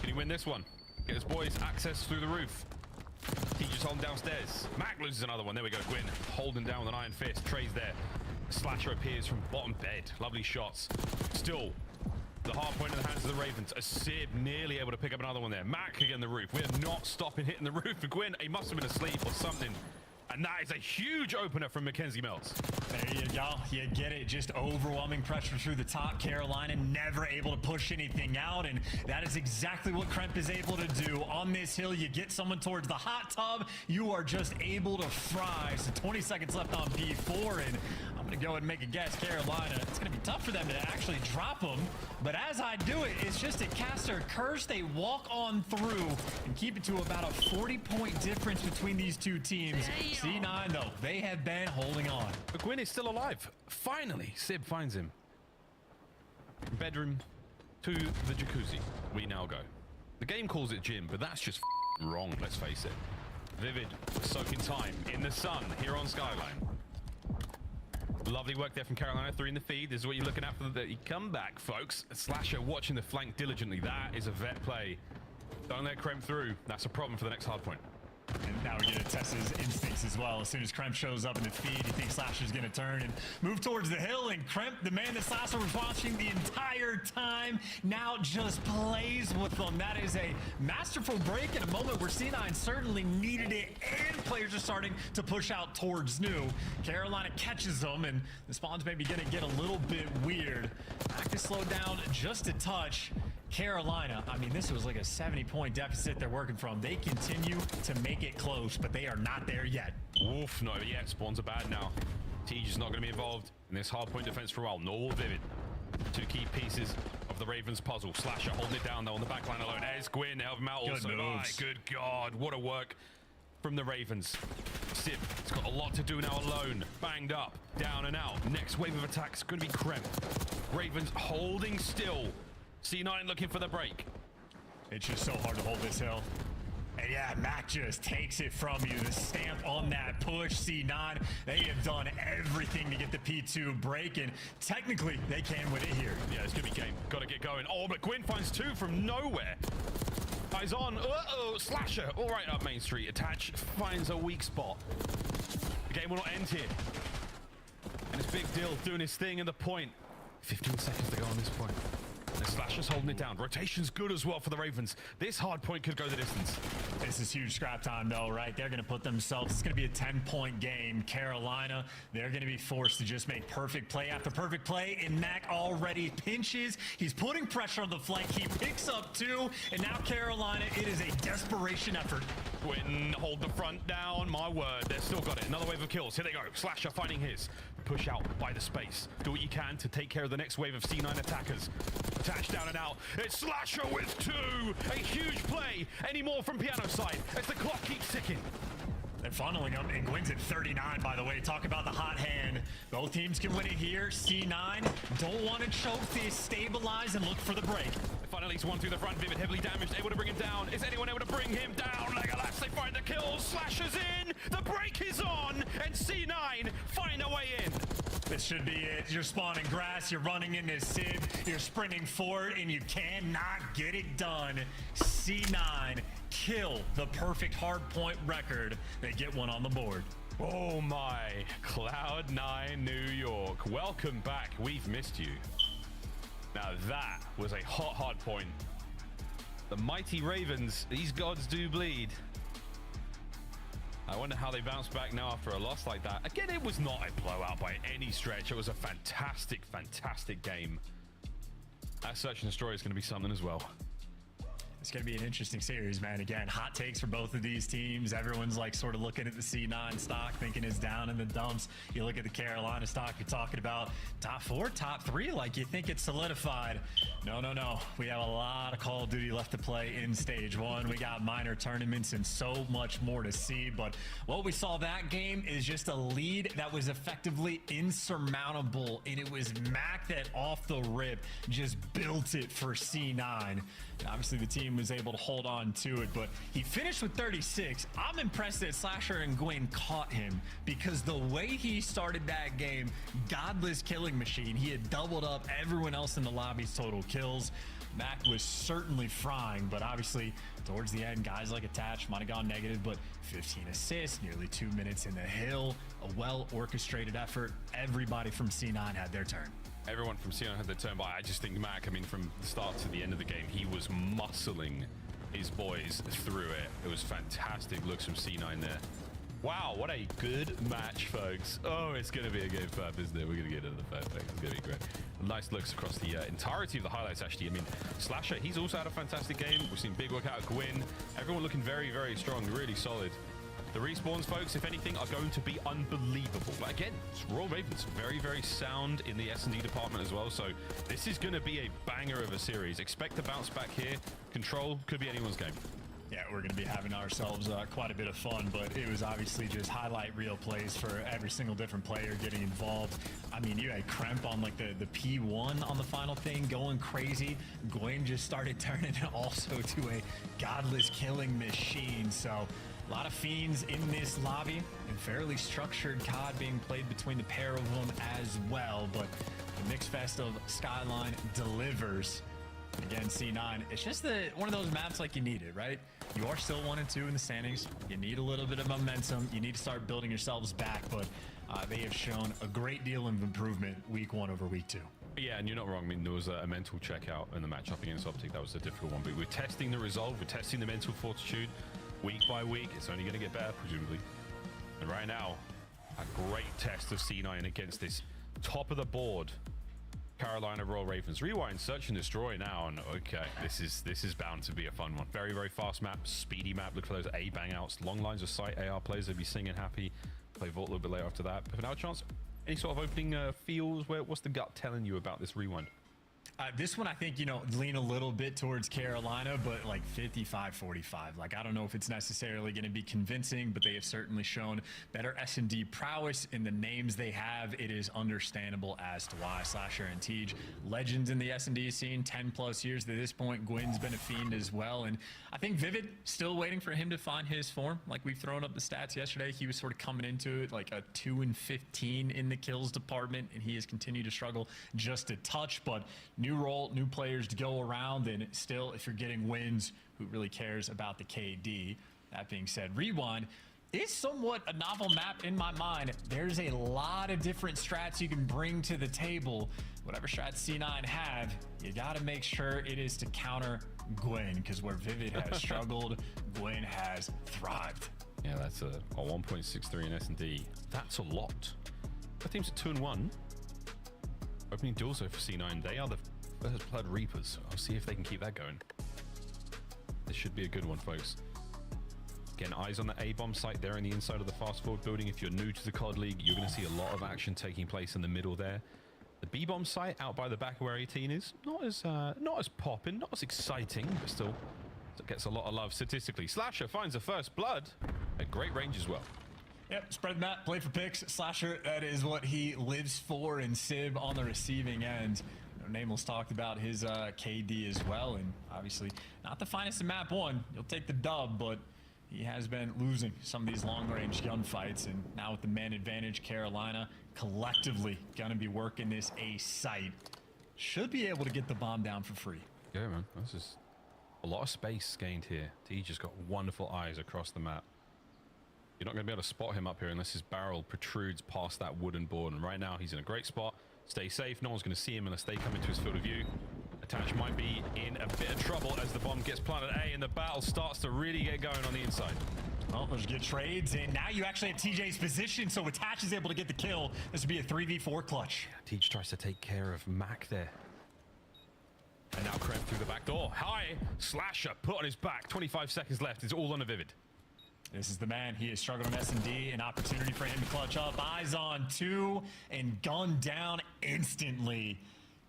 Can he win this one? Get his boys access through the roof. Teacher's holding downstairs. Mac loses another one. There we go. Gwyn holding down with an iron fist. Trey's there. Slasher appears from bottom bed. Lovely shots. Still, the hard point in the hands of the Ravens. A Sib nearly able to pick up another one there. Mac again the roof. We're not stopping hitting the roof for Gwyn. He must have been asleep or something. And that is a huge opener from Mackenzie Melts. There you go. You get it. Just overwhelming pressure through the top. Carolina never able to push anything out. And that is exactly what Kremp is able to do. On this hill, you get someone towards the hot tub. You are just able to fry. So 20 seconds left on P4. And I'm going to go ahead and make a guess. Carolina, it's going to be tough for them to actually drop them. But as I do it, it's just a caster curse. They walk on through and keep it to about a 40-point difference between these two teams. C9, though, they have been holding on. But Gwyn is still alive. Finally, Sib finds him. Bedroom to the jacuzzi. We now go. The game calls it gym, but that's just wrong, let's face it. Vivid, soaking time in the sun here on Skyline. Lovely work there from Carolina. 3 in the feed. This is what you're looking at for the comeback, folks. Slasher watching the flank diligently. That is a vet play. Don't let Kremp through. That's a problem for the next hard point. And now we get to test his instincts as well. As soon as Kremp shows up in the feed, you think Slasher's going to turn and move towards the hill. And Kremp, the man that Slasher was watching the entire time, now just plays with them. That is a masterful break in a moment where C9 certainly needed it, and players are starting to push out towards new. Carolina catches them, and the spawn's maybe going to get a little bit weird. Back to slow down just a touch. Carolina, I mean, this was like a 70-point deficit they're working from. They continue to make it close, but they are not there yet. Oof, not yet. Spawns are bad now. Tej is not going to be involved in this hard point defense for a while. Nor will Vivid. 2 key pieces of the Ravens puzzle. Slasher holding it down, though, on the back line alone. There's Gwyn, help him out also. My good God, what a work from the Ravens. Sib has got a lot to do now alone. Banged up, down and out. Next wave of attacks going to be Kremp. Ravens holding still. C9 looking for the break. It's just so hard to hold this hill. And yeah, Mac just takes it from you. The stamp on that push, C9. They have done everything to get the P2 break, and technically they can win it here. Yeah, it's gonna be game. Gotta get going. Oh, but Gwyn finds 2 from nowhere. Eyes on. Uh-oh, Slasher. All right, up Main Street. Attach finds a weak spot. The game will not end here. And it's Big Deal doing his thing at the point. 15 seconds to go on this point. The Slasher's holding it down. Rotation's good as well for the Ravens. This hard point could go the distance. This is huge scrap time, though, right? They're going to put themselves, it's going to be a 10-point game. Carolina, they're going to be forced to just make perfect play after perfect play, and Mac already pinches. He's putting pressure on the flank. He picks up 2, and now Carolina, it is a desperation effort. Gwyn, hold the front down. My word, they've still got it. Another wave of kills. Here they go. Slasher finding his. Push out by the space. Do what you can to take care of the next wave of C9 attackers. Attach down and out. It's Slasher with 2. A huge play. Any more from Piano side as the clock keeps ticking. They're funneling him, and Gwyn's at 39, by the way. Talk about the hot hand. Both teams can win it here. C9 don't want to choke this. Stabilize and look for the break. Finally, he's one through the front. Vivid heavily damaged, able to bring him down. Is anyone able to bring him down? Legolas, they find the kills. Slashers in. The break is on, and C9 find a way in. This should be it. You're spawning grass, you're running into Sid, you're sprinting forward, and you cannot get it done. C9 kill the perfect hard point record. They get one on the board. Oh my, Cloud9 New York. Welcome back. We've missed you. Now that was a hard point. The mighty Ravens, these gods do bleed. I wonder how they bounce back now after a loss like that. Again, it was not a blowout by any stretch. It was a fantastic, fantastic game. That Search and Destroy is going to be something as well. It's going to be an interesting series, man. Again, hot takes for both of these teams. Everyone's like sort of looking at the C9 stock, thinking it's down in the dumps. You look at the Carolina stock, you're talking about top 4, top 3, like you think it's solidified. No, no, no. We have a lot of Call of Duty left to play in stage 1. We got minor tournaments and so much more to see. But what we saw that game is just a lead that was effectively insurmountable. And it was Mac that off the rip just built it for C9. And obviously the team was able to hold on to it, but he finished with 36. I'm impressed that Slasher and Gwyn caught him, because the way he started that game, godless killing machine, he had doubled up everyone else in the lobby's total kills. Mac was certainly frying, but obviously towards the end, guys like Attach might have gone negative, but 15 assists, nearly 2 minutes in the hill, a well-orchestrated effort. Everybody from C9 had their turn. Everyone from C9 had their turn, but I just think Mac, I mean, from the start to the end of the game, he was muscling his boys through it. It was fantastic looks from C9 there. Wow, what a good match, folks. Oh, it's going to be a game 5, isn't it? We're going to get into the 5 pack. It's going to be great. Nice looks across the entirety of the highlights, actually. I mean, Slasher, he's also had a fantastic game. We've seen big work out of Gwyn. Everyone looking very, very strong, really solid. The respawns, folks, if anything, are going to be unbelievable. But again, it's Royal Ravens, very, very sound in the S&D department as well. So this is going to be a banger of a series. Expect to bounce back here. Control could be anyone's game. Yeah, we're going to be having ourselves quite a bit of fun, but it was obviously just highlight reel plays for every single different player getting involved. I mean, you had Kremp on like the P1 on the final thing going crazy. Gwyn just started turning it also to a godless killing machine. So a lot of fiends in this lobby and fairly structured COD being played between the pair of them as well. But the mixed fest of Skyline delivers. Again, C9, it's just one of those maps like you need it, right? You are still 1 and 2 in the standings. You need a little bit of momentum. You need to start building yourselves back, but they have shown a great deal of improvement week 1 over week 2. Yeah, and you're not wrong. I mean, there was a mental checkout in the matchup against Optic. That was a difficult one, but we're testing the resolve. We're testing the mental fortitude week by week. It's only going to get better, presumably. And right now, a great test of C9 against this top of the board Carolina Royal Ravens. Rewind, Search and Destroy now, and okay, this is bound to be a fun one. Very, very fast map, speedy map. Look for those A bang outs, long lines of sight. AR players will be singing happy. Play Vault a little bit later after that. But now a chance, any sort of opening feels? What's the gut telling you about this rewind? This one, I think, lean a little bit towards Carolina, but like 55-45. Like, I don't know if it's necessarily going to be convincing, but they have certainly shown better S&D prowess in the names they have. It is understandable as to why. Slasher and Tej, legends in the S&D scene, 10 plus years to this point. Gwyn's been a fiend as well. And I think Vivid, still waiting for him to find his form. Like, we've thrown up the stats yesterday. He was sort of coming into it like a 2 and 15 in the kills department, and he has continued to struggle just a touch, but new role, new players to go around, and still, if you're getting wins, who really cares about the KD? That being said, Rewind, is somewhat a novel map in my mind. There's a lot of different strats you can bring to the table. Whatever strat C9 have, you got to make sure it is to counter Gwen, because where Vivid has struggled, Gwen has thrived. Yeah, that's a 1.63 in S&D. That's a lot. Our team's at 2-1. Opening duels though for C9. They are the first blood reapers. I'll see if they can keep that going. This should be a good one, folks. Again, eyes on the A-bomb site there in the inside of the fast forward building. If you're new to the COD League, you're going to see a lot of action taking place in the middle there. The B-bomb site out by the back where 18 is not as popping, not as exciting, but still gets a lot of love statistically. Slasher finds the first blood at great range as well. Yep, spread the map, play for picks. Slasher, that is what he lives for, and Sib on the receiving end. Namel's talked about his KD as well, and obviously not the finest in map 1. You'll take the dub, but he has been losing some of these long-range gunfights, and now with the man advantage, Carolina collectively going to be working this A site. Should be able to get the bomb down for free. Yeah, man. This is a lot of space gained here. T just got wonderful eyes across the map. You're not going to be able to spot him up here unless his barrel protrudes past that wooden board, and right now he's in a great spot. Stay safe. No one's going to see him unless they come into his field of view. Attach might be in a bit of trouble as the bomb gets planted A, and the battle starts to really get going on the inside. Well, there's good trades, and now you actually have TJ's position, so Attach is able to get the kill. This would be a 3v4 clutch. Teach tries to take care of Mac there. And now Krem through the back door. High Slasher put on his back. 25 seconds left. It's all on a Vivid. This is the man. He is struggling on S&D. An opportunity for him to clutch up. Eyes on 2 and gunned down instantly.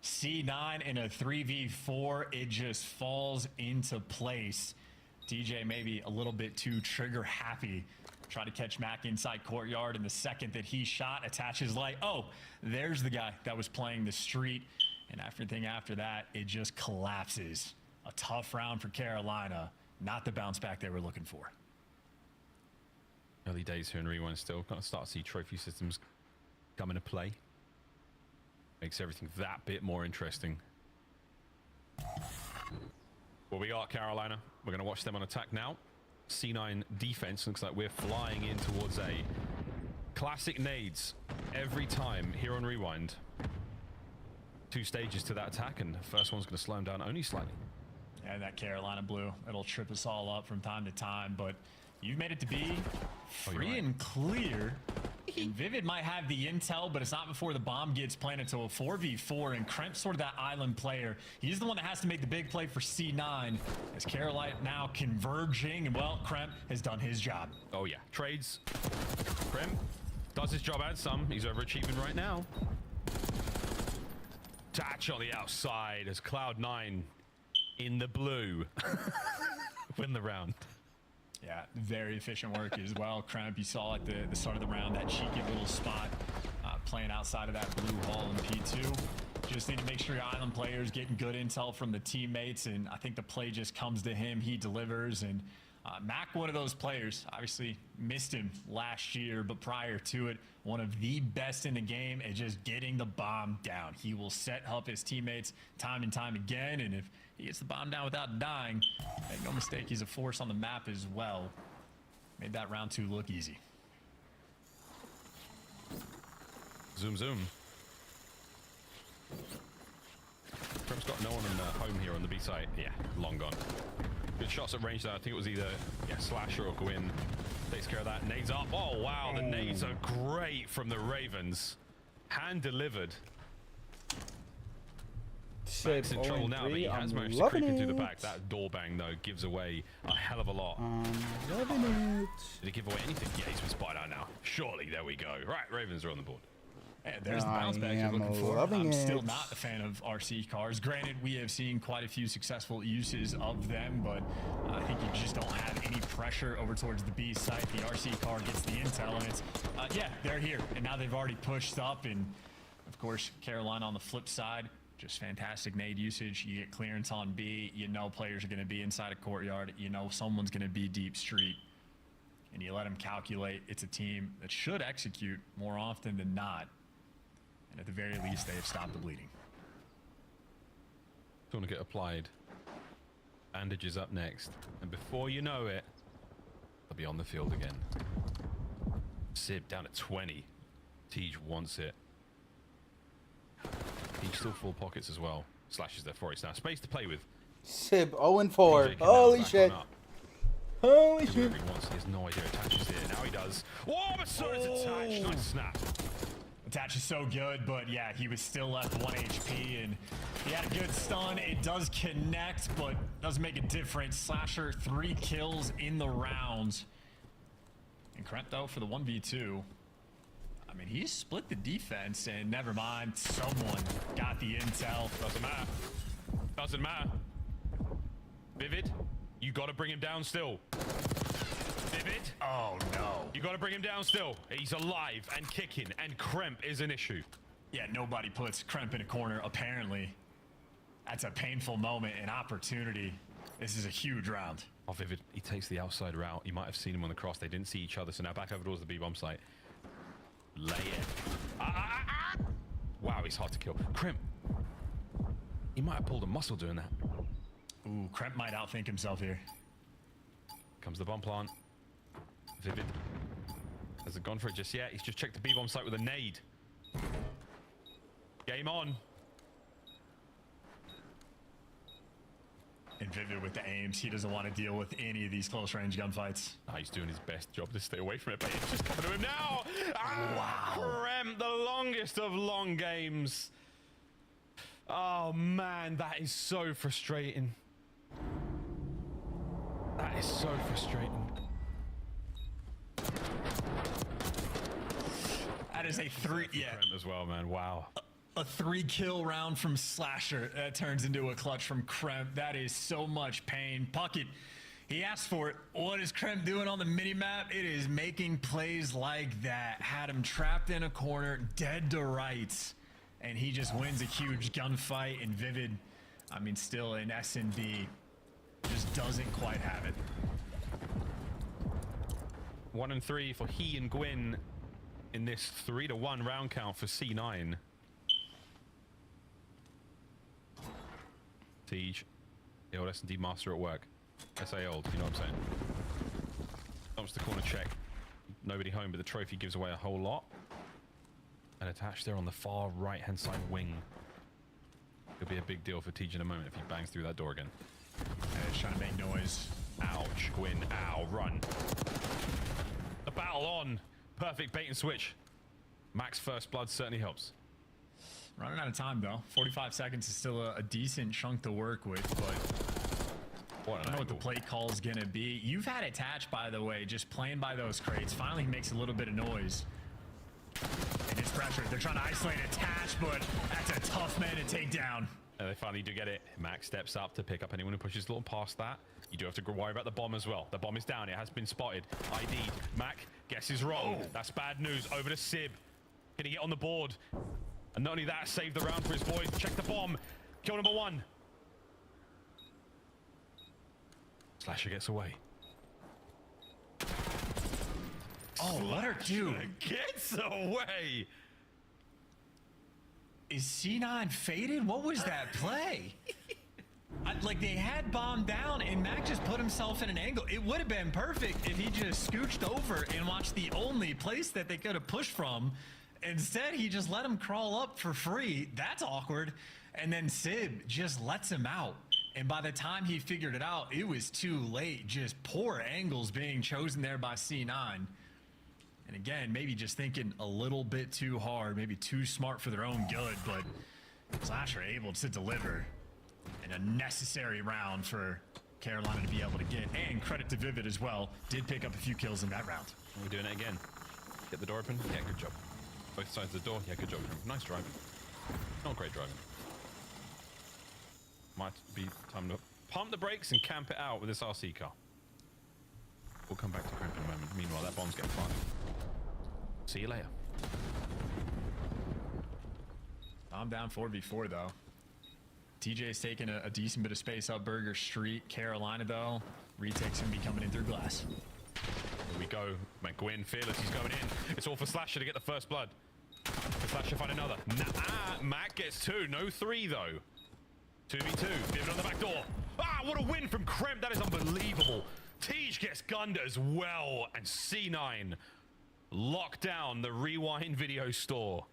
C9 in a 3v4. It just falls into place. DJ maybe a little bit too trigger happy. Try to catch Mac inside courtyard, and the second that he shot, attaches like, oh, there's the guy that was playing the street. And everything after that, it just collapses. A tough round for Carolina. Not the bounce back they were looking for. Early days here in Rewind still. Got to start to see trophy systems come into play. Makes everything that bit more interesting. Well, we are Carolina. We're going to watch them on attack now. C9 defense looks like we're flying in towards A. Classic nades every time here on Rewind. 2 stages to that attack, and the first one's going to slow him down only slightly. Yeah, that Carolina blue, it'll trip us all up from time to time, but you've made it to be free and clear. And Vivid might have the intel, but it's not before the bomb gets planted to a 4v4, and Kremp's sort of that island player. He's the one that has to make the big play for C9, as Carolina now converging, and well, Kremp has done his job. Oh yeah, trades. Kremp does his job and some. He's overachieving right now. Touch on the outside as Cloud9 in the blue win the round. Yeah, very efficient work as well. Kremp, you saw at the start of the round that cheeky little spot playing outside of that blue hall in P2. Just need to make sure your island players getting good intel from the teammates, and I think the play just comes to him. He delivers, and Mac, one of those players, obviously missed him last year, but prior to it, one of the best in the game at just getting the bomb down. He will set up his teammates time and time again, and if he gets the bomb down without dying, make no mistake, he's a force on the map as well. Made that round 2 look easy. Zoom, zoom. Kremp's got no one in home here on the B site. Yeah, long gone. Good shots at range there. I think it was either Slasher or Gwyn. Takes care of that. Nades up. Oh, wow. The nades are great from the Ravens. Hand delivered. Mac's in trouble now, but he has managed to creep into the back. That door bang, though, gives away a hell of a lot. Loving it. Did he give away anything? Yeah, he's been spied out now. Surely, there we go. Right, Ravens are on the board. Yeah, there's the bounce back you're looking for. I'm still not a fan of RC cars. Granted, we have seen quite a few successful uses of them, but I think you just don't have any pressure over towards the B site. The RC car gets the intel, and it's, yeah, they're here. And now they've already pushed up, and of course, Carolina on the flip side, just fantastic nade usage. You get clearance on B. You know players are going to be inside a courtyard. You know someone's going to be deep street. And you let them calculate. It's a team that should execute more often than not. And at the very least, they have stopped the bleeding. Going to get applied. Bandages up next. And before you know it, they'll be on the field again. Sib down to 20. Tej wants it. Tej still full pockets as well. Slash is there for it. Now space to play with. Sib 0-4. Holy shit. Holy shit. He has no idea attaches here. Now he does. Whoa, but so it's attached. Nice snap. Attach is so good, but yeah, he was still left 1 HP, and he had a good stun. It does connect, but doesn't make a difference. Slasher, 3 kills in the round. And Kremp, though, for the 1v2. I mean, he split the defense, and never mind, someone got the intel. Doesn't matter. Doesn't matter. Vivid, you got to bring him down still. Vivid. Oh, no. You got to bring him down still. He's alive and kicking, and Kremp is an issue. Yeah, nobody puts Kremp in a corner, apparently. That's a painful moment, an opportunity. This is a huge round. Oh, Vivid, he takes the outside route. You might have seen him on the cross. They didn't see each other, so now back over towards the B-bomb site. Lay it. Wow, he's hard to kill. Kremp. He might have pulled a muscle doing that. Ooh, Kremp might outthink himself here. Comes the bomb plant. Vivid hasn't gone for it just yet. He's just checked the B-bomb site with a nade. Game on. And Vivid with the aims. He doesn't want to deal with any of these close range gunfights. He's doing his best job to stay away from it, but it's just coming to him now. Wow. Kremp, the longest of long games. Oh man, that is so frustrating. That is so frustrating. That is a 3, yeah. Kremp as well, man. Wow. A 3-kill round from Slasher. That turns into a clutch from Kremp. That is so much pain. Puckett, he asked for it. What is Kremp doing on the minimap? It is making plays like that. Had him trapped in a corner, dead to rights. And he just wins a huge gunfight. And Vivid, I mean, still in S&D, just doesn't quite have it. 1 and 3 for he and Gwyn in this 3-1 round count for C9. Tej, the old S&D master at work. SA old, you know what I'm saying? Jumps the corner check. Nobody home, but the trophy gives away a whole lot. And attached there on the far right-hand side wing. It'll be a big deal for Tej in a moment if he bangs through that door again. And he's trying to make noise. Ouch, Gwyn, ow, run. The battle on. Perfect bait and switch. Max first blood certainly helps. Running out of time, though. 45 seconds is still a decent chunk to work with, but I don't know what the play call is going to be. You've had Attach, by the way, just playing by those crates. Finally makes a little bit of noise. And it's pressure. They're trying to isolate Attach, but that's a tough man to take down. And they finally do get it. Max steps up to pick up anyone who pushes a little past that. You do have to worry about the bomb as well. The bomb is down. It has been spotted. ID'd. Mac guesses wrong. That's bad news. Over to Sib. Hitting it on the board. And not only that, save the round for his boys. Check the bomb. Kill number 1. Slasher gets away. Oh, let her do. Gets away. Is C9 faded? What was that play? Like, they had bomb down and Mac just put himself in an angle. It would have been perfect if he just scooched over and watched the only place that they could have pushed from. Instead, he just let him crawl up for free. That's awkward. And then Sib just lets him out. And by the time he figured it out, it was too late. Just poor angles being chosen there by C9. And again, maybe just thinking a little bit too hard, maybe too smart for their own good, but Slasher able to deliver in a necessary round for Carolina to be able to get. And credit to Vivid as well. Did pick up a few kills in that round. We're doing it again. Get the door open. Yeah, good job. Both sides of the door. Yeah, good job. Nice driving. Not great driving. Might be time to pump the brakes and camp it out with this RC car. We'll come back to Kremp in a moment. Meanwhile, that bomb's getting planted. See you later. I'm down 4v4 though. TJ's taking a decent bit of space up Burger Street. Carolina though, retake's gonna be coming in through glass. Here we go. McGuinn, fearless, he's going in. It's all for Slasher to get the first blood. Can Slasher find another? Mac gets 2, no 3 though. 2v2, Vivid on the back door. What a win from Kremp, that is unbelievable. Tej gets gunned as well, and C9 lock down the Rewind video store.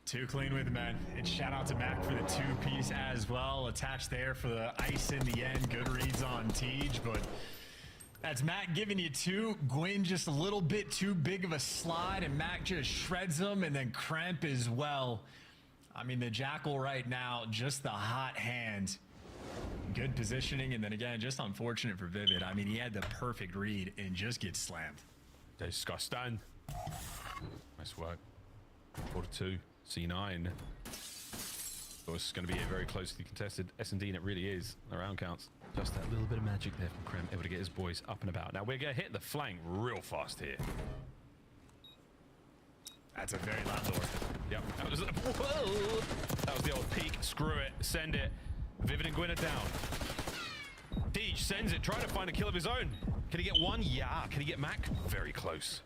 Too clean with it, man. And shout out to Mac for the 2-piece as well. Attached there for the ice in the end. Good reads on Tej, but that's Mac giving you 2. Gwyn just a little bit too big of a slide, and Mac just shreds them, and then Kremp as well. I mean, the Jackal right now, just the hot hand. Good positioning, and then again, just unfortunate for Vivid. I mean, he had the perfect read and just gets slammed. Disgusting. Nice work. 4-2. C9. So it's going to be a very closely contested S&D, and it really is. The round counts. Just that little bit of magic there from Krem, able to get his boys up and about. Now we're going to hit the flank real fast here. That's a very loud door. Yep. That was, whoa! That was the old peek. Screw it. Send it. Vivid and Gwyn are down. Tej sends it. Trying to find a kill of his own. Can he get one? Yeah. Can he get Mac? Very close.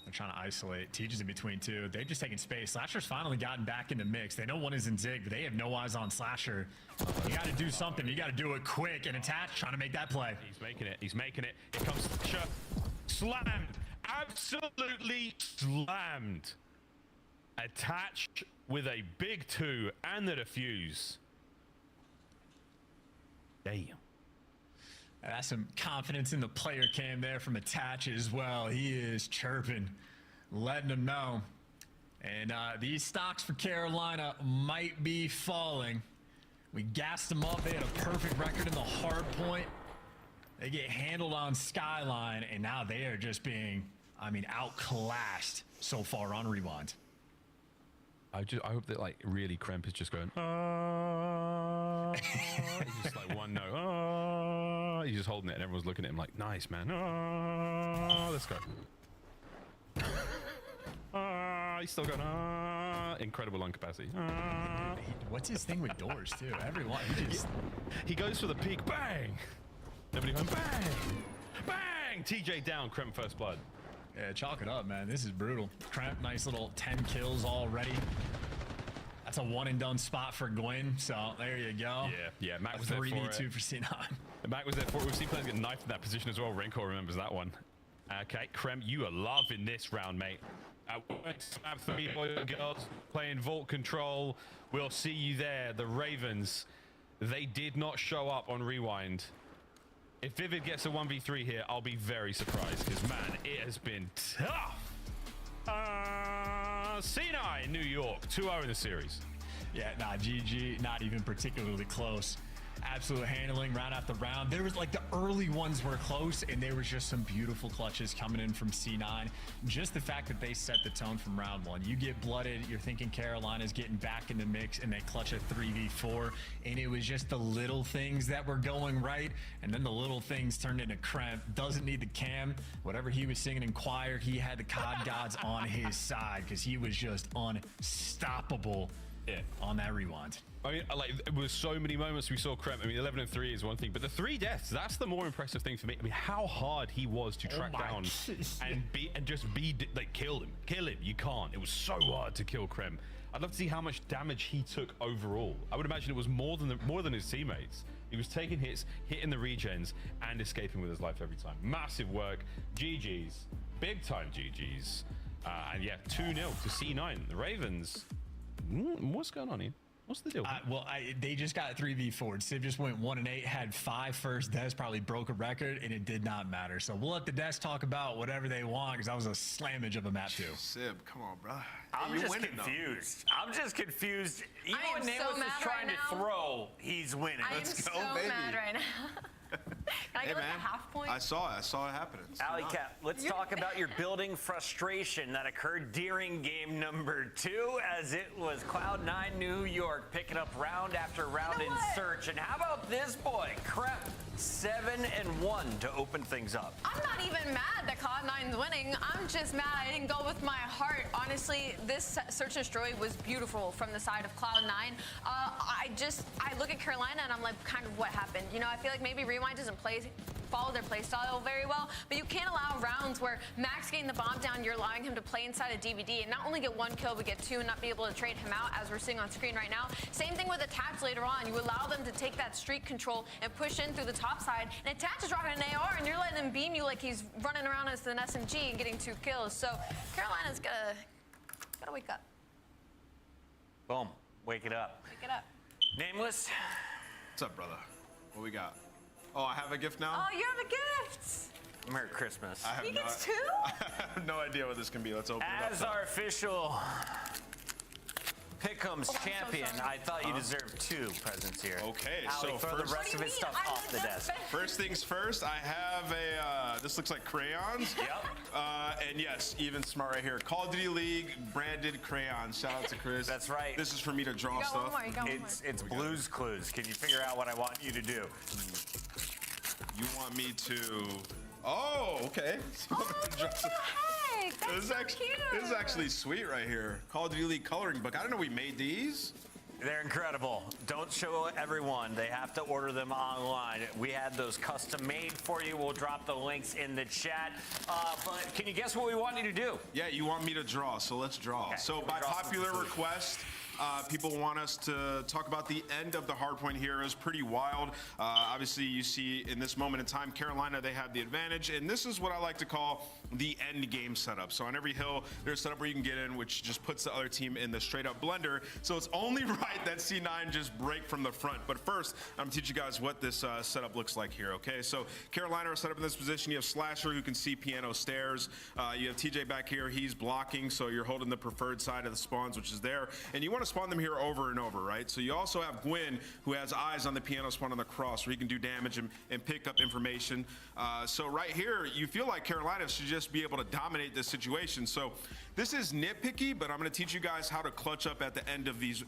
They're trying to isolate. Tej is in between 2. They've just taken space. Slasher's finally gotten back in the mix. They know one is in Zig, but they have no eyes on Slasher. You got to do something. You got to do it quick and attach, trying to make that play. He's making it. He's making it. Here comes Slasher. Slammed. Absolutely slammed. Attached with a big 2 and the defuse. Damn. That's some confidence in the player cam there from Attach as well. He is chirping, letting them know. And these stocks for Carolina might be falling. We gassed them up. They had a perfect record in the hard point. They get handled on Skyline, and now they are just being, I mean, outclassed so far on Rewind. I hope that, like, really Kremp is just going, he's just like one note. He's just holding it, and everyone's looking at him like, nice, man. Let's go. He's still going, incredible lung capacity. What's his thing with doors, too? Everyone, he goes for the peak, bang. Nobody going, bang, bang. TJ down, Kremp first blood. Yeah, chalk it up, man. This is brutal. Kremp, nice little 10 kills already. That's a one and done spot for Gwyn, so there you go. Yeah, Mac was there for it. 3v2 for C9. Mac was there for it. We've seen players get knifed in that position as well. Renko remembers that one. Okay, Kremp, you are loving this round, mate. Snap 3 boys and girls playing Vault Control. We'll see you there. The Ravens, they did not show up on Rewind. If Vivid gets a 1v3 here, I'll be very surprised, because, man, it has been tough. C9, New York, 2-0 in the series. Yeah, nah, GG, not even particularly close. Absolute handling round after round. There was, like, the early ones were close, and there was just some beautiful clutches coming in from C9. Just the fact that they set the tone from round 1. You get blooded, you're thinking Carolina's getting back in the mix, and they clutch a 3v4, and it was just the little things that were going right, and then the little things turned into Kremp. Doesn't need the cam. Whatever he was singing in choir, he had the COD gods on his side, because he was just unstoppable on that Rewind. I mean, like, it was so many moments we saw Kremp. I mean, 11 and 3 is one thing, but the 3 deaths, that's the more impressive thing for me. I mean, how hard he was to track down and just like, kill him. You can't. It was so hard to kill Kremp. I'd love to see how much damage he took overall. I would imagine it was more than his teammates. He was taking hits, hitting the regens, and escaping with his life every time. Massive work. GG's. Big time GG's. And yeah, 2-0 to C9. The Ravens. What's going on here? What's the deal? Well, they just got 3v4. Civ just went 1-8, had 5 first. Des probably broke a record, and it did not matter. So we'll let the Des talk about whatever they want, because that was a slammage of a map, too. Civ, come on, bro. I'm just confused. I'm just confused. Even when Nameless is trying to throw, he's winning. Let's go, baby. I'm so mad right now. Can I get like a half point? I saw it happening. Alley Cap, let's talk about your building frustration that occurred during game number 2, as it was Cloud9 New York picking up round after round in search. And how about this boy, Kremp, 7-1 to open things up. I'm not even mad that Cloud9's winning. I'm just mad I didn't go with my heart. Honestly, this search and destroy was beautiful from the side of Cloud9. I look at Carolina and I'm like, kind of what happened? You know, I feel like maybe Rewind doesn't follow their play style very well, but you can't allow round rounds where Max getting the bomb down, you're allowing him to play inside a DVD and not only get 1 kill, but get 2 and not be able to trade him out, as we're seeing on screen right now. Same thing with Attach later on. You allow them to take that streak control and push in through the top side, and Attach is rocking an AR, and you're letting him beam you like he's running around as an SMG and getting 2 kills. So Carolina's gotta wake up. Boom. Wake it up. Wake it up. Nameless. What's up, brother? What we got? Oh, I have a gift now? Oh, you have a gift. Merry Christmas. He gets 2? I have no idea what this can be. Let's open it up. As our official Pick'em's champion, I thought you deserved 2 presents here. Okay, Allie, so throw the rest of his stuff off the desk. First things first, I have a, this looks like crayons. Yep. And yes, even smart right here. Call of Duty League branded crayons. Shout out to Chris. That's right. This is for me to draw stuff. It's Blue's Clues. Can you figure out what I want you to do? You want me to... Oh, okay. This is actually sweet right here. Call of Duty League coloring book. I didn't know we made these. They're incredible. Don't show everyone. They have to order them online. We had those custom made for you. We'll drop the links in the chat. But can you guess what we want you to do? Yeah, you want me to draw, so let's draw. Okay. So by popular request, people want us to talk about the end of the hardpoint here. It was pretty wild. Obviously, you see in this moment in time, Carolina, they have the advantage. And this is what I like to call the end game setup. So on every hill, there's a setup where you can get in, which just puts the other team in the straight up blender. So it's only right that C9 just break from the front. But first, I'm gonna teach you guys what this setup looks like here, okay? So Carolina are set up in this position. You have Slasher, who can see piano stairs. You have TJ back here. He's blocking, so you're holding the preferred side of the spawns, which is there. And you want to spawn them here over and over, right? So you also have Gwyn, who has eyes on the piano spawn on the cross, where he can do damage and pick up information. So right here, you feel like Carolina should just be able to dominate this situation. So this is nitpicky, but I'm going to teach you guys how to clutch up at the end of these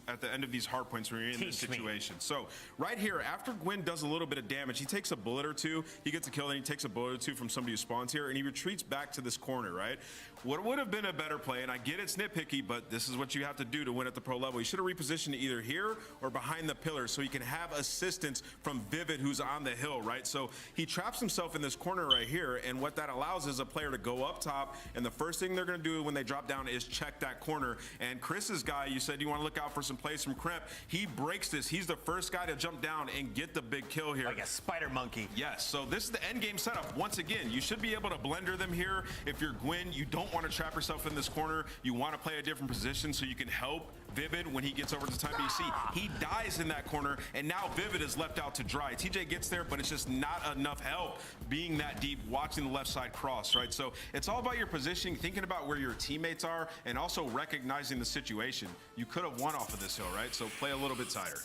hard points when you're in this situation. So right here, after Gwyn does a little bit of damage, he takes a bullet or 2, he gets a kill, then he takes a bullet or 2 from somebody who spawns here, and he retreats back to this corner, right? What would have been a better play, and I get it's nitpicky, but this is what you have to do to win at the pro level. You should have repositioned either here or behind the pillar so he can have assistance from Vivid, who's on the hill, right? So he traps himself in this corner right here, and what that allows is a player to go up top, and the first thing they're going to do when they drop down is check that corner. And Chris's guy, you said you want to look out for some plays from Kremp. He breaks this. He's the first guy to jump down and get the big kill here. Like a spider monkey. Yes, so this is the end game setup. Once again, you should be able to blender them here. If you're Gwyn, you don't want to trap yourself in this corner. You want to play a different position so you can help Vivid when he gets over to time BC. He dies in that corner, and now Vivid is left out to dry. TJ gets there, but it's just not enough help being that deep, watching the left side cross, right? So it's all about your positioning, thinking about where your teammates are, and also recognizing the situation. You could have won off of this hill, right? So play a little bit tighter.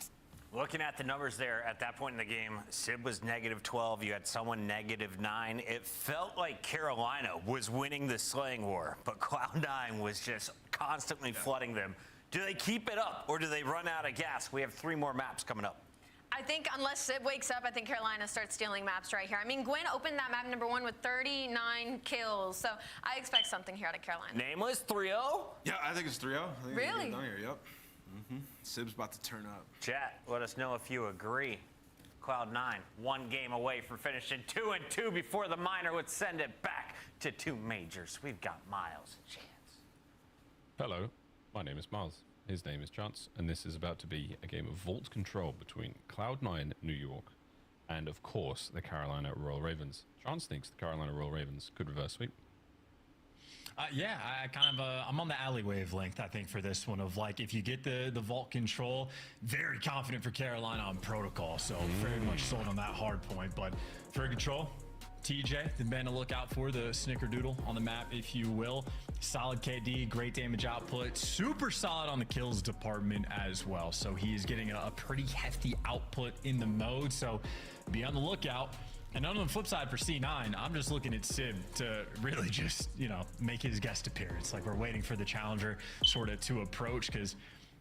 Looking at the numbers there at that point in the game, Sib was -12. You had someone -9. It felt like Carolina was winning the slaying war, but Cloud9 was just constantly flooding them. Do they keep it up, or do they run out of gas? We have 3 more maps coming up. I think unless Sib wakes up, I think Carolina starts stealing maps right here. I mean, Gwyn opened that map number 1 with 39 kills, so I expect something here out of Carolina. Nameless 3-0? Yeah, I think it's 3-0. Really? Down here, yep. Sib's about to turn up. Chat, let us know if you agree. Cloud9, 1 game away from finishing 2-2 before the minor would send it back to 2 majors. We've got Miles and Chance. Hello, my name is Miles. His name is Chance, and this is about to be a game of Vault Control between Cloud9 New York and, of course, the Carolina Royal Ravens. Chance thinks the Carolina Royal Ravens could reverse sweep. Yeah, I kind of I'm on the alley wavelength, I think, for this one of like if you get the Vault Control, very confident for Carolina on protocol, so very much sold on that hard point. But for control, TJ, the man to look out for, the snickerdoodle on the map, if you will. Solid KD, great damage output, super solid on the kills department as well. So he is getting a pretty hefty output in the mode, so be on the lookout. And on the flip side for C9, I'm just looking at Sib to really just, you know, make his guest appearance. Like we're waiting for the challenger sort of to approach, because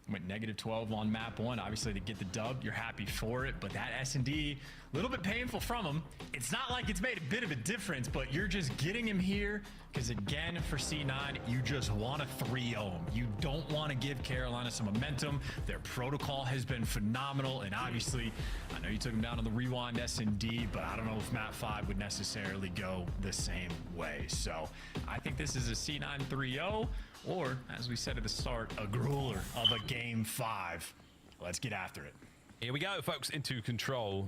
Went -12 on map 1. Obviously, to get the dub, you're happy for it. But that S&D, a little bit painful from him. It's not like it's made a bit of a difference, but you're just getting him here because, again, for C9, you just want to 3-0 him. You don't want to give Carolina some momentum. Their protocol has been phenomenal. And obviously, I know you took him down on the rewind S&D, but I don't know if map 5 would necessarily go the same way. So I think this is a C9 3-0. Or, as we said at the start, a grueler of a game 5. Let's get after it. Here we go, folks, into control.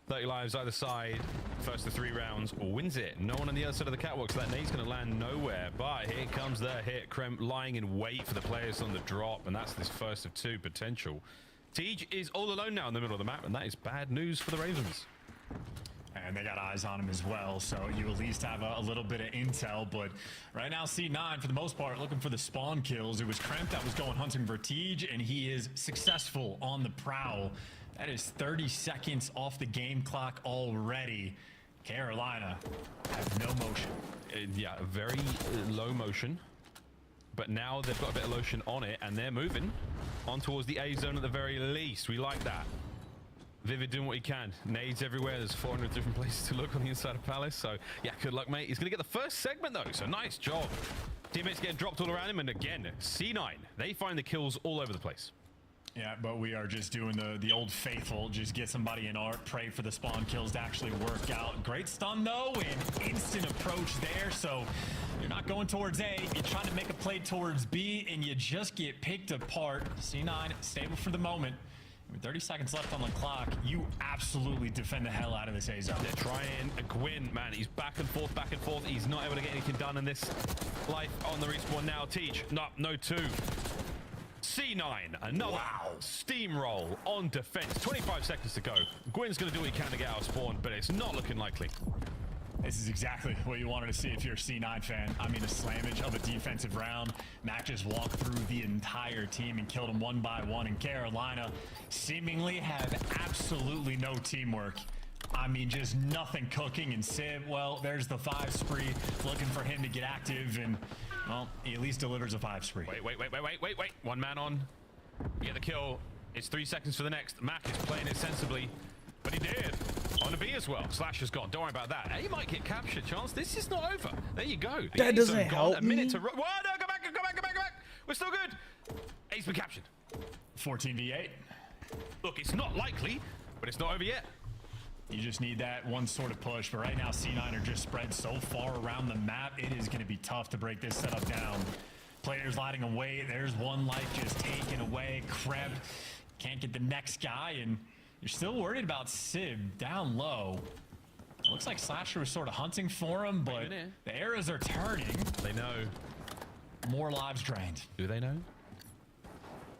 30 lives either side. First of 3 rounds wins it. No one on the other side of the catwalk, so that nade's going to land nowhere. But here comes the hit. Krem lying in wait for the players on the drop, and that's this first of 2 potential. Tej is all alone now in the middle of the map, and that is bad news for the Ravens. And they got eyes on him as well, so you at least have a little bit of intel. But right now, C9, for the most part, looking for the spawn kills. It was Kremp that was going hunting for Tej, and he is successful on the prowl. That is 30 seconds off the game clock already. Carolina have no motion. Yeah, very low motion. But now they've got a bit of lotion on it, and they're moving on towards the A zone at the very least. We like that. Vivid doing what he can. Nades everywhere. There's 400 different places to look on the inside of Palace. So, yeah, good luck, mate. He's going to get the first segment, though. So, nice job. Teammates getting dropped all around him. And again, C9, they find the kills all over the place. Yeah, but we are just doing the old faithful. Just get somebody in art, pray for the spawn kills to actually work out. Great stun, though, and instant approach there. So, you're not going towards A. You're trying to make a play towards B, and you just get picked apart. C9, stable for the moment. With 30 seconds left on the clock, you absolutely defend the hell out of this A zone. They're trying. Gwyn, man, he's back and forth, back and forth. He's not able to get anything done in this life on the respawn now. Tej, no 2. C9, another steamroll on defense. 25 seconds to go. Gwyn's going to do what he can to get out of spawn, but it's not looking likely. This is exactly what you wanted to see if you're a C9 fan. I mean, a slammage of a defensive round. Mac just walked through the entire team and killed them one by one. And Carolina seemingly have absolutely no teamwork. I mean, just nothing cooking. And Sib, well, there's the 5 spree. Looking for him to get active. And, well, he at least delivers a 5 spree. Wait. One man on. You get the kill. It's 3 seconds for the next. Mac is playing it sensibly. But he did. On a B as well. Slash is gone. Don't worry about that. A might get captured, Chance. This is not over. There you go. The that doesn't help a minute to run. Whoa, no, go back. We're still good. A's been captured. 14v8. Look, it's not likely, but it's not over yet. You just need that one sort of push. But right now, C9 are just spread so far around the map. It is going to be tough to break this setup down. Players lighting away. There's one life just taken away. Kreb can't get the next guy, and you're still worried about Sib down low. Looks like Slasher was sort of hunting for him, but the arrows are turning. They know. More lives drained. Do they know?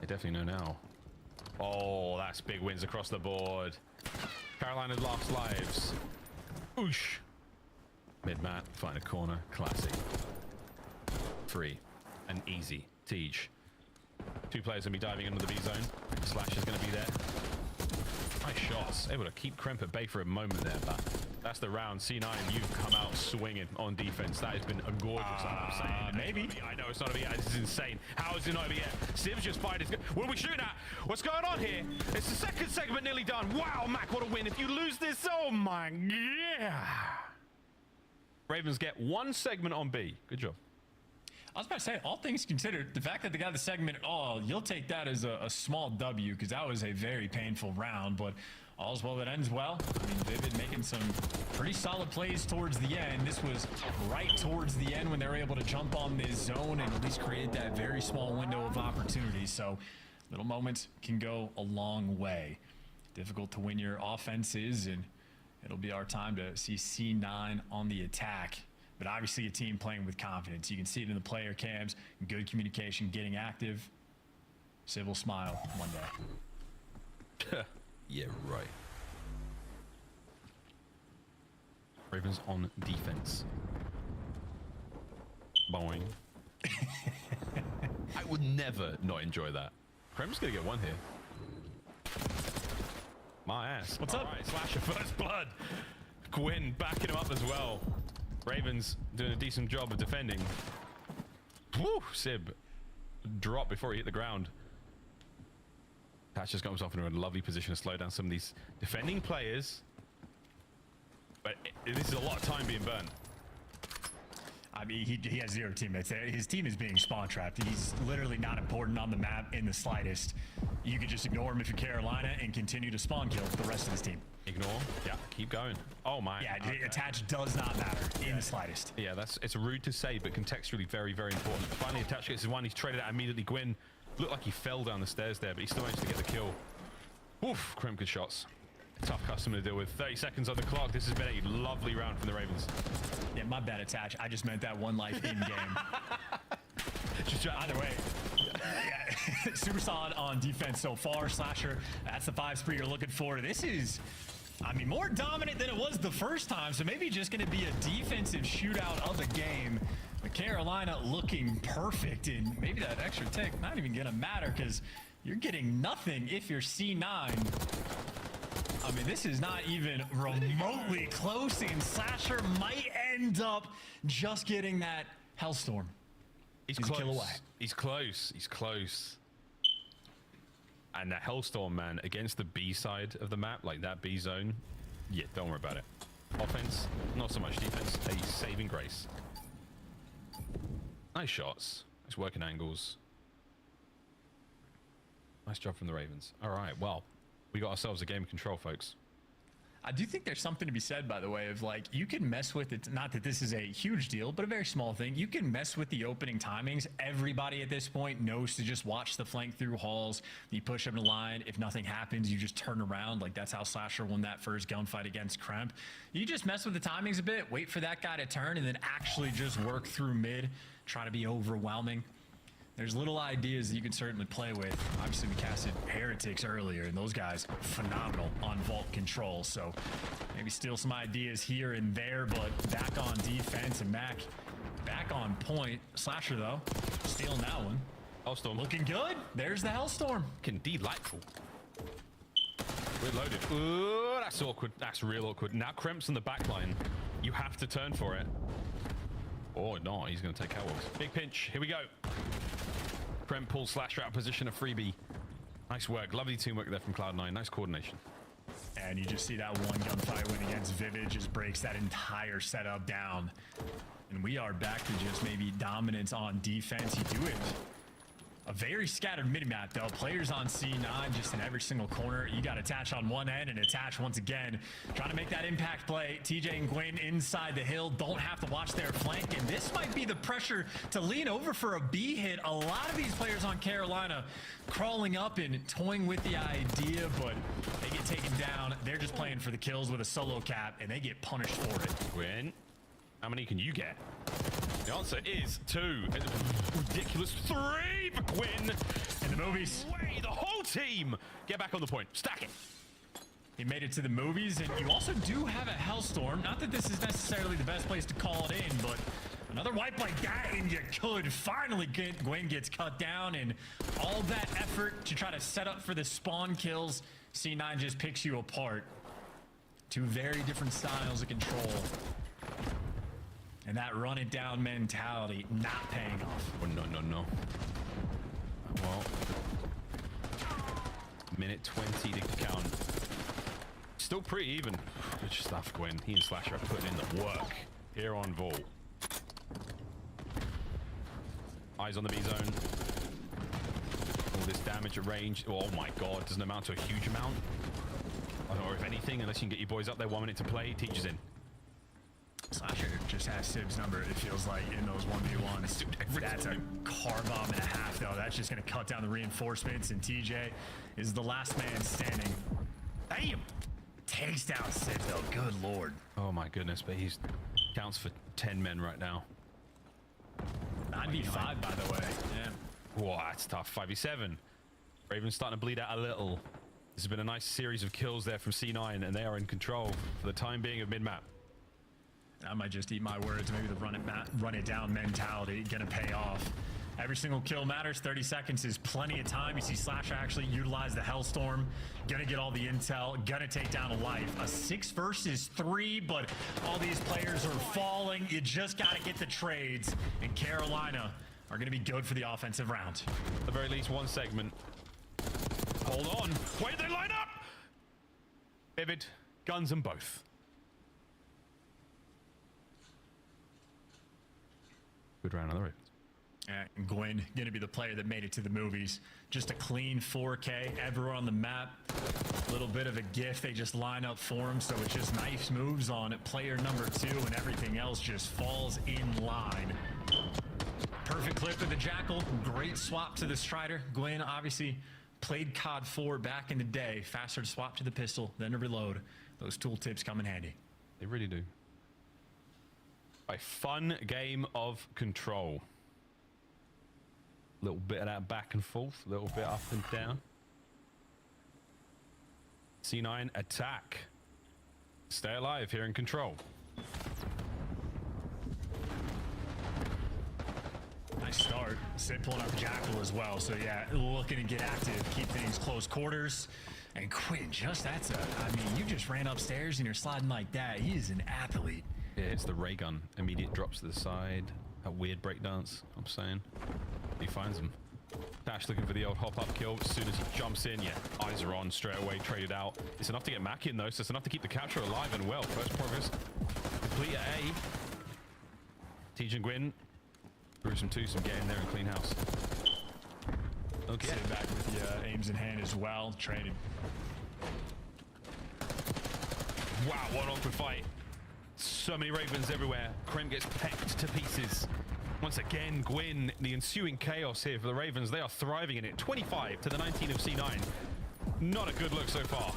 They definitely know now. Oh, that's big wins across the board. Carolina's lost lives. Oosh. Mid-mat, find a corner. Classic. Free and easy. Tej. 2 players going to be diving into the B zone. Slash is going to be there. Nice shots. Able to keep Kremp at bay for a moment there, but that's the round. C9, you've come out swinging on defense. That has been a gorgeous I'm saying. Maybe. I know it's not over yet. This is insane. How is it not over yet? Siv's just fired his gun. What are we shooting at? What's going on here? It's the second segment nearly done. Wow, Mac, what a win. If you lose this, oh my, yeah. Ravens get 1 segment on B. Good job. I was about to say, all things considered, the fact that they got the segment at all, you'll take that as a small W, because that was a very painful round, but all's well that ends well. I mean, Vivid making some pretty solid plays towards the end. This was right towards the end when they were able to jump on this zone and at least create that very small window of opportunity. So little moments can go a long way. Difficult to win your offenses, and it'll be our time to see C9 on the attack. But obviously a team playing with confidence. You can see it in the player cams, good communication, getting active. Sid will smile one day. Yeah, right. Ravens on defense. Boing. I would never not enjoy that. Krem's gonna get one here. My ass. What's up? Right, Slasher first blood. Gwyn backing him up as well. Ravens doing a decent job of defending. Woo! Sib dropped before he hit the ground. Patch just got himself in a lovely position to slow down some of these defending players. But this is a lot of time being burnt. I mean, he has 0 teammates there. His team is being spawn trapped. He's literally not important on the map in the slightest. You can just ignore him if you're Carolina and continue to spawn kill the rest of his team. Ignore? Yeah, keep going. Oh my. Yeah, attach does not matter in the slightest. Yeah, it's rude to say, but contextually very, very important. Finally, attach gets his one. He's traded out immediately. Gwyn looked like he fell down the stairs there, but he still managed to get the kill. Oof, Crimp, good shots. Tough customer to deal with. 30 seconds on the clock. This has been a lovely round from the Ravens. Yeah, my bad, attach. I just meant that one life in game. Either way. Yeah, super solid on defense so far. Slasher, that's the 5 spree you're looking for. This is, I mean, more dominant than it was the first time, so maybe just going to be a defensive shootout of the game. But Carolina looking perfect, and maybe that extra tick not even going to matter because you're getting nothing if you're C9. I mean, this is not even remotely close, and Slasher might end up just getting that Hellstorm. He's close. A kill away. He's close. He's close. And that Hellstorm, man, against the B side of the map, like that B zone, yeah, don't worry about it. Offense, not so much defense. A saving grace. Nice shots. Nice working angles. Nice job from the Ravens. All right, well, we got ourselves a game of control, folks. I do think there's something to be said, by the way, of like, you can mess with it. Not that this is a huge deal, but a very small thing. You can mess with the opening timings. Everybody at this point knows to just watch the flank through halls. You push them to line. If nothing happens, you just turn around. Like, that's how Slasher won that first gunfight against Kremp. You just mess with the timings a bit, wait for that guy to turn, and then actually just work through mid. Try to be overwhelming. There's little ideas that you can certainly play with. Obviously, we casted Heretics earlier, and those guys phenomenal on vault control. So maybe steal some ideas here and there, but back on defense and back on point. Slasher, though, stealing that one. Hellstorm. Looking good. There's the Hellstorm. Looking delightful. We're loaded. Ooh, that's awkward. That's real awkward. Now Kremp's on the back line. You have to turn for it. Or not. He's going to take catwalks. Big pinch. Here we go. Kremp pulls Slasher out of position, a freebie. Nice work. Lovely teamwork there from Cloud9. Nice coordination. And you just see that one gunfight win against Vivid just breaks that entire setup down. And we are back to just maybe dominance on defense. You do it. A very scattered mini-map, though. Players on C9 just in every single corner. You got Attach on one end and Attach once again. Trying to make that impact play. TJ and Gwyn inside the hill. Don't have to watch their flank. And this might be the pressure to lean over for a B hit. A lot of these players on Carolina crawling up and toying with the idea, but they get taken down. They're just playing for the kills with a solo cap, and they get punished for it. Gwyn, how many can you get? The answer is 2. Ridiculous 3 for Gwyn. In the movies. Way, the whole team get back on the point. Stack it. He made it to the movies, and you also do have a Hellstorm. Not that this is necessarily the best place to call it in, but another wipe like that, and you could finally get Gwyn gets cut down, and all that effort to try to set up for the spawn kills, C9 just picks you apart. 2 very different styles of control. And that run it down mentality not paying off. Oh, no. Well, minute 20 to count. Still pretty even. Good stuff, Gwyn. He and Slasher are putting in the work here on Vault. Eyes on the B zone. All this damage at range. Oh my god, doesn't amount to a huge amount. I don't know if anything, unless you can get your boys up there. 1 minute to play. Teacher's in. Slasher just has Sib's number, it feels like, in those 1v1s. That's a car bomb and a half, though. That's just going to cut down the reinforcements, and TJ is the last man standing. Damn! Takes down Sib, though. Good lord. Oh, my goodness, but he's counts for 10 men right now. 9v5, by the way. Yeah. Whoa, that's tough. 5v7. Ravens starting to bleed out a little. This has been a nice series of kills there from C9, and they are in control for the time being of mid-map. I might just eat my words. Maybe the run it down mentality gonna pay off. Every single kill matters. 30 seconds is plenty of time. You see Slasher actually utilize the Hellstorm. Gonna get all the intel. Gonna take down a life. A 6 versus 3, but all these players are falling. You just gotta get the trades. And Carolina are gonna be good for the offensive round. At the very least, one segment. Hold on. Wait, they line up! Vivid, guns and both. Good round on the Ravens. And Gwen gonna be the player that made it to the movies. Just a clean 4K everywhere on the map. A little bit of a gift. They just line up for him, so it's just nice moves on it. Player number 2, and everything else just falls in line. Perfect clip of the Jackal. Great swap to the Strider. Gwen obviously played COD 4 back in the day. Faster to swap to the pistol than to reload. Those tooltips come in handy. They really do. A fun game of Control. Little bit of that back and forth, a little bit up and down. C9 attack. Stay alive here in Control. Nice start. Sid pulling up Jackal as well. So yeah, looking to get active, keep things close quarters. And Quinn, I mean, you just ran upstairs and you're sliding like that. He is an athlete. Yeah, it's the ray gun. Immediate drops to the side. A weird breakdance, I'm saying. He finds him. Dash looking for the old hop-up kill. As soon as he jumps in, yeah, eyes are on straight away, traded out. It's enough to get Mack in, though, so it's enough to keep the capture alive and well. First progress complete at A. Tej and Gwyn. Gruesome twosome, get in there and clean house. Okay. Sit back with the aims in hand as well. Traded. Wow, what an awkward fight. So many Ravens everywhere. Krem gets pecked to pieces. Once again, Gwyn, the ensuing chaos here for the Ravens. They are thriving in it. 25 to the 19 of C9. Not a good look so far.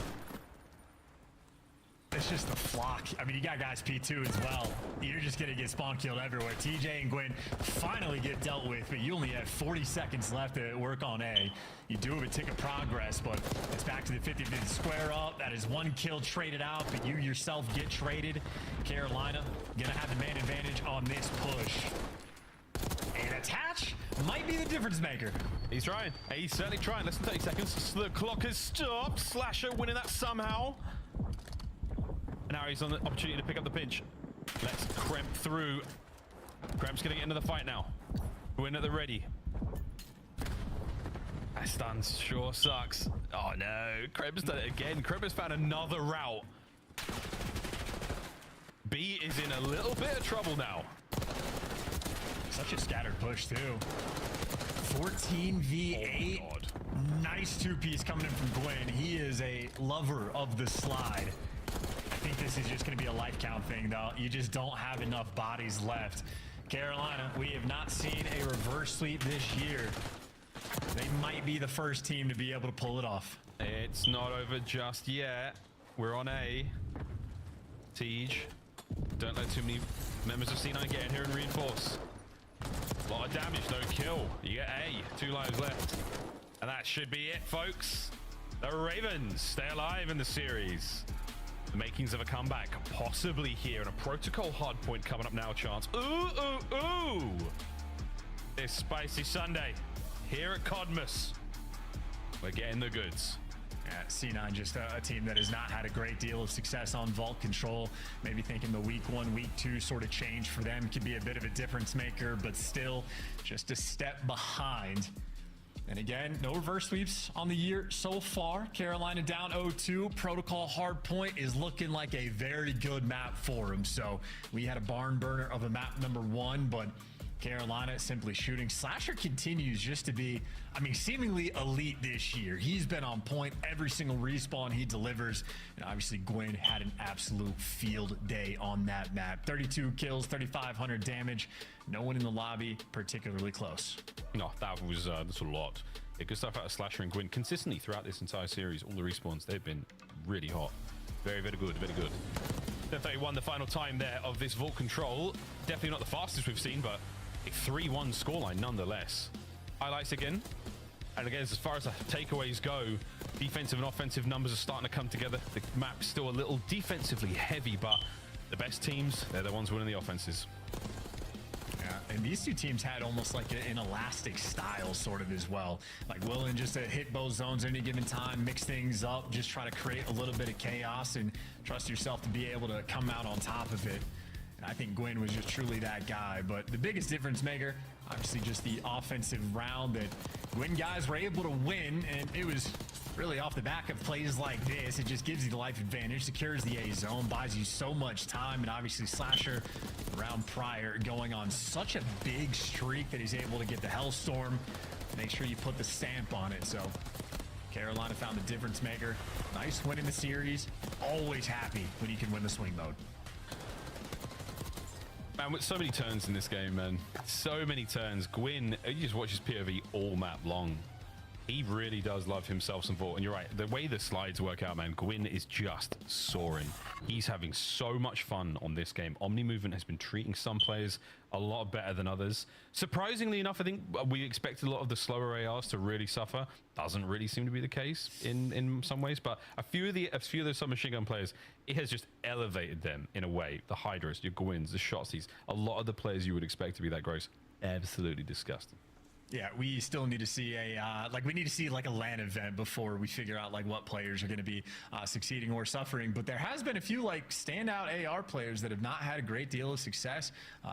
It's just the flock. I mean, you got guys P2 as well. You're just going to get spawn killed everywhere. TJ and Gwyn finally get dealt with, but you only have 40 seconds left to work on A. You do have a tick of progress, but it's back to the 50-50 square up. That is one kill traded out, but you yourself get traded. Carolina going to have the man advantage on this push. And attach might be the difference maker. He's trying. He's certainly trying. Less than 30 seconds. The clock has stopped. Slasher winning that somehow. And now he's on the opportunity to pick up the pinch. Let's Kremp through. Kremp's going to get into the fight now. Win at the ready. That stun sure sucks. Oh no, Kremp's done it again. Kremp has found another route. B is in a little bit of trouble now. Such a scattered push too. 14 v8. Oh, God. Nice two-piece coming in from Gwyn. He is a lover of the slide. I think this is just going to be a life count thing, though. You just don't have enough bodies left. Carolina, we have not seen a reverse sweep this year. They might be the first team to be able to pull it off. It's not over just yet. We're on A. Tej. Don't let too many members of C9 get in here and reinforce. A lot of damage, no kill. You get A. 2 lives left. And that should be it, folks. The Ravens stay alive in the series. The makings of a comeback, possibly here, and a protocol hard point coming up now, chance. Ooh, ooh, ooh! This spicy Sunday, here at Codmas, we're getting the goods. Yeah, C9 just a team that has not had a great deal of success on vault control. Maybe thinking the week 1, week 2 sort of change for them could be a bit of a difference maker, but still just a step behind. And again, no reverse sweeps on the year so far. Carolina down 0-2. Protocol hardpoint is looking like a very good map for him. So we had a barn burner of a map number 1, but Carolina simply shooting. Slasher continues just to be, I mean, seemingly elite this year. He's been on point every single respawn he delivers. And obviously Gwyn had an absolute field day on that map. 32 kills, 3,500 damage. No one in the lobby particularly close. No, that was that's a lot. Yeah, good stuff out of Slasher and Gwyn. Consistently throughout this entire series, all the respawns, they've been really hot. Very, very good, very good. 31 the final time there of this vault control. Definitely not the fastest we've seen, but a 3-1 scoreline nonetheless. Highlights again. And again, as far as the takeaways go, defensive and offensive numbers are starting to come together. The map's still a little defensively heavy, but the best teams, they're the ones winning the offenses. Yeah, and these two teams had almost like an elastic style sort of as well. Like willing just to hit both zones at any given time, mix things up, just try to create a little bit of chaos and trust yourself to be able to come out on top of it. And I think Gwyn was just truly that guy. But the biggest difference maker, obviously just the offensive round that Gwyn guys were able to win. And it was really off the back of plays like this, it just gives you the life advantage, secures the A zone, buys you so much time, and obviously Slasher, round prior, going on such a big streak that he's able to get the Hellstorm. Make sure you put the stamp on it. So Carolina found the difference maker. Nice win in the series. Always happy when you can win the swing mode. Man, with so many turns in this game, man. So many turns. Gwyn, you just watch his POV all map long. He really does love himself some Vault. And you're right, the way the slides work out, man, Gwyn is just soaring. He's having so much fun on this game. Omni Movement has been treating some players a lot better than others. Surprisingly enough, I think we expected a lot of the slower ARs to really suffer. Doesn't really seem to be the case in some ways, but a few of those submachine gun players, it has just elevated them in a way. The Hydras, your Gwyns, the Shotsies, a lot of the players you would expect to be that gross, absolutely disgusting. Yeah, we still need to see we need to see like a LAN event before we figure out like what players are going to be succeeding or suffering. But there has been a few like standout AR players that have not had a great deal of success.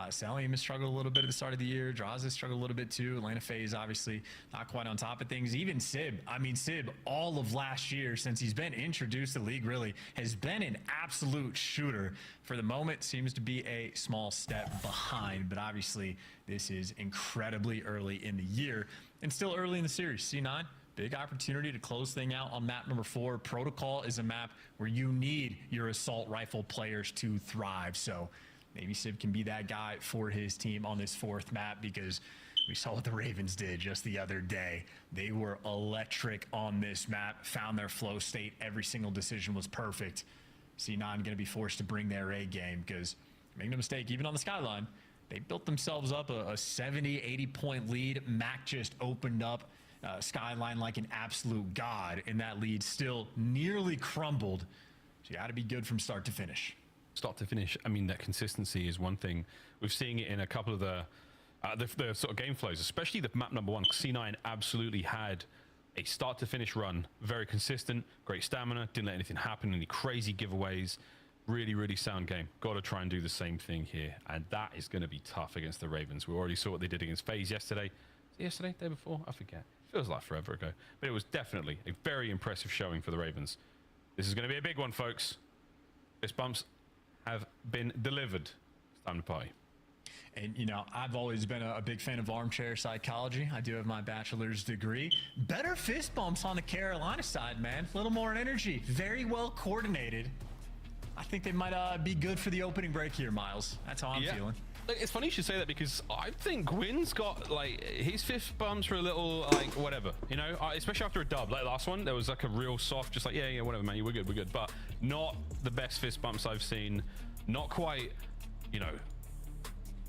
Salium has struggled a little bit at the start of the year. Draws has struggled a little bit too. Atlanta FaZe obviously not quite on top of things. Even Sib, I mean Sib, all of last year since he's been introduced to the league, really has been an absolute shooter. For the moment, seems to be a small step behind, but obviously this is incredibly early in the year and still early in the series. C9, big opportunity to close thing out on map number 4. Protocol is a map where you need your assault rifle players to thrive. So maybe Sib can be that guy for his team on this 4th map, because we saw what the Ravens did just the other day. They were electric on this map, found their flow state. Every single decision was perfect. C9 going to be forced to bring their A game, because make no mistake, even on the Skyline, they built themselves up a 70, 80 point lead. Mac just opened up Skyline like an absolute god, and that lead still nearly crumbled. So you got to be good from start to finish. Start to finish, I mean, that consistency is one thing. We're seeing it in a couple of the sort of game flows, especially the map number 1. C9 absolutely had a start to finish run, very consistent, great stamina, didn't let anything happen, any crazy giveaways. Really, really sound game. Got to try and do the same thing here, and that is going to be tough against the Ravens. We already saw what they did against FaZe yesterday. Day before? I forget. Feels like forever ago, but it was definitely a very impressive showing for the Ravens. This is going to be a big one, folks. Fist bumps have been delivered. It's time to party. And, you know, I've always been a big fan of armchair psychology. I do have my bachelor's degree. Better fist bumps on the Carolina side, man. A little more energy. Very well coordinated. I think they might be good for the opening break here, Miles. That's how I'm feeling. Look, it's funny you should say that, because I think Gwyn's got, like, his fist bumps were a little, like, whatever, you know, especially after a dub. Like last one, there was like a real soft, just like, yeah, whatever, man, we're good. But not the best fist bumps I've seen. Not quite, you know,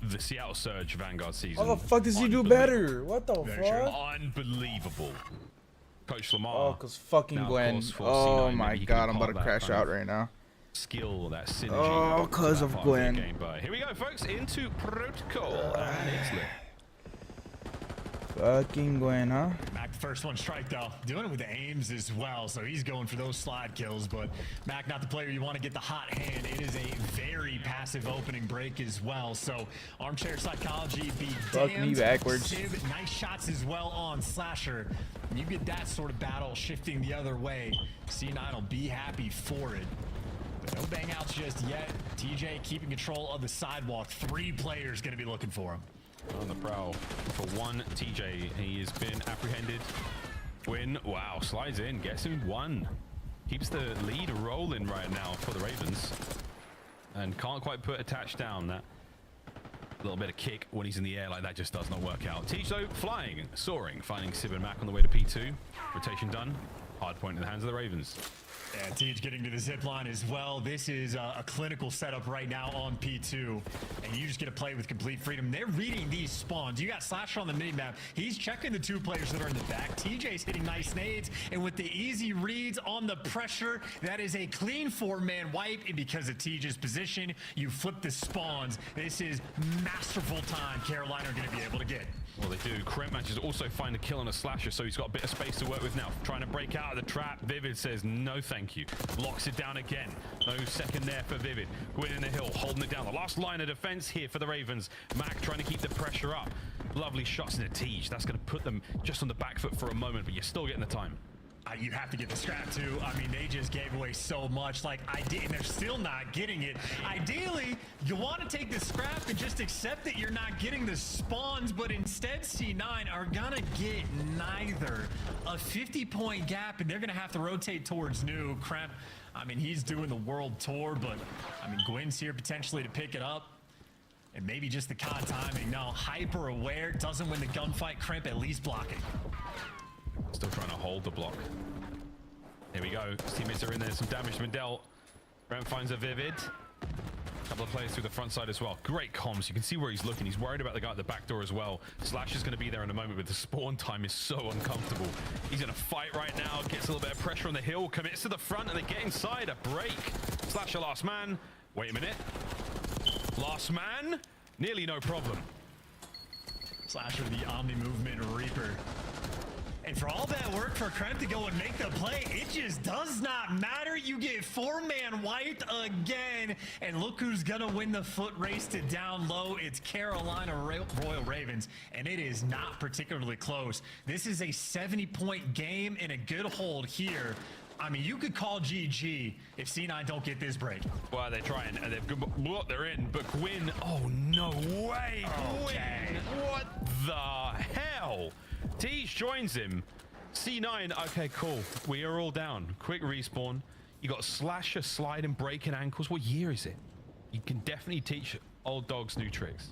the Seattle Surge Vanguard season. How the fuck does he do better? What the fuck? Unbelievable. Coach Lamar. Oh, because fucking Gwen. Oh my god, I'm about to crash out right now. Skill, that synergy. Oh, because of Gwen. But here we go, folks, into Protocol. And it's lit. Fucking Gwen, huh? Mac, the first one strike though, doing it with the aims as well, so he's going for those slide kills. But Mac, not the player you want to get the hot hand. It is a very passive opening break as well. So armchair psychology be fuck damned. Me backwards. Sib, nice shots as well on Slasher. When you get that sort of battle shifting the other way, C9 will be happy for it. But no bang outs just yet. TJ keeping control of the sidewalk. 3 players going to be looking for him. On the prowl for one TJ. He has been apprehended. Gwyn, wow, slides in, gets him 1. Keeps the lead rolling right now for the Ravens. And can't quite put attached down. That little bit of kick when he's in the air like that just does not work out. Teach though, flying, soaring, finding Sib and Mac on the way to P2. Rotation done. Hard point in the hands of the Ravens. Yeah, Teach getting to the zip line as well. This is a clinical setup right now on P2, and you just get to play with complete freedom. They're reading these spawns. You got Slasher on the mini-map. He's checking the 2 players that are in the back. TJ's hitting nice nades, and with the easy reads on the pressure, that is a clean 4-man wipe, and because of TJ's position, you flip the spawns. This is masterful time Carolina are going to be able to get. Well, they do. Kremp manages to also find a kill on a Slasher, so he's got a bit of space to work with now. Trying to break out of the trap. Vivid says, no thank you. Locks it down again. No second there for Vivid. Gwyn in the hill, holding it down. The last line of defense here for the Ravens. Mac trying to keep the pressure up. Lovely shots in the Teej. That's going to put them just on the back foot for a moment, but you're still getting the time. You have to get the scrap too. I mean, they just gave away so much. Like, and they're still not getting it. Ideally, you want to take the scrap and just accept that you're not getting the spawns, but instead C9 are gonna get neither. A 50-point gap, and they're gonna have to rotate towards new. Kremp, I mean, he's doing the world tour, but I mean, Gwen's here potentially to pick it up. And maybe just the COD timing. No, hyper aware, doesn't win the gunfight. Kremp at least blocking. Still trying to hold the block. Here we go. His teammates are in there. Some damage has been dealt. Brent finds a Vivid. A couple of players through the front side as well. Great comms. You can see where he's looking. He's worried about the guy at the back door as well. Slash is going to be there in a moment, but the spawn time is so uncomfortable. He's in a fight right now. Gets a little bit of pressure on the hill. Commits to the front, and they get inside. A break. Slash a last man. Wait a minute. Last man. Nearly no problem. Slasher, the Omni movement Reaper. And for all that work for Kremp to go and make the play, it just does not matter. You get 4-man wiped again. And look who's going to win the foot race to down low. It's Carolina Royal Ravens. And it is not particularly close. This is a 70-point game and a good hold here. I mean, you could call GG if C9 don't get this break. Well, they're trying. And they're in. But Gwyn, oh, no way. Okay. Gwyn, what the hell? Teach joins him. C9, okay, cool. We are all down. Quick respawn. You got Slasher sliding, breaking ankles. What year is it? You can definitely teach old dogs new tricks.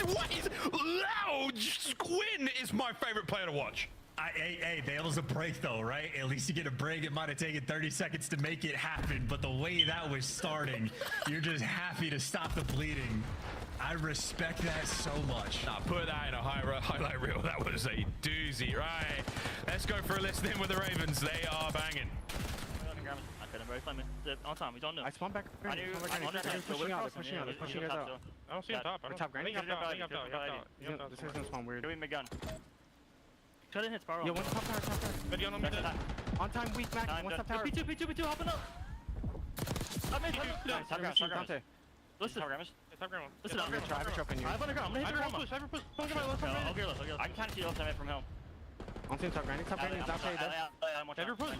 What is loud? Gwyn is my favorite player to watch. Hey, that was a break though, right? At least you get a break. It might have taken 30 seconds to make it happen, but the way that was starting, you're just happy to stop the bleeding. I respect that so much. Nah, put that in a highlight reel. That was a doozy, right? Let's go for a listen in with the Ravens. They are banging. On time, we don't know. I spawned back. They're pushing out. They're pushing guys out. I don't see him top. Top granny. This is gonna spawn weird. Give me my gun. Try to hit Sparrow. Yo, one's top tower, top tower. Good gun on me. On time, weak max. One's top tower. P2, hopping up. I'm in. Dante. Listen. Top ground. Listen, I'm gonna try to choke on you. I'm underground. I'm gonna hit the ground. Don't get my left hand. I'll get left. I can kind of see left hand from him. On team top granny. Top granny. Dante. Never push.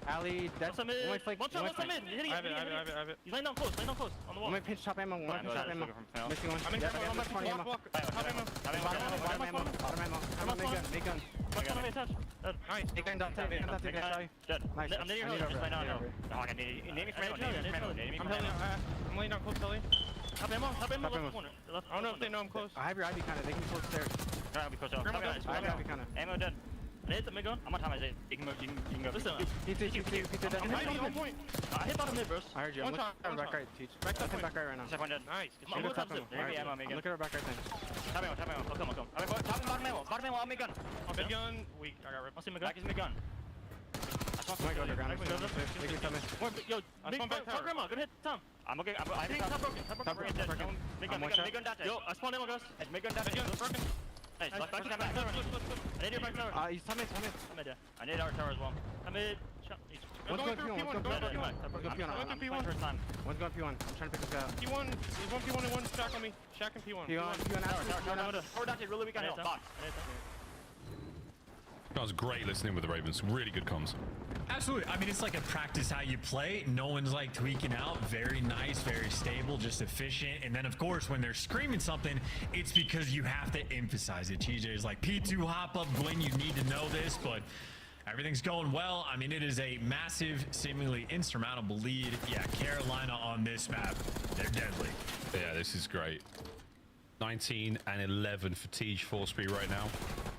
Ali, that's one shot, left mid. Hitting it. I have it. He's laying down close on the wall. One pinch top ammo. One pinch top ammo. Missing one. I'm in ammo. Bottom ammo. Make gun. Nice. Make gun Dante. Nice. I'm near you. Just lay down. I need it. Name me from I'm laying down close, Ellie. Top ammo left corner. I don't know if they know I'm close. I have your IV kind of. They can force stairs. Alright, I'll be close. I have your IV kind of. Ammo dead. I hit the mid gun. I'm on time, Isaiah. You can go. Listen, I'm on point. I hit bottom mid, bros. I heard you. I'm looking back right, Teach. Back right right now. Second one dead. Nice. I'm looking top mid. Maybe ammo, mid gun. Look at her back right thing. Top ammo. I'll come. I mean, top and bottom ammo. Bottom ammo, I'll mid gun. Mid gun. Weak. I got ripped. I'll see mid gun. Back is mid gun. I might go underground. They can come in. Yo, top grandma. Go ahead, Tom. I'm okay. I think top broken. Top broken. Mid gun Dante. Yo, I spawned ammo, guys. Mid gun Dante. Broken. Nice. Back tower. I need your back tower. He's top mid. I need our tower as well. I'm mid. One's going P1. One's going P1. I'm trying to pick this guy up. P1. There's one P1 and one Shack on me. Shack and P1. Tower Dante, really weak on hill. Box. That was great listening with the Ravens. Really good comms. Absolutely. I mean, it's like a practice how you play. No one's like tweaking out. Very nice, very stable, just efficient. And then, of course, when they're screaming something, it's because you have to emphasize it. TJ is like, P2 hop up, Gwen, you need to know this, but everything's going well. I mean, it is a massive, seemingly insurmountable lead. Yeah, Carolina on this map, they're deadly. Yeah, this is great. 19 and 11 for Teej full speed right now.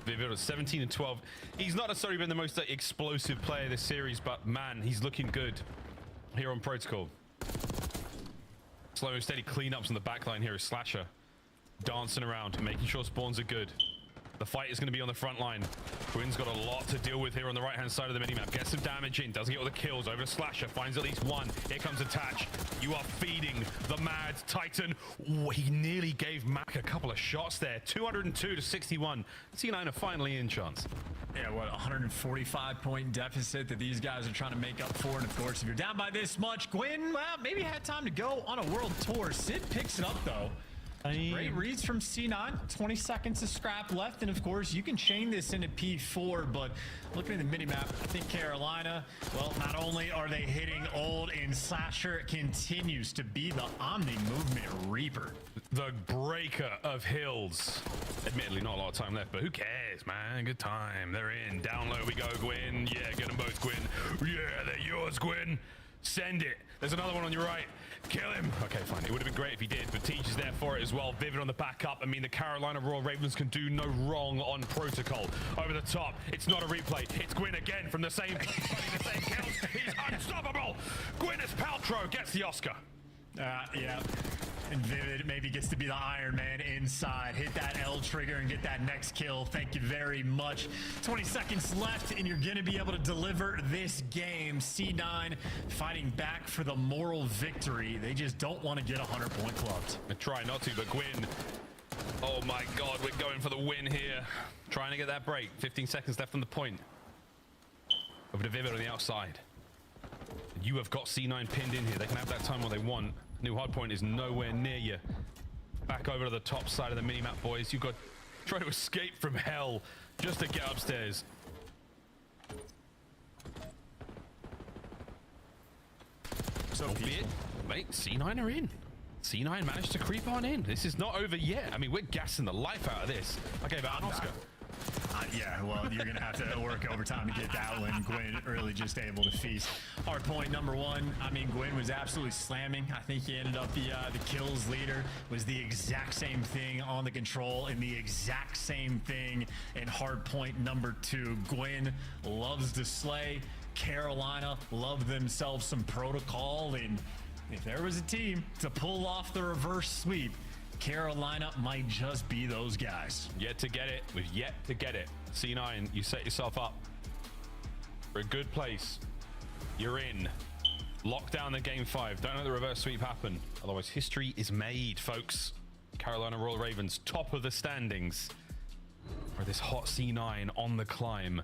Vivid at 17 and 12. He's not necessarily been the most explosive player this series, but man, he's looking good here on Protocol. Slow and steady cleanups on the backline here is Slasher. Dancing around, making sure spawns are good. The fight is going to be on the front line. Quinn's got a lot to deal with here on the right-hand side of the minimap. Gets some damage in, doesn't get all the kills. Over to Slasher, finds at least one. Here comes Attach. You are feeding the mad Titan. Ooh, he nearly gave Mac a couple of shots there. 202 to 61. C9 are finally in chance. Yeah, what, 145-point deficit that these guys are trying to make up for. And of course, if you're down by this much, Gwyn, well, maybe had time to go on a world tour. Sid picks it up, though. Great reads from C9. 20 seconds of scrap left, and of course you can chain this into P4, but looking at the minimap, I think Carolina, well, not only are they hitting old, and Slasher continues to be the Omni Movement Reaper. The breaker of hills. Admittedly, not a lot of time left, but who cares, man? Good time. They're in. Down low we go, Gwyn. Yeah, get them both, Gwyn. Yeah, they're yours, Gwyn. Send it. There's another one on your right. Kill him. Okay, fine. It would have been great if he did, but Teach is there for it as well. Vivid on the backup. I mean, the Carolina Royal Ravens can do no wrong on protocol. Over the top. It's not a replay. It's Gwyn again from the same the same kills. He's unstoppable. Gwyneth Paltrow gets the Oscar. Yeah. And Vivid maybe gets to be the Iron Man inside. Hit that L trigger and get that next kill. Thank you very much. 20 seconds left, and you're going to be able to deliver this game. C9 fighting back for the moral victory. They just don't want to get 100-point clubbed. I try not to, but Gwyn. Oh my God, we're going for the win here. Trying to get that break. 15 seconds left on the point. Over to Vivid on the outside. You have got C9 pinned in here. They can have that time what they want. New hardpoint is nowhere near you. Back over to the top side of the minimap, boys. You've got to try to escape from hell just to get upstairs. So albeit, mate, C9 are in. C9 managed to creep on in. This is not over yet. I mean, we're gassing the life out of this. I gave out an Oscar. Yeah, well, you're going to have to work overtime to get that one. Gwyn really just able to feast. Hard point number one. I mean, Gwyn was absolutely slamming. I think he ended up the kills leader. Was the exact same thing on the control and the exact same thing in hard point number two. Gwyn loves to slay. Carolina love themselves some protocol. And if there was a team to pull off the reverse sweep, Carolina might just be those guys. Yet to get it. We've yet to get it. C9, you set yourself up for a good place. You're in. Lock down the game 5. Don't let the reverse sweep happen. Otherwise, history is made, folks. Carolina Royal Ravens, top of the standings. Or this hot C9 on the climb.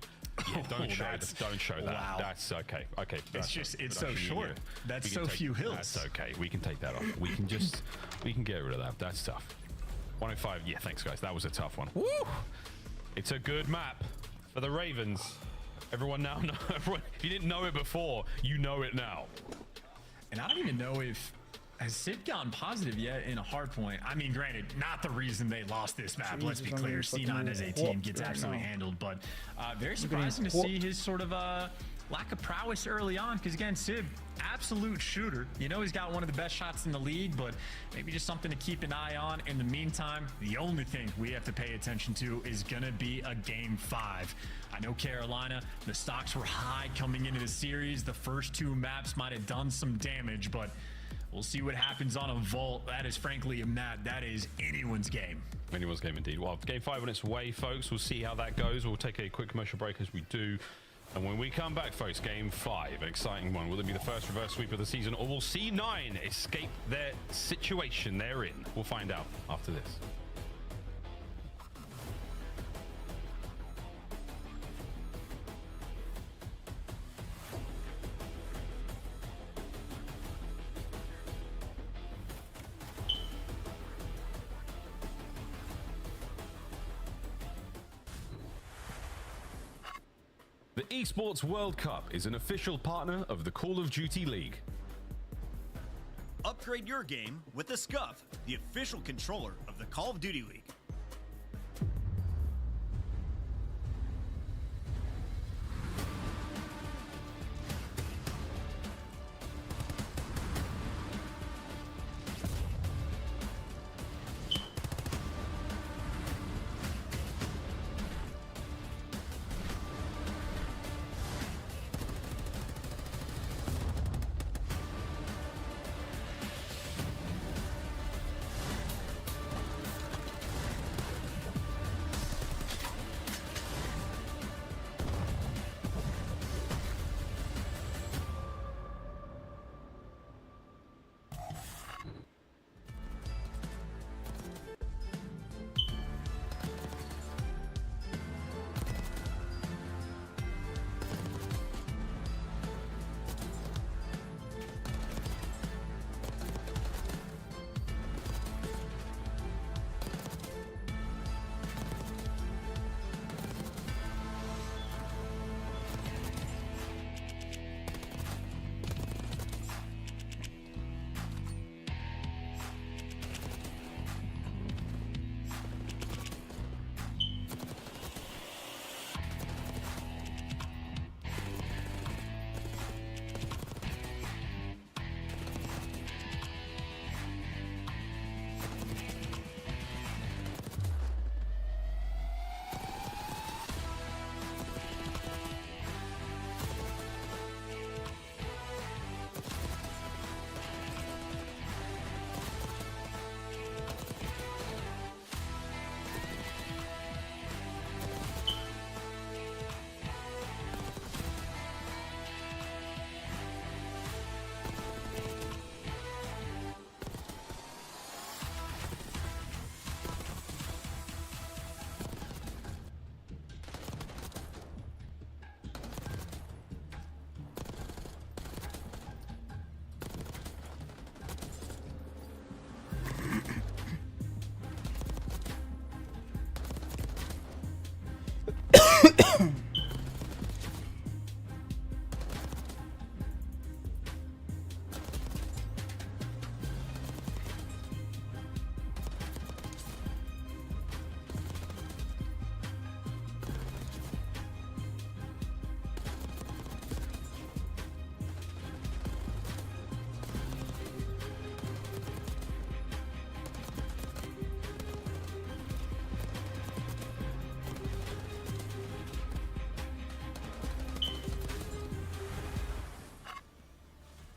Yeah, don't show that. Wow. That's okay. Okay. It's so short. That's so few hills. That's okay. We can take that off. We can get rid of that. That's tough. 105. Yeah, thanks, guys. That was a tough one. Woo! It's a good map for the Ravens. Everyone now knows. If you didn't know it before, you know it now. And I don't even know if has Sid gone positive yet in a hard point. I mean, granted, not the reason they lost this map. Jesus, let's be clear. C9 as a team gets absolutely handled, but very surprising to see his sort of lack of prowess early on. Because again, Sid, absolute shooter. You know he's got one of the best shots in the league, but maybe just something to keep an eye on. In the meantime, the only thing we have to pay attention to is gonna be a game 5. I know Carolina, the stocks were high coming into the series. The first 2 maps might have done some damage, but we'll see what happens on a vault. That is frankly a map that is anyone's game. Anyone's game indeed. Well, game 5 on its way, folks. We'll see how that goes. We'll take a quick commercial break as we do. And when we come back, folks, game 5, exciting one. Will it be the first reverse sweep of the season, or will C9 escape their situation they're in? We'll find out after this. The Esports World Cup is an official partner of the Call of Duty League. Upgrade your game with the Scuff, the official controller of the Call of Duty League.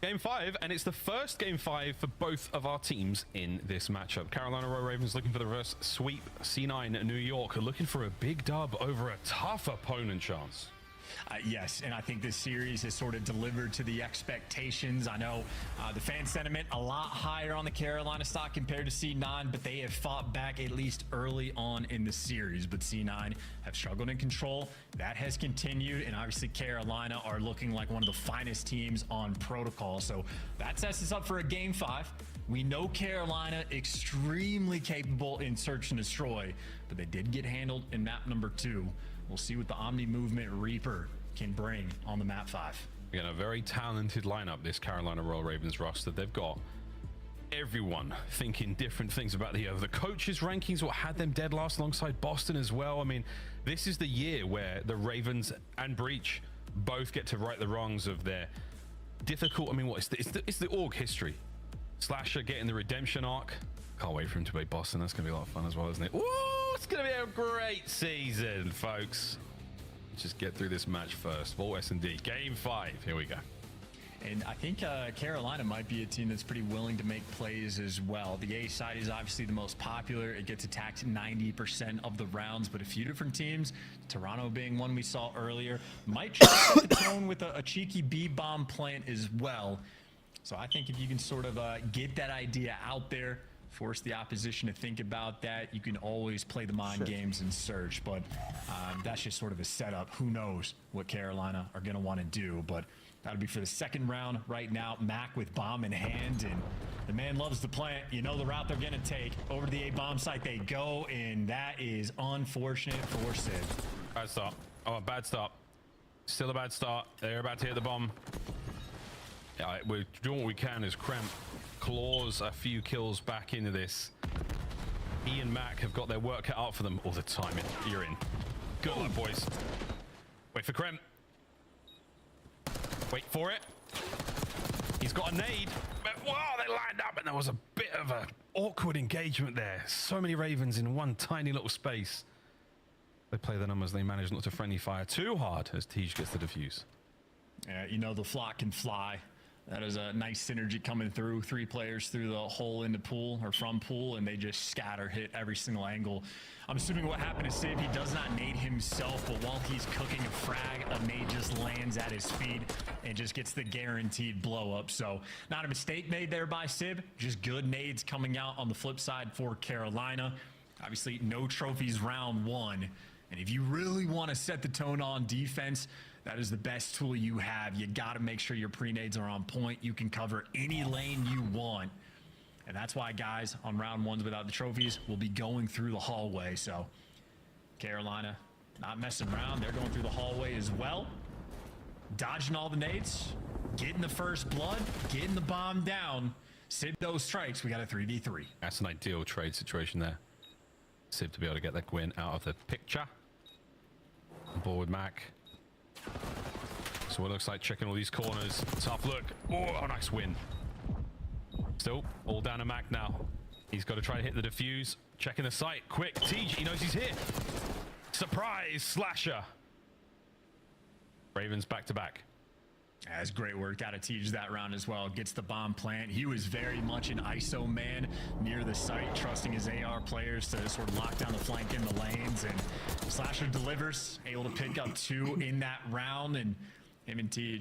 Game 5, and it's the first Game 5 for both of our teams in this matchup. Carolina Royal Ravens looking for the reverse sweep. C9 New York looking for a big dub over a tough opponent, Chance. Yes, and I think this series has sort of delivered to the expectations. I know the fan sentiment a lot higher on the Carolina stock compared to C9, but they have fought back at least early on in the series. But C9 have struggled in control. That has continued, and obviously Carolina are looking like one of the finest teams on protocol. So that sets us up for a Game 5. We know Carolina extremely capable in search and destroy, but they did get handled in map number 2. We'll see what the Omni Movement Reaper can bring on the map 5. Again, a very talented lineup, this Carolina Royal Ravens roster. They've got everyone thinking different things about the coaches' rankings, what had them dead last alongside Boston as well. I mean, this is the year where the Ravens and Breach both get to right the wrongs of their difficult, I mean, what it's the org history. Slasher getting the redemption arc. Can't wait for him to play Boston. That's going to be a lot of fun as well, isn't it? Ooh, it's going to be a great season, folks. Let's just get through this match first. Vault S&D, Game 5. Here we go. And I think Carolina might be a team that's pretty willing to make plays as well. The A side is obviously the most popular. It gets attacked 90% of the rounds, but a few different teams, Toronto being one we saw earlier, might try to set the tone with a cheeky B bomb plant as well. So I think if you can sort of get that idea out there, force the opposition to think about that, you can always play the mind games and search. But that's just sort of a setup. Who knows what Carolina are going to want to do, but that'll be for the second round right now. Mac with bomb in hand, and the man loves the plant. You know the route they're going to take. Over to the A-bomb site they go, and that is unfortunate for Sid. Bad start. Oh, bad start. Still a bad start. They're about to hit the bomb. Yeah, we're doing what we can as Kremp claws a few kills back into this. E and Mac have got their work cut out for them all the time. You're in. Good luck, boys. Wait for Kremp. Wait for it. He's got a nade. But, wow, they lined up, and there was a bit of an awkward engagement there. So many Ravens in one tiny little space. They play the numbers. They manage not to friendly fire too hard as Tej gets the defuse. Yeah, you know the flock can fly. That is a nice synergy coming through. 3 players through the hole into pool or from pool, and they just scatter, hit every single angle. I'm assuming what happened to Sib, he does not nade himself, but while he's cooking a frag, a nade just lands at his feet and just gets the guaranteed blow up. So not a mistake made there by Sib, just good nades coming out on the flip side for Carolina. Obviously no trophies round 1. And if you really want to set the tone on defense, that is the best tool you have. You got to make sure your pre-nades are on point. You can cover any lane you want. And that's why guys on round 1s without the trophies will be going through the hallway. So Carolina not messing around. They're going through the hallway as well. Dodging all the nades, getting the first blood, getting the bomb down. Sid those strikes. We got a 3v3. That's an ideal trade situation there. Sid to be able to get that Gwyn out of the picture. On board with Mac. So it looks like checking all these corners. Tough look. Oh, nice win. Still all down to Mac now. He's got to try to hit the defuse. Checking the site. Quick. Tej, he knows he's here. Surprise slasher. Ravens back to back. That's great work out of Tej that round as well. Gets the bomb plant. He was very much an ISO man near the site, trusting his AR players to sort of lock down the flank in the lanes. And Slasher delivers, able to pick up 2 in that round. And him and Tej,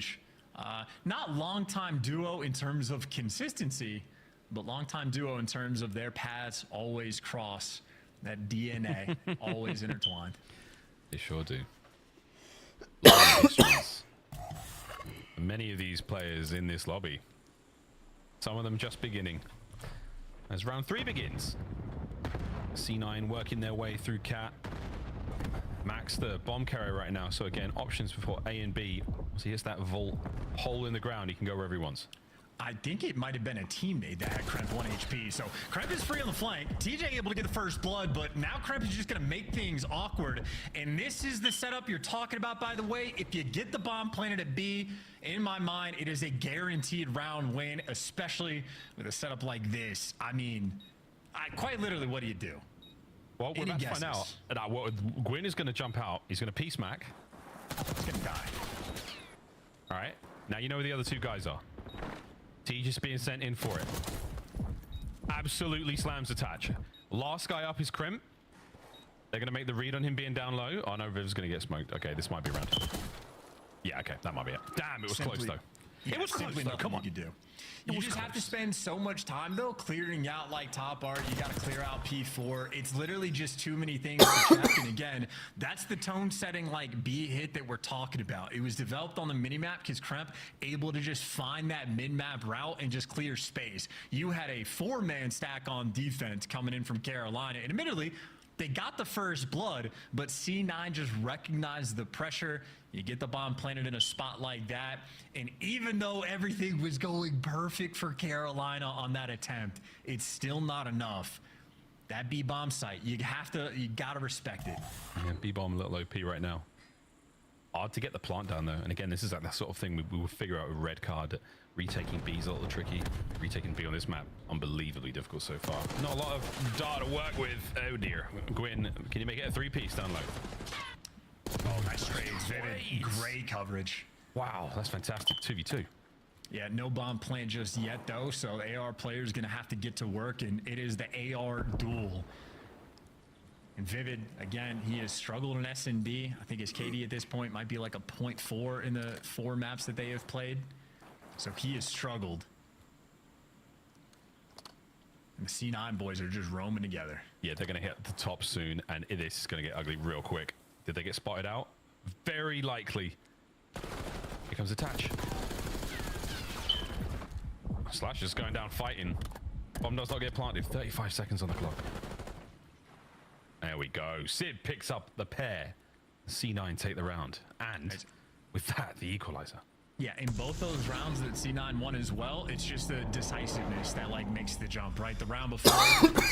not long-time duo in terms of consistency, but long-time duo in terms of their paths always cross. That DNA always intertwined. They sure do. Many of these players in this lobby, some of them just beginning. As round 3 begins, C9 working their way through Cat. Max the bomb carrier right now, so again options before A and B. So he hits that vault hole in the ground, he can go wherever he wants. I think it might have been a teammate that had Kremp 1 HP. So Kremp is free on the flank. TJ able to get the first blood, but now Kremp is just going to make things awkward. And this is the setup you're talking about, by the way. If you get the bomb planted at B, in my mind, it is a guaranteed round win, especially with a setup like this. I mean, quite literally, what do you do? Well, we're about to find out. Gwyn is going to jump out. He's going to piece Mac. He's going to die. All right. Now you know where the other 2 guys are. T just being sent in for it. Absolutely slams attach. Last guy up is Crimp. They're going to make the read on him being down low. Oh no, Viv's going to get smoked. Okay, this might be around. Yeah, okay, that might be it. Damn, it was close though. Yeah, it was close though, come on. You do. You just have to spend so much time though clearing out like top art. You got to clear out P4. It's literally just too many things to check. And again, that's the tone setting like B hit that we're talking about. It was developed on the minimap because Kremp able to just find that mid-map route and just clear space. You had a 4-man stack on defense coming in from Carolina, and admittedly, they got the first blood, but C9 just recognized the pressure. You get the bomb planted in a spot like that, and even though everything was going perfect for Carolina on that attempt, it's still not enough. That B-bomb site, you gotta respect it. Yeah, B-bomb a little OP right now. Hard to get the plant down though, and again, this is like that sort of thing we will figure out with red card. Retaking B is a little tricky. Retaking B on this map, unbelievably difficult so far. Not a lot of data to work with. Oh dear. Gwyn, can you make it a 3-piece down low? Oh, nice trades, Vivid. Great coverage. Wow, that's fantastic. 2v2. Yeah, no bomb plant just yet though, so AR player is going to have to get to work, and it is the AR duel. And Vivid, again, he has struggled in S&D. I think his KD at this point might be like a 0.4 in the 4 maps that they have played. So he has struggled. And the C9 boys are just roaming together. Yeah, they're going to hit the top soon, and this is going to get ugly real quick. Did they get spotted out? Very likely. Here comes Attach. Slash is going down fighting. Bomb does not get planted. 35 seconds on the clock. There we go. Sid picks up the pair. C9 take the round. And with that, the equalizer. Yeah, in both those rounds that C9 won as well, it's just the decisiveness that like makes the jump, right? The round before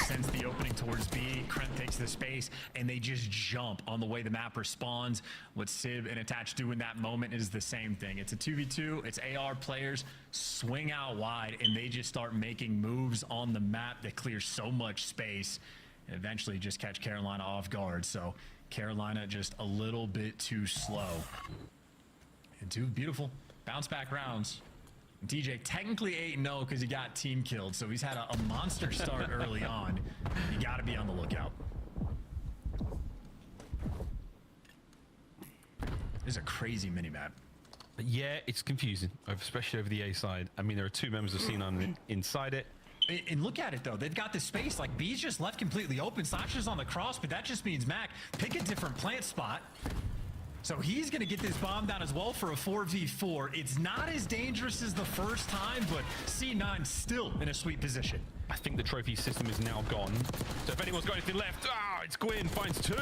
sends the opening towards B, Kremp takes the space, and they just jump on the way the map responds. What Sib and Attach do in that moment is the same thing. It's a 2v2, it's AR players swing out wide, and they just start making moves on the map that clear so much space, and eventually just catch Carolina off guard. So Carolina just a little bit too slow. And 2 beautiful bounce back rounds. DJ technically 8-0 because he got team killed, so he's had a monster start early on. You got to be on the lookout. This is a crazy minimap. Yeah, it's confusing, especially over the A side. I mean, there are 2 members of C9 inside it. And look at it though, they've got this space. Like B's just left completely open. Slasher's on the cross, but that just means Mac pick a different plant spot. So he's going to get this bomb down as well for a 4v4. It's not as dangerous as the first time, but C9 still in a sweet position. I think the trophy system is now gone. So if anyone's got anything left, it's Gwyn, finds 2.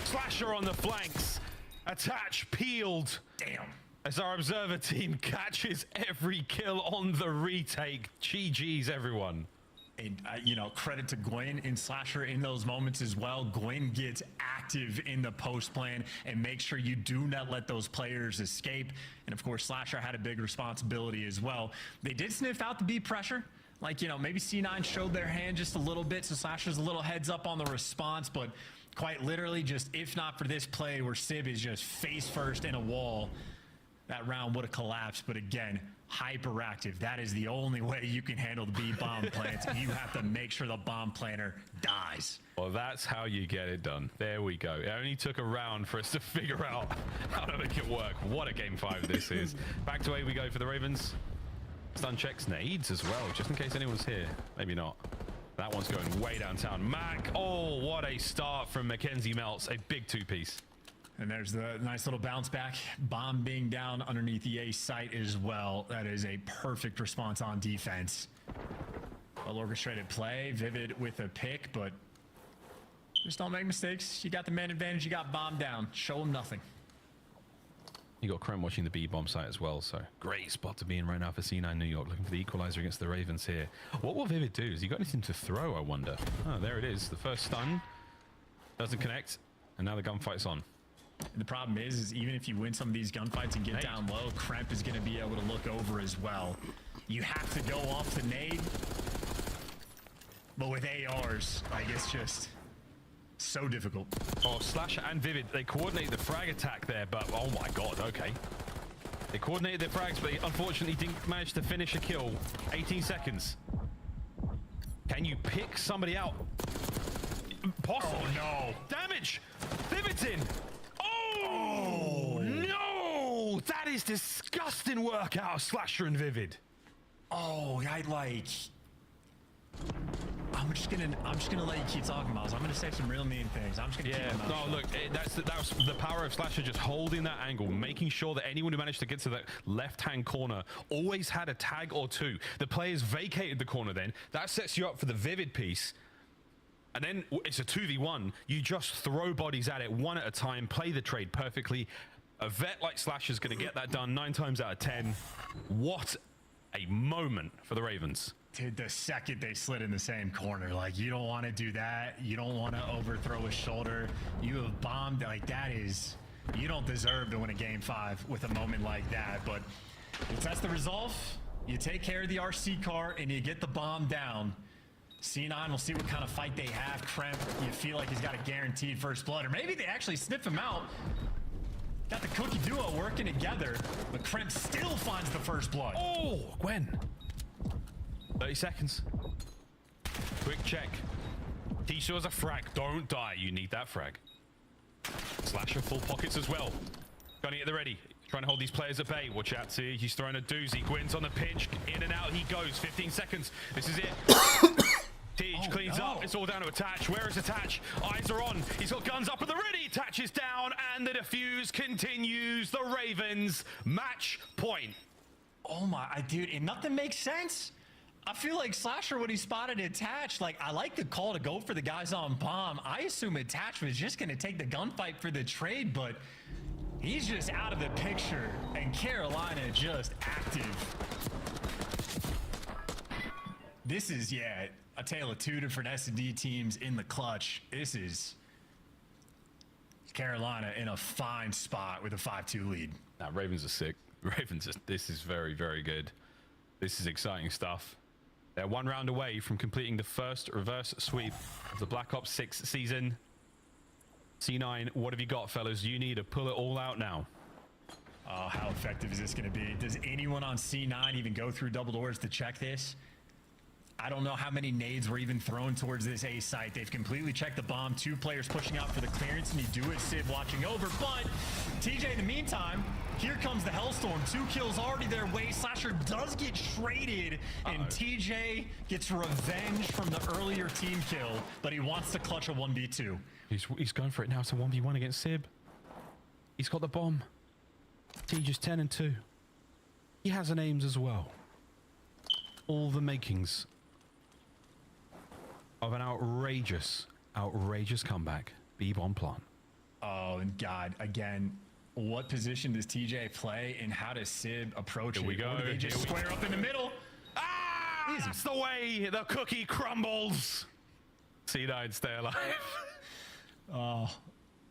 Slasher on the flanks. Attach peeled. Damn. As our observer team catches every kill on the retake. GG's, everyone. And, you know, credit to Gwyn and Slasher in those moments as well. Gwyn gets active in the post plan and make sure you do not let those players escape. And of course, Slasher had a big responsibility as well. They did sniff out the B pressure. Like, you know, maybe C9 showed their hand just a little bit, so Slasher's a little heads up on the response, but quite literally just, if not for this play where Sib is just face first in a wall, that round would have collapsed. But again, hyperactive. That is the only way you can handle the B bomb plants. You have to make sure the bomb planter dies. Well, that's how you get it done. There we go. It only took a round for us to figure out how to make it work. What a game 5 this is. Back to A we go for the Ravens. Stun checks, nades as well, just in case anyone's here. Maybe not. That one's going way downtown. Mac, oh, what a start from Mackenzie Melts. A big 2-piece. And there's the nice little bounce back. Bomb being down underneath the A site as well. That is a perfect response on defense. Well orchestrated play. Vivid with a pick, but just don't make mistakes. You got the man advantage. You got bomb down. Show them nothing. You got Chrome watching the B bomb site as well, so great spot to be in right now for C9 New York, looking for the equalizer against the Ravens here. What will Vivid do? Has he got anything to throw, I wonder? Oh, there it is. The first stun doesn't connect, and now the gunfight's on. And the problem is even if you win some of these gunfights and get down low, Kremp is going to be able to look over as well. You have to go off the nade, but with ARs, like it's just so difficult. Oh, Slasher and Vivid, they coordinate the frag attack there, but oh my god, okay. They coordinated their frags, but unfortunately didn't manage to finish a kill. 18 seconds. Can you pick somebody out? Possible. Oh, no. Damage. Vivid's in. Oh, no. That is disgusting work out of Slasher and Vivid. Oh, I'm just gonna let you keep talking, Miles. I'm gonna say some real mean things. I'm just gonna keep them out. No, look, that was the power of Slasher, just holding that angle, making sure that anyone who managed to get to that left-hand corner always had a tag or two. The players vacated the corner then. That sets you up for the Vivid piece. And then it's a 2v1. You just throw bodies at it one at a time, play the trade perfectly. A vet like Slasher's going to get that done 9 times out of 10. What a moment for the Ravens. Dude, the second they slid in the same corner, like, you don't want to do that. You don't want to overthrow his shoulder. You have bombed. Like, that is, you don't deserve to win a game 5 with a moment like that. But you test the resolve, you take care of the RC car, and you get the bomb down. C9 will see what kind of fight they have. Kremp, you feel like he's got a guaranteed first blood, or maybe they actually sniff him out. Got the cookie duo working together, but Kremp still finds the first blood. Oh, Gwen. 30 seconds. Quick check. T-Shaw's a frag. Don't die. You need that frag. Slasher full pockets as well. Gunning at the ready. Trying to hold these players at bay. Watch out, see. He's throwing a doozy. Gwyn's on the pinch. In and out he goes. 15 seconds. This is it. Teach cleans up. It's all down to Attach. Where is Attach? Eyes are on. He's got guns up at the ready. Attach is down, and the defuse continues. The Ravens match point. Oh my, dude, and nothing makes sense. I feel like Slasher, when he spotted Attach, like, I like the call to go for the guys on bomb. I assume Attach was just going to take the gunfight for the trade, but he's just out of the picture, and Carolina just active. This is, yeah, a tale of two different S&D teams in the clutch. This is Carolina in a fine spot with a 5-2 lead. Nah, Ravens are sick. This is very, very good. This is exciting stuff. They're 1 round away from completing the first reverse sweep of the Black Ops 6 season. C9, what have you got, fellas? You need to pull it all out now. Oh, how effective is this going to be? Does anyone on C9 even go through double doors to check this? I don't know how many nades were even thrown towards this A site. They've completely checked the bomb. 2 players pushing out for the clearance, and you do it, Sid watching over. But TJ, in the meantime, here comes the Hellstorm. 2 kills already their way. Slasher does get traded, and TJ gets revenge from the earlier team kill, but he wants to clutch a 1v2. He's going for it now. It's a 1v1 against Sib. He's got the bomb. TJ's 10 and 2. He has an aims as well. All the makings of an outrageous comeback. B-bomb plan. Oh, and God, again, what position does TJ play, and how does Sib approach it? Here we go. Or do they just square up in the middle? Ah! That's the way the cookie crumbles. C9, stay alive. Oh,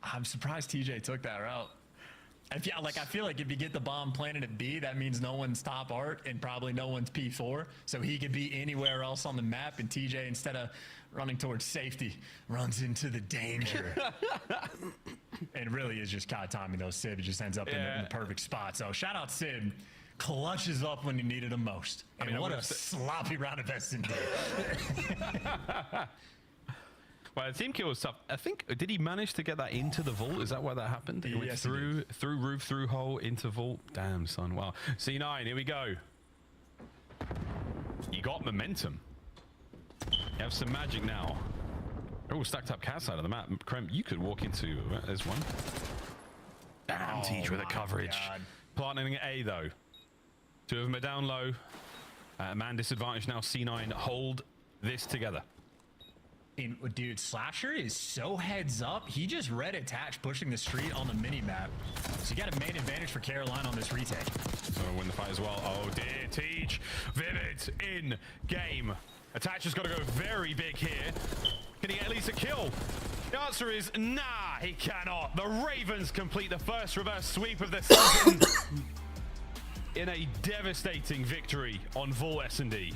I'm surprised TJ took that route. I feel like if you get the bomb planted at B, that means no one's top art and probably no one's P4. So he could be anywhere else on the map, and TJ, instead of running towards safety, runs into the danger. And really is just caught timing though. Sid just ends up in the perfect spot. So shout out Sid. Clutches up when you needed him most. And what a sloppy round of S&D. Well, the team kill was tough. I think, did he manage to get that into the vault? Is that why that happened? It went through roof, through hole, into vault. Damn, son. Wow. C9, here we go. You got momentum. You have some magic now. They're all stacked up cat side of the map. Kremp, you could walk into... There's one. Damn, Teach with the coverage. God. Planting A, though. 2 of them are down low. Man disadvantage now. C9, hold this together. Dude, Slasher is so heads up. He just read Attach pushing the street on the mini-map. So you got a main advantage for Carolina on this retake. So win the fight as well. Oh dear, Teach. Vivid in game. Attach has got to go very big here. Can he get at least a kill? The answer is nah, he cannot. The Ravens complete the first reverse sweep of the season in a devastating victory on Vol S&D.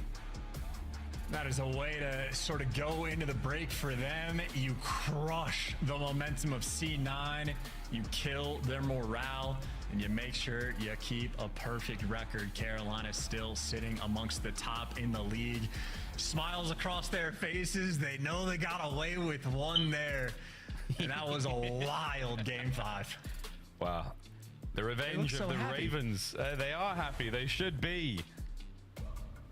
That is a way to sort of go into the break for them. You crush the momentum of C9. You kill their morale. and you make sure you keep a perfect record. Carolina's still sitting amongst the top in the league. Smiles across their faces. They know they got away with one there. And that was a wild game 5. Wow. The revenge of the Ravens. They are happy. They should be.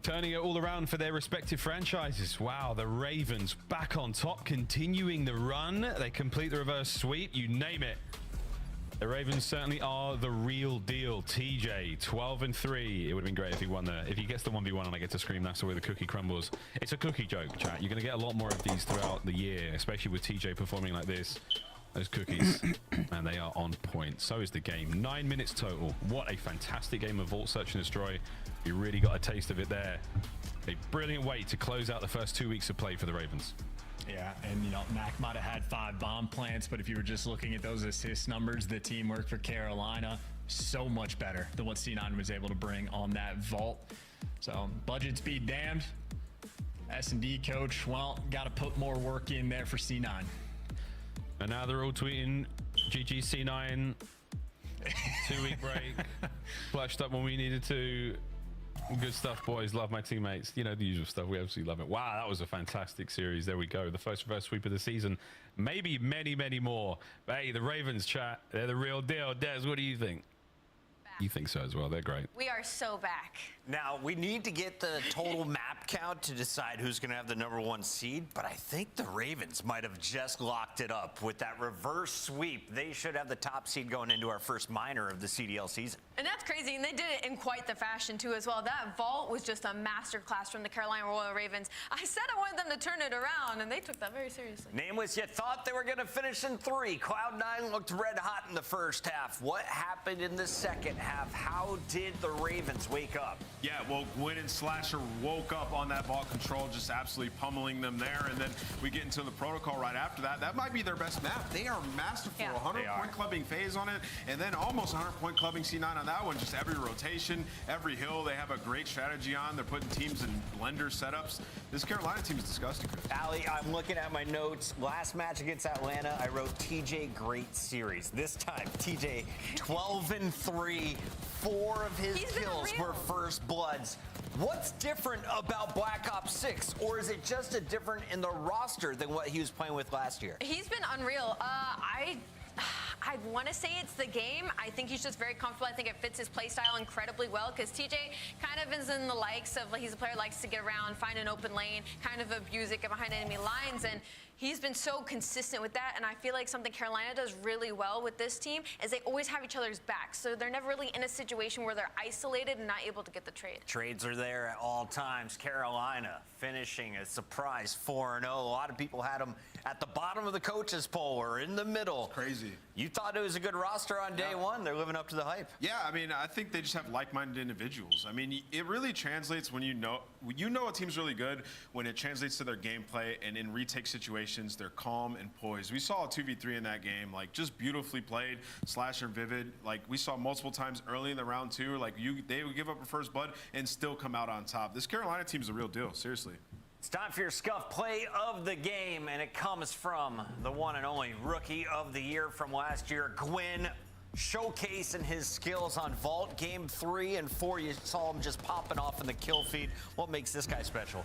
Turning it all around for their respective franchises. Wow, the Ravens back on top, continuing the run. They complete the reverse sweep. You name it. The Ravens certainly are the real deal. TJ, 12-3. It would have been great if he won there. If he gets the 1v1 and I get to scream, that's the way the cookie crumbles. It's a cookie joke, chat. You're going to get a lot more of these throughout the year, especially with TJ performing like this. Those cookies, and they are on point. So is the game. 9 minutes total. What a fantastic game of Vault Search and Destroy. You really got a taste of it there. A brilliant way to close out the first 2 weeks of play for the Ravens. Yeah, and you know, Mac might have had 5 bomb plants, but if you were just looking at those assist numbers, the teamwork for Carolina, so much better than what C9 was able to bring on that Vault. So budgets be damned. S&D coach, well, got to put more work in there for C9. And now they're all tweeting GG C9, 2-week break, clutched up when we needed to. Good stuff, boys. Love my teammates. You know, the usual stuff. We absolutely love it. Wow, that was a fantastic series. There we go. The first reverse sweep of the season. Maybe many, many more. But hey, the Ravens, chat, they're the real deal. Des, what do you think? You think so as well. They're great. We are so back. Now, we need to get the total map count to decide who's going to have the #1 seed, but I think the Ravens might have just locked it up with that reverse sweep. They should have the top seed going into our first minor of the CDL season. And that's crazy, and they did it in quite the fashion, too, as well. That Vault was just a masterclass from the Carolina Royal Ravens. I said I wanted them to turn it around, and they took that very seriously. Nameless, you thought they were going to finish in 3. Cloud9 looked red hot in the first half. What happened in the second half? How did the Ravens wake up? Yeah, well, Gwyn and Slasher woke up on that ball control, just absolutely pummeling them there. And then we get into the protocol right after that. That might be their best map. They are masterful. 100-point clubbing phase on it, and then almost 100-point clubbing C9 on that one. Just every rotation, every hill, they have a great strategy on. They're putting teams in blender setups. This Carolina team is disgusting, Chris. Ali, I'm looking at my notes. Last match against Atlanta, I wrote TJ great series. This time, TJ 12-3. 4 of his kills were first bloods. What's different about Black Ops 6, or is it just a different in the roster than what he was playing with last year? He's been unreal. I want to say it's the game. I think he's just very comfortable. I think it fits his play style incredibly well because TJ kind of is in the likes of, like, he's a player who likes to get around, find an open lane, kind of abuse it, get behind enemy lines, and he's been so consistent with that. And I feel like something Carolina does really well with this team is they always have each other's backs. So they're never really in a situation where they're isolated and not able to get the trade. Trades are there at all times. Carolina finishing a surprise 4-0. A lot of people had them at the bottom of the coaches poll or in the middle. It's crazy. You thought it was a good roster on day one. They're living up to the hype. Yeah, I mean, I think they just have like-minded individuals. I mean, it really translates when you know a team's really good when it translates to their gameplay, and in retake situations, they're calm and poised. We saw a 2v3 in that game, like, just beautifully played. Slasher Vivid, like, we saw multiple times early in the round 2, like, they would give up a first blood and still come out on top. This Carolina team's a real deal, seriously. It's time for your Scuff play of the game, and it comes from the one and only Rookie of the Year from last year, Gwyn, showcasing his skills on Vault. Game 3 and 4, you saw him just popping off in the kill feed. What makes this guy special?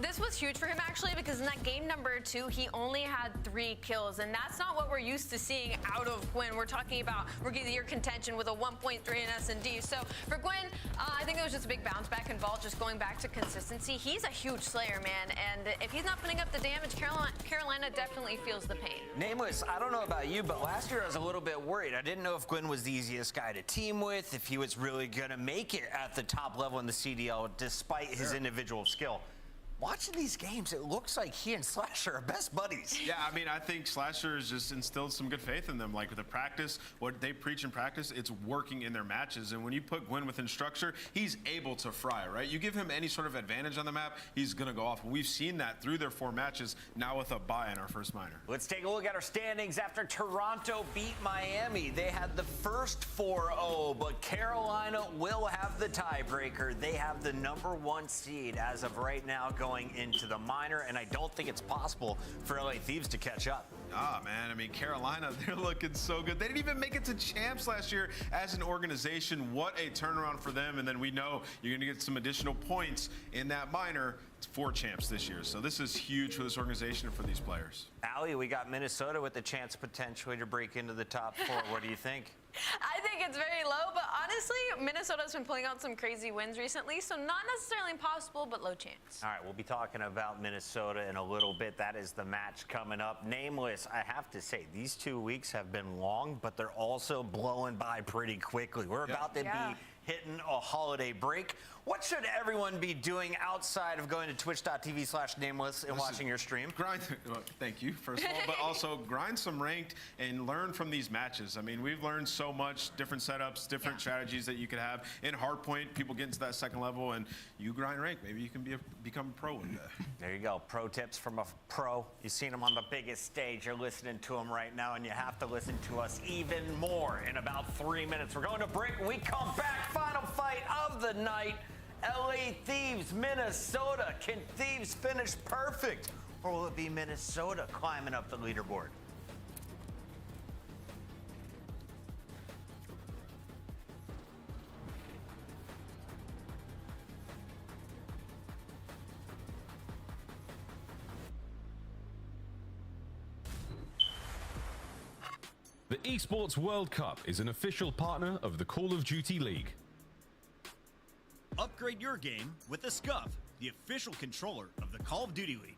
This was huge for him, actually, because in that game number 2, he only had 3 kills, and that's not what we're used to seeing out of Gwyn. We're talking about Rookie of the Year contention with a 1.3 in S&D. So for Gwyn, I think it was just a big bounce back in Vault, just going back to consistency. He's a huge slayer, man, and if he's not putting up the damage, Carolina definitely feels the pain. Nameless, I don't know about you, but last year I was a little bit worried. I didn't know if Gwyn was the easiest guy to team with, if he was really going to make it at the top level in the CDL despite his individual skill. Watching these games, it looks like he and Slasher are best buddies. Yeah, I mean, I think Slasher has just instilled some good faith in them. Like, with the practice, what they preach in practice, it's working in their matches. And when you put Gwyn within structure, he's able to fry, right? You give him any sort of advantage on the map, he's going to go off. We've seen that through their 4 matches, now with a bye in our first minor. Let's take a look at our standings after Toronto beat Miami. They had the first 4-0, but Carolina will have the tiebreaker. They have the #1 seed as of right now, going going into the minor, and I don't think it's possible for LA Thieves to catch up. Ah, man, I mean, Carolina, they're looking so good. They didn't even make it to champs last year as an organization. What a turnaround for them. And then we know you're going to get some additional points in that minor for champs this year. So this is huge for this organization and for these players. Allie, we got Minnesota with the chance potentially to break into the top 4. What do you think? I think it's very low, but honestly, Minnesota's been pulling out some crazy wins recently, so not necessarily impossible, but low chance. All right, we'll be talking about Minnesota in a little bit. That is the match coming up. Nameless, I have to say, these 2 weeks have been long, but they're also blowing by pretty quickly. We're about to be hitting a holiday break. What should everyone be doing outside of going to twitch.tv/nameless and watching your stream? Grind, thank you, first of all, but also grind some ranked and learn from these matches. I mean, we've learned so much, different setups, different strategies that you could have. In Hardpoint, people get into that second level, and you grind rank. Maybe you can become a pro one day. There you go. Pro tips from a pro. You've seen him on the biggest stage. You're listening to him right now, and you have to listen to us even more in about 3 minutes. We're going to break. When we come back, final fight of the night. LA Thieves, Minnesota. Can Thieves finish perfect? Or will it be Minnesota climbing up the leaderboard? The Esports World Cup is an official partner of the Call of Duty League. Upgrade your game with the SCUF, the official controller of the Call of Duty League.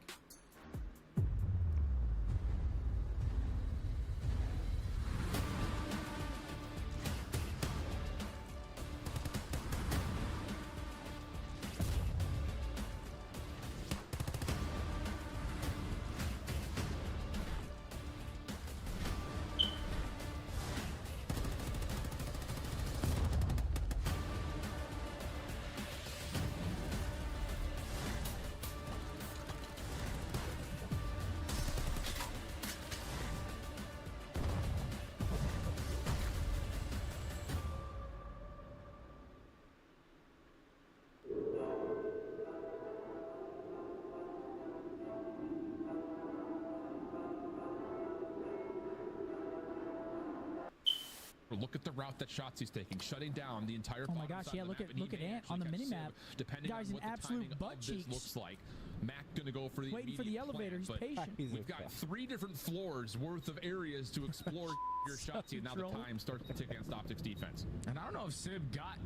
Look at the route that Shotzi's taking, shutting down the entire. Oh my gosh, yeah, look at Ant on the minimap. Depending Guy's on an what absolute the butt timing of this cheeks. looks like, Mac gonna go for the Waiting for the elevator. Plan, He's but patient. We've got 3 different floors worth of areas to explore your Shotzi, and now the time starts to tick against Optics defense. And I don't know if Sib got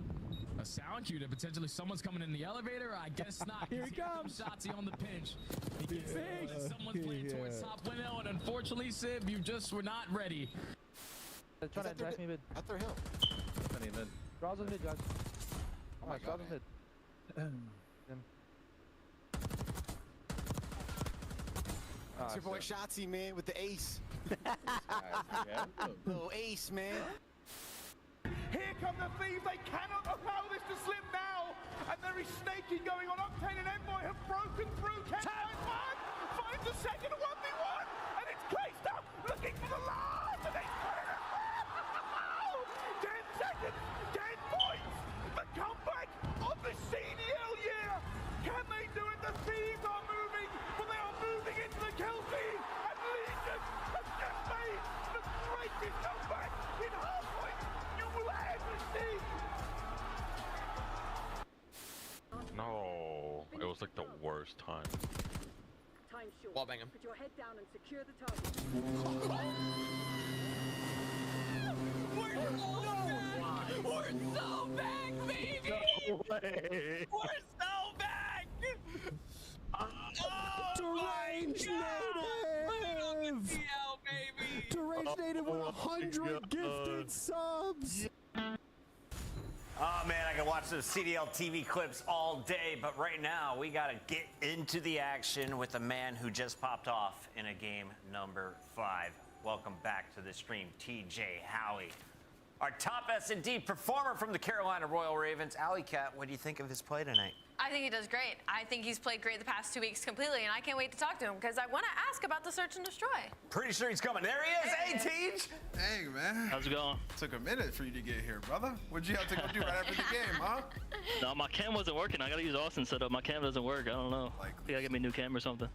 a sound cue that potentially someone's coming in the elevator. I guess not. Here he comes. Shotzi on the pinch. He gets someone's playing towards top window, and unfortunately, Sib, you just were not ready. Trying to attack me mid. After him. Mid. Draws on mid, guys. Oh my god. Mid. It's your boy Shotzi, man, with the ace. Little ace, man. Here come the Thieves. They cannot allow this to slip now. And there is snaking going on. Octane and Envoy have broken through. Can find one. Finds the second 1v1. And it's placed up. Looking for the last. And they put it up. 10 seconds. 10 points. The comeback of the CDL year. Can they do it? The Thieves are moving. But they are moving into the kill feed. And Legion have just made the greatest comeback in Hardpoint you will ever see. No, it was like the worst time. Wall bang him. Put your head down and secure the target. We're so back, baby! No way! We're so back! Deranged Native! Deranged Native with 100 gifted subs! Oh man, I can watch those CDL TV clips all day, but right now we gotta get into the action with a man who just popped off in a game number 5. Welcome back to the stream, TJ Howie. our top S&D performer from the Carolina Royal Ravens. Alley Cat, what do you think of his play tonight? I think he does great. I think he's played great the past 2 weeks completely, and I can't wait to talk to him because I want to ask about the search and destroy. Pretty sure he's coming. There he is. Hey, Teej. Hey, man. How's it going? Took a minute for you to get here, brother. What'd you have to go do right after the game, huh? No, my cam wasn't working. I got to use Austin's setup. My cam doesn't work. I don't know. I think I get me a new camera or something.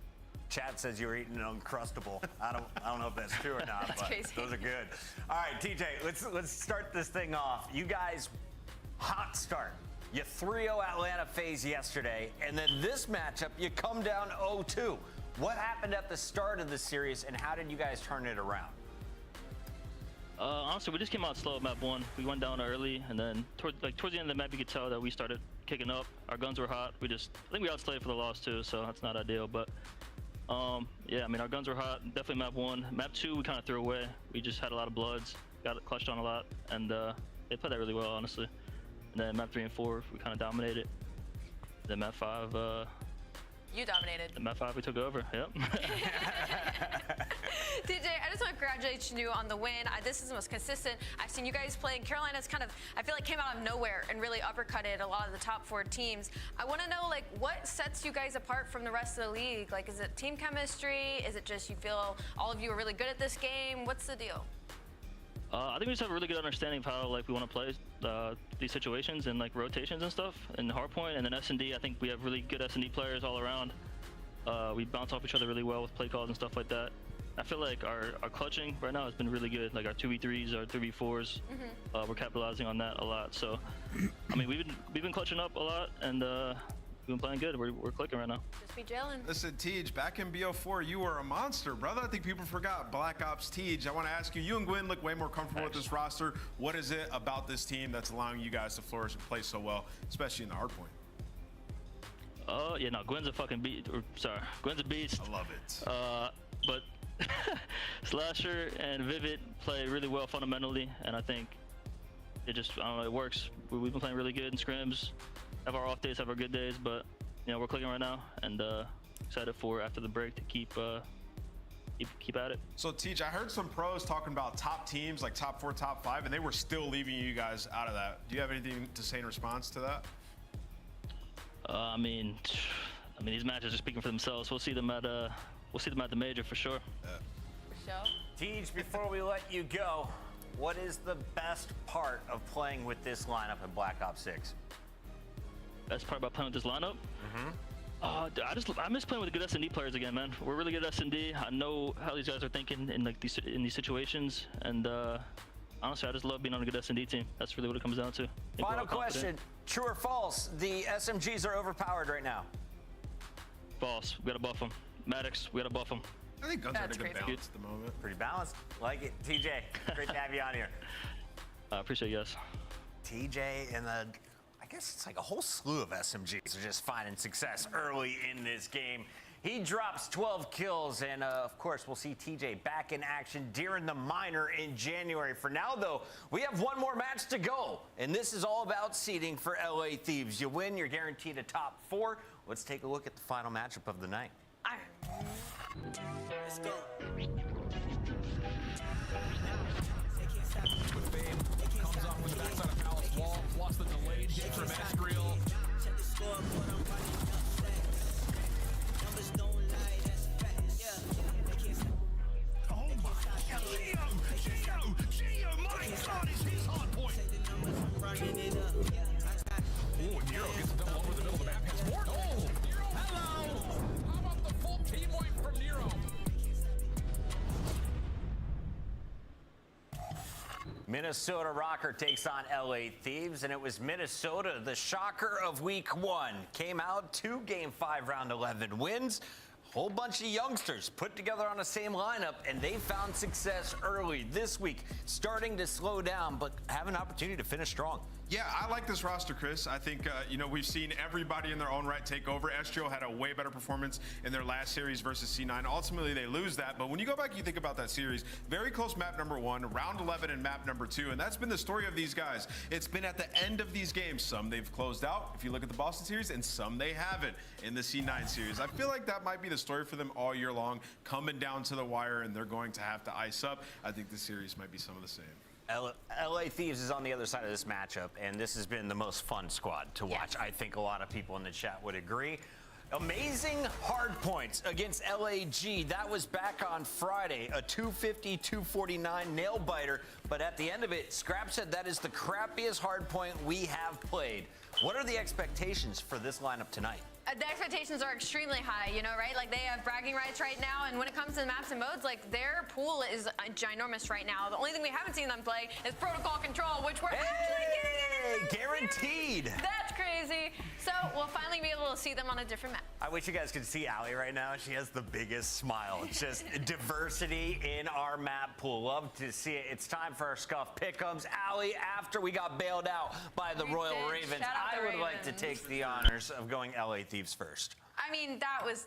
Chat says you were eating an Uncrustable. I don't know if that's true or not, That's but crazy. those are good. All right, TJ, let's start this thing off. You guys, hot start. You 3-0 Atlanta FaZe yesterday, and then this matchup, you come down 0-2. What happened at the start of the series, and how did you guys turn it around? Honestly, we just came out slow at map 1. We went down early, and then towards the end of the map, you could tell that we started kicking up. Our guns were hot. I think we outslayed for the loss too, so that's not ideal. But yeah, I mean, our guns were hot. Definitely map 1. Map 2, we kind of threw away. We just had a lot of bloods, got it clutched on a lot, and they played that really well, honestly. And then map 3 and 4, we kind of dominated. Then map 5, You dominated. Then map 5, we took over. Yep. TJ, I just want to congratulate you on the win. This is the most consistent I've seen you guys play. Carolina's kind of, I feel like, came out of nowhere and really uppercutted a lot of the top 4 teams. I want to know, like, what sets you guys apart from the rest of the league? Like, is it team chemistry? Is it just you feel all of you are really good at this game? What's the deal? I think we just have a really good understanding of how we want to play these situations and rotations and stuff in hardpoint, and then S&D. I think we have really good S&D players all around. We bounce off each other really well with play calls and stuff like that. I feel like our clutching right now has been really good. Like our 2v3s, our 3v4s, we're capitalizing on that a lot. So, I mean, we've been clutching up a lot, and we've been playing good. We're clicking right now. Just be gelling. Listen, Teej, back in BO4, you were a monster, brother. I think people forgot Black Ops Teej. I want to ask you, you and Gwen look way more comfortable with this roster. What is it about this team that's allowing you guys to flourish and play so well, especially in the hardpoint? Yeah, no, Gwen's a fucking beast. Gwen's a beast. I love it. But Slasher and Vivid play really well fundamentally, and I think it just, I don't know, it works. We've been playing really good in scrims, have our off days, have our good days, but you know, we're clicking right now, and excited for after the break to keep at it. So Teej, I heard some pros talking about top teams, like top 4, top 5, and they were still leaving you guys out of that. Do you have anything to say in response to that? I mean, these matches are speaking for themselves. We'll see them at the major for sure. For sure. Teej, before we let you go, what is the best part of playing with this lineup in Black Ops 6? Best part about playing with this lineup? I miss playing with good S&D players again, man. We're really good at S&D. I know how these guys are thinking in these situations, and honestly, I just love being on a good S&D team. That's really what it comes down to. Final question: true or false? The SMGs are overpowered right now. False. We gotta buff them. Maddox, we gotta buff them. I think guns are in a good balance at the moment. Pretty balanced. Like it. TJ, great to have you on here. I appreciate you guys. TJ and I guess it's like a whole slew of SMGs are just finding success early in this game. He drops 12 kills, and of course, we'll see TJ back in action during the minor in January. For now, though, we have one more match to go, and this is all about seeding for LA Thieves. You win, you're guaranteed a top 4. Let's take a look at the final matchup of the night. Let's go. Comes off with the backside of Palace wall, plus the delayed hit from Escriel. Check the scoreboard, I'm running up stats. Numbers don't lie, that's facts. Yeah, they can't stop. Oh my God, Gio, my God, is his hard point. I'm running it up. Oh, Nero gets a double over the middle of the map. Has more. Oh, Nero, hello. How about the full team wipe from Nero? Minnesota Rocker takes on LA Thieves, and it was Minnesota, the shocker of week 1. Came out 2 Game 5 round 11 wins. Whole bunch of youngsters put together on the same lineup, and they found success early this week, starting to slow down, but have an opportunity to finish strong. Yeah, I like this roster, Chris. I think, we've seen everybody in their own right take over. Estrio had a way better performance in their last series versus C9. Ultimately, they lose that. But when you go back, you think about that series, very close map number 1, round 11 and map number 2. And that's been the story of these guys. It's been at the end of these games. Some they've closed out, if you look at the Boston series, and some they haven't in the C9 series. I feel like that might be the story for them all year long, coming down to the wire, and they're going to have to ice up. I think the series might be some of the same. LA Thieves is on the other side of this matchup, and this has been the most fun squad to watch. I think a lot of people in the chat would agree. Amazing hard points against LAG. That was back on Friday, a 250-249 nail biter. But at the end of it, Scrap said that is the crappiest hard point we have played. What are the expectations for this lineup tonight? The expectations are extremely high, you know, right? Like, they have bragging rights right now, and when it comes to the maps and modes, like, their pool is ginormous right now. The only thing we haven't seen them play is Protocol Control, which we're actually getting in. Guaranteed. That's crazy. So we'll finally be able to see them on a different map. I wish you guys could see Allie right now. She has the biggest smile. It's just diversity in our map pool. Love to see it. It's time for our Scuff Pick'ems. Allie, after we got bailed out by the Royal Ravens, I would like to take the honors of going LA Thieves first. I mean, that was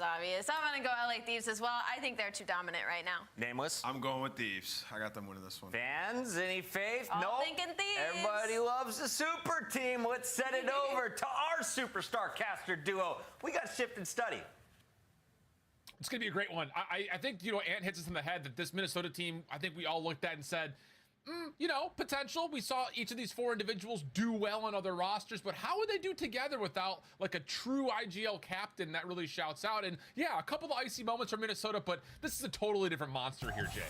obvious. I'm going to go LA Thieves as well. I think they're too dominant right now. Nameless? I'm going with Thieves. I got them winning this one. Fans, any faith? All Nope. thinking Thieves. Everybody loves the super team. Let's set it over to our superstar caster duo. We got Shift and Study. It's going to be a great one. I think, you know, Ant hits us in the head that this Minnesota team, I think we all looked at and said, you know, potential. We saw each of these four individuals do well on other rosters, but how would they do together without like a true IGL captain that really shouts out? And yeah, a couple of icy moments from Minnesota, but this is a totally different monster here, Jay.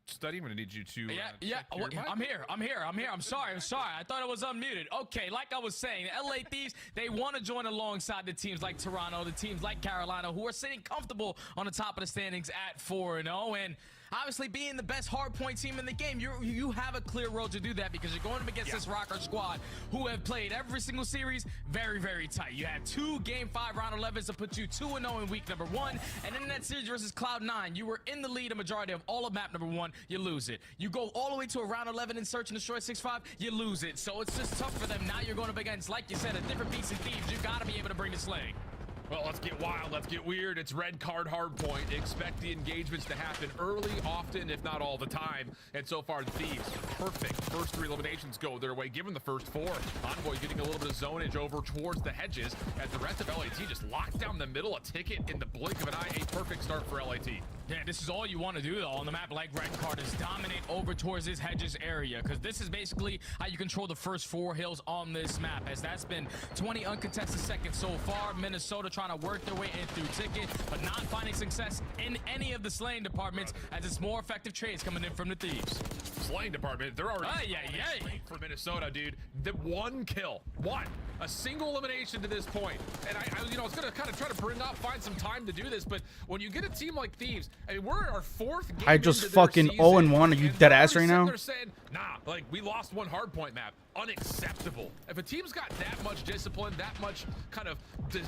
Study, I'm gonna need you to I'm here. I'm sorry. I thought I was unmuted. Okay, like I was saying, LA Thieves, they want to join alongside the teams like Toronto, the teams like Carolina, who are sitting comfortable on the top of the standings at 4-0. And obviously, being the best hardpoint team in the game, you have a clear road to do that because you're going up against this Rocker squad who have played every single series very, very tight. You had 2 Game 5 round 11s to put you 2-0 in week number 1, and in that series versus Cloud9, you were in the lead a majority of all of map number 1. You lose it. You go all the way to a round 11 in Search and Destroy 6-5, you lose it. So it's just tough for them. Now you're going up against, like you said, a different beast in Thieves. You got to be able to bring the sling. Well, let's get wild. Let's get weird. It's red card hardpoint. Expect the engagements to happen early, often, if not all the time. And so far, the Thieves, perfect. First 3 eliminations go their way, given the first 4. Envoy getting a little bit of zonage over towards the hedges as the rest of LAT just locked down the middle. A ticket in the blink of an eye. A perfect start for LAT. Yeah, this is all you want to do, though, on the map like red card is dominate over towards this hedges area, because this is basically how you control the first 4 hills on this map, as that's been 20 uncontested seconds so far. Minnesota trying to work their way in through ticket, but not finding success in any of the slaying departments, as it's more effective trades coming in from the Thieves. Slaying department, they're already for Minnesota, dude. The 1 kill, a single elimination to this point. And I you know, I was gonna kind of try to find some time to do this, but when you get a team like Thieves, I mean, we're our 4th game. I just fucking 0-1. Are you dead ass right now? They're saying, nah, like we lost 1 hardpoint map. Unacceptable. If a team's got that much discipline, that much kind of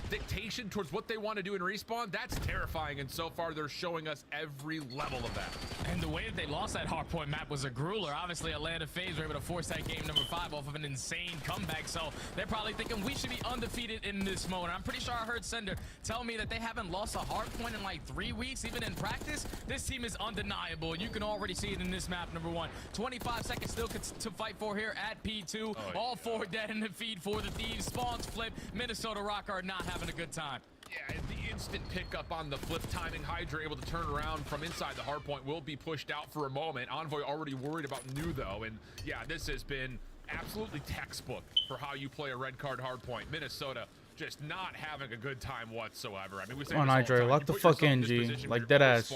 dictation towards what they want to do in respawn, that's terrifying. And so far, they're showing us every level of that. And the way that they lost that hardpoint map was a grueler. Obviously, Atlanta FaZe were able to force that game number 5 off of an insane comeback. So they're probably thinking we should be undefeated in this mode. And I'm pretty sure I heard Sender tell me that they haven't lost a hardpoint in like 3 weeks, even in practice. This team is undeniable. You can already see it in this map number 1. 25 seconds still to fight for here at P2. All 4 dead in the feed for the Thieves. Spawns flip. Minnesota Rock are not having a good time. Yeah, the instant pickup on the flip timing. Hydra able to turn around from inside the hardpoint will be pushed out for a moment. Envoy already worried about New, though. And yeah, this has been absolutely textbook for how you play a red card hardpoint. Minnesota just not having a good time whatsoever. I mean, we say on Hydra, lock the fuck in, G. Like dead ass.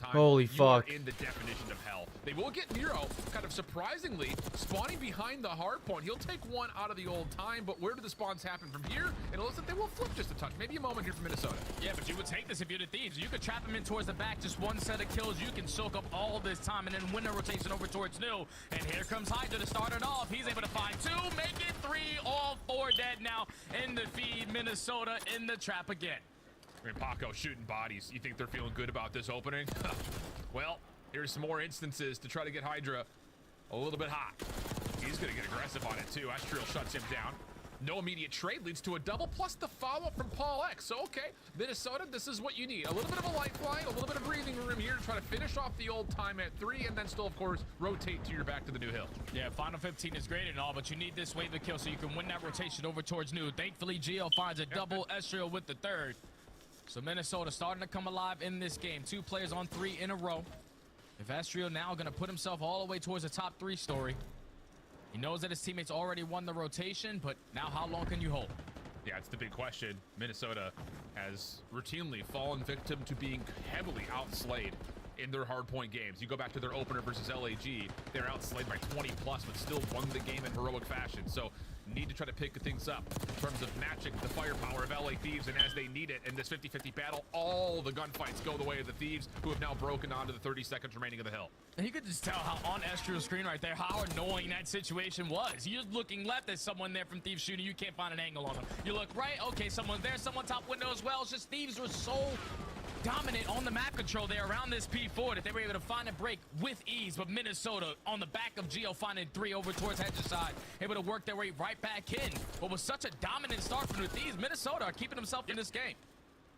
Holy fuck. In the definition of hell. They will get Nero, kind of surprisingly, spawning behind the hard point. He'll take 1 out of the old time, but where do the spawns happen from here? And it looks like they will flip just a touch. Maybe a moment here from Minnesota. Yeah, but you would take this if you're the Thieves. You could trap him in towards the back, just 1 set of kills. You can soak up all this time and then win the rotation over towards New. And here comes Hydra to start it off. He's able to find 2, make it 3, all 4 dead now in the feed. Minnesota in the trap again. I mean, Paco shooting bodies. You think they're feeling good about this opening? Well, here's some more instances to try to get Hydra a little bit hot. He's going to get aggressive on it, too. Astriel shuts him down. No immediate trade leads to a double, plus the follow-up from Paul X. So, okay, Minnesota, this is what you need. A little bit of a lifeline, a little bit of breathing room here to try to finish off the old time at 3, and then still, of course, rotate to your back to the new hill. Yeah, final 15 is great and all, but you need this wave of kill so you can win that rotation over towards new. Thankfully, Gio finds a double, Estriel with the third. So Minnesota starting to come alive in this game. 2 players on 3 in a row. If Estriel now going to put himself all the way towards the top 3 story. He knows that his teammates already won the rotation, but now how long can you hold? Yeah, it's the big question. Minnesota has routinely fallen victim to being heavily outslayed in their hardpoint games. You go back to their opener versus LAG, they're outslayed by 20 plus, but still won the game in heroic fashion. So need to try to pick things up in terms of matching the firepower of LA Thieves, and as they need it in this 50-50 battle, all the gunfights go the way of the Thieves, who have now broken onto the 30 seconds remaining of the hill. And you could just tell how on Estriel's screen right there how annoying that situation was. You're looking left, there's someone there from Thieves shooting, you can't find an angle on them. You look right, okay, someone's there, someone top window as well. It's just Thieves were so dominant on the map control there around this P4 that they were able to find a break with ease, but Minnesota on the back of Gio finding 3 over towards Hedge's side, able to work their way right back in. What was such a dominant start from the Thieves, Minnesota are keeping themselves in this game.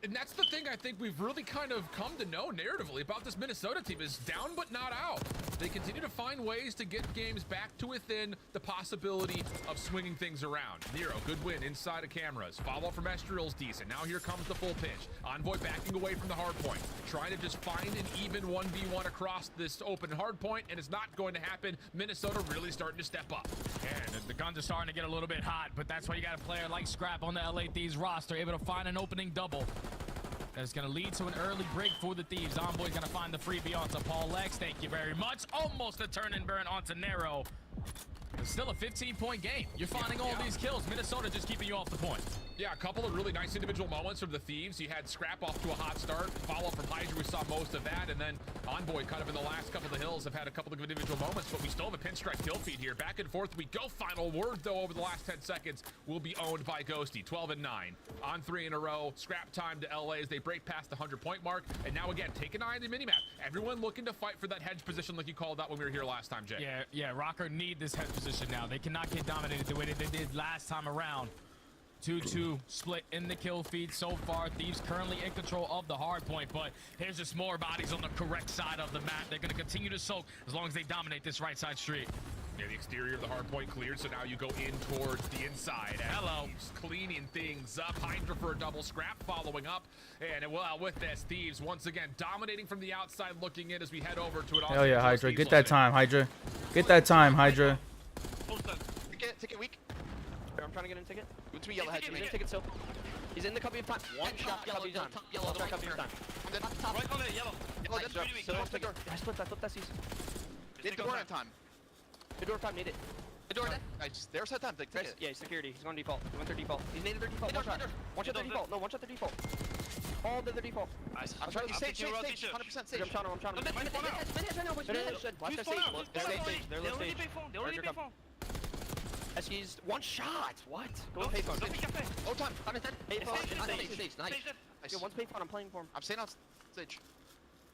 And that's the thing I think we've really kind of come to know narratively about this Minnesota team is down but not out. They continue to find ways to get games back to within the possibility of swinging things around. Nero, good win inside of cameras. Follow from Estriel's decent. Now here comes the full pinch. Envoy backing away from the hard point. Trying to just find an even 1v1 across this open hard point, and it's not going to happen. Minnesota really starting to step up. And the guns are starting to get a little bit hot, but that's why you got a player like Scrap on the LA Thieves roster, able to find an opening double. That's going to lead to an early break for the Thieves. Envoy going to find the freebie onto Paul Lex. Thank you very much. Almost a turn and burn onto Nero. It's still a 15-point game. You're finding all these kills. Minnesota just keeping you off the point. Yeah, a couple of really nice individual moments from the Thieves. You had Scrap off to a hot start. Follow from Hydra, we saw most of that. And then Envoy kind of in the last couple of the hills have had a couple of individual moments, but we still have a pinstripe kill feed here. Back and forth we go. Final word, though, over the last 10 seconds will be owned by Ghosty. 12-9. On 3 in a row. Scrap time to LA as they break past the 100-point mark. And now, again, take an eye on the minimap. Everyone looking to fight for that hedge position like you called out when we were here last time, Jay. Yeah, Rocker need this hedge position now. They cannot get dominated the way that they did last time around. 2-2 split in the kill feed so far. Thieves currently in control of the hard point, but here's just more bodies on the correct side of the map. They're going to continue to soak as long as they dominate this right side street. Yeah, the exterior of the hard point cleared, so now you go in towards the inside. Hello. Thieves cleaning things up. Hydra for a double. Scrap following up. And well, with this, Thieves once again dominating from the outside, looking in as we head over to it. Hell yeah, Hydra. Get that time, Hydra. Get that time, Hydra. Ticket weak. I'm trying to get in ticket. Go to me, yellow head. He's in ticket still. He's in the cubby of time. One shot, cubby of time. Yellow, cubby of time. I'm dead. Top. Right on there, yellow. Yellow, that's really weak. Still off the door. I flipped that sees. Mid door at time. Mid door time, need it. Mid door dead. Nice. There's that time. Take it. Yeah, security. He's going default. He went their default. He's naded their default. One shot. One shot their default. No, one shot their default. All their default. I'm trying to stage. 100% stage. I'm trying to. Watch their stage. They're low stage. They already big phone. He's one shot. What? Go to payphone. Oh, time. I'm dead. Payphone. Stage. Nice. Yo, one's payphone. I'm playing for him. I'm staying on stage.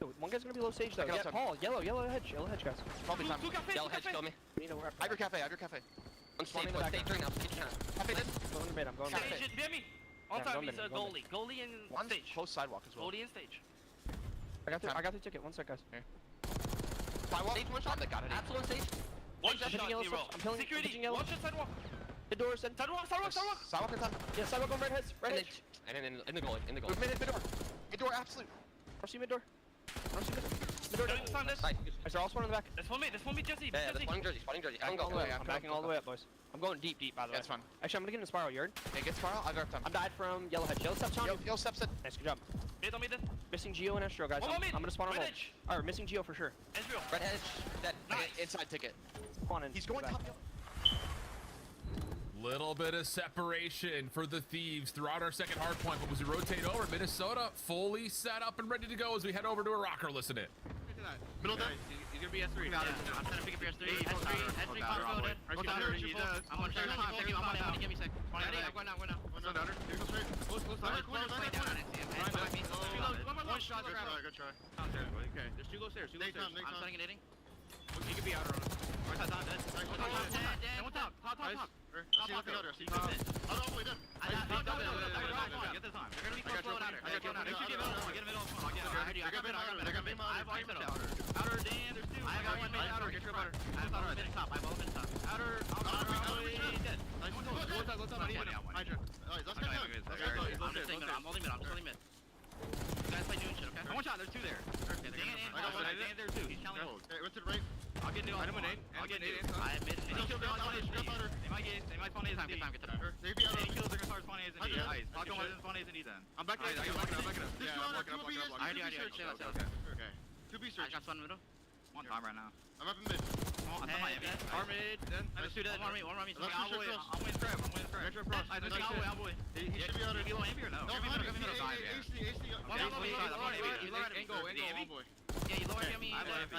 Yo, one guy's gonna be low stage though. Yeah, Paul. Yellow hedge, guys. Probably time. Yellow hedge, kill me. Hydra cafe. I'm spawning the back. Stage 3 now. Cafe dead. I'm going to mid. I'm going to stage. Bear me. All time is goalie. Goalie and stage. Close sidewalk as well. Goalie and stage. I got the ticket. One sec, guys. Sidewalk. Stage one shot. They got it. Absolute stage. One shot, zero. Security. One shot, sidewalk. The doors and sidewalk. Sidewalk in time. Yeah, sidewalk on red heads. Red hedge. And then in the goalie. Mid door. Mid door, absolute. RC mid door. Mid door. Nice. They're all spawning in the back. That's for me, Jesse. Yeah, they're spawning Jersey. I'm backing all the way up, boys. I'm going deep, by the way. That's fine. Actually, I'm gonna get in the spiral yard. Yeah, get spiral. I'll grab time. I'm died from yellow hedge. Yellow steps on you. Yellow steps in. Nice, good job. Mid on me then. Missing Geo and Estro, guys. I'm gonna spawn on hold. Alright, missing Geo for sure. Ezreal. Red hedge. Dead. Nice. Inside ticket. Spawn in. He's going top. Little bit of separation for the Thieves throughout our second hard point, but as we rotate over, Minnesota fully set up and ready to go as we head over to a rocker. Listen it. Middle down. He's gonna be S3. Yeah. I'm trying to pick up your S3. S3 control dead. I'm on share. I'm on give me a sec. I'm going now. One shot. Good try. Okay. There's 2 low stairs. I'm setting an 80. He could be out or on. One top. One top. One shot, there's two there. Dan there too. He's challenging. What's it right? I'll get it. I'll get it. I admit it. Any kills are on A's. They might spawn A's. Get time. Any kills are gonna start spawn A's and D's. I'll go spawn A's and D's then. I'm back it. I'm backing it. Yeah, I'm backing up. I already. Okay. 2 B search. I got one middle. One time right now. I'm up in mid. I'm mid. Then let's do that. One on me. I'm winning crab. Metro Frost. I think I'll boy. He should be out of. He low MP or no? No, give me middle. Angle, one boy. Yeah, you lower me.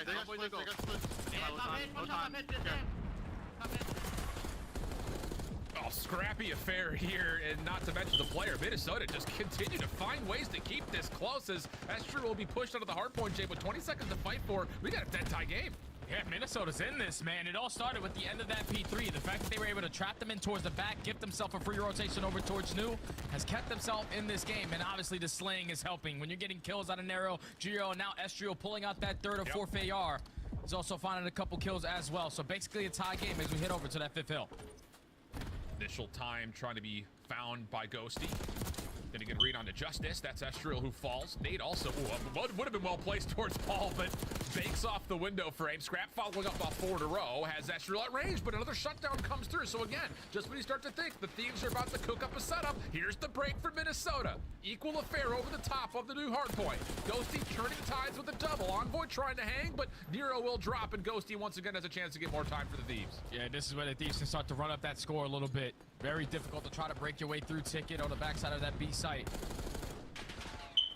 They got split. Top mid. Oh, scrappy affair here, and not to mention the player. Minnesota just continue to find ways to keep this close as Esther will be pushed onto the hard point, Jay, with 20 seconds to fight for. We got a dead tie game. Yeah, Minnesota's in this, man. It all started with the end of that P3. The fact that they were able to trap them in towards the back, gift themselves a free rotation over towards New, has kept themselves in this game. And obviously the slaying is helping. When you're getting kills out of Nero, Gio, and now Estrio pulling out that third or fourth AR, he's also finding a couple kills as well. So basically a tie game as we head over to that fifth hill. Initial time trying to be found by Ghosty. Then a good read on to Justice. That's Estriel who falls. Nate also would have been well placed towards Paul, but banks off the window frame. Scrap following up off 4 in a row. Has Estriel at range, but another shutdown comes through. So again, just when you start to think the Thieves are about to cook up a setup, here's the break for Minnesota. Equal affair over the top of the new hard point. Ghosty turning tides with a double. Envoy trying to hang, but Nero will drop, and Ghosty once again has a chance to get more time for the Thieves. Yeah, this is where the Thieves can start to run up that score a little bit. Very difficult to try to break your way through Ticket on the backside of that B site.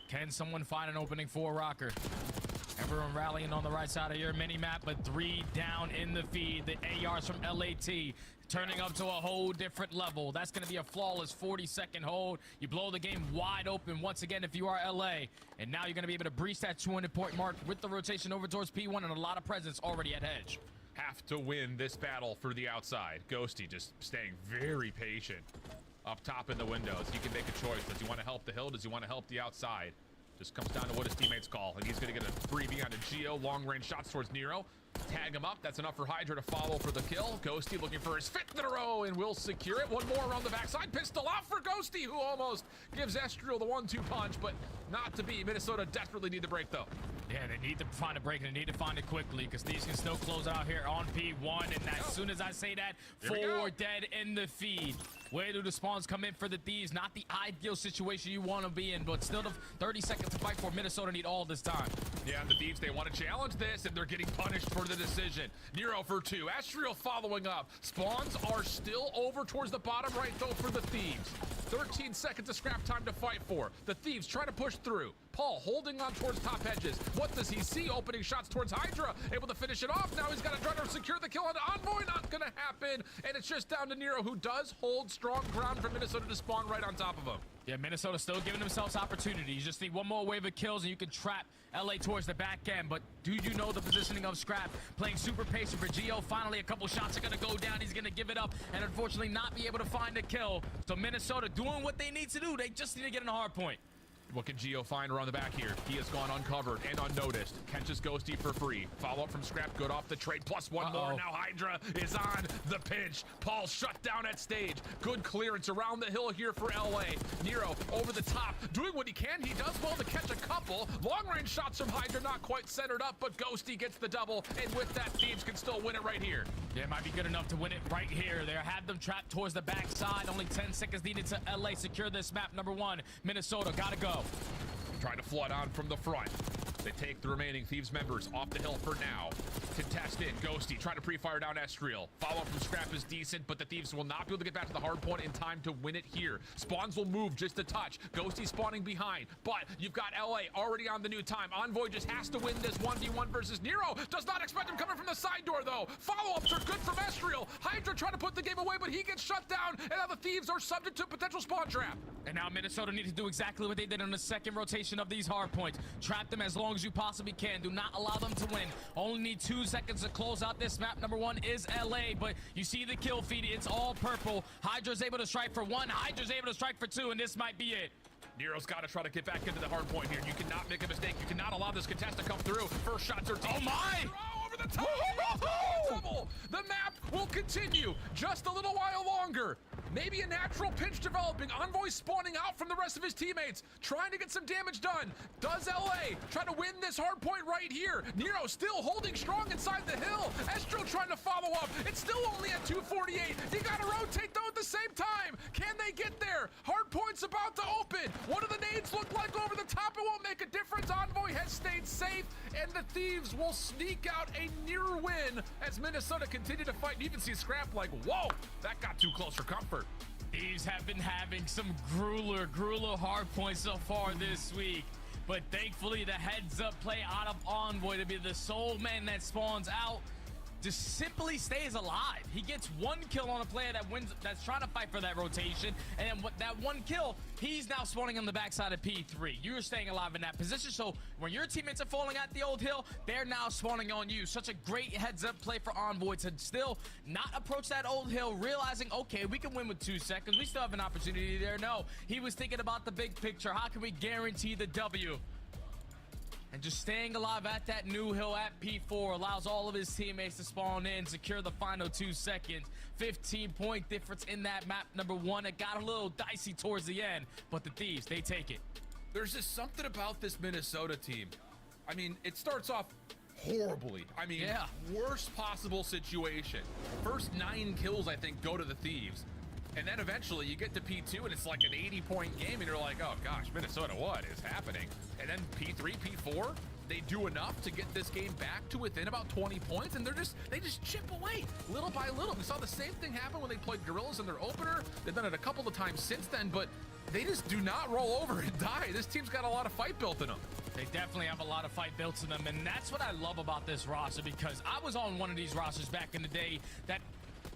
Can someone find an opening for Rocker? Everyone rallying on the right side of your mini-map, but 3 down in the feed. The ARs from LAT turning up to a whole different level. That's going to be a flawless 40-second hold. You blow the game wide open once again if you are LA. And now you're going to be able to breach that 200-point mark with the rotation over towards P1 and a lot of presence already at hedge. Have to win this battle for the outside. Ghosty just staying very patient up top in the windows. He can make a choice. Does he want to help the hill? Does he want to help the outside? Just comes down to what his teammates call. And he's going to get a freebie onto Gio. Long range shots towards Nero. Tag him up. That's enough for Hydra to follow for the kill. Ghosty looking for his 5th in a row and will secure it. One more around the backside. Pistol off for Ghosty, who almost gives Estriel the 1-2 punch, but not to be. Minnesota desperately need the break, though. Yeah, they need to find a break, and they need to find it quickly because these can still close out here on P1. And as soon as I say that, 4 dead in the feed. Where do the spawns come in for the Thieves? Not the ideal situation you want to be in, but still the 30 seconds to fight for. Minnesota need all this time. Yeah, the Thieves, they want to challenge this, and they're getting punished for the decision. Nero for 2. Estriel following up. Spawns are still over towards the bottom right, though, for the Thieves. 13 seconds of scrap time to fight for. The Thieves try to push through. Paul holding on towards top edges. What does he see? Opening shots towards Hydra. Able to finish it off. Now he's got to try to secure the kill on Envoy. Not going to happen. And it's just down to Nero, who does hold strong ground for Minnesota to spawn right on top of him. Yeah, Minnesota still giving themselves opportunities. You just need one more wave of kills and you can trap LA towards the back end. But do you know the positioning of Scrap? Playing super patient for Gio. Finally, a couple shots are going to go down. He's going to give it up and unfortunately not be able to find a kill. So Minnesota doing what they need to do. They just need to get in a hard point. What can Gio find around the back here? He has gone uncovered and unnoticed. Catches Ghosty for free. Follow up from Scrap. Good off the trade. Plus one more. Now Hydra is on the pinch. Paul shut down at stage. Good clearance around the hill here for LA. Nero over the top. Doing what he can. He does well to catch a couple. Long range shots from Hydra. Not quite centered up, but Ghosty gets the double. And with that, Thieves can still win it right here. Yeah, it might be good enough to win it right here. They have them trapped towards the backside. Only 10 seconds needed to LA secure this map. Number 1, Minnesota gotta go. Trying to flood on from the front. They take the remaining Thieves members off the hill for now. Contest in. Ghosty trying to pre-fire down Estriel. Follow up from Scrap is decent, but the Thieves will not be able to get back to the hard point in time to win it here. Spawns will move just a touch. Ghosty spawning behind, but you've got LA already on the new time. Envoy just has to win this 1v1 versus Nero. Does not expect him coming from the side door, though. Follow-ups are good from Estriel. Hydra trying to put the game away, but he gets shut down, and now the Thieves are subject to a potential spawn trap. And now Minnesota need to do exactly what they did on the second rotation of these hard points. Trap them as long as you possibly can. Do not allow them to win. Only need 2 seconds to close out this map. Number 1 is LA, but you see the kill feed. It's all purple. Hydra's able to strike for 1. Hydra's able to strike for 2, and this might be it. Nero's got to try to get back into the hard point here. You cannot make a mistake. You cannot allow this contest to come through. First shots are deep. Oh my! Over the top. Double. The map will continue just a little while longer. Maybe a natural pinch developing. Envoy spawning out from the rest of his teammates, trying to get some damage done. Does LA try to win this hard point right here? Nero still holding strong inside the hill. Estro trying to follow up. It's still only at 248. You gotta rotate though at the same time. Can they get there? Hard point's about to open. What do the nades look like over the top? It won't make a difference. Envoy has stayed safe, and the Thieves will sneak out a near win as Minnesota continue to fight. And even see Scrap like, whoa, that got too close for comfort. Thieves have been having some grueler hard points so far this week. But thankfully, the heads-up play out of Envoy to be the sole man that spawns out just simply stays alive. He gets 1 kill on a player that wins, that's trying to fight for that rotation, and then that 1 kill, he's now spawning on the backside of P3. You're staying alive in that position, so when your teammates are falling at the old hill, they're now spawning on you. Such a great heads-up play for Envoy to still not approach that old hill, realizing, okay, we can win with 2 seconds. We still have an opportunity there. No, he was thinking about the big picture. How can we guarantee the W? And just staying alive at that new hill at P4 allows all of his teammates to spawn in, secure the final 2 seconds. 15-point difference in that map. Number 1, it got a little dicey towards the end, but the Thieves, they take it. There's just something about this Minnesota team. I mean, it starts off horribly. I mean, worst possible situation. First 9 kills, I think, go to the Thieves. And then eventually you get to P2 and it's like an 80-point game and you're like, oh gosh, Minnesota, what is happening? And then P3, P4, they do enough to get this game back to within about 20 points, and they just chip away little by little. We saw the same thing happen when they played Gorillas in their opener. They've done it a couple of times since then, but they just do not roll over and die. This team's got a lot of fight built in them. They definitely have a lot of fight built in them, and that's what I love about this roster, because I was on one of these rosters back in the day that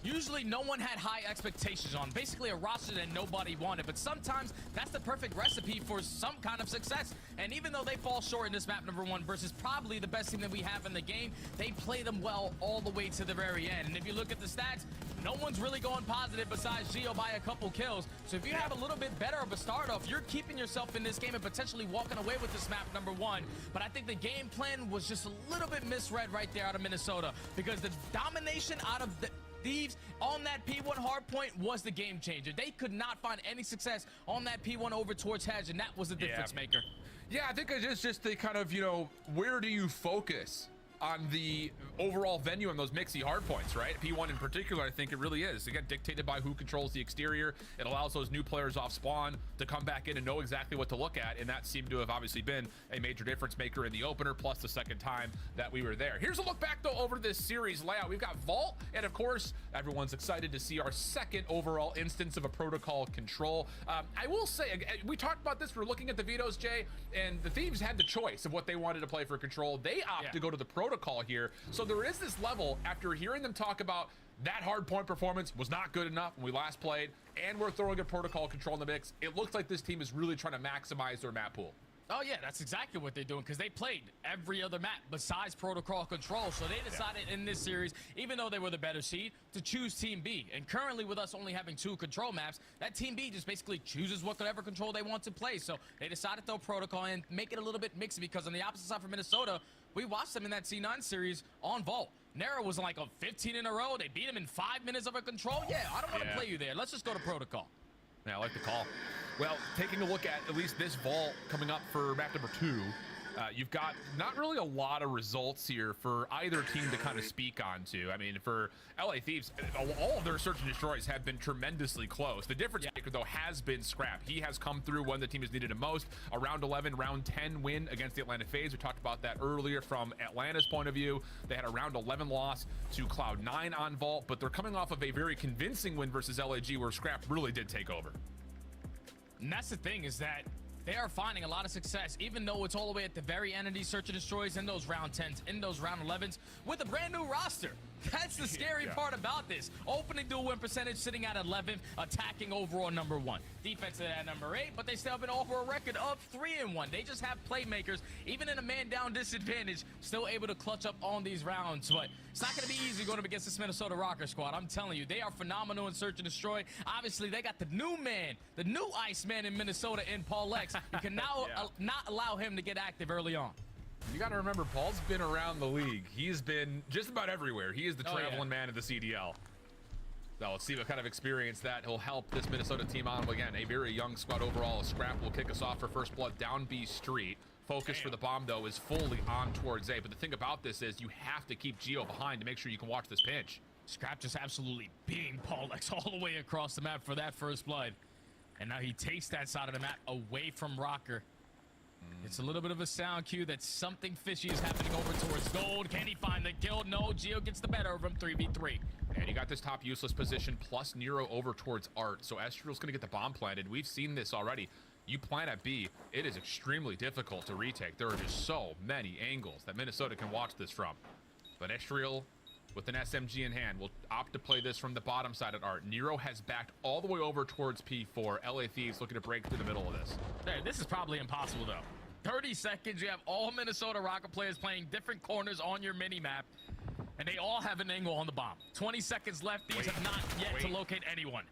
usually no one had high expectations on. Basically a roster that nobody wanted, but sometimes that's the perfect recipe for some kind of success. And even though they fall short in this map number 1 versus probably the best team that we have in the game, they play them well all the way to the very end. And if you look at the stats, no one's really going positive besides Gio by a couple kills. So if you have a little bit better of a start off, you're keeping yourself in this game and potentially walking away with this map number 1. But I think the game plan was just a little bit misread right there out of Minnesota, because the domination out of the Thieves on that P1 hardpoint was the game changer. They could not find any success on that P1 over towards Hedge, and that was the difference maker. Yeah, I think it's just the kind of, you know, where do you focus on the overall venue and those mixy hardpoints, right? P1 in particular, I think it really is. Again, dictated by who controls the exterior. It allows those new players off spawn to come back in and know exactly what to look at, and that seemed to have obviously been a major difference maker in the opener, plus the second time that we were there. Here's a look back, though, over this series layout. We've got Vault, and of course, everyone's excited to see our second overall instance of a protocol control. I will say, we talked about this, we're looking at the vetoes, Jay, and the Thieves had the choice of what they wanted to play for control. They opt to go to the protocol here. So there is this level, after hearing them talk about that hard point performance was not good enough when we last played, and we're throwing a protocol control in the mix, it looks like this team is really trying to maximize their map pool. Oh yeah, that's exactly what they're doing, because they played every other map besides protocol control. So they decided in this series, even though they were the better seed, to choose Team B. And currently with us only having 2 control maps, that Team B just basically chooses whatever control they want to play. So they decided to throw protocol and make it a little bit mixy, because on the opposite side for Minnesota, we watched them in that C9 series on Vault. Nero was like a 15 in a row. They beat him in 5 minutes of a control. Yeah, I don't want to play you there. Let's just go to protocol. Yeah, I like the call. Well, taking a look at least this Vault coming up for map number 2, you've got not really a lot of results here for either team to kind of speak on to. I mean, for LA Thieves, all of their search and destroys have been tremendously close. The difference maker, though, has been Scrap. He has come through when the team has needed him most. A round 11, round 10 win against the Atlanta FaZe. We talked about that earlier from Atlanta's point of view. They had a round 11 loss to Cloud9 on Vault, but they're coming off of a very convincing win versus LAG, where Scrap really did take over. And that's the thing, is that they are finding a lot of success, even though it's all the way at the very end of these search and destroys, in those round 10s, in those round 11s, with a brand new roster. That's the scary part about this. Opening dual win percentage sitting at 11th, attacking overall number 1. Defensive at number 8, but they still have an overall record of 3-1. They just have playmakers, even in a man-down disadvantage, still able to clutch up on these rounds. But it's not going to be easy going up against this Minnesota Rocker squad. I'm telling you, they are phenomenal in Search and Destroy. Obviously, they got the new man, the new Iceman in Minnesota in Paul X. You can now not allow him to get active early on. You got to remember, Paul's been around the league. He's been just about everywhere. He is the traveling man of the CDL. So let's see what kind of experience that he'll help this Minnesota team on. Again, a very young squad overall. A scrap will kick us off for first blood down B Street. Focus for the bomb, though, is fully on towards A. But the thing about this is you have to keep Geo behind to make sure you can watch this pinch. Scrap just absolutely beamed Paul X all the way across the map for that first blood. And now he takes that side of the map away from Rocker. It's a little bit of a sound cue that something fishy is happening over towards gold. Can he find the kill? No, Geo gets the better of him, 3v3. And you got this top useless position plus Nero over towards Art. So Estriel's going to get the bomb planted. We've seen this already. You plant at B, it is extremely difficult to retake. There are just so many angles that Minnesota can watch this from. But Estriel, with an SMG in hand, will opt to play this from the bottom side at Art. Nero has backed all the way over towards P4. LA Thieves looking to break through the middle of this. Hey, this is probably impossible, though. 30 seconds, you have all Minnesota Rocket players playing different corners on your mini-map, and they all have an angle on the bomb. 20 seconds left. These have not yet to locate anyone.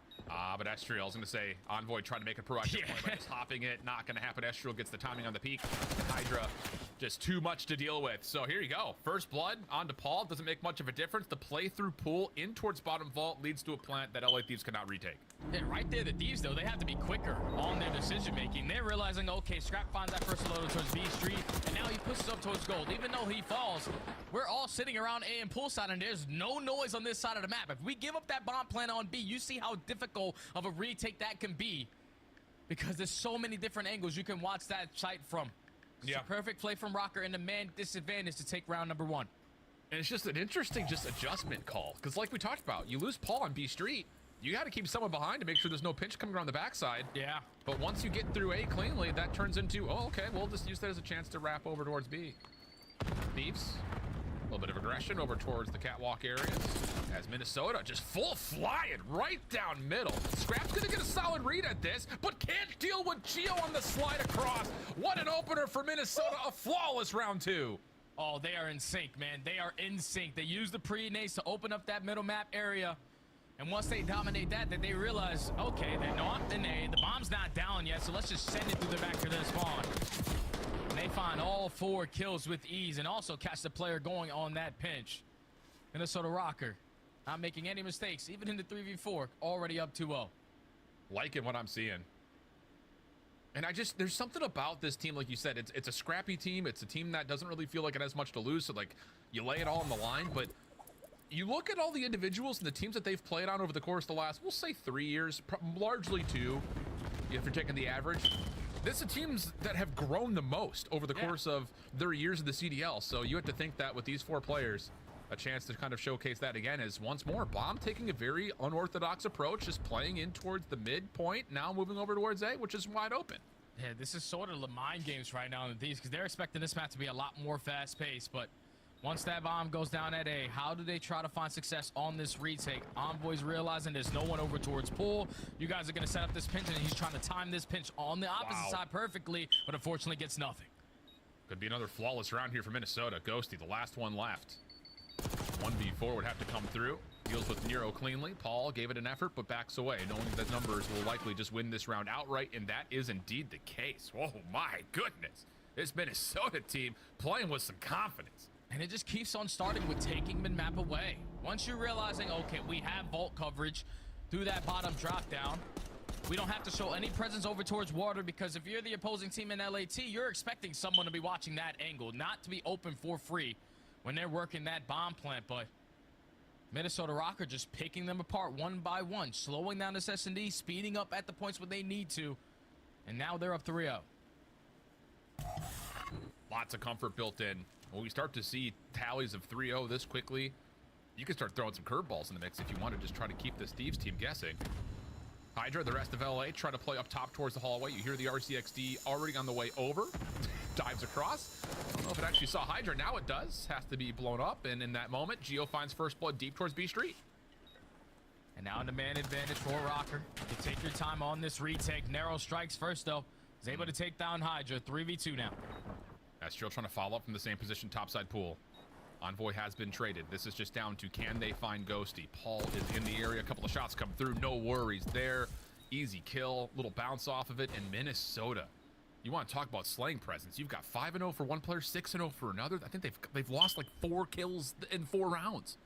But Estriel, I was going to say, Envoy trying to make a proactive play by just hopping it. Not going to happen. Estriel gets the timing on the peak. Hydra, just too much to deal with. So here you go. First blood onto Paul. Doesn't make much of a difference. The play-through pool in towards bottom vault leads to a plant that LA Thieves cannot retake. Yeah, right there, the Thieves, though, they have to be quicker on their decision-making. They're realizing, okay, Scrap finds that first loader towards B Street, and now he pushes up towards gold. Even though he falls, we're all sitting around A and poolside, and there's no noise on this side of the map. If we give up that bomb plant on B, you see how difficult of a retake that can be, because there's so many different angles you can watch that site from. It's a perfect play from Rocker in the man disadvantage to take round number 1. And it's just an interesting adjustment call, because like we talked about, you lose Paul on B Street, you got to keep someone behind to make sure there's no pinch coming around the backside. Yeah. But once you get through A cleanly, that turns into, oh, okay, we'll just use that as a chance to wrap over towards B. Thieves, a little bit of aggression over towards the catwalk areas as Minnesota just full flying right down middle. Scrap's going to get a solid read at this, but can't deal with Geo on the slide across. What an opener for Minnesota. A flawless round 2. Oh, they are in sync, man. They are in sync. They use the pre-nades to open up that middle map area. And once they dominate that, then they realize, okay, they're not in A. The bomb's not down yet, so let's just send it through the back of their spawn. And they find all 4 kills with ease and also catch the player going on that pinch. Minnesota Rocker not making any mistakes, even in the 3v4, already up 2-0. Liking what I'm seeing. And there's something about this team, like you said, it's a scrappy team. It's a team that doesn't really feel like it has much to lose, so like you lay it all on the line, but you look at all the individuals and the teams that they've played on over the course of the last, we'll say 3 years, largely 2, if you're taking the average. This are teams that have grown the most over the course of their years of the CDL. So you have to think that with these 4 players, a chance to kind of showcase that again is once more Bomb taking a very unorthodox approach, just playing in towards the midpoint, now moving over towards A, which is wide open. Yeah, this is sort of the mind games right now in these, because they're expecting this match to be a lot more fast-paced, but once that bomb goes down at A, how do they try to find success on this retake? Envoy's realizing there's no one over towards pool. You guys are going to set up this pinch, and he's trying to time this pinch on the opposite side perfectly, but unfortunately gets nothing. Could be another flawless round here for Minnesota. Ghosty, the last one left. 1v4 would have to come through. Deals with Nero cleanly. Paul gave it an effort, but backs away, knowing that numbers will likely just win this round outright, and that is indeed the case. Oh my goodness. This Minnesota team playing with some confidence. And it just keeps on starting with taking mid-map away. Once you're realizing, okay, we have vault coverage through that bottom drop down. We don't have to show any presence over towards water, because if you're the opposing team in LAT, you're expecting someone to be watching that angle, not to be open for free when they're working that bomb plant. But Minnesota Rocker just picking them apart one by one, slowing down this S&D, speeding up at the points where they need to. And now they're up 3-0. Lots of comfort built in. When we start to see tallies of 3-0 this quickly, you can start throwing some curveballs in the mix if you want to just try to keep this Thieves team guessing. Hydra, the rest of LA, try to play up top towards the hallway. You hear the RCXD already on the way over. Dives across. I don't know if it actually saw Hydra. Now it does. Has to be blown up. And in that moment, Geo finds first blood deep towards B Street. And now the man advantage for Rocker. You take your time on this retake. Narrow strikes first, though. Is able to take down Hydra. 3v2 now. Astro trying to follow up from the same position, topside pool. Envoy has been traded. This is just down to can they find Ghosty. Paul is in the area. A couple of shots come through. No worries there. Easy kill. Little bounce off of it. And Minnesota. You want to talk about slaying presence. You've got 5-0 for one player, 6-0 for another. I think they've lost like 4 kills in 4 rounds.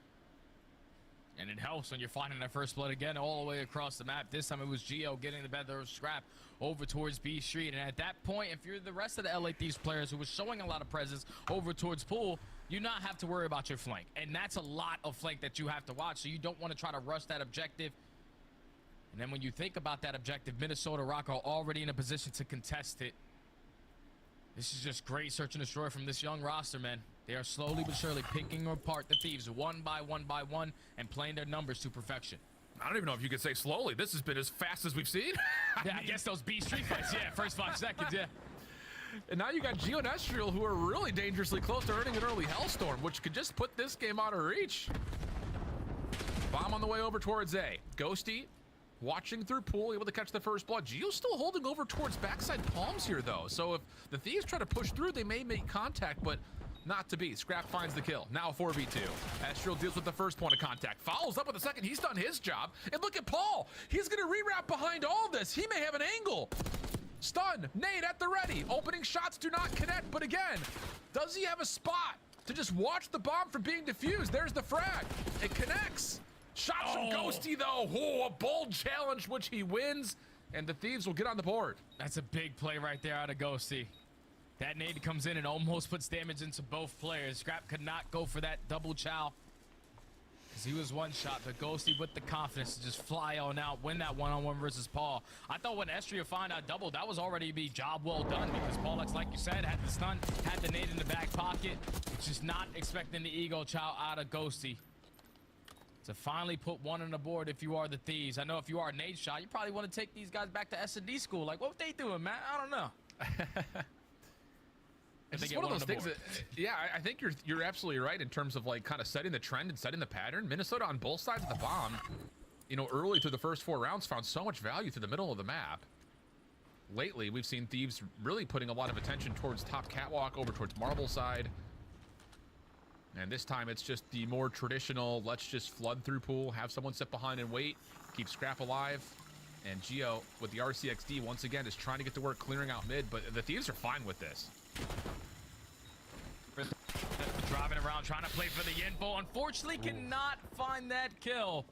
And it helps when you're finding that first blood again all the way across the map. This time it was Geo getting the better of Scrap over towards B Street. And at that point, if you're the rest of the LA Thieves players who was showing a lot of presence over towards Pool, you not have to worry about your flank. And that's a lot of flank that you have to watch. So you don't want to try to rush that objective. And then when you think about that objective, Minnesota Rock are already in a position to contest it. This is just great search and destroy from this young roster, man. They are slowly but surely picking apart the Thieves one by one and playing their numbers to perfection. I don't even know if you could say slowly. This has been as fast as we've seen. Yeah, I guess those B Street fights, yeah, first 5 seconds, yeah. And now you got Geo and Estriel, who are really dangerously close to earning an early Hellstorm, which could just put this game out of reach. Bomb on the way over towards A. Ghosty watching through Pool, able to catch the first blood. Geo's still holding over towards backside Palms here, though. So if the Thieves try to push through, they may make contact, but not to be. Scrap finds the kill. Now 4v2. Estriel deals with the first point of contact. Follows up with the second. He's done his job. And look at Paul. He's going to rewrap behind all this. He may have an angle. Stun. Nade at the ready. Opening shots do not connect. But again, does he have a spot to just watch the bomb from being defused? There's the frag. It connects. Shots from Ghosty, though. Oh, a bold challenge, which he wins. And the Thieves will get on the board. That's a big play right there out of Ghosty. That nade comes in and almost puts damage into both players. Scrap could not go for that double chow because he was one shot, but Ghosty with the confidence to just fly on out, win that one-on-one versus Paul. I thought when Estriel found out double, that was already be job well done because Paul, like you said, had the stun, had the nade in the back pocket. It's just not expecting the ego chow out of Ghosty to finally put one on the board if you are the Thieves. I know if you are Nade Shot, you probably want to take these guys back to S&D school. Like, what they doing, man? I don't know. It's just one of those things that, yeah, I think you're absolutely right in terms of like kind of setting the trend and setting the pattern. Minnesota on both sides of the bomb, you know, early through the first 4 rounds found so much value through the middle of the map. Lately, we've seen Thieves really putting a lot of attention towards top catwalk over towards marble side. And this time it's just the more traditional, let's just flood through Pool, have someone sit behind and wait, keep Scrap alive. And Geo with the RCXD once again is trying to get to work clearing out mid, but the Thieves are fine with this. Driving around trying to play for the info. Unfortunately, cannot find that kill.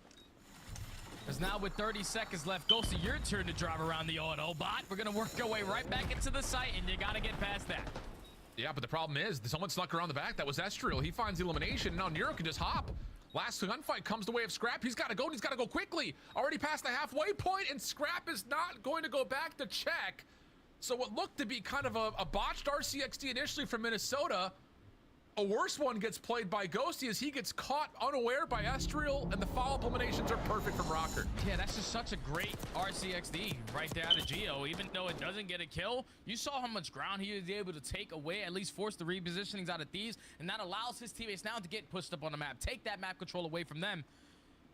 Because now with 30 seconds left, Ghosty, your turn to drive around the Autobot. We're going to work our way right back into the site, and you got to get past that. Yeah, but the problem is someone snuck around the back. That was Estriel. He finds the elimination. Now Nero can just hop. Last gunfight comes the way of Scrap. He's got to go, and he's got to go quickly. Already past the halfway point, and Scrap is not going to go back to check. So what looked to be kind of a botched RCXD initially from Minnesota, a worse one gets played by Ghosty as he gets caught unaware by Estriel, and the follow-up eliminations are perfect from Rocker. Yeah, that's just such a great RCXD right there out of Geo. Even though it doesn't get a kill, you saw how much ground he was able to take away, at least force the repositionings out of Thieves, and that allows his teammates now to get pushed up on the map, take that map control away from them.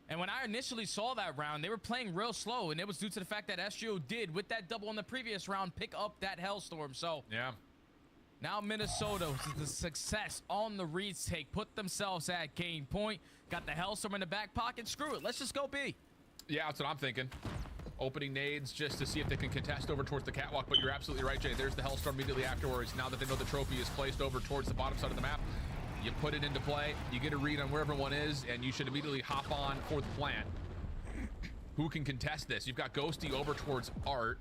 And when I initially saw that round, they were playing real slow, and it was due to the fact that Estriel did, with that double in the previous round, pick up that Hellstorm. So yeah. Now Minnesota, with the success on the retake, put themselves at game point. Got the Hellstorm in the back pocket. Screw it. Let's just go B. Yeah, that's what I'm thinking. Opening nades just to see if they can contest over towards the catwalk. But you're absolutely right, Jay. There's the Hellstorm immediately afterwards. Now that they know the trophy is placed over towards the bottom side of the map, you put it into play. You get a read on where everyone is, and you should immediately hop on for the plant. Who can contest this? You've got Ghosty over towards Art.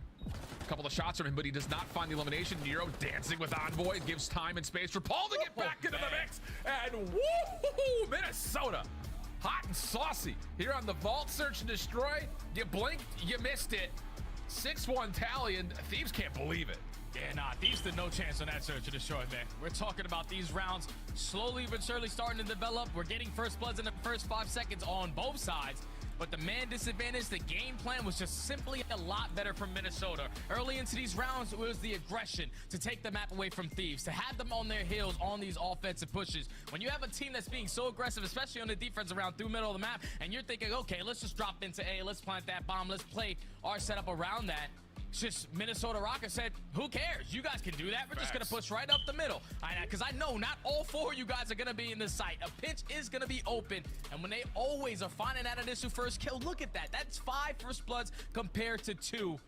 A couple of shots from him, but he does not find the elimination. Nero dancing with Envoy, gives time and space for Paul to get back into the mix. And woo, Minnesota, hot and saucy here on the Vault Search and Destroy. You blinked, you missed it. 6-1 tally, and Thieves can't believe it. Yeah, nah, Thieves stood no chance on that search and destroy, man. We're talking about these rounds slowly but surely starting to develop. We're getting first bloods in the first 5 seconds on both sides. But the man disadvantage, the game plan was just simply a lot better from Minnesota. Early into these rounds, it was the aggression to take the map away from Thieves, to have them on their heels on these offensive pushes. When you have a team that's being so aggressive, especially on the defensive round through middle of the map, and you're thinking, okay, let's just drop into A, let's plant that bomb, let's play our setup around that. It's just Minnesota Rockets said, who cares? You guys can do that. We're just going to push right up the middle. Because I know not all 4 of you guys are going to be in this site. A pinch is going to be open. And when they always are finding that initial first kill, look at that. That's 5 first bloods compared to 2.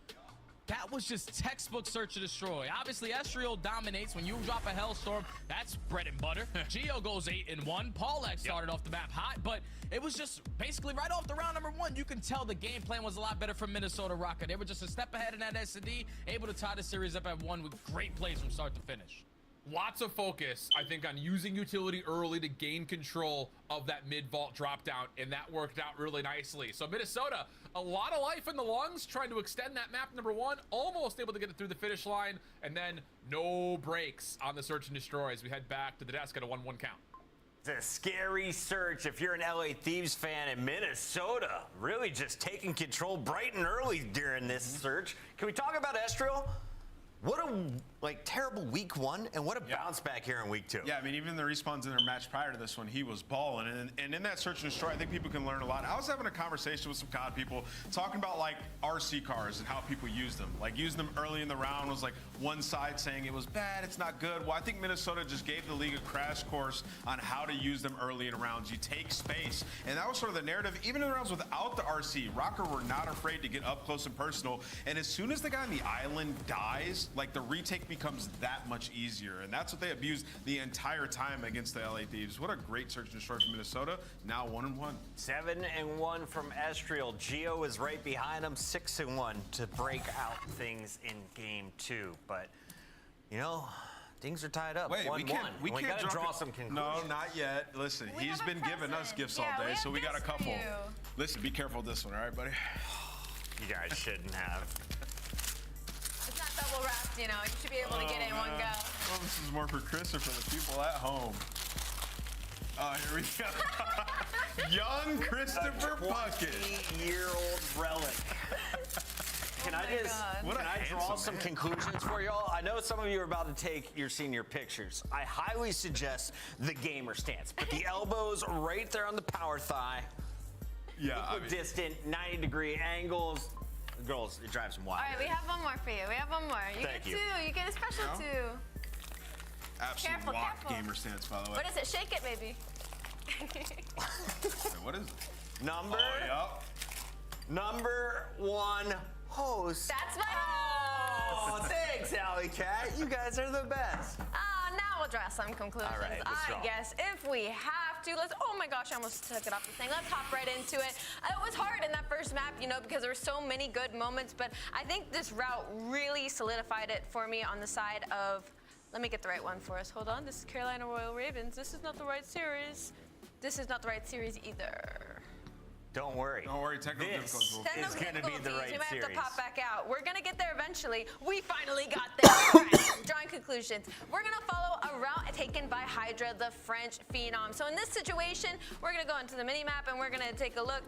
That was just textbook search and destroy. Obviously, Estriel dominates. When you drop a Hellstorm, that's bread and butter. Geo goes 8-1. Paulek started off the map hot, but it was just basically right off the round number 1. You can tell the game plan was a lot better for Minnesota Rocket. They were just a step ahead in that S&D, able to tie the series up at 1 with great plays from start to finish. Lots of focus, I think, on using utility early to gain control of that mid-vault drop down, and that worked out really nicely. So Minnesota, a lot of life in the lungs, trying to extend that map number 1, almost able to get it through the finish line, and then no breaks on the search and destroy as we head back to the desk at a 1-1 count. It's a scary search if you're an LA Thieves fan in Minnesota. Really just taking control bright and early during this search. Can we talk about Estriel? What a terrible week 1, and what a bounce back here in week 2. Yeah, I mean, even the respawns in their match prior to this one, he was balling. And in that search and destroy, I think people can learn a lot. I was having a conversation with some COD people talking about like RC cars and how people use them. Like using them early in the round was like one side saying it was bad, it's not good. Well, I think Minnesota just gave the league a crash course on how to use them early in rounds. You take space, and that was sort of the narrative. Even in rounds without the RC, Rocker were not afraid to get up close and personal. And as soon as the guy on the island dies, like the retake becomes that much easier, and that's what they abused the entire time against the LA Thieves. What a great search and destroy from Minnesota. Now 1-1. 7-1 from Estriel. Geo is right behind him, 6-1 to break out things in game 2. But you know, things are tied up. Wait, 1-1. we can't gotta draw some conclusions. No, not yet. Listen, he's been giving us gifts all day, so we got a couple. Listen, be careful with this one, all right, buddy? You guys shouldn't have. It's not double wrapped, you know. You should be able to get it in one go. Well, this is more for Chris or for the people at home. Oh, here we go. Young Christopher Puckett. 20-year-old relic. Can I draw some conclusions for y'all? I know some of you are about to take your senior pictures. I highly suggest the gamer stance. Put the elbows right there on the power thigh. Yeah, distant, 90-degree angles. Girls, it drives them wild. All right, we have one more for you. We have one more. You Thank get you. 2. You get a special 2. Absolute Careful, lock careful. gamer stance, by the way. What is it? Shake it, baby. What is it? Number 1 host. That's my Oh, thanks, Alley Cat. You guys are the best. Now we'll draw some conclusions. All right, let's draw. I guess if we have to, oh my gosh, I almost took it off the thing. Let's hop right into it. It was hard in that first map, you know, because there were so many good moments, but I think this route really solidified it for me on the side of, let me get the right one for us. Hold on, this is Carolina Royal Ravens. This is not the right series. This is not the right series either. Don't worry. Don't worry, technical difficulties. It's going to be the right We might series. have to pop back out. We're going to get there eventually. We finally got there. All right, drawing conclusions. We're going to follow a route taken by Hydra, the French phenom. So in this situation, we're going to go into the mini-map and we're going to take a look.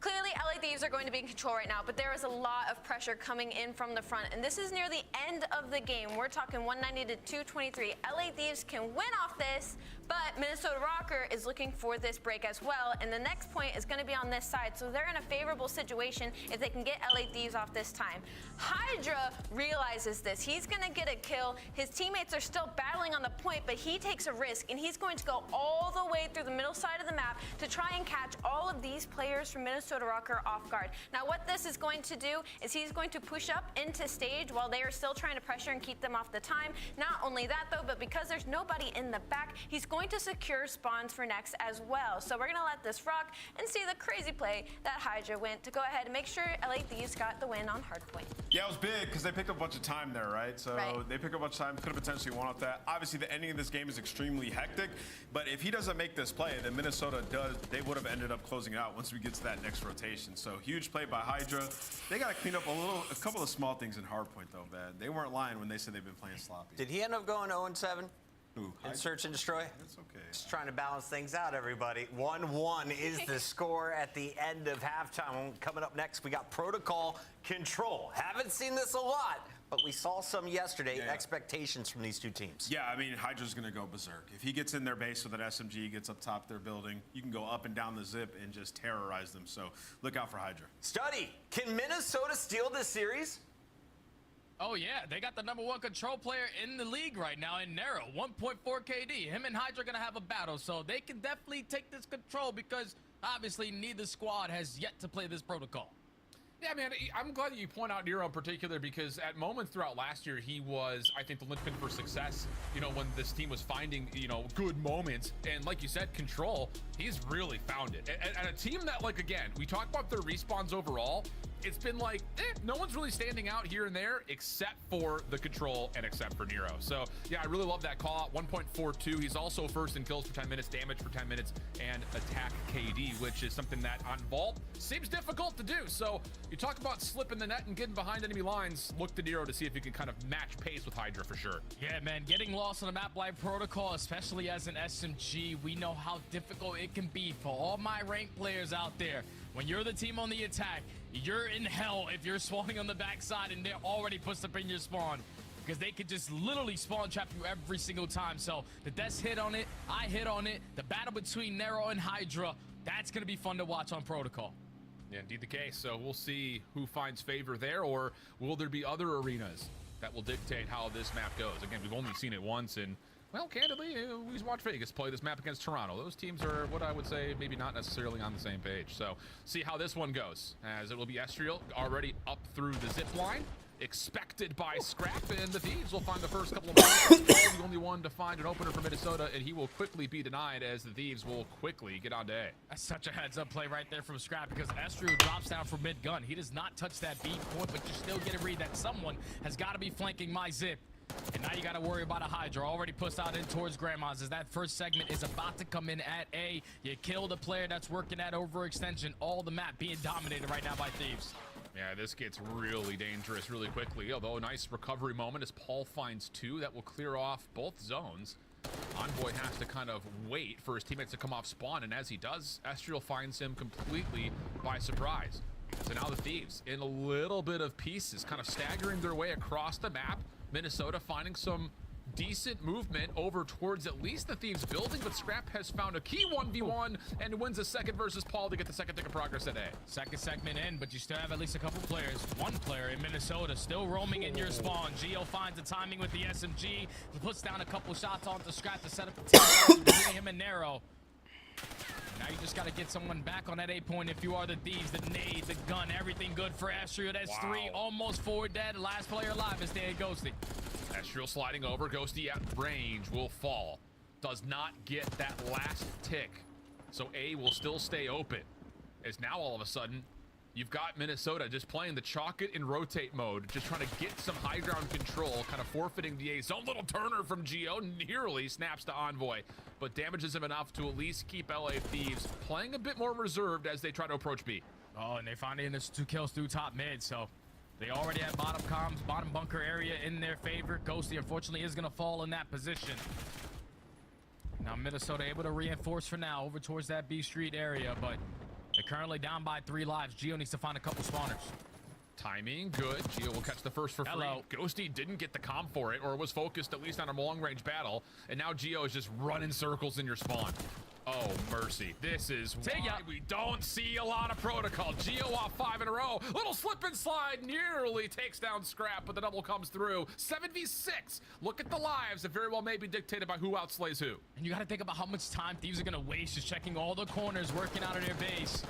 Clearly, LA Thieves are going to be in control right now, but there is a lot of pressure coming in from the front, and this is near the end of the game. We're talking 190 to 223. LA Thieves can win off this, but Minnesota Rocker is looking for this break as well, and the next point is going to be on this side, so they're in a favorable situation if they can get LA Thieves off this time. Hydra realizes this. He's going to get a kill. His teammates are still battling on the point, but he takes a risk, and he's going to go all the way through the middle side of the map to try and catch all of these players from Minnesota Rocker off guard. Now what this is going to do is he's going to push up into stage while they are still trying to pressure and keep them off the time. Not only that though, but because there's nobody in the back, he's going to secure spawns for next as well. So we're going to let this rock and see the crazy play that Hydra went to go ahead and make sure LA Thieves got the win on hardpoint. Yeah, it was big because they picked up a bunch of time there, right? So they picked up a bunch of time, could have potentially won off that. Obviously, the ending of this game is extremely hectic, but if he doesn't make this play, then Minnesota does, they would have ended up closing it out once we get to that next this rotation. So huge play by Hydra. They got to clean up a couple of small things in hardpoint though, man. They weren't lying when they said they've been playing sloppy. Did he end up going 0-7? Who? In Search and Destroy? That's okay. Just trying to balance things out, everybody. 1-1 is the score at the end of halftime. Coming up next, we got Protocol Control. Haven't seen this a lot, but we saw some yesterday. Yeah. Expectations from these two teams. Yeah, I mean, Hydra's going to go berserk. If he gets in their base with an SMG, gets up top their building, you can go up and down the zip and just terrorize them. So look out for Hydra. Study, can Minnesota steal this series? Oh, yeah. They got the #1 control player in the league right now in Nero. 1.4 KD. Him and Hydra are going to have a battle. So they can definitely take this control because obviously neither squad has yet to play this protocol. Yeah, man, I'm glad that you point out Nero in particular because at moments throughout last year, he was, I think, the linchpin for success, you know, when this team was finding, you know, good moments. And like you said, control, he's really found it. And a team that, like, again, we talk about their respawns overall, it's been like, no one's really standing out here and there except for the control and except for Nero. So, yeah, I really love that call out. 1.42. He's also first in kills for 10 minutes, damage for 10 minutes, and attack KD, which is something that on Vault seems difficult to do. So, you talk about slipping the net and getting behind enemy lines, look to Nero to see if you can kind of match pace with Hydra for sure. Yeah, man, getting lost on a map like Protocol, especially as an SMG, we know how difficult it can be for all my ranked players out there. When you're the team on the attack, you're in hell if you're spawning on the backside and they're already pushed up in your spawn. Because they could just literally spawn trap you every single time. So the Deaths hit on it, I hit on it. The battle between Nero and Hydra, that's going to be fun to watch on Protocol. Yeah, indeed the case. So we'll see who finds favor there, or will there be other arenas that will dictate how this map goes? Again, we've only seen it once, and, well, candidly, we just watched Vegas play this map against Toronto. Those teams are, what I would say, maybe not necessarily on the same page. So see how this one goes, as it will be Estriel already up through the zip line. Expected by Scrap, and the Thieves will find the first couple of minutes. The only one to find an opener for Minnesota, and he will quickly be denied as the Thieves will quickly get on to A. That's such a heads-up play right there from Scrap because Estriel drops down from mid-gun. He does not touch that B point, but you still get a read that someone has got to be flanking my zip. And now you got to worry about a Hydra already pushed out in towards Grandma's as that first segment is about to come in at A. You kill the player that's working at overextension. All the map being dominated right now by Thieves. Yeah, this gets really dangerous really quickly, although a nice recovery moment as Paul finds 2 that will clear off both zones. Envoy has to kind of wait for his teammates to come off spawn, and as he does, Estriel finds him completely by surprise. So now the Thieves in a little bit of pieces, kind of staggering their way across the map. Minnesota finding some decent movement over towards at least the Thieves building, but Scrap has found a key 1v1 and wins a second versus Paul to get the second tick of progress at A. Second segment in, but you still have at least a couple players. One player in Minnesota still roaming in your spawn. Gio finds the timing with the SMG. He puts down a couple shots onto Scrap to set up the team between him and Nero. Now you just got to get someone back on that A point if you are the Thieves, the nade, the gun, everything good for Estriel. That's 3, almost 4 dead. Last player alive is there, Ghosty. Estriel sliding over, Ghosty at range will fall. Does not get that last tick. So A will still stay open. As now all of a sudden, you've got Minnesota just playing the chalk it and rotate mode, just trying to get some high ground control, kind of forfeiting the A zone. Little Turner from Gio nearly snaps to Envoy, but damages him enough to at least keep LA Thieves playing a bit more reserved as they try to approach B. Oh, and they finally in this 2 kills through top mid, so they already have bottom comms, bottom bunker area in their favor. Ghosty, unfortunately, is going to fall in that position. Now, Minnesota able to reinforce for now over towards that B Street area, but they're currently down by 3 lives. Gio needs to find a couple spawners. Timing, good. Gio will catch the first for free. Ghosty didn't get the comp for it, or was focused at least on a long-range battle, and now Gio is just running circles in your spawn. Oh, mercy. This is why we don't see a lot of protocol. Gio off 5 in a row. Little slip and slide nearly takes down Scrap, but the double comes through. 7v6. Look at the lives. It very well may be dictated by who outslays who. And you got to think about how much time Thieves are going to waste just checking all the corners, working out of their base.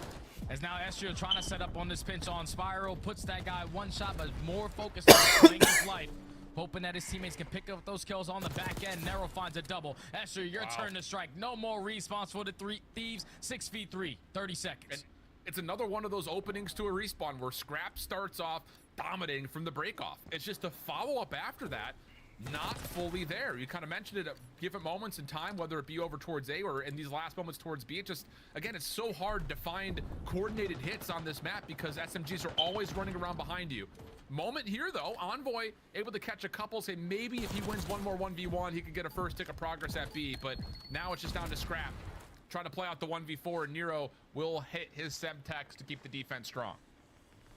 As now Estriel trying to set up on this pinch on Spiral, puts that guy 1 shot, but more focused on playing his life. Hoping that his teammates can pick up those kills on the back end. Nero finds a double. Estriel, your turn to strike. No more respawns for the 3 Thieves. 6v3, 30 seconds. And it's another one of those openings to a respawn where Scrap starts off dominating from the break off. It's just a follow-up after that. not fully there. You kind of mentioned it at given moments in time, whether it be over towards A or in these last moments towards B. It just, again, it's so hard to find coordinated hits on this map because SMGs are always running around behind you. Moment here, though, Envoy able to catch a couple, say maybe if he wins one more 1v1, he could get a first tick of progress at B, but now it's just down to Scrap. Trying to play out the 1v4, and Nero will hit his Semtex to keep the defense strong.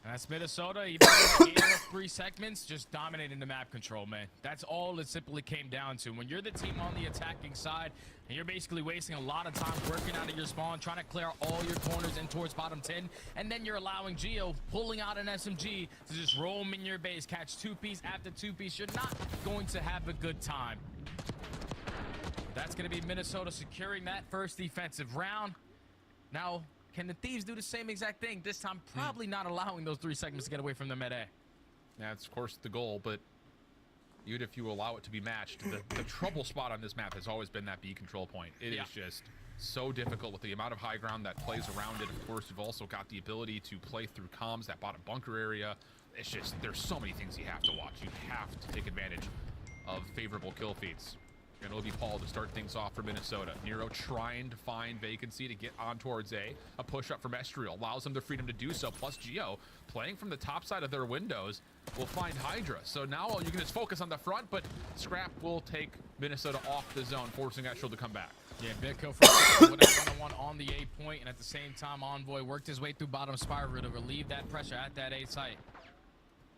And that's Minnesota. Even in 3 segments, just dominating the map control, man. That's all it simply came down to. When you're the team on the attacking side, and you're basically wasting a lot of time working out of your spawn, trying to clear all your corners in towards bottom 10, and then you're allowing Geo pulling out an SMG to just roam in your base, catch 2-piece after 2-piece, you're not going to have a good time. That's going to be Minnesota securing that first defensive round. Now, can the Thieves do the same exact thing? This time, probably not allowing those 3 segments to get away from them at A. That's, of course, the goal, but even if you allow it to be matched, the trouble spot on this map has always been that B control point. It is just so difficult with the amount of high ground that plays around it. Of course, you've also got the ability to play through comms, that bottom bunker area. It's just, there's so many things you have to watch. You have to take advantage of favorable kill feeds. And it'll be Paul to start things off for Minnesota. Nero trying to find vacancy to get on towards A. A push up from Estriel allows them the freedom to do so. Plus Geo playing from the top side of their windows will find Hydra. So now you can just focus on the front, but Scrap will take Minnesota off the zone, forcing Estriel to come back. Yeah, big kill for with that 1-on-1 on the A point, and at the same time, Envoy worked his way through bottom spiral to relieve that pressure at that A site.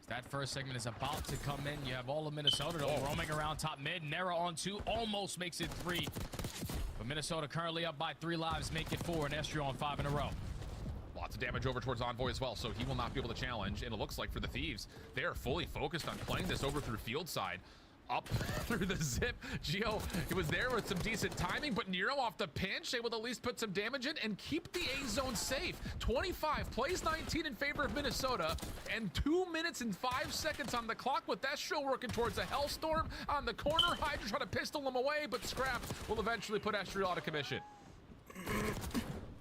That first segment is about to come in. You have all of Minnesota roaming around top mid. Nera on 2, almost makes it 3. But Minnesota currently up by 3 lives, make it 4, and Estrio on 5 in a row. Lots of damage over towards Envoy as well, so he will not be able to challenge. And it looks like for the Thieves, they are fully focused on playing this over through field side. Up through the zip. Geo, he was there with some decent timing, but Nero off the pinch, able to at least put some damage in and keep the A zone safe. 25 plays 19 in favor of Minnesota, and 2 minutes and 5 seconds on the clock with Estriel working towards a Hellstorm on the corner. Hydra trying to pistol him away, but Scrap will eventually put Estriel out of commission.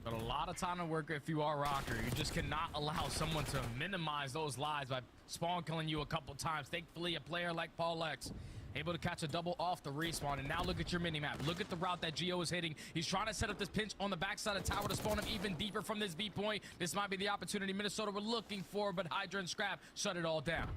Got a lot of time to work if you are Rocker. You just cannot allow someone to minimize those lives by spawn killing you a couple times. Thankfully, a player like Paul X able to catch a double off the respawn. And now look at your mini-map. Look at the route that Geo is hitting. He's trying to set up this pinch on the backside of tower to spawn him even deeper from this B point. This might be the opportunity Minnesota were looking for, but Hydra and Scrap shut it all down.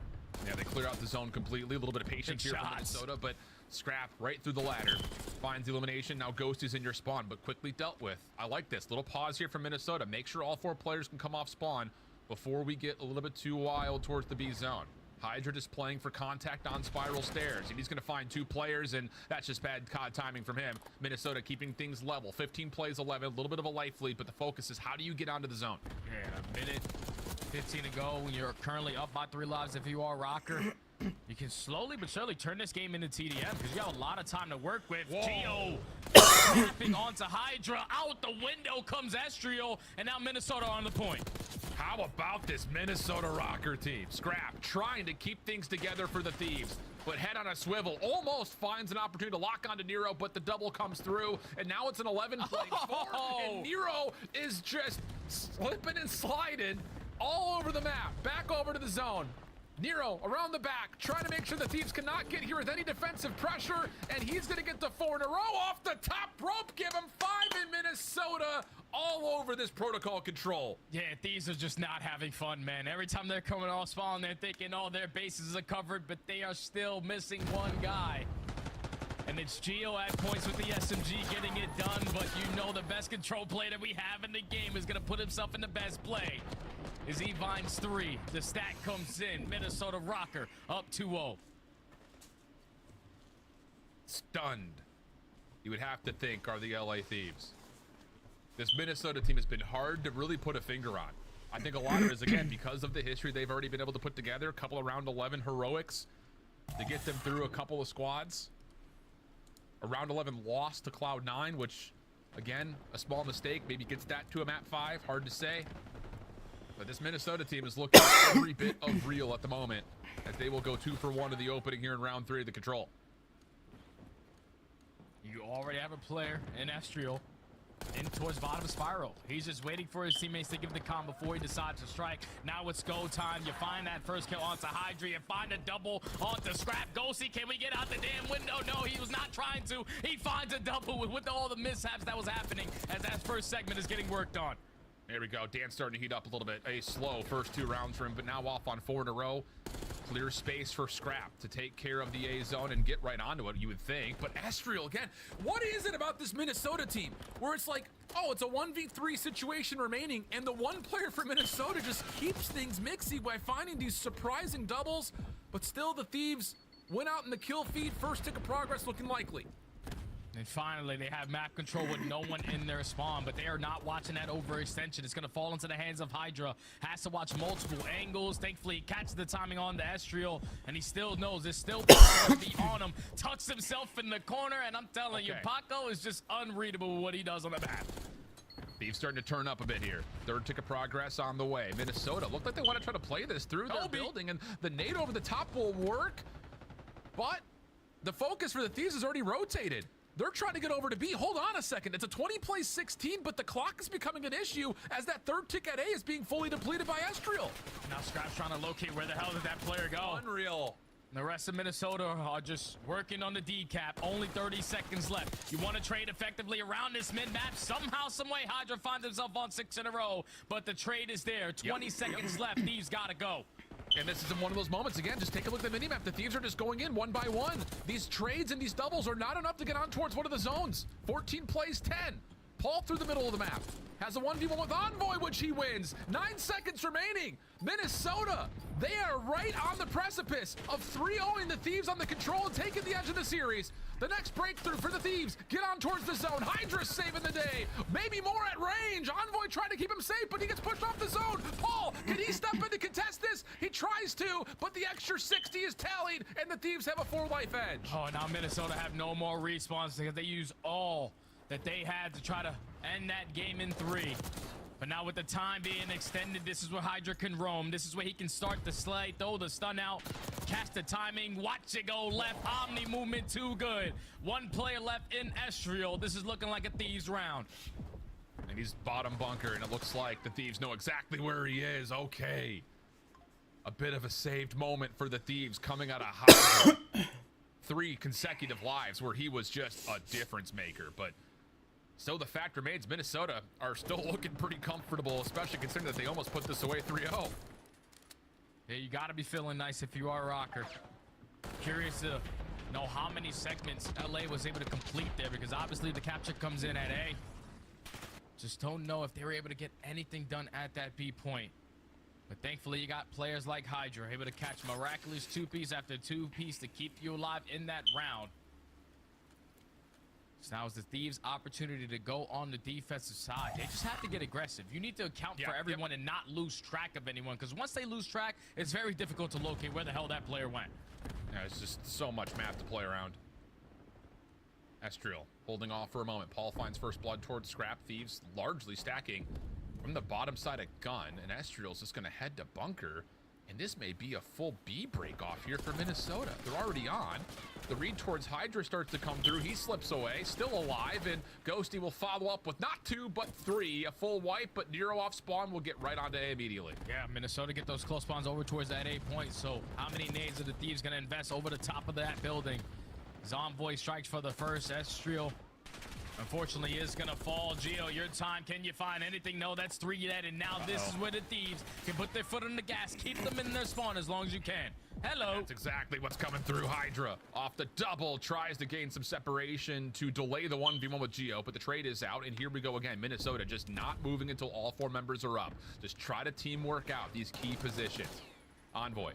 Yeah, they clear out the zone completely. A little bit of patience here from Minnesota, but Scrap right through the ladder. Finds the elimination. Now Ghost is in your spawn, but quickly dealt with. I like this. Little pause here from Minnesota. Make sure all 4 players can come off spawn before we get a little bit too wild towards the B zone. Hydra just playing for contact on spiral stairs, and he's going to find 2 players, and that's just bad COD timing from him. Minnesota keeping things level. 15 plays 11, a little bit of a life lead, but the focus is how do you get onto the zone? Yeah, a minute 15 to go when you're currently up by 3 lives. If you are Rocker, you can slowly but surely turn this game into TDM because you got a lot of time to work with. Geo snapping onto Hydra. Out the window comes Estriel, and now Minnesota on the point. How about this Minnesota Rocker team? Scrap trying to keep things together for the Thieves, but head on a swivel. Almost finds an opportunity to lock onto Nero, but the double comes through, and now it's an 11 playing 4, and Nero is just slipping and sliding all over the map, back over to the zone. Nero around the back, trying to make sure the Thieves cannot get here with any defensive pressure, and he's going to get the 4 in a row off the top rope. Give him 5 in Minnesota, all over this protocol control. Yeah, Thieves are just not having fun, man. Every time they're coming off spawn, they're thinking, oh, their bases are covered, but they are still missing 1 guy. And it's Geo at points with the SMG getting it done, but you know the best control play that we have in the game is going to put himself in the best play. Is Evines 3. The stack comes in. Minnesota Rocker up 2-0. Stunned, you would have to think, are the LA Thieves. This Minnesota team has been hard to really put a finger on. I think a lot of it is, again, because of the history they've already been able to put together. A couple of round 11 heroics to get them through a couple of squads. A round 11 loss to Cloud9, which, again, a small mistake. Maybe gets that to a map 5. Hard to say. But this Minnesota team is looking every bit of real at the moment, as they will go 2 for 1 in the opening here in round 3 of the control. You already have a player in Estriel in towards bottom spiral. He's just waiting for his teammates to give the calm before he decides to strike. Now it's go time. You find that first kill onto Hydra. You find a double onto Scrap. Ghosty, can we get out the damn window? No, he was not trying to. He finds a double with all the mishaps that was happening as that first segment is getting worked on. There we go. Dan's starting to heat up a little bit. A slow first 2 rounds for him, but now off on 4 in a row. Clear space for Scrap to take care of the A zone and get right onto it, you would think. But Estriel, again, what is it about this Minnesota team where it's like, oh, it's a 1v3 situation remaining, and the one player for Minnesota just keeps things mixy by finding these surprising doubles, but still the Thieves went out in the kill feed. First tick of progress looking likely. And finally, they have map control with no one in their spawn, but they are not watching that overextension. It's going to fall into the hands of Hydra. Has to watch multiple angles. Thankfully, he catches the timing on the Estriel, and he still knows there's still power to be on him. Tucks himself in the corner, and I'm telling you, Paco is just unreadable with what he does on the map. Thieves starting to turn up a bit here. Third tick of progress on the way. Minnesota looked like they want to try to play this through their building, and the nade over the top will work, but the focus for the Thieves is already rotated. They're trying to get over to B. Hold on a second. It's a 20-play 16, but the clock is becoming an issue as that third tick at A is being fully depleted by Estriel. Now Scrap's trying to locate where the hell did that player go. Unreal. The rest of Minnesota are just working on the D cap. Only 30 seconds left. You want to trade effectively around this mid-map. Somehow, someway, Hydra finds himself on 6 in a row, but the trade is there. 20 seconds left. Thieves got to go. And this is one of those moments, again, just take a look at the minimap. The Thieves are just going in one by one. These trades and these doubles are not enough to get on towards one of the zones. 14 plays 10. Paul through the middle of the map. Has a 1v1 with Envoy, which he wins. 9 seconds remaining. Minnesota, they are right on the precipice of 3-0ing the Thieves on the control and taking the edge of the series. The next breakthrough for the Thieves. Get on towards the zone. Hydra saving the day. Maybe more at range. Envoy trying to keep him safe, but he gets pushed off the zone. Paul, can he step in to contest this? He tries to, but the extra 60 is tallied, and the Thieves have a 4-life edge. Oh, now Minnesota have no more respawns because they use all that they had to try to end that game in 3. But now with the time being extended, this is where Hydra can roam. This is where he can start the slay, throw the stun out, catch the timing, watch it go left. Omni movement too good. 1 player left in Estriel. This is looking like a Thieves round. And he's bottom bunker, and it looks like the Thieves know exactly where he is. Okay. A bit of a saved moment for the Thieves coming out of Hydra. 3 consecutive lives where he was just a difference maker, but so the fact remains Minnesota are still looking pretty comfortable, especially considering that they almost put this away 3-0. Yeah, you got to be feeling nice if you are a rocker. Curious to know how many segments LA was able to complete there, because obviously the capture comes in at A. Just don't know if they were able to get anything done at that B point. But thankfully you got players like Hydra able to catch miraculous 2-piece after 2-piece to keep you alive in that round. So now is the Thieves' opportunity to go on the defensive side. They just have to get aggressive. You need to account for everyone and not lose track of anyone, because once they lose track, it's very difficult to locate where the hell that player went. Yeah, it's just so much map to play around. Estriel holding off for a moment. Paul finds first blood towards Scrap. Thieves largely stacking from the bottom side of gun, and Estriel's just going to head to bunker. And this may be a full B break off here for Minnesota. They're already on. The read towards Hydra starts to come through. He slips away, still alive, and Ghosty will follow up with not 2, but 3. A full wipe, but Nero off spawn will get right onto A immediately. Yeah, Minnesota get those close spawns over towards that A point. So how many nades are the Thieves going to invest over the top of that building? Zomboy strikes for the first. Estriel, unfortunately, is going to fall. Gio, your time. Can you find anything? No, that's 3 dead. And now this is where the Thieves can put their foot on the gas. Keep them in their spawn as long as you can. Hello. That's exactly what's coming through. Hydra off the double tries to gain some separation to delay the 1v1 with Gio, but the trade is out, and here we go again. Minnesota just not moving until all 4 members are up. Just try to teamwork out these key positions. Envoy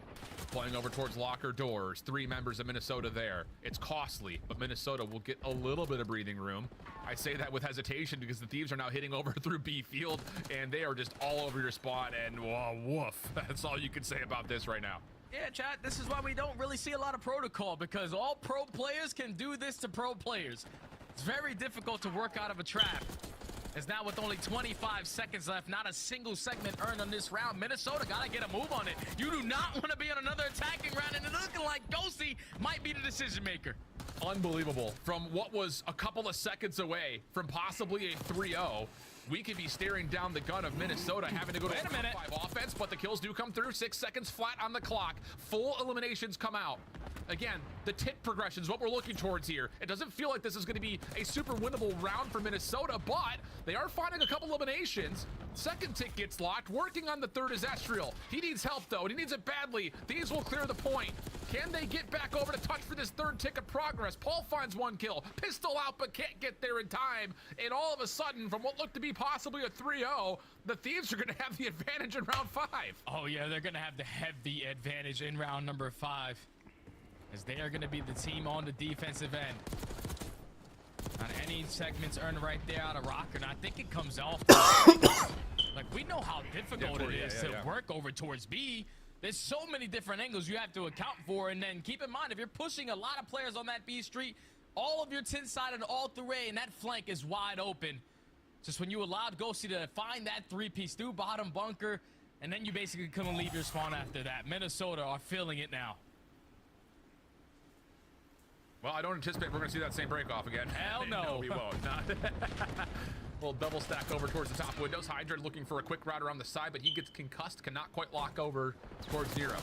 playing over towards locker doors. 3 members of Minnesota there. It's costly, but Minnesota will get a little bit of breathing room. I say that with hesitation because the Thieves are now hitting over through B field, and they are just all over your spot, and woof. That's all you can say about this right now. Yeah, chat, this is why we don't really see a lot of protocol, because all pro players can do this to pro players. It's very difficult to work out of a trap. As now with only 25 seconds left, not a single segment earned on this round. Minnesota gotta get a move on it. You do not want to be on another attacking round, and it's looking like Ghosty might be the decision maker. unbelievable. From what was a couple of seconds away from possibly a 3-0, we could be staring down the gun of Minnesota having to go to a 5 offense, but the kills do come through. 6 seconds flat on the clock. Full eliminations come out. Again, the tick progression is what we're looking towards here. It doesn't feel like this is going to be a super winnable round for Minnesota, but they are finding a couple eliminations. Second tick gets locked. Working on the third is Estriel. He needs help, though, and he needs it badly. These will clear the point. Can they get back over to touch for this third tick of progress? Paul finds 1 kill. Pistol out, but can't get there in time. And all of a sudden, from what looked to be possibly a 3-0, the Thieves are going to have the advantage in round 5. Oh, yeah, they're going to have the heavy advantage in round number 5. As they are going to be the team on the defensive end. On any segments earned right there out of Rocker, and I think it comes off. Like, we know how difficult it is to work over towards B. There's so many different angles you have to account for, and then keep in mind, if you're pushing a lot of players on that B street, all of your 10-sided all through A, and that flank is wide open. Just when you allowed Ghosty to find that 3-piece through bottom bunker, and then you basically couldn't leave your spawn after that. Minnesota are feeling it now. Well, I don't anticipate we're going to see that same break off again. Hell no. No, we won't. Little double stack over towards the top windows. Hydra looking for a quick route around the side, but he gets concussed, cannot quite lock over towards 0.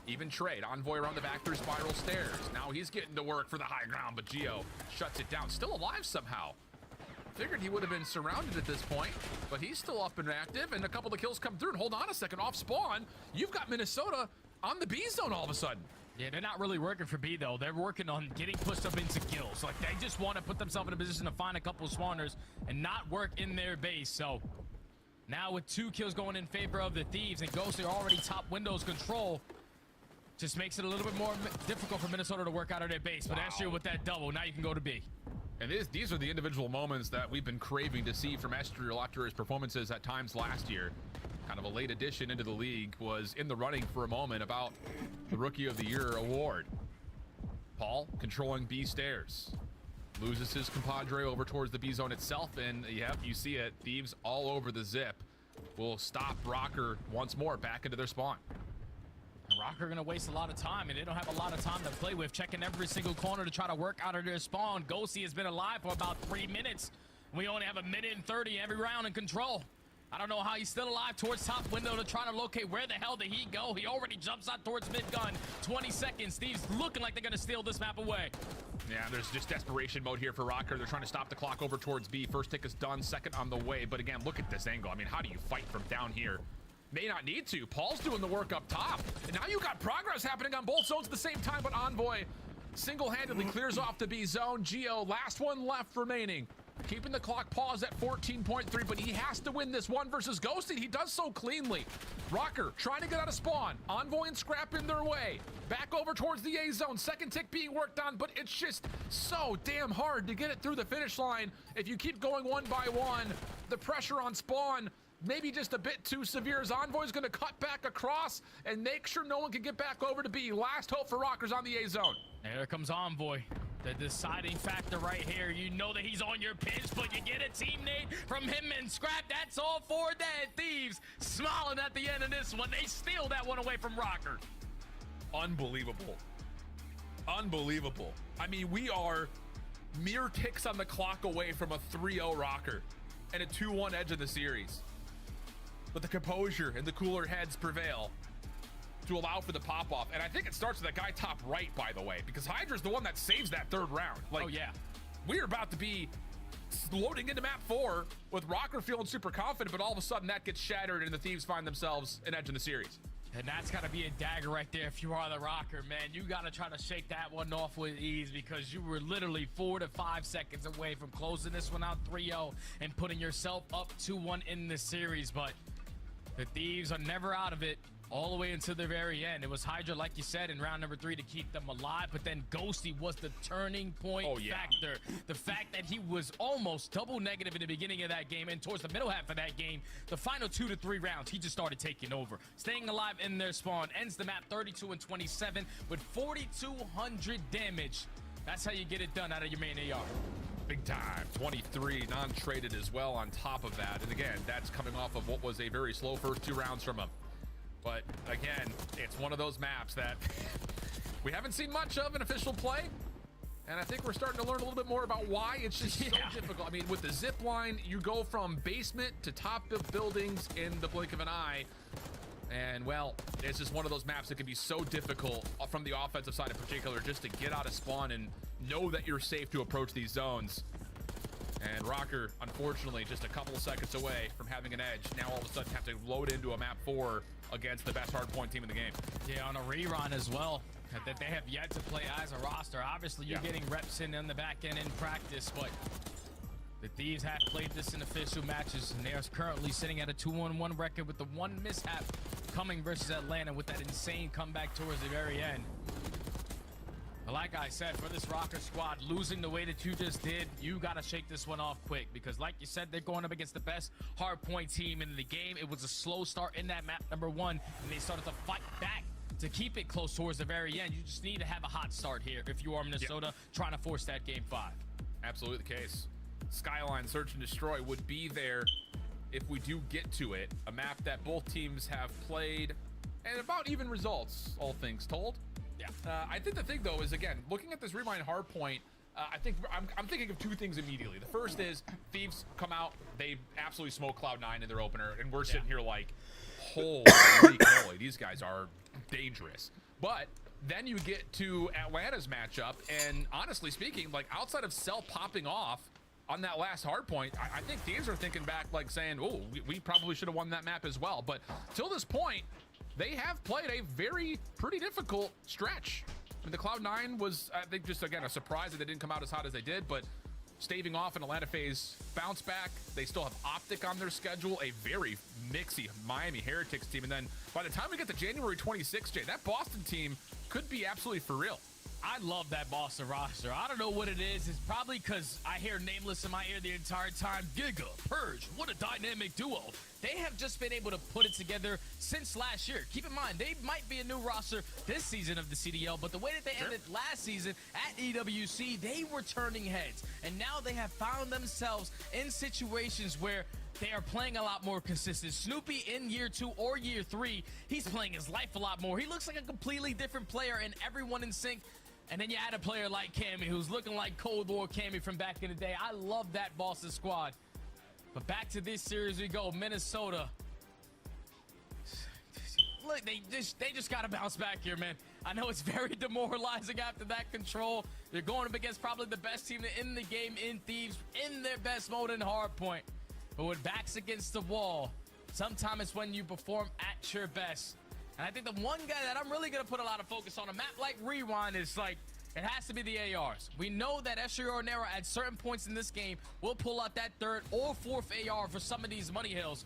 Even trade. Envoy around the back through spiral stairs. Now he's getting to work for the high ground, but Geo shuts it down. Still alive somehow. Figured he would have been surrounded at this point, but he's still up and active, and a couple of kills come through. And hold on a second, off spawn, you've got Minnesota on the B zone all of a sudden. Yeah, they're not really working for B, though. They're working on getting pushed up into kills. Like, they just want to put themselves in a position to find a couple of spawners and not work in their base. So, now with 2 kills going in favor of the Thieves and Ghost, they're already top windows control. Just makes it a little bit more difficult for Minnesota to work out of their base. But Estriel with that double, now you can go to B. And these are the individual moments that we've been craving to see from Estriel after his performances at times last year. Kind of a late addition into the league, was in the running for a moment about the Rookie of the Year award. Paul controlling B stairs. Loses his compadre over towards the B zone itself, and yep, you see it. Thieves all over the zip. Will stop Rocker once more back into their spawn. And Rocker gonna waste a lot of time, and they don't have a lot of time to play with, checking every single corner to try to work out of their spawn. Ghosty has been alive for about 3 minutes. We only have 1:30 every round in control. I don't know how he's still alive towards top window to try to locate where the hell did he go. He already jumps out towards mid-gun. 20 seconds. Steve's looking like they're going to steal this map away. Yeah, there's just desperation mode here for Rocker. They're trying to stop the clock over towards B. First tick is done, second on the way. But again, look at this angle. I mean, how do you fight from down here? May not need to. Paul's doing the work up top. And now you got progress happening on both zones at the same time, but Envoy single-handedly clears off the B zone. Geo, last one left remaining. Keeping the clock paused at 14.3, but he has to win this one versus Ghosty. He does so cleanly. Rocker trying to get out of spawn. Envoy and Scrap in their way. Back over towards the A zone. Second tick being worked on, but it's just so damn hard to get it through the finish line. If you keep going one by one, the pressure on spawn maybe just a bit too severe, as Envoy's going to cut back across and make sure no one can get back over to B. Last hope for Rockers on the A zone. There comes Envoy. The deciding factor right here. You know that he's on your pinch, but you get a teammate from him and Scrap. That's all for dead. Thieves smiling at the end of this one. They steal that one away from Rocker. Unbelievable. Unbelievable. I mean, we are mere ticks on the clock away from a 3-0 Rocker and a 2-1 edge of the series. But the composure and the cooler heads prevail to allow for the pop-off. And I think it starts with that guy top right, by the way, because Hydra's the one that saves that third round. Like, oh, yeah. We're about to be loading into map 4 with Rocker feeling super confident, but all of a sudden that gets shattered and the Thieves find themselves an edge in the series. And that's got to be a dagger right there if you are the Rocker, man. You got to try to shake that one off with ease, because you were literally 4 to 5 seconds away from closing this one out 3-0 and putting yourself up 2-1 in the series. But the Thieves are never out of it all the way until the very end. It was Hydra, like you said, in round number 3 to keep them alive, but then Ghosty was the turning point factor. The fact that he was almost double negative in the beginning of that game, and towards the middle half of that game, the final 2 to 3 rounds, he just started taking over. Staying alive in their spawn, ends the map 32-27 with 4,200 damage. That's how you get it done out of your main AR. Big time. 23 non-traded as well on top of that. And again, that's coming off of what was a very slow first 2 rounds from him. But again, it's one of those maps that we haven't seen much of in official play. And I think we're starting to learn a little bit more about why it's just so difficult. I mean, with the zip line, you go from basement to top of buildings in the blink of an eye. And, well, it's just one of those maps that can be so difficult from the offensive side in particular, just to get out of spawn and know that you're safe to approach these zones. And Rocker, unfortunately, just a couple of seconds away from having an edge. Now all of a sudden have to load into a map 4 against the best hardpoint team in the game. Yeah, on a rerun as well, that they have yet to play as a roster. Obviously, you're getting reps in on the back end in practice, but the Thieves have played this in official matches, and they are currently sitting at a 2-1-1 record with the one mishap coming versus Atlanta with that insane comeback towards the very end. But like I said, for this Rocker squad, losing the way that you just did, you got to shake this one off quick, because like you said, they're going up against the best hardpoint team in the game. It was a slow start in that map number 1, and they started to fight back to keep it close towards the very end. You just need to have a hot start here if you are Minnesota trying to force that game 5. Absolutely the case. Skyline Search and Destroy would be there if we do get to it. A map that both teams have played, and about even results, all things told. Yeah. I think the thing, though, is, again, looking at this Rewind Hardpoint, I think I'm thinking of 2 things immediately. The first is Thieves come out, they absolutely smoke Cloud9 in their opener, and we're sitting here like, holy moly, these guys are dangerous. But then you get to Atlanta's matchup, and honestly speaking, like, outside of Cell popping off on that last hardpoint, I think Thieves are thinking back, like, saying, oh, we probably should have won that map as well. But till this point, they have played a pretty difficult stretch. I mean, the Cloud9 was, I think, just, again, a surprise that they didn't come out as hot as they did, but staving off an Atlanta FaZe bounce back. They still have Optic on their schedule, a very mixy Miami Heretics team. And then by the time we get to January 26th, Jay, that Boston team could be absolutely for real. I love that Boston roster. I don't know what it is. It's probably because I hear Nameless in my ear the entire time. Giga, Purge, what a dynamic duo. They have just been able to put it together since last year. Keep in mind, they might be a new roster this season of the CDL, but the way that they ended last season at EWC, they were turning heads. And now they have found themselves in situations where they are playing a lot more consistent. Snoopy in year 2 or year 3, he's playing his life a lot more. He looks like a completely different player, and everyone in sync. And then you add a player like Cammy, who's looking like Cold War Cammy from back in the day. I love that Boston squad. But back to this series we go. Minnesota. Look, they just got to bounce back here, man. I know it's very demoralizing after that control. They're going up against probably the best team in the game in Thieves, in their best mode in Hardpoint. But with backs against the wall, sometimes it's when you perform at your best. And I think the one guy that I'm really going to put a lot of focus on a map like Rewind is, like, it has to be the ARs. We know that Estrio Nero at certain points in this game will pull out that 3rd or 4th AR for some of these money hills.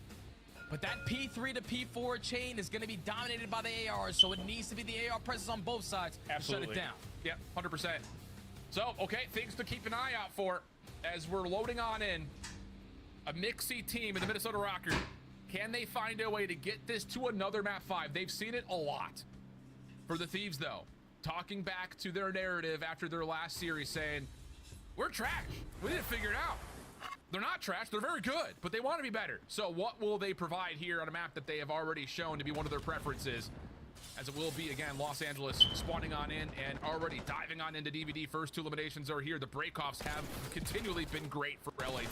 But that P3 to P4 chain is going to be dominated by the ARs, so it needs to be the AR presence on both sides. Absolutely. To shut it down. Yep, 100%. So, okay, things to keep an eye out for as we're loading on in. A mixy team in the Minnesota Rocker. Can they find a way to get this to another map 5? They've seen it a lot. For the Thieves, though, talking back to their narrative after their last series saying, we're trash. We need to figure it out. They're not trash. They're very good, but they want to be better. So what will they provide here on a map that they have already shown to be one of their preferences? As it will be, again, Los Angeles spawning on in and already diving on into DVD. First 2 eliminations are here. The breakoffs have continually been great for LAT.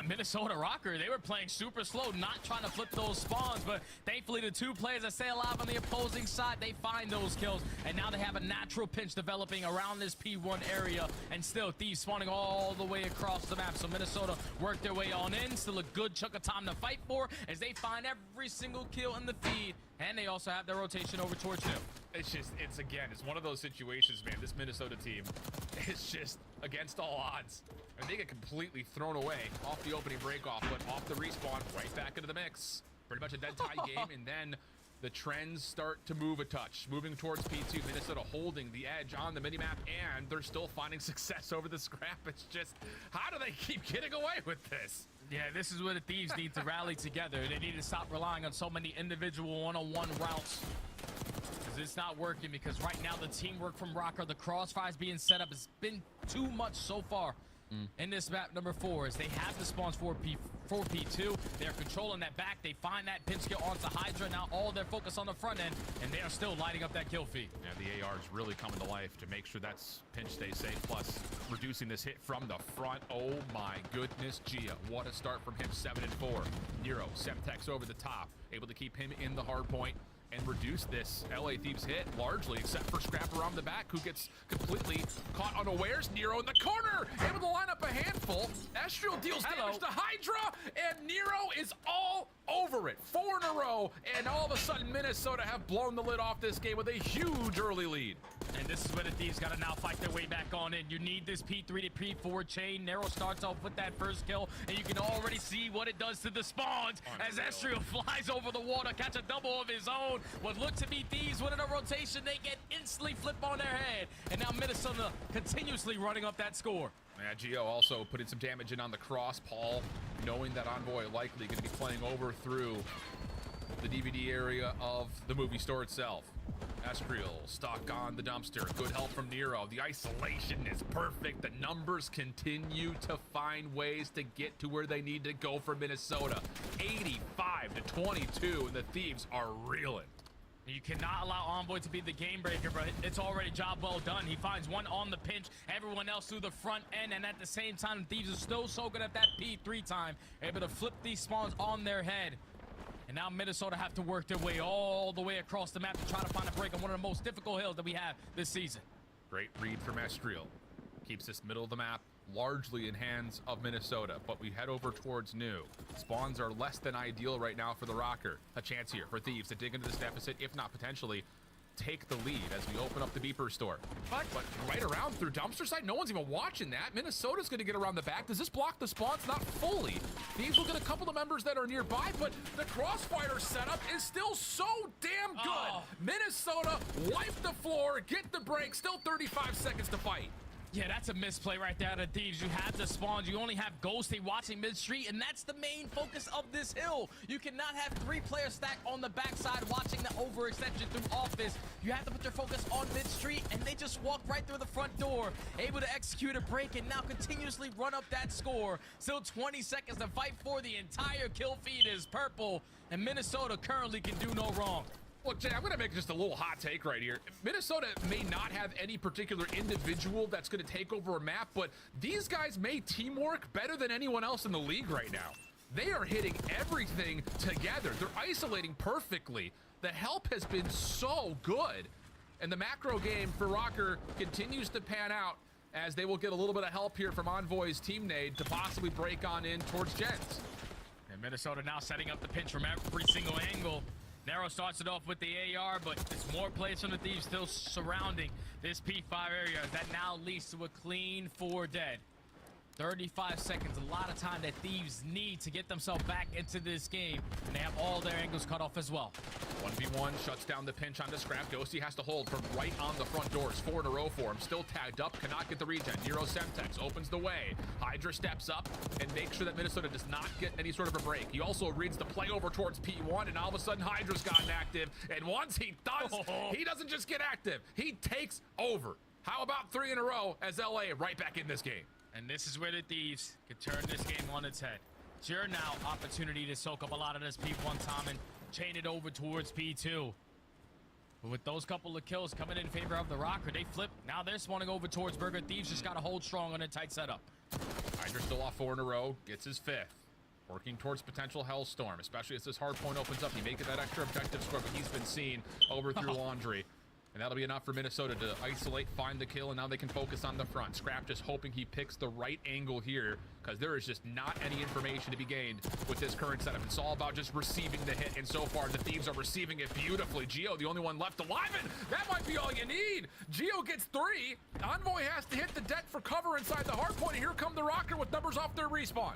Minnesota Rocker, they were playing super slow, not trying to flip those spawns, but thankfully the 2 players that stay alive on the opposing side, they find those kills, and now they have a natural pinch developing around this P1 area, and still Thieves spawning all the way across the map. So Minnesota work their way on in, still a good chunk of time to fight for as they find every single kill in the feed, and they also have their rotation over towards him. It's one of those situations, man. This Minnesota team is just against all odds. And they get completely thrown away off the opening breakoff, but off the respawn, right back into the mix. Pretty much a dead tie game, and then the trends start to move a touch. Moving towards P2, Minnesota holding the edge on the minimap, and they're still finding success over the scrap. It's just, how do they keep getting away with this? Yeah, this is where the Thieves need to rally together. They need to stop relying on so many individual one-on-one routes. Because it's not working, because right now the teamwork from Rocker, the crossfires being set up has been too much so far. in this map number 4 is they have the spawns for P2. They're controlling that back. They find that pinch kill onto Hydra. Now all their focus on the front end, and they are still lighting up that kill feed. Yeah, the AR is really coming to life to make sure that pinch stays safe, plus reducing this hit from the front. Oh my goodness, Gia. What a start from him, 7 and 4. Nero, Semtex over the top, able to keep him in the hard point and reduce this LA Thieves hit largely, except for Scrap around the back, who gets completely caught unawares. Nero in the corner, able to line up a handful. Estriel deals damage to Hydra, and Nero is all over it. 4 in a row, and all of a sudden Minnesota have blown the lid off this game with a huge early lead. And this is where the Thieves got to now fight their way back on in. You need this P3 to P4 chain. Nero starts off with that first kill, and you can already see what it does to the spawns as Estriel flies over the wall to catch a double of his own. What looked to be Thieves winning a rotation, they get instantly flipped on their head. And now Minnesota continuously running up that score. Yeah, Gio also putting some damage in on the cross. Paul, knowing that Envoy likely going to be playing over through the DVD area of the movie store itself. Estriel stuck on the dumpster. Good help from Nero. The isolation is perfect. The numbers continue to find ways to get to where they need to go for Minnesota. 85-22, and the Thieves are reeling. You cannot allow Envoy to be the game breaker, but it's already job well done. He finds one on the pinch, everyone else through the front end, and at the same time, the Thieves are still so good at that P3 time, able to flip these spawns on their head. And now Minnesota have to work their way all the way across the map to try to find a break on one of the most difficult hills that we have this season. Great read from Estriel. Keeps this middle of the map largely in hands of Minnesota, but we head over towards New. Spawns are less than ideal right now for the Rocker. A chance here for Thieves to dig into this deficit, if not potentially take the lead as we open up the beeper store. But right around through dumpster side, no one's even watching that. Minnesota's going to get around the back. Does this block the spawns? Not fully. Thieves will get a couple of members that are nearby, but the crossfire setup is still so damn good. Minnesota wipe the floor, get the break, still 35 seconds to fight. Yeah, that's a misplay right there to Thieves. You have the spawns, you only have Ghosty watching mid-street, and that's the main focus of this hill. You cannot have 3 players stacked on the backside watching the overextension through office. You have to put your focus on mid-street, and they just walk right through the front door, able to execute a break and now continuously run up that score. Still 20 seconds to fight for. The entire kill feed is purple, and Minnesota currently can do no wrong. Look, Jay, I'm going to make just a little hot take right here. Minnesota may not have any particular individual that's going to take over a map, but these guys may teamwork better than anyone else in the league right now. They are hitting everything together. They're isolating perfectly. The help has been so good. And the macro game for Rocker continues to pan out as they will get a little bit of help here from Envoy's team nade to possibly break on in towards Gens. And Minnesota now setting up the pinch from every single angle. Nero starts it off with the AR, but there's more plays from the Thieves still surrounding this P5 area. That now leads to a clean 4 dead. 35 seconds, a lot of time that Thieves need to get themselves back into this game, and they have all their angles cut off as well. 1v1 shuts down the pinch on the Scrap. Ghosty has to hold from right on the front doors. 4 in a row for him. Still tagged up, cannot get the regen. Nero Semtex opens the way. Hydra steps up and makes sure that Minnesota does not get any sort of a break. He also reads the play over towards P1, and all of a sudden Hydra's gotten active. And once he does, he doesn't just get active, he takes over. How about 3 in a row as LA right back in this game? And this is where the Thieves can turn this game on its head. It's your now opportunity to soak up a lot of this P1 time and chain it over towards P2. But with those couple of kills coming in favor of the Rocker, they flip. Now they're spawning over towards Burger. Thieves just got to hold strong on a tight setup. Hydra still off 4 in a row, gets his 5th. Working towards potential Hellstorm, especially as this hard point opens up. He may get that extra objective score, but he's been seen over through Laundry. And that'll be enough for Minnesota to isolate, find the kill, and now they can focus on the front. Scrap just hoping he picks the right angle here, because there is just not any information to be gained with this current setup. It's all about just receiving the hit, and so far the Thieves are receiving it beautifully. Gio, the only one left alive, and that might be all you need. Gio gets 3. Envoy has to hit the deck for cover inside the hard point, and here come the Rocker with numbers off their respawn.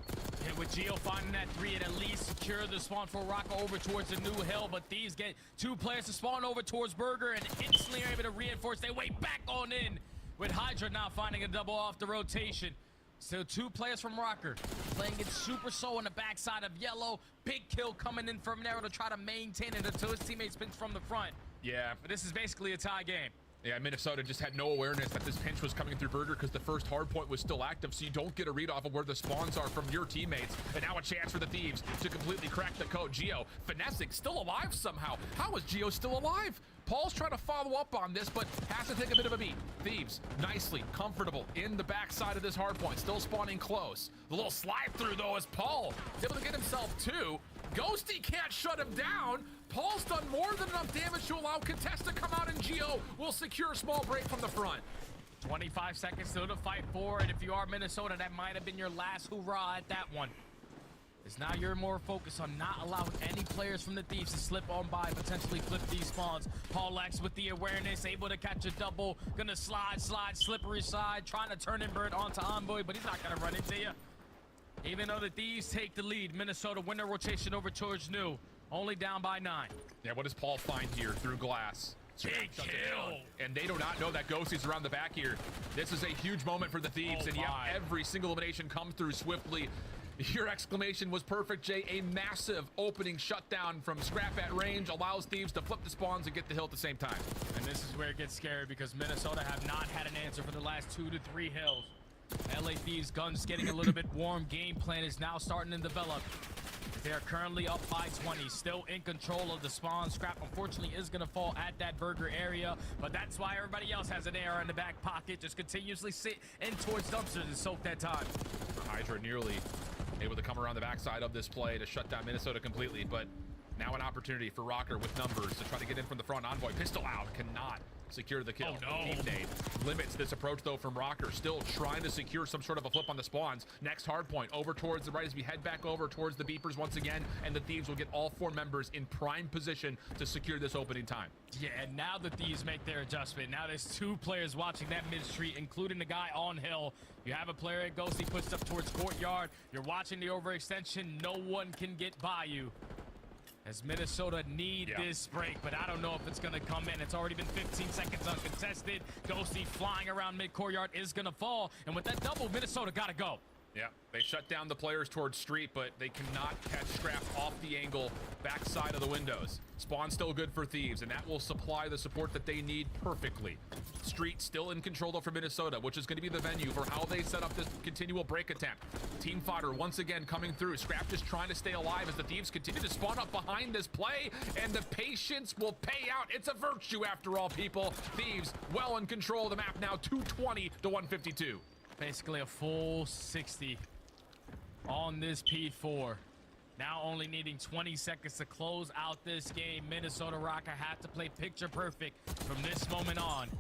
And with Gio finding that 3, it at least secure the spawn for Rocker over towards the new hill, but Thieves get 2 players to spawn over towards Burger, and instantly are able to reinforce their way back on in, with Hydra now finding a double off the rotation. Still 2 players from Rocker playing it super slow on the backside of Yellow. Big kill coming in from Nero to try to maintain it until his teammates spins from the front. Yeah. But this is basically a tie game. Yeah, Minnesota just had no awareness that this pinch was coming through Burger because the first hard point was still active, so you don't get a read off of where the spawns are from your teammates. And now a chance for the Thieves to completely crack the code. Geo, finessing, still alive somehow. How is Geo still alive? Paul's trying to follow up on this, but has to take a bit of a beat. Thieves, nicely, comfortable in the backside of this hard point, still spawning close. The little slide through, though, as Paul is able to get himself two. Ghosty can't shut him down. Paul's done more than enough damage to allow Contest to come out, and Geo will secure a small break from the front. 25 seconds still to fight for, and if you are Minnesota, that might have been your last hoorah at that one. Because now you're more focused on not allowing any players from the Thieves to slip on by, potentially flip these spawns. Paul X with the awareness, able to catch a double, gonna slide, slippery side, trying to turn and burn onto Envoy, but he's not gonna run into you. Even though the Thieves take the lead, Minnesota win their rotation over towards New. Only down by 9. Yeah, what does Paul find here through glass? Big kill. And they do not know that Ghosty's around the back here. This is a huge moment for the Thieves, and yeah, every single elimination comes through swiftly. Your exclamation was perfect, Jay. A massive opening shutdown from Scrap at range allows Thieves to flip the spawns and get the hill at the same time. And this is where it gets scary because Minnesota have not had an answer for the last 2 to 3 hills. LA Thieves guns getting a little bit warm. Game plan is now starting to develop. They are currently up by 20, still in control of the spawn. Scrap, unfortunately, is going to fall at that Burger area, but that's why everybody else has an AR in the back pocket. Just continuously sit in towards dumpsters and soak that time. Hydra nearly able to come around the backside of this play to shut down Minnesota completely, but now an opportunity for Rocker with numbers to try to get in from the front. Envoy, pistol out, cannot secure the kill. Oh, no. Deep nade limits this approach, though, from Rocker. Still trying to secure some sort of a flip on the spawns. Next hard point over towards the right as we head back over towards the beepers once again, and the Thieves will get all 4 members in prime position to secure this opening time. Yeah, and now the Thieves make their adjustment. Now there's 2 players watching that mid street, including the guy on hill. You have a player at Ghosty pushed up towards courtyard. You're watching the overextension. No one can get by you. As Minnesota need this break, but I don't know if it's going to come in. It's already been 15 seconds uncontested. Ghosty flying around mid-courtyard is going to fall. And with that double, Minnesota got to go. Yeah, they shut down the players towards street, but they cannot catch Scrap off the angle backside of the windows. Spawn still good for Thieves, and that will supply the support that they need perfectly. Street still in control though for Minnesota, which is going to be the venue for how they set up this continual break attempt. Team fodder once again coming through. Scrap just trying to stay alive as the Thieves continue to spawn up behind this play, and the patience will pay out. It's a virtue after all, people. Thieves well in control of the map now, 220 to 152. Basically a full 60 on this P4. Now only needing 20 seconds to close out this game. Minnesota Rocker have to play picture perfect from this moment on.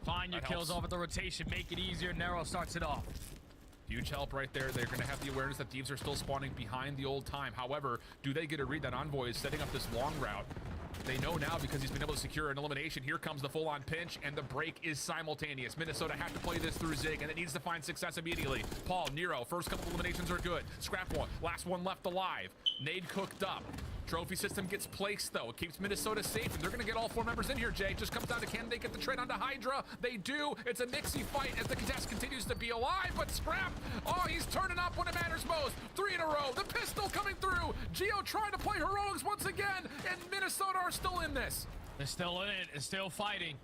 Find your kills off at the rotation, make it easier. Nero starts it off. Huge help right there. They're going to have the awareness that Thieves are still spawning behind the old time. However, do they get a read that Envoy is setting up this long route? They know now because he's been able to secure an elimination. Here comes the full-on pinch, and the break is simultaneous. Minnesota has to play this through Zig, and it needs to find success immediately. Paul, Nero, first couple eliminations are good. Scrap one, last one left alive. Nade cooked up. Trophy system gets placed, though. It keeps Minnesota safe, and they're going to get all 4 members in here, Jay. Just comes down to can they get the trade onto Hydra? They do. It's a Nixie fight as the contest continues to be alive, but Scrap, oh, he's turning up when it matters most. 3 in a row. The pistol coming through. Geo trying to play heroics once again, and Minnesota are still in this. They're still in it. They're still fighting.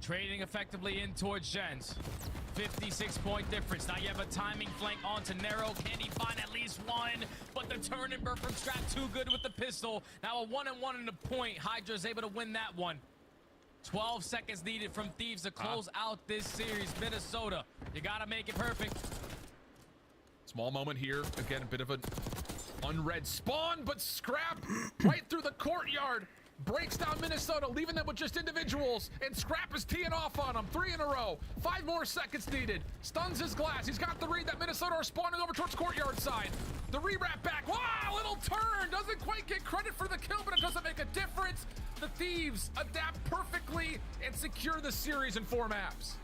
Trading effectively in towards Jens. 56-point difference. Now you have a timing flank onto Nero. Can he find at least one? But the turn and burn from Scrap too good with the pistol. Now a 1-and-1 in the point. Hydra's able to win that one. 12 seconds needed from Thieves to close out this series. Minnesota, you got to make it perfect. Small moment here. Again, a bit of an unread spawn, but Scrap right through the courtyard. Breaks down Minnesota, leaving them with just individuals, and Scrap is teeing off on them. 3 in a row. 5 more seconds needed. Stuns his glass. He's got the read that Minnesota are spawning over towards courtyard side. The rewrap back. Wow, little turn. Doesn't quite get credit for the kill, but it doesn't make a difference. The Thieves adapt perfectly and secure the series in 4 maps.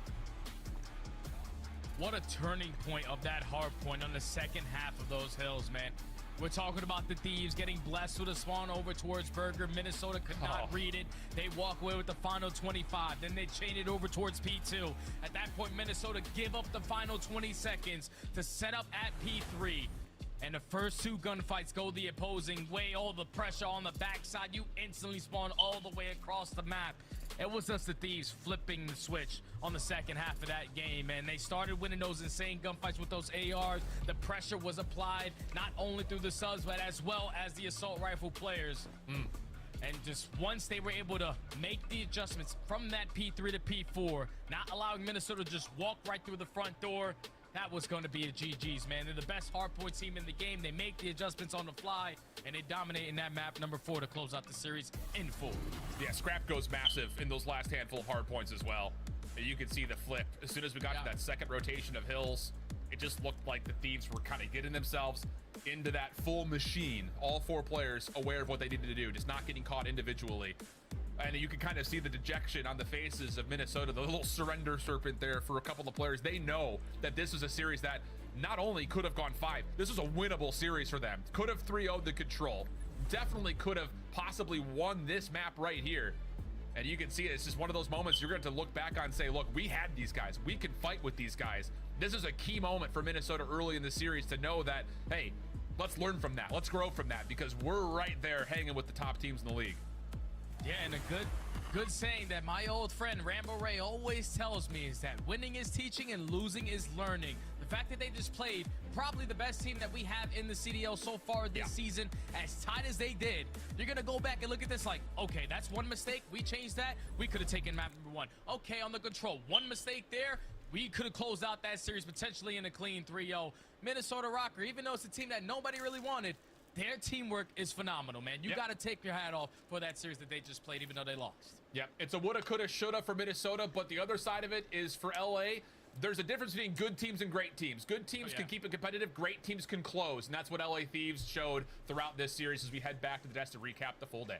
What a turning point of that hard point on the second half of those hills, man. We're talking about the Thieves getting blessed with a spawn over towards Burger. Minnesota could not read it. They walk away with the final 25. Then they chain it over towards P2. At that point, Minnesota give up the final 20 seconds to set up at P3. and the first 2 gunfights go the opposing way, all the pressure on the backside, you instantly spawn all the way across the map. It was just the Thieves flipping the switch on the second half of that game, and they started winning those insane gunfights with those ARs. The pressure was applied not only through the subs, but as well as the assault rifle players. And just once they were able to make the adjustments from that P3 to P4, not allowing Minnesota to just walk right through the front door, that was going to be a GG's, man. They're the best hardpoint team in the game. They make the adjustments on the fly, and they dominate in that map number 4 to close out the series in full. Yeah, Scrap goes massive in those last handful of hardpoints as well. You can see the flip. As soon as we got to that second rotation of hills, it just looked like the Thieves were kind of getting themselves into that full machine. All 4 players aware of what they needed to do, just not getting caught individually. And you can kind of see the dejection on the faces of Minnesota, the little surrender serpent there for a couple of players. They know that this is a series that not only could have gone 5, this was a winnable series for them. Could have 3-0'd the control. Definitely could have possibly won this map right here. And you can see it. It's just one of those moments you're going to look back on and say, look, we had these guys. We can fight with these guys. This is a key moment for Minnesota early in the series to know that, hey, let's learn from that. Let's grow from that, because we're right there hanging with the top teams in the league. Yeah, and a good saying that my old friend Rambo Ray always tells me is that winning is teaching and losing is learning. The fact that they just played probably the best team that we have in the CDL so far this season, as tight as they did, you're going to go back and look at this like, okay, that's one mistake. We changed that. We could have taken map number 1. Okay, on the control, one mistake there. We could have closed out that series potentially in a clean 3-0. Minnesota Rocker, even though it's a team that nobody really wanted, their teamwork is phenomenal, man. You got to take your hat off for that series that they just played, even though they lost. Yep, it's a woulda, coulda, shoulda for Minnesota, but the other side of it is for LA, there's a difference between good teams and great teams. Good teams can keep it competitive, great teams can close, and that's what LA Thieves showed throughout this series as we head back to the desk to recap the full day.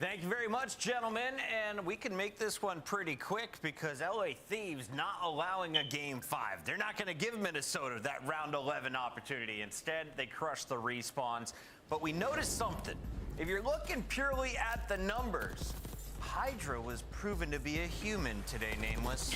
Thank you very much, gentlemen, and we can make this one pretty quick because LA Thieves not allowing a Game 5. They're not going to give Minnesota that round 11 opportunity. Instead, they crush the respawns. But we noticed something. If you're looking purely at the numbers, Hydra was proven to be a human today, Nameless.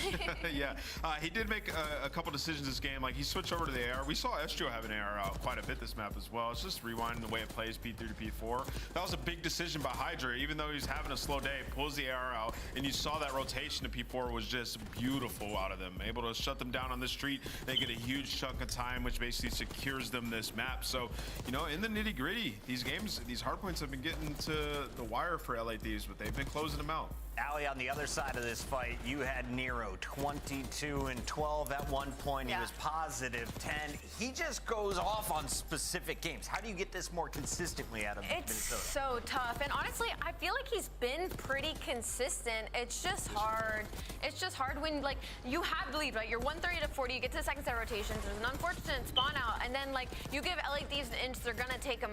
Yeah, he did make a couple decisions this game. Like, he switched over to the AR. We saw Estro have an AR out quite a bit this map as well. It's just rewinding the way it plays P3 to P4. That was a big decision by Hydra. Even though he's having a slow day, pulls the AR out, and you saw that rotation to P4 was just beautiful out of them. Able to shut them down on the street. They get a huge chunk of time, which basically secures them this map. So, you know, in the nitty gritty, these games, these hardpoints have been getting to the wire for LA Thieves, but they've been closing them out. Ali, on the other side of this fight, you had Nero 22 and 12 at one point. He was positive 10. He just goes off on specific games. How do you get this more consistently out of Minnesota? It's so tough. And honestly, I feel like he's been pretty consistent. It's just hard. It's just hard when, like, you have the lead, right? You're 130 to 40. You get to the second set rotations. There's an unfortunate spawn out. And then, like, you give LA Thieves an inch, they're going to take a